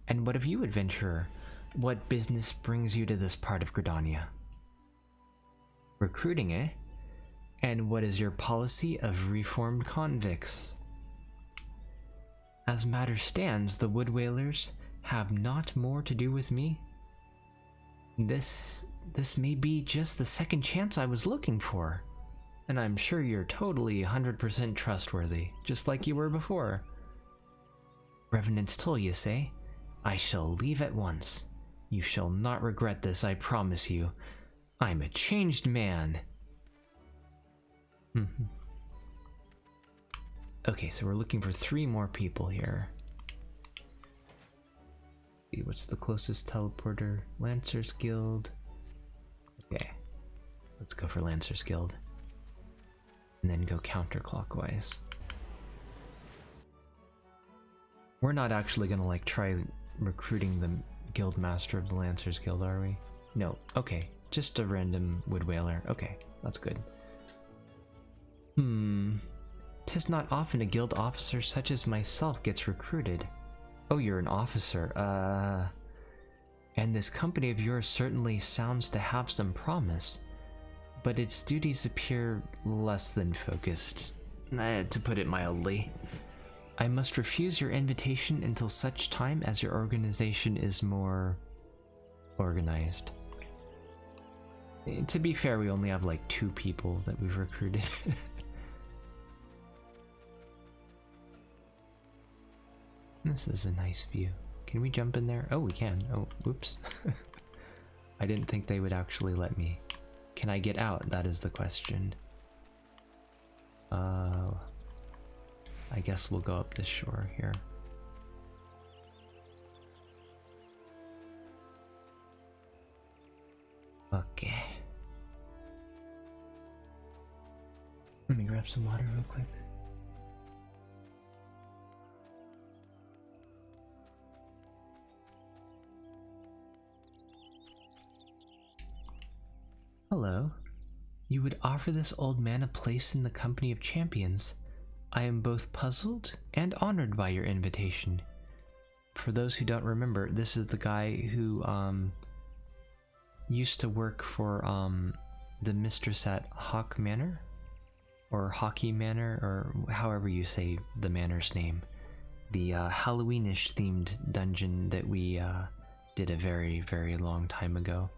And what of you, adventurer? What business brings you to this part of Gridania? Recruiting, eh? And what is your policy of reformed convicts? As matters stands, the Wood Whalers have not more to do with me. This may be just the second chance I was looking for. And I'm sure you're totally 100% trustworthy, just like you were before. Revenant's Toll, you say? I shall leave at once. You shall not regret this, I promise you. I'm a changed man. Okay, so we're looking for 3 more people here. See, what's the closest teleporter? Lancer's Guild. Okay, let's go for Lancer's Guild. And then go counterclockwise. We're not actually gonna like try recruiting the guild master of the Lancer's Guild, are we? No, okay, just a random wood whaler. Okay, that's good. 'Tis not often a guild officer such as myself gets recruited. Oh, you're an officer, and this company of yours certainly sounds to have some promise, but its duties appear less than focused, to put it mildly. I must refuse your invitation until such time as your organization is more organized. To be fair, we only have like 2 people that we've recruited. This is a nice view. Can we jump in there? Oh, we can. Oh, whoops. I didn't think they would actually let me. Can I get out? That is the question. I guess we'll go up this shore here. Okay. Let me grab some water real quick. you would offer this old man a place in the company of champions. I am both puzzled and honored by your invitation. For those who don't remember, this is the guy who used to work for the mistress at Hawk Manor, or Hockey Manor, or however you say the manor's name. The Halloweenish themed dungeon that we did a very, very long time ago.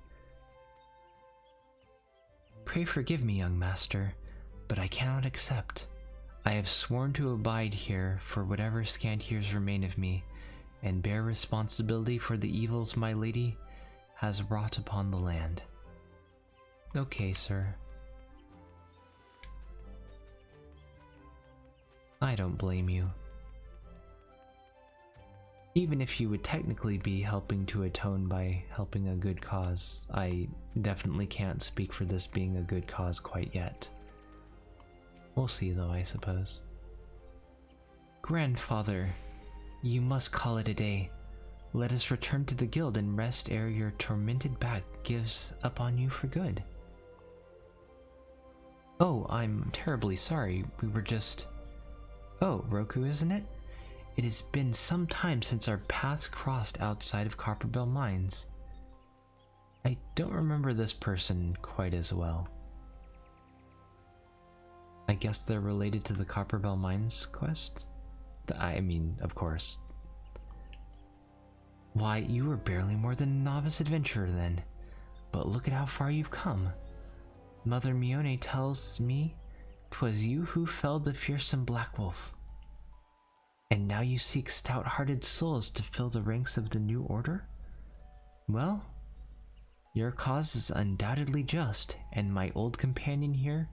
Pray forgive me, young master, but I cannot accept. I have sworn to abide here for whatever scant years remain of me, and bear responsibility for the evils my lady has wrought upon the land. Okay, sir. I don't blame you. Even if you would technically be helping to atone by helping a good cause, I definitely can't speak for this being a good cause quite yet. We'll see though, I suppose. Grandfather, you must call it a day. Let us return to the guild and rest ere your tormented back gives up on you for good. Oh, I'm terribly sorry. We were just... Oh, Roku, isn't it? It has been some time since our paths crossed outside of Copperbell Mines. I don't remember this person quite as well. I guess they're related to the Copperbell Mines quest? I mean, of course. Why, you were barely more than a novice adventurer then. But look at how far you've come. Mother Mione tells me 'twas you who felled the fearsome Black Wolf. And now you seek stout-hearted souls to fill the ranks of the new order? Well, your cause is undoubtedly just, and my old companion here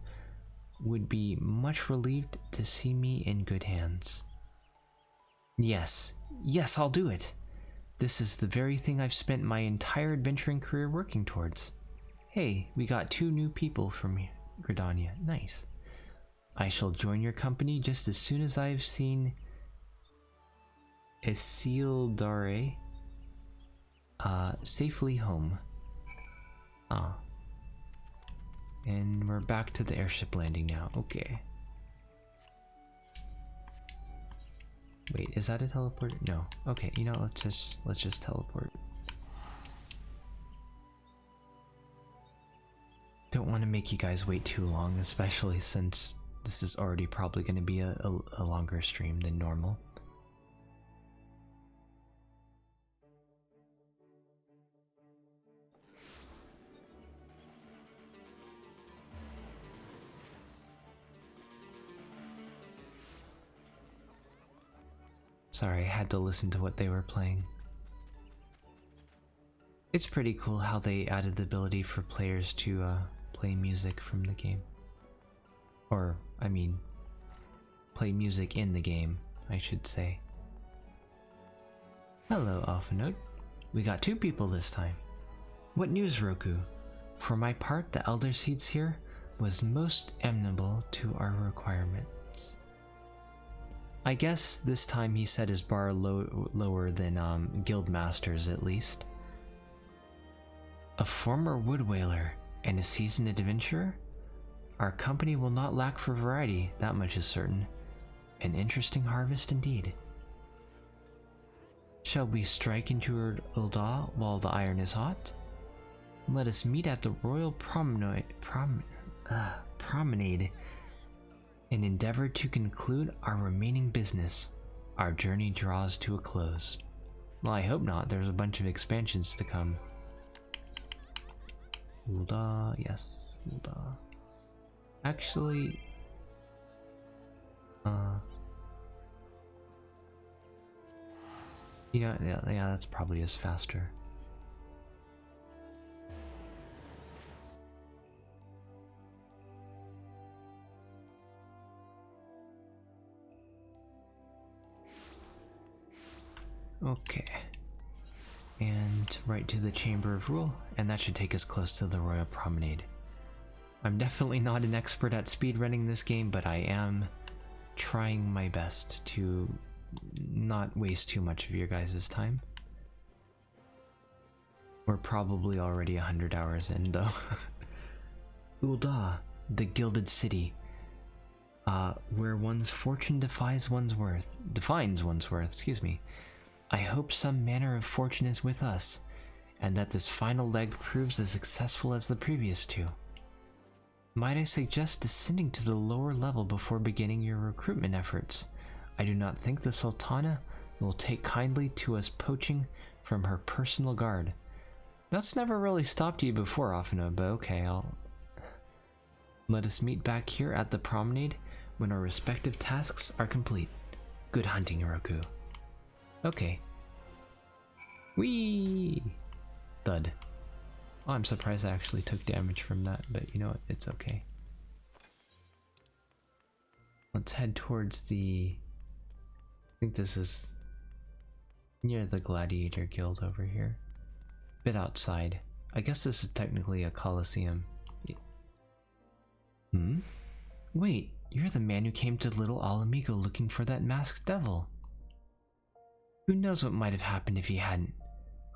would be much relieved to see me in good hands. Yes, I'll do it. This is the very thing I've spent my entire adventuring career working towards. Hey, we got 2 new people from Gridania. Nice. I shall join your company just as soon as I have seen Isildare safely home. Ah. And we're back to the airship landing now. Okay. Wait, is that a teleport? No. Okay, you know, let's just teleport. Don't want to make you guys wait too long, especially since this is already probably going to be a longer stream than normal. Sorry, I had to listen to what they were playing. It's pretty cool how they added the ability for players to play music from the game. Or, I mean, play music in the game, I should say. Hello, Alphanote. We got 2 people this time. What news, Roku? For my part, the Elder Seeds here was most amenable to our requirements. I guess this time he set his bar lower than Guildmasters, at least. A former wood whaler and a seasoned adventurer? Our company will not lack for variety, that much is certain. An interesting harvest indeed. Shall we strike into Ul'dah while the iron is hot? Let us meet at the Royal Promenade and endeavor to conclude our remaining business. Our journey draws to a close. Well, I hope not. There's a bunch of expansions to come. Ul'dah, yes, Ul'dah. Actually, you know, yeah, that's probably is faster. Okay. And right to the Chamber of Rule, and that should take us close to the Royal Promenade. I'm definitely not an expert at speedrunning this game, but I am trying my best to not waste too much of your guys' time. We're probably already 100 hours in, though. Ul'dah, the Gilded City, where one's fortune defines one's worth, excuse me. I hope some manner of fortune is with us, and that this final leg proves as successful as the previous two. Might I suggest descending to the lower level before beginning your recruitment efforts? I do not think the Sultana will take kindly to us poaching from her personal guard. That's never really stopped you before, Afino, but okay, Let us meet back here at the promenade when our respective tasks are complete. Good hunting, Roku. Okay. Whee! Thud. Oh, I'm surprised I actually took damage from that, but you know what? It's okay. Let's head towards the... I think this is near the Gladiator Guild over here. Bit outside. I guess this is technically a Colosseum. Hmm? Wait, you're the man who came to Little Alamigo looking for that masked devil. Who knows what might have happened if he hadn't?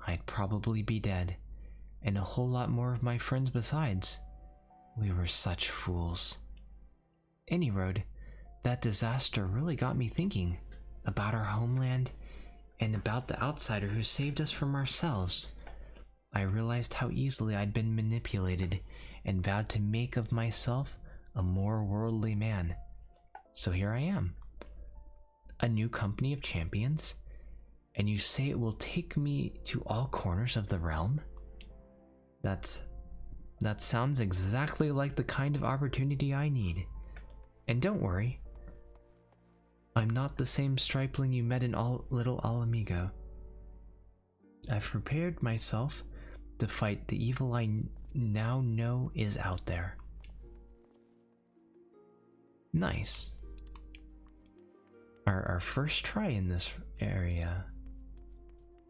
I'd probably be dead. And a whole lot more of my friends besides. We were such fools. Any road, that disaster really got me thinking about our homeland and about the outsider who saved us from ourselves. I realized how easily I'd been manipulated and vowed to make of myself a more worldly man. So here I am. A new company of champions? And you say it will take me to all corners of the realm? That sounds exactly like the kind of opportunity I need. And don't worry, I'm not the same stripling you met in Little Alamigo. I've prepared myself to fight the evil I now know is out there. Nice. Our first try in this area.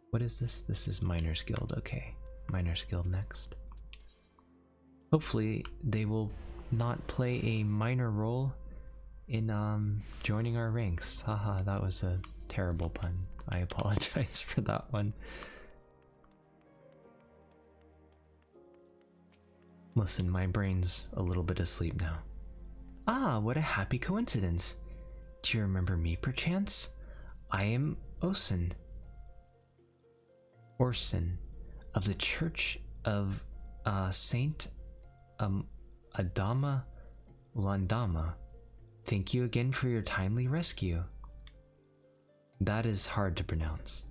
What is this? This is Miner's Guild. Okay, Miner's Guild next. Hopefully they will not play a minor role in joining our ranks. Haha, that was a terrible pun. I apologize for that one. Listen, my brain's a little bit asleep now. Ah, what a happy coincidence. Do you remember me, perchance? I am Orson of the Church of Saint Adama Landama. Thank you again for your timely rescue. That is hard to pronounce.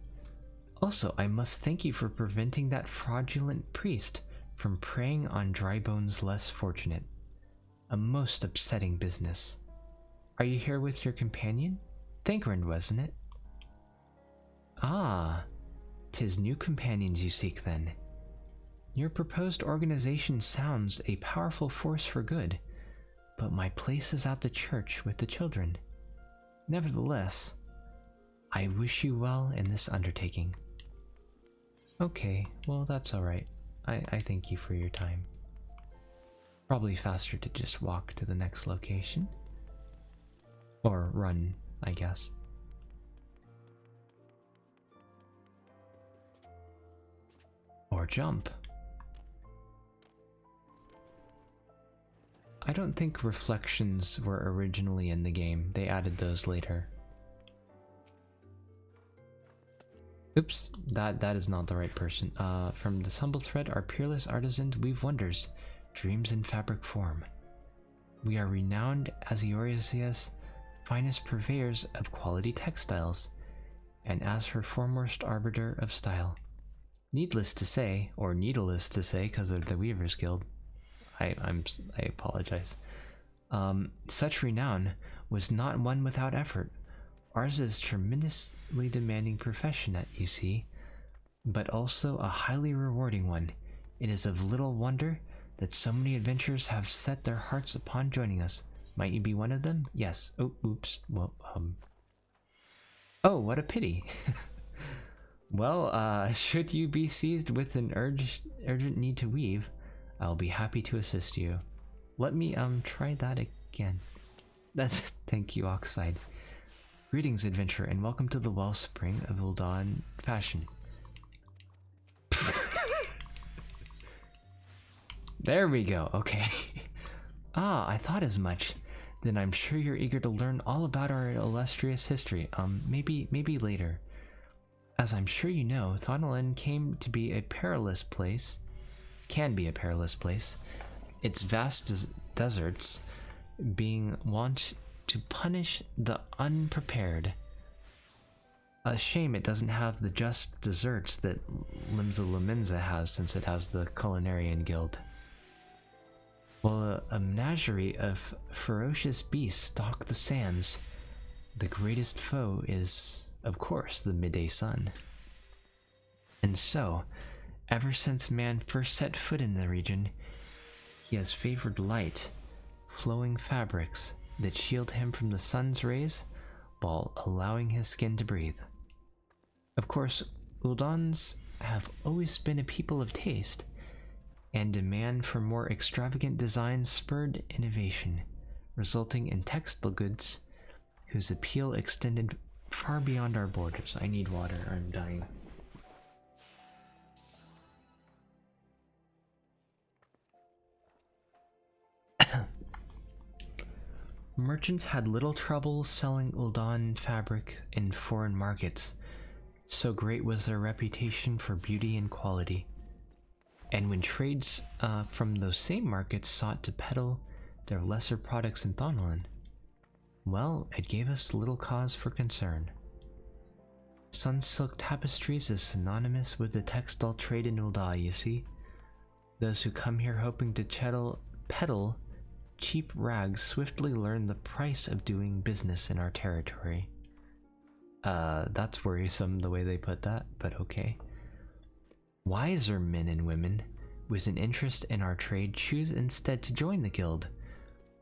Also, I must thank you for preventing that fraudulent priest from preying on dry bones less fortunate. A most upsetting business. Are you here with your companion? Thancred, wasn't it? Ah, 'tis new companions you seek then. Your proposed organization sounds a powerful force for good, but my place is at the church with the children. Nevertheless, I wish you well in this undertaking. Okay, well that's alright. I thank you for your time. Probably faster to just walk to the next location. Or run, I guess. Or jump. I don't think reflections were originally in the game. They added those later. Oops, that is not the right person. From this humble thread, our peerless artisans weave wonders, dreams in fabric form. We are renowned as Eorzea's finest purveyors of quality textiles, and as her foremost arbiter of style. Needless to say, or needless to say, because of the Weavers Guild, I apologize. Such renown was not one without effort. Ours is a tremendously demanding profession, you see, but also a highly rewarding one. It is of little wonder that so many adventurers have set their hearts upon joining us. Might you be one of them? Yes. Oh, oops. Well, oh, what a pity. Well, should you be seized with an urgent need to weave, I'll be happy to assist you. Let me, try that again. Thank you, Oxide. Greetings, adventurer, and welcome to the wellspring of Uldan fashion. There we go, okay. Ah, I thought as much. Then I'm sure you're eager to learn all about our illustrious history. Maybe later. As I'm sure you know, Thonolin came to be a perilous place. Can be a perilous place. Its vast deserts being wont to punish the unprepared. A shame it doesn't have the just desserts that Limsa Lominsa has, since it has the Culinarian Guild. While a menagerie of ferocious beasts stalk the sands, the greatest foe is, of course, the midday sun. And so, ever since man first set foot in the region, he has favored light, flowing fabrics that shield him from the sun's rays while allowing his skin to breathe. Of course, Uldans have always been a people of taste, and demand for more extravagant designs spurred innovation, resulting in textile goods whose appeal extended far beyond our borders. I need water, I'm dying. Merchants had little trouble selling Uldan fabric in foreign markets, so great was their reputation for beauty and quality. And when trades from those same markets sought to peddle their lesser products in Thonolin, well, it gave us little cause for concern. Sunsilk tapestries is synonymous with the textile trade in Ulda, you see. Those who come here hoping to peddle cheap rags swiftly learn the price of doing business in our territory. That's worrisome the way they put that, but okay. Wiser men and women with an interest in our trade choose instead to join the guild,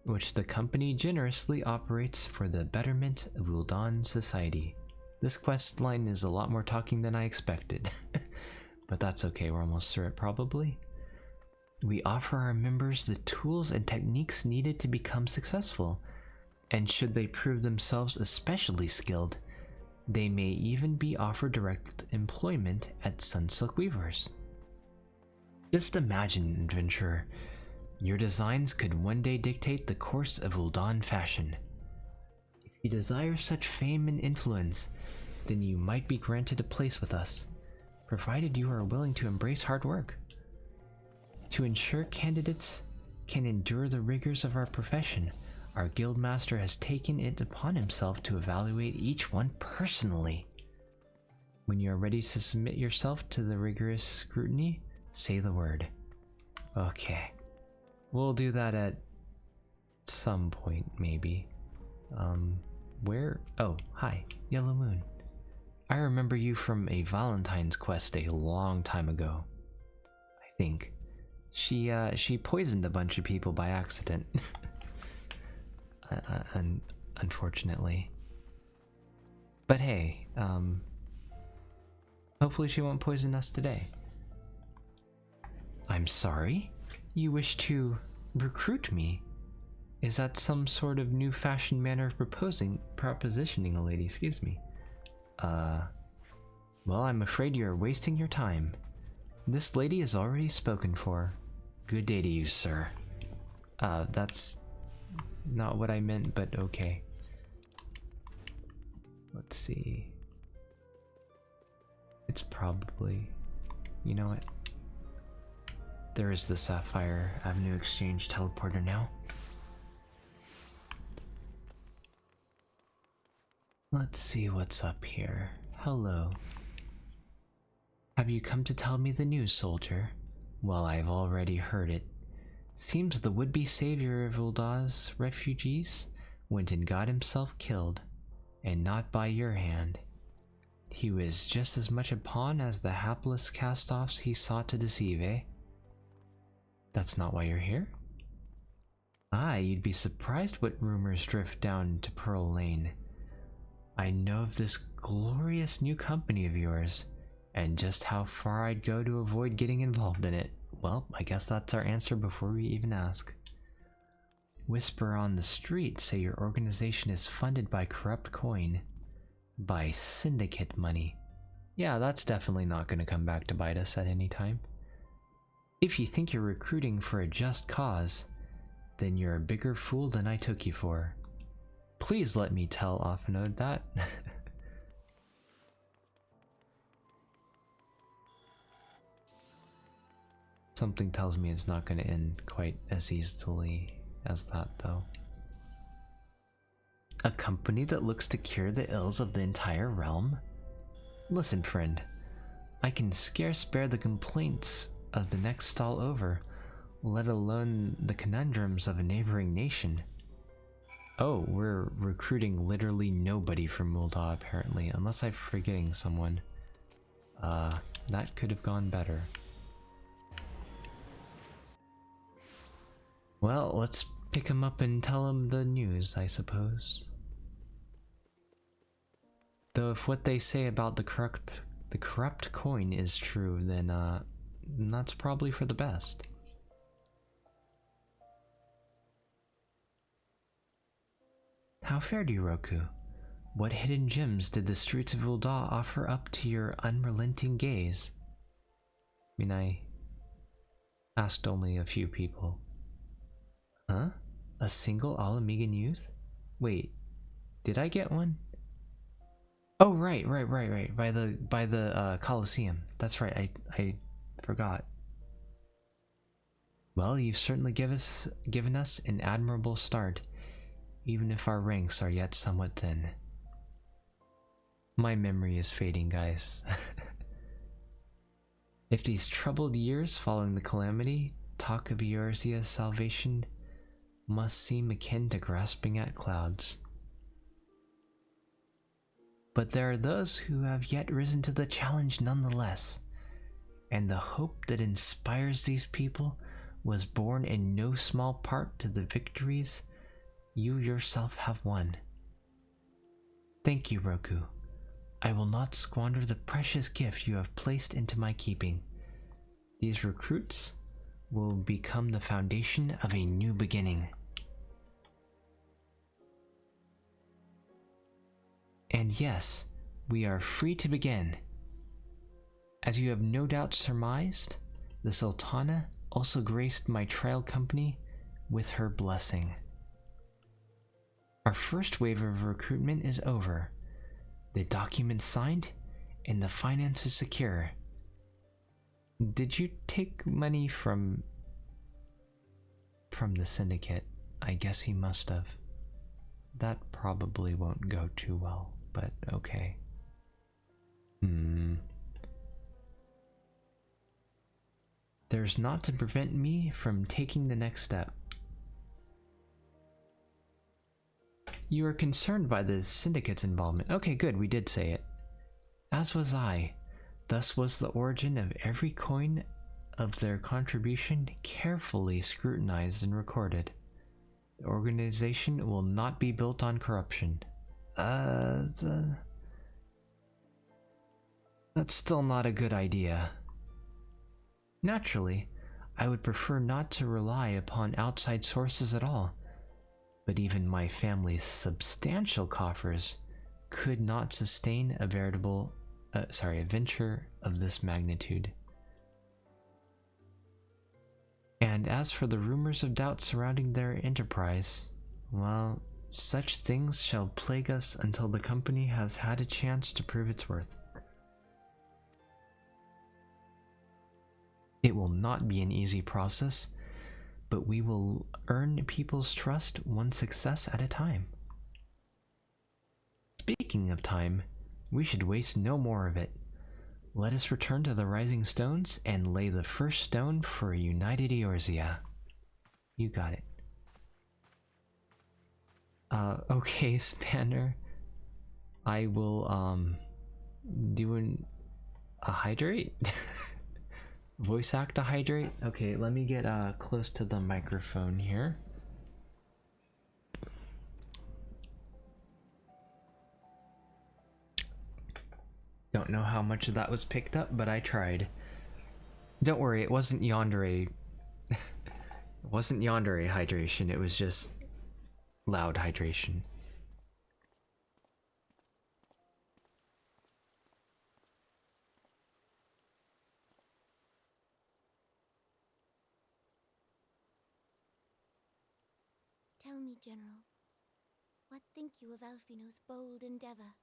which the company generously operates for the betterment of Uldan society. This quest line is a lot more talking than I expected, but that's okay, we're almost through it probably. We offer our members the tools and techniques needed to become successful, and should they prove themselves especially skilled, they may even be offered direct employment at Sunsilk Weavers. Just imagine, adventurer, your designs could one day dictate the course of Uldan fashion. If you desire such fame and influence, then you might be granted a place with us, provided you are willing to embrace hard work. To ensure candidates can endure the rigors of our profession, our guildmaster has taken it upon himself to evaluate each one personally. When you are ready to submit yourself to the rigorous scrutiny, say the word. Okay. We'll do that at some point, maybe. Where? Oh, hi, Yellow Moon. I remember you from a Valentine's quest a long time ago. I think. She poisoned a bunch of people by accident. Unfortunately. But hey, hopefully she won't poison us today. I'm sorry? You wish to recruit me? Is that some sort of new fashioned manner of propositioning a lady? Excuse me. Well, I'm afraid you're wasting your time. This lady is already spoken for. Good day to you, sir. That's not what I meant, but okay. Let's see. It's probably... You know what? There is the Sapphire Avenue Exchange teleporter now. Let's see what's up here. Hello. Have you come to tell me the news, soldier? Well, I've already heard it. Seems the would-be savior of Ulda's refugees went and got himself killed, and not by your hand. He was just as much a pawn as the hapless cast-offs he sought to deceive, eh? That's not why you're here? Ah, you'd be surprised what rumors drift down to Pearl Lane. I know of this glorious new company of yours, and just how far I'd go to avoid getting involved in it. Well, I guess that's our answer before we even ask. Whisper on the street say your organization is funded by corrupt coin. By syndicate money. Yeah, that's definitely not going to come back to bite us at any time. If you think you're recruiting for a just cause, Then you're a bigger fool than I took you for. Please let me tell Alphinaud that. Something tells me it's not going to end quite as easily as that, though. A company that looks to cure the ills of the entire realm? Listen, friend. I can scarce bear the complaints of the next stall over, let alone the conundrums of a neighboring nation. Oh, we're recruiting literally nobody from Muldaw, apparently, unless I'm forgetting someone. That could have gone better. Well, let's pick him up and tell him the news, I suppose. Though if what they say about the corrupt coin is true, then that's probably for the best. How fared you, Roku? What hidden gems did the streets of Ul'dah offer up to your unrelenting gaze? I mean, I asked only a few people. Huh? A single Alamegan youth? Wait, did I get one? Oh, right. By the Colosseum. That's right, I forgot. Well, you've certainly given us an admirable start, even if our ranks are yet somewhat thin. My memory is fading, guys. If these troubled years following the calamity talk of Eorzea's salvation must seem akin to grasping at clouds. But there are those who have yet risen to the challenge nonetheless, and the hope that inspires these people was born in no small part to the victories you yourself have won. Thank you, Roku. I will not squander the precious gift you have placed into my keeping. These recruits will become the foundation of a new beginning. And yes, we are free to begin. As you have no doubt surmised, the Sultana also graced my trial company with her blessing. Our first wave of recruitment is over, the documents signed, and the finances secure. Did you take money from the syndicate? I guess he must have. That probably won't go too well, but okay. There's naught to prevent me from taking the next step. You were concerned by the syndicate's involvement. Okay, good, we did say it. As was I. Thus was the origin of every coin of their contribution carefully scrutinized and recorded. The organization will not be built on corruption. That's still not a good idea. Naturally, I would prefer not to rely upon outside sources at all, but even my family's substantial coffers could not sustain a veritable, a venture of this magnitude. And as for the rumors of doubt surrounding their enterprise, well, such things shall plague us until the company has had a chance to prove its worth. It will not be an easy process, but we will earn people's trust one success at a time. Speaking of time, we should waste no more of it. Let us return to the Rising Stones and lay the first stone for a united Eorzea. You got it. Okay, Spanner. I will, do a hydrate? Voice act a hydrate? Okay, let me get, close to the microphone here. Don't know how much of that was picked up, but I tried. Don't worry, it wasn't yandere. It wasn't yandere hydration, it was just loud hydration. General. What think you of Alfino's bold endeavor?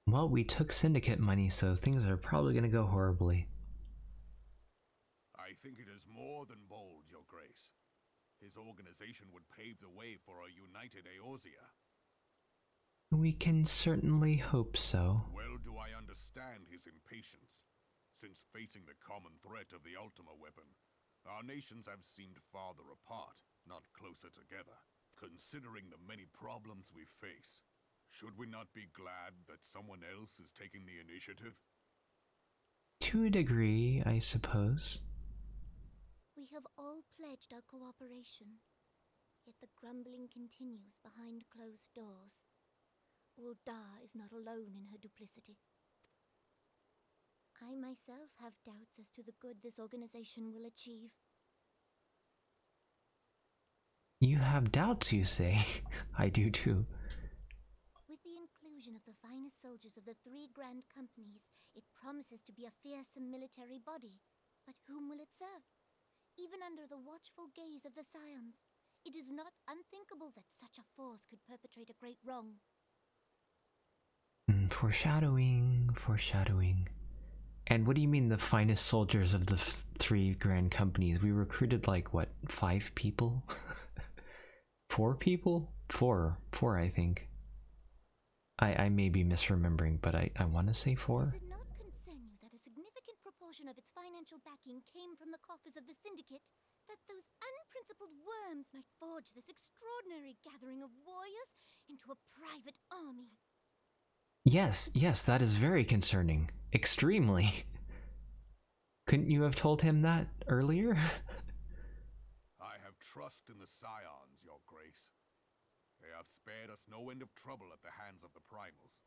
Well, we took Syndicate money, so things are probably gonna go horribly. I think it is more than bold, Your Grace. His organization would pave the way for a united Eorzea. We can certainly hope so. Well do I understand his impatience, since facing the common threat of the Ultima weapon, our nations have seemed farther apart, not closer together. Considering the many problems we face, should we not be glad that someone else is taking the initiative? To a degree, I suppose. We have all pledged our cooperation, yet the grumbling continues behind closed doors. Ul'dah is not alone in her duplicity. I myself have doubts as to the good this organization will achieve. You have doubts, you say? I do too. With the inclusion of the finest soldiers of the 3 grand companies, it promises to be a fearsome military body. But whom will it serve? Even under the watchful gaze of the Scions, it is not unthinkable that such a force could perpetrate a great wrong. Foreshadowing, foreshadowing. And what do you mean the finest soldiers of the 3 grand companies? We recruited like, what, 5 people? 4 people? 4, I think. I may be misremembering, but I want to say 4. Does it not concern you that a significant proportion of its financial backing came from the coffers of the Syndicate? That those unprincipled worms might forge this extraordinary gathering of warriors into a private army? Yes, that is very concerning. Extremely. Couldn't you have told him that earlier? I have trust in the Scions, Your Grace. They have spared us no end of trouble at the hands of the Primals.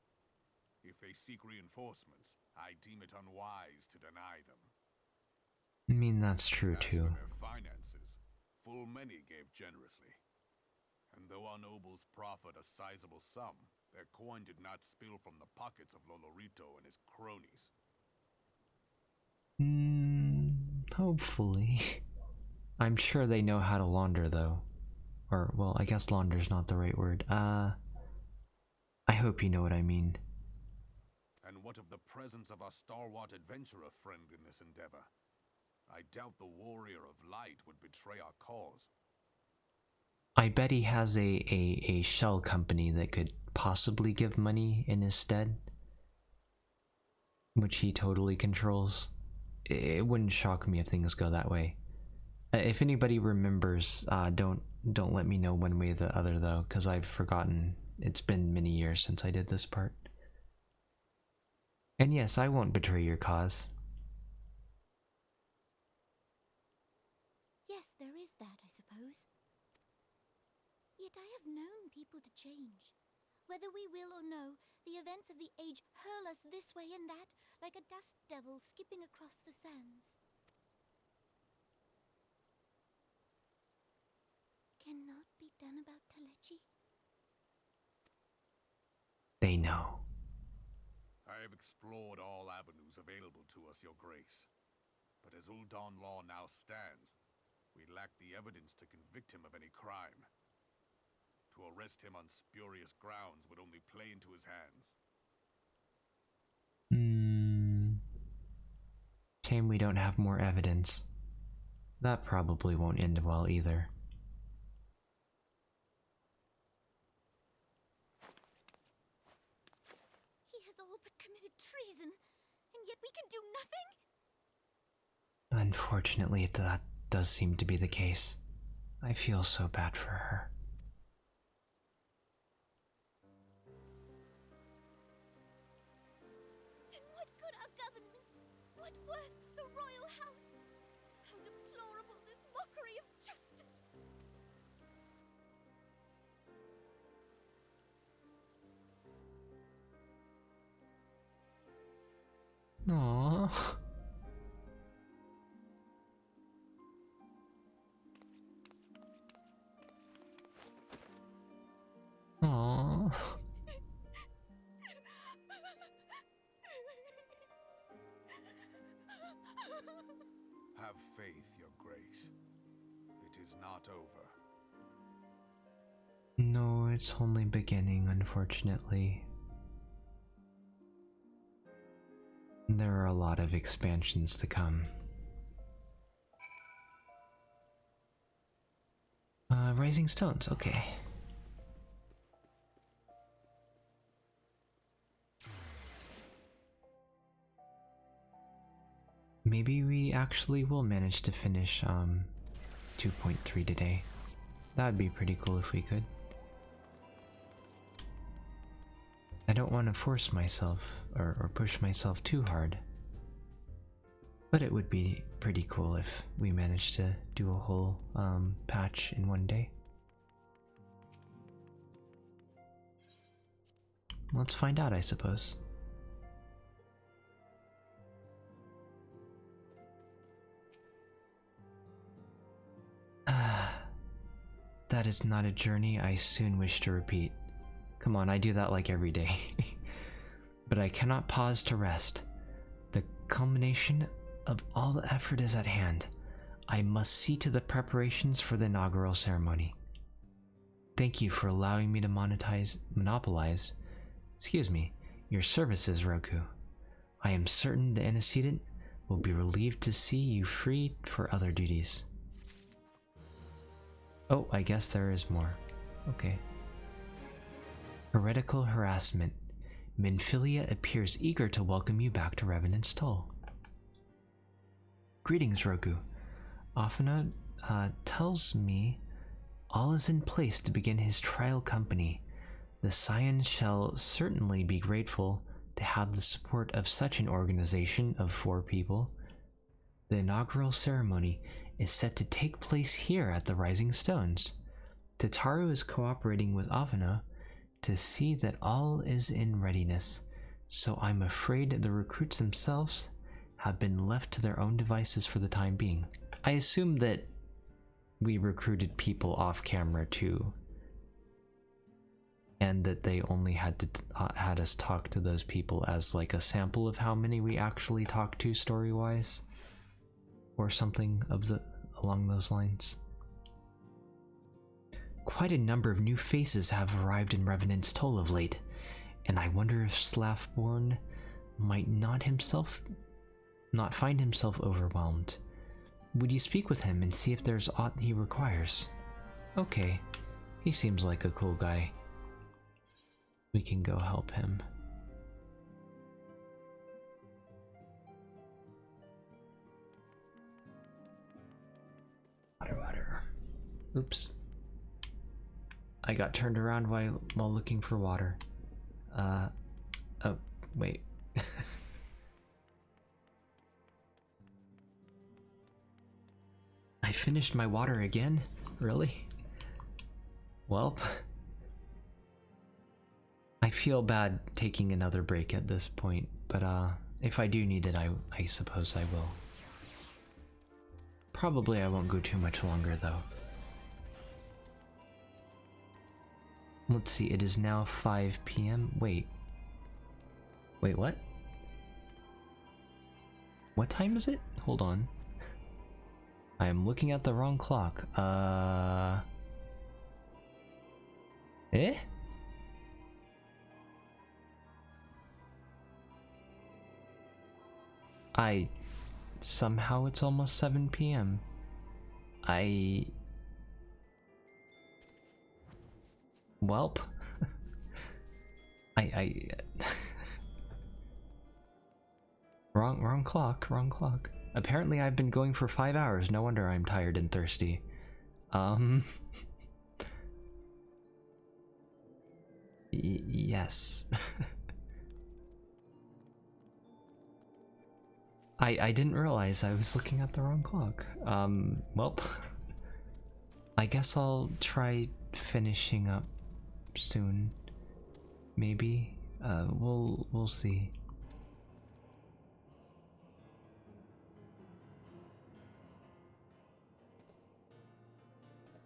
If they seek reinforcements, I deem it unwise to deny them. I mean, that's true too. As for their finances, full many gave generously. And though our nobles proffered a sizable sum, their coin did not spill from the pockets of Lolorito and his cronies. Hopefully. I'm sure they know how to launder, though. Or, well, I guess launder's not the right word. I hope you know what I mean. And what of the presence of our stalwart adventurer friend in this endeavor? I doubt the Warrior of Light would betray our cause. I bet he has a shell company that could possibly give money in his stead, which he totally controls. It wouldn't shock me if things go that way. If anybody remembers, don't let me know one way or the other though, because I've forgotten. It's been many years since I did this part. And yes, I won't betray your cause. Yes, there is that, I suppose. Yet I have known people to change. Whether we will or no, the events of the age hurl us this way and that, like a dust devil skipping across the sands. Cannot be done about Telechi? They know. I have explored all avenues available to us, Your Grace. But as Ul'dah law now stands, we lack the evidence to convict him of any crime. To arrest him on spurious grounds would only play into his hands. Shame we don't have more evidence. That probably won't end well either. He has all but committed treason, and yet we can do nothing? Unfortunately, that does seem to be the case. I feel so bad for her. Then what good our government? What worth the royal house? How deplorable this mockery of justice! Aww. Aww. Have faith, Your Grace. It is not over. it's only beginning, unfortunately. There are a lot of expansions to come. Rising Stones, okay. Maybe we actually will manage to finish 2.3 today. That would be pretty cool if we could. I don't want to force myself or push myself too hard. But it would be pretty cool if we managed to do a whole patch in one day. Let's find out, I suppose. That is not a journey I soon wish to repeat. Come on, I do that like every day. But I cannot pause to rest. The culmination of all the effort is at hand. I must see to the preparations for the inaugural ceremony. Thank you for allowing me to monopolize your services, Roku. I am certain the antecedent will be relieved to see you freed for other duties. Oh, I guess there is more. Okay. Heretical harassment. Minfilia appears eager to welcome you back to Revenant's Toll. Greetings, Roku. Afana tells me all is in place to begin his trial company. The Scions shall certainly be grateful to have the support of such an organization of 4 people. The inaugural ceremony is set to take place here at the Rising Stones. Tataru is cooperating with Avana to see that all is in readiness, so I'm afraid the recruits themselves have been left to their own devices for the time being. I assume that we recruited people off camera too, and that they only had to had us talk to those people as like a sample of how many we actually talked to story-wise, or something along those lines. Quite a number of new faces have arrived in Revenant's Toll of late, and I wonder if Slaffborn might not find himself overwhelmed. Would you speak with him and see if there's aught he requires? Okay, he seems like a cool guy. We can go help him. Water. Oops. I got turned around while looking for water. Oh, wait. I finished my water again? Really? Welp. I feel bad taking another break at this point, but if I do need it, I suppose I will. Probably I won't go too much longer though. Let's see, it is now 5 p.m. Wait, what? What time is it? Hold on. I am looking at the wrong clock. Eh? Somehow it's almost 7 p.m. Welp. Wrong clock. Apparently I've been going for 5 hours, no wonder I'm tired and thirsty. Yes. I didn't realize I was looking at the wrong clock. Well, I guess I'll try finishing up soon. Maybe. We'll see.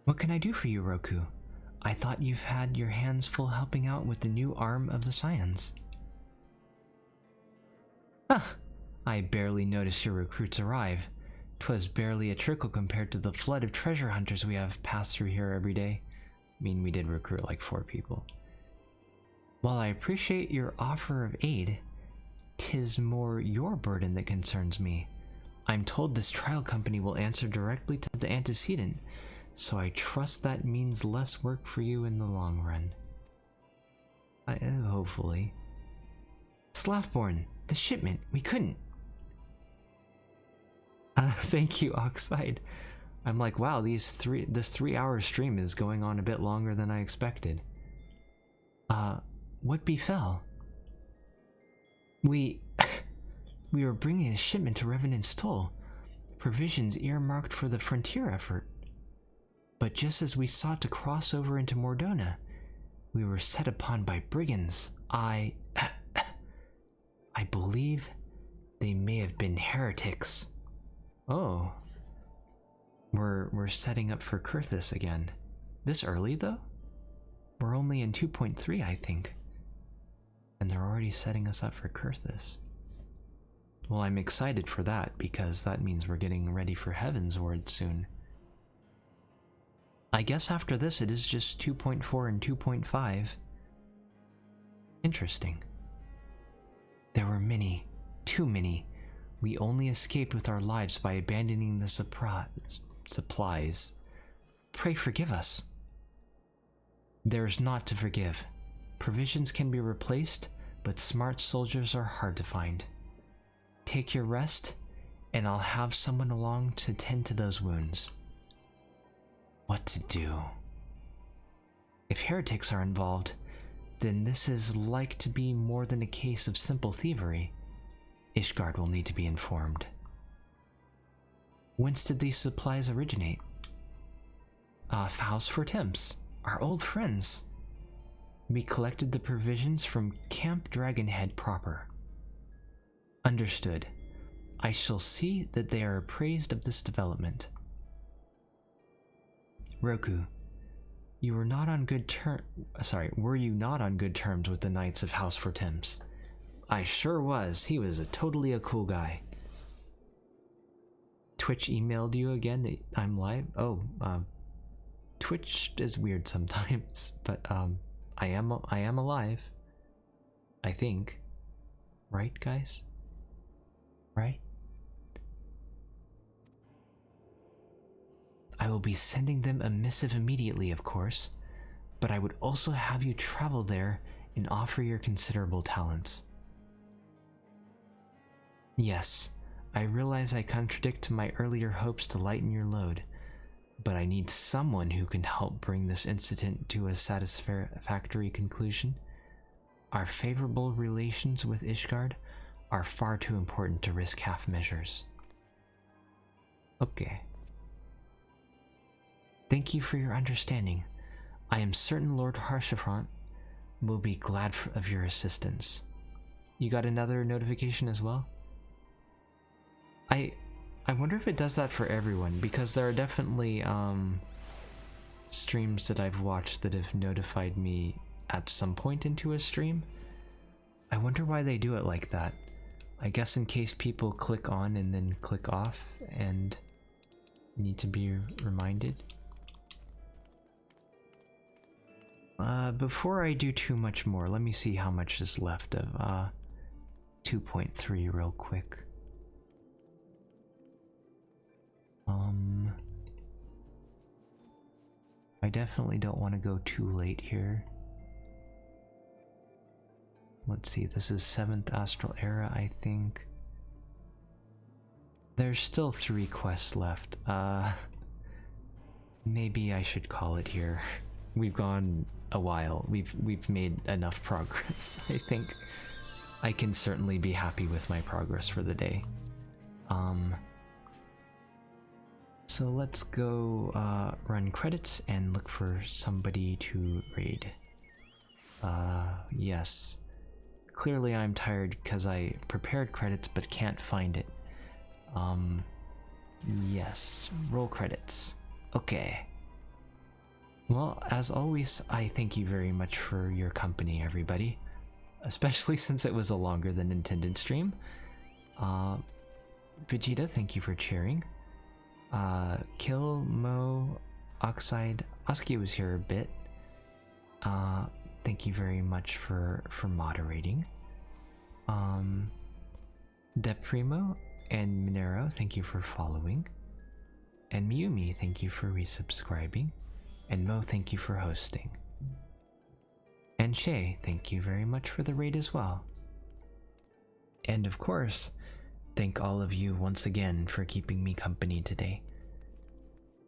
What can I do for you, Roku? I thought you've had your hands full helping out with the new arm of the Scions. Huh! I barely noticed your recruits arrive. 'Twas barely a trickle compared to the flood of treasure hunters we have passed through here every day. I mean, we did recruit like 4 people. While I appreciate your offer of aid, 'tis more your burden that concerns me. I'm told this trial company will answer directly to the antecedent, so I trust that means less work for you in the long run. Hopefully. Slaffborn, the shipment, we couldn't. Thank you, Oxide. I'm like, wow, this 3-hour stream is going on a bit longer than I expected. What befell? We were bringing a shipment to Revenant's Toll, provisions earmarked for the frontier effort. But just as we sought to cross over into Mordona, we were set upon by brigands. I believe they may have been heretics. Oh. We're setting up for Kurthus again. This early, though? We're only in 2.3, I think. And they're already setting us up for Kurthus. Well, I'm excited for that, because that means we're getting ready for Heavensward soon. I guess after this it is just 2.4 and 2.5. Interesting. There were many, too many. We only escaped with our lives by abandoning the supplies. Pray forgive us. There's naught to forgive. Provisions can be replaced, but smart soldiers are hard to find. Take your rest, and I'll have someone along to tend to those wounds. What to do? If heretics are involved, then this is like to be more than a case of simple thievery. Ishgard will need to be informed. Whence did these supplies originate? House for Temps, our old friends. We collected the provisions from Camp Dragonhead proper. Understood. I shall see that they are appraised of this development. Roku, you were not on good were you not on good terms with the Knights of House for Temps? I sure was. He was totally a cool guy. Twitch emailed you again that I'm live? Oh, Twitch is weird sometimes, but I am alive. I think. Right, guys? Right? I will be sending them a missive immediately, of course, but I would also have you travel there and offer your considerable talents. Yes, I realize I contradict my earlier hopes to lighten your load, but I need someone who can help bring this incident to a satisfactory conclusion. Our favorable relations with Ishgard are far too important to risk half measures. Okay. Thank you for your understanding. I am certain Lord Harshafront will be glad of your assistance. You got another notification as well? I wonder if it does that for everyone, because there are definitely streams that I've watched that have notified me at some point into a stream. I wonder why they do it like that. I guess in case people click on and then click off and need to be reminded. Before I do too much more, let me see how much is left of 2.3 real quick. I definitely don't want to go too late here. Let's see, this is 7th Astral Era, I think. There's still 3 quests left. Maybe I should call it here. We've gone a while. We've made enough progress. I think I can certainly be happy with my progress for the day. So let's go run credits and look for somebody to raid. Yes. Clearly I'm tired because I prepared credits but can't find it. Yes, roll credits. Okay. Well, as always, I thank you very much for your company, everybody. Especially since it was a longer than intended stream. Vegeta, thank you for cheering. Kill, Mo, Oxide, Oski was here a bit. thank you very much for moderating. Deprimo and Minero, thank you for following. And Miyumi, thank you for resubscribing. And Mo, thank you for hosting. And Shay, thank you very much for the raid as well. And of course, thank all of you once again for keeping me company today.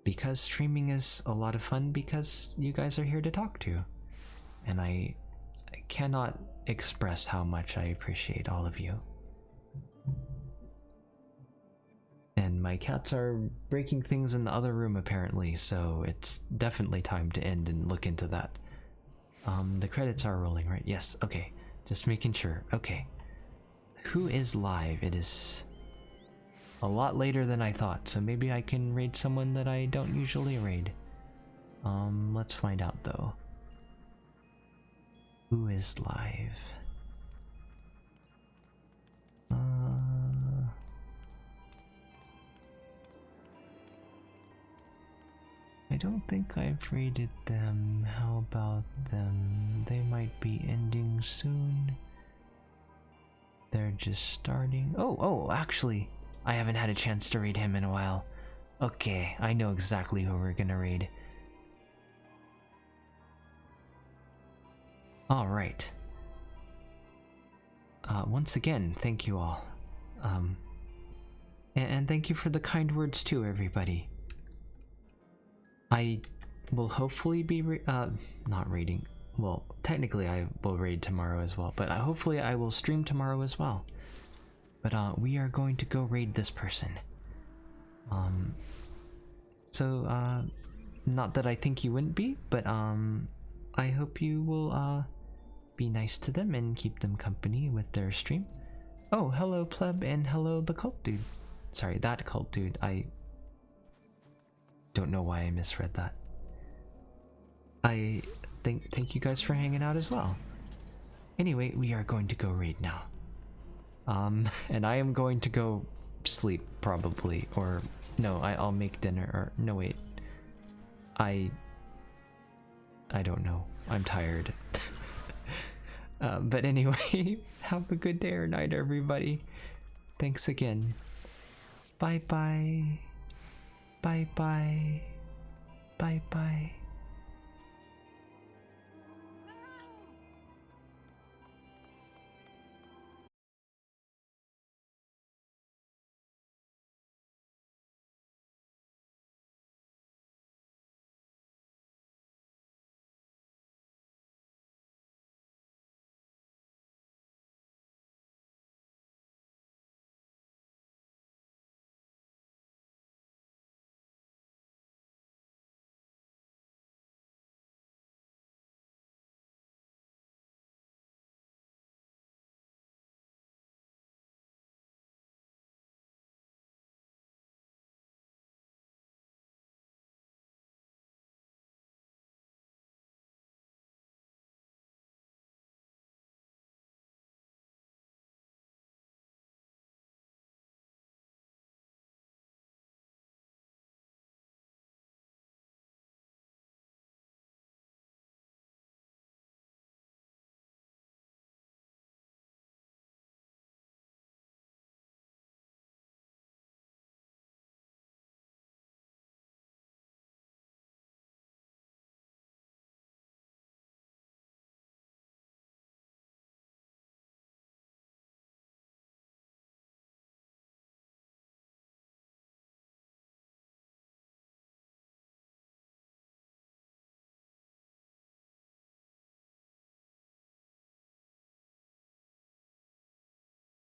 Because streaming is a lot of fun because you guys are here to talk to. And I cannot express how much I appreciate all of you. And my cats are breaking things in the other room apparently, so it's definitely time to end and look into that. The credits are rolling, right? Yes, okay. Just making sure. Okay. Who is live? It is a lot later than I thought, so maybe I can raid someone that I don't usually raid. Let's find out though. Who is live? I don't think I've raided them. How about them? They might be ending soon. They're just starting. Oh, actually, I haven't had a chance to raid him in a while. Okay, I know exactly who we're gonna raid. Alright. Once again, thank you all. And thank you for the kind words too, everybody. I will hopefully be not raiding. Well, technically I will raid tomorrow as well, but hopefully I will stream tomorrow as well. But we are going to go raid this person. Not that I think you wouldn't be, but I hope you will be nice to them and keep them company with their stream. Oh, hello pleb and hello the cult dude. Sorry, that cult dude. I don't know why I misread that. I thank you guys for hanging out as well. Anyway, we are going to go raid now. And I am going to go sleep probably, or no, I'll make dinner, or no wait. I don't know. I'm tired. But anyway, have a good day or night, everybody. Thanks again. Bye bye. Bye bye. Bye bye.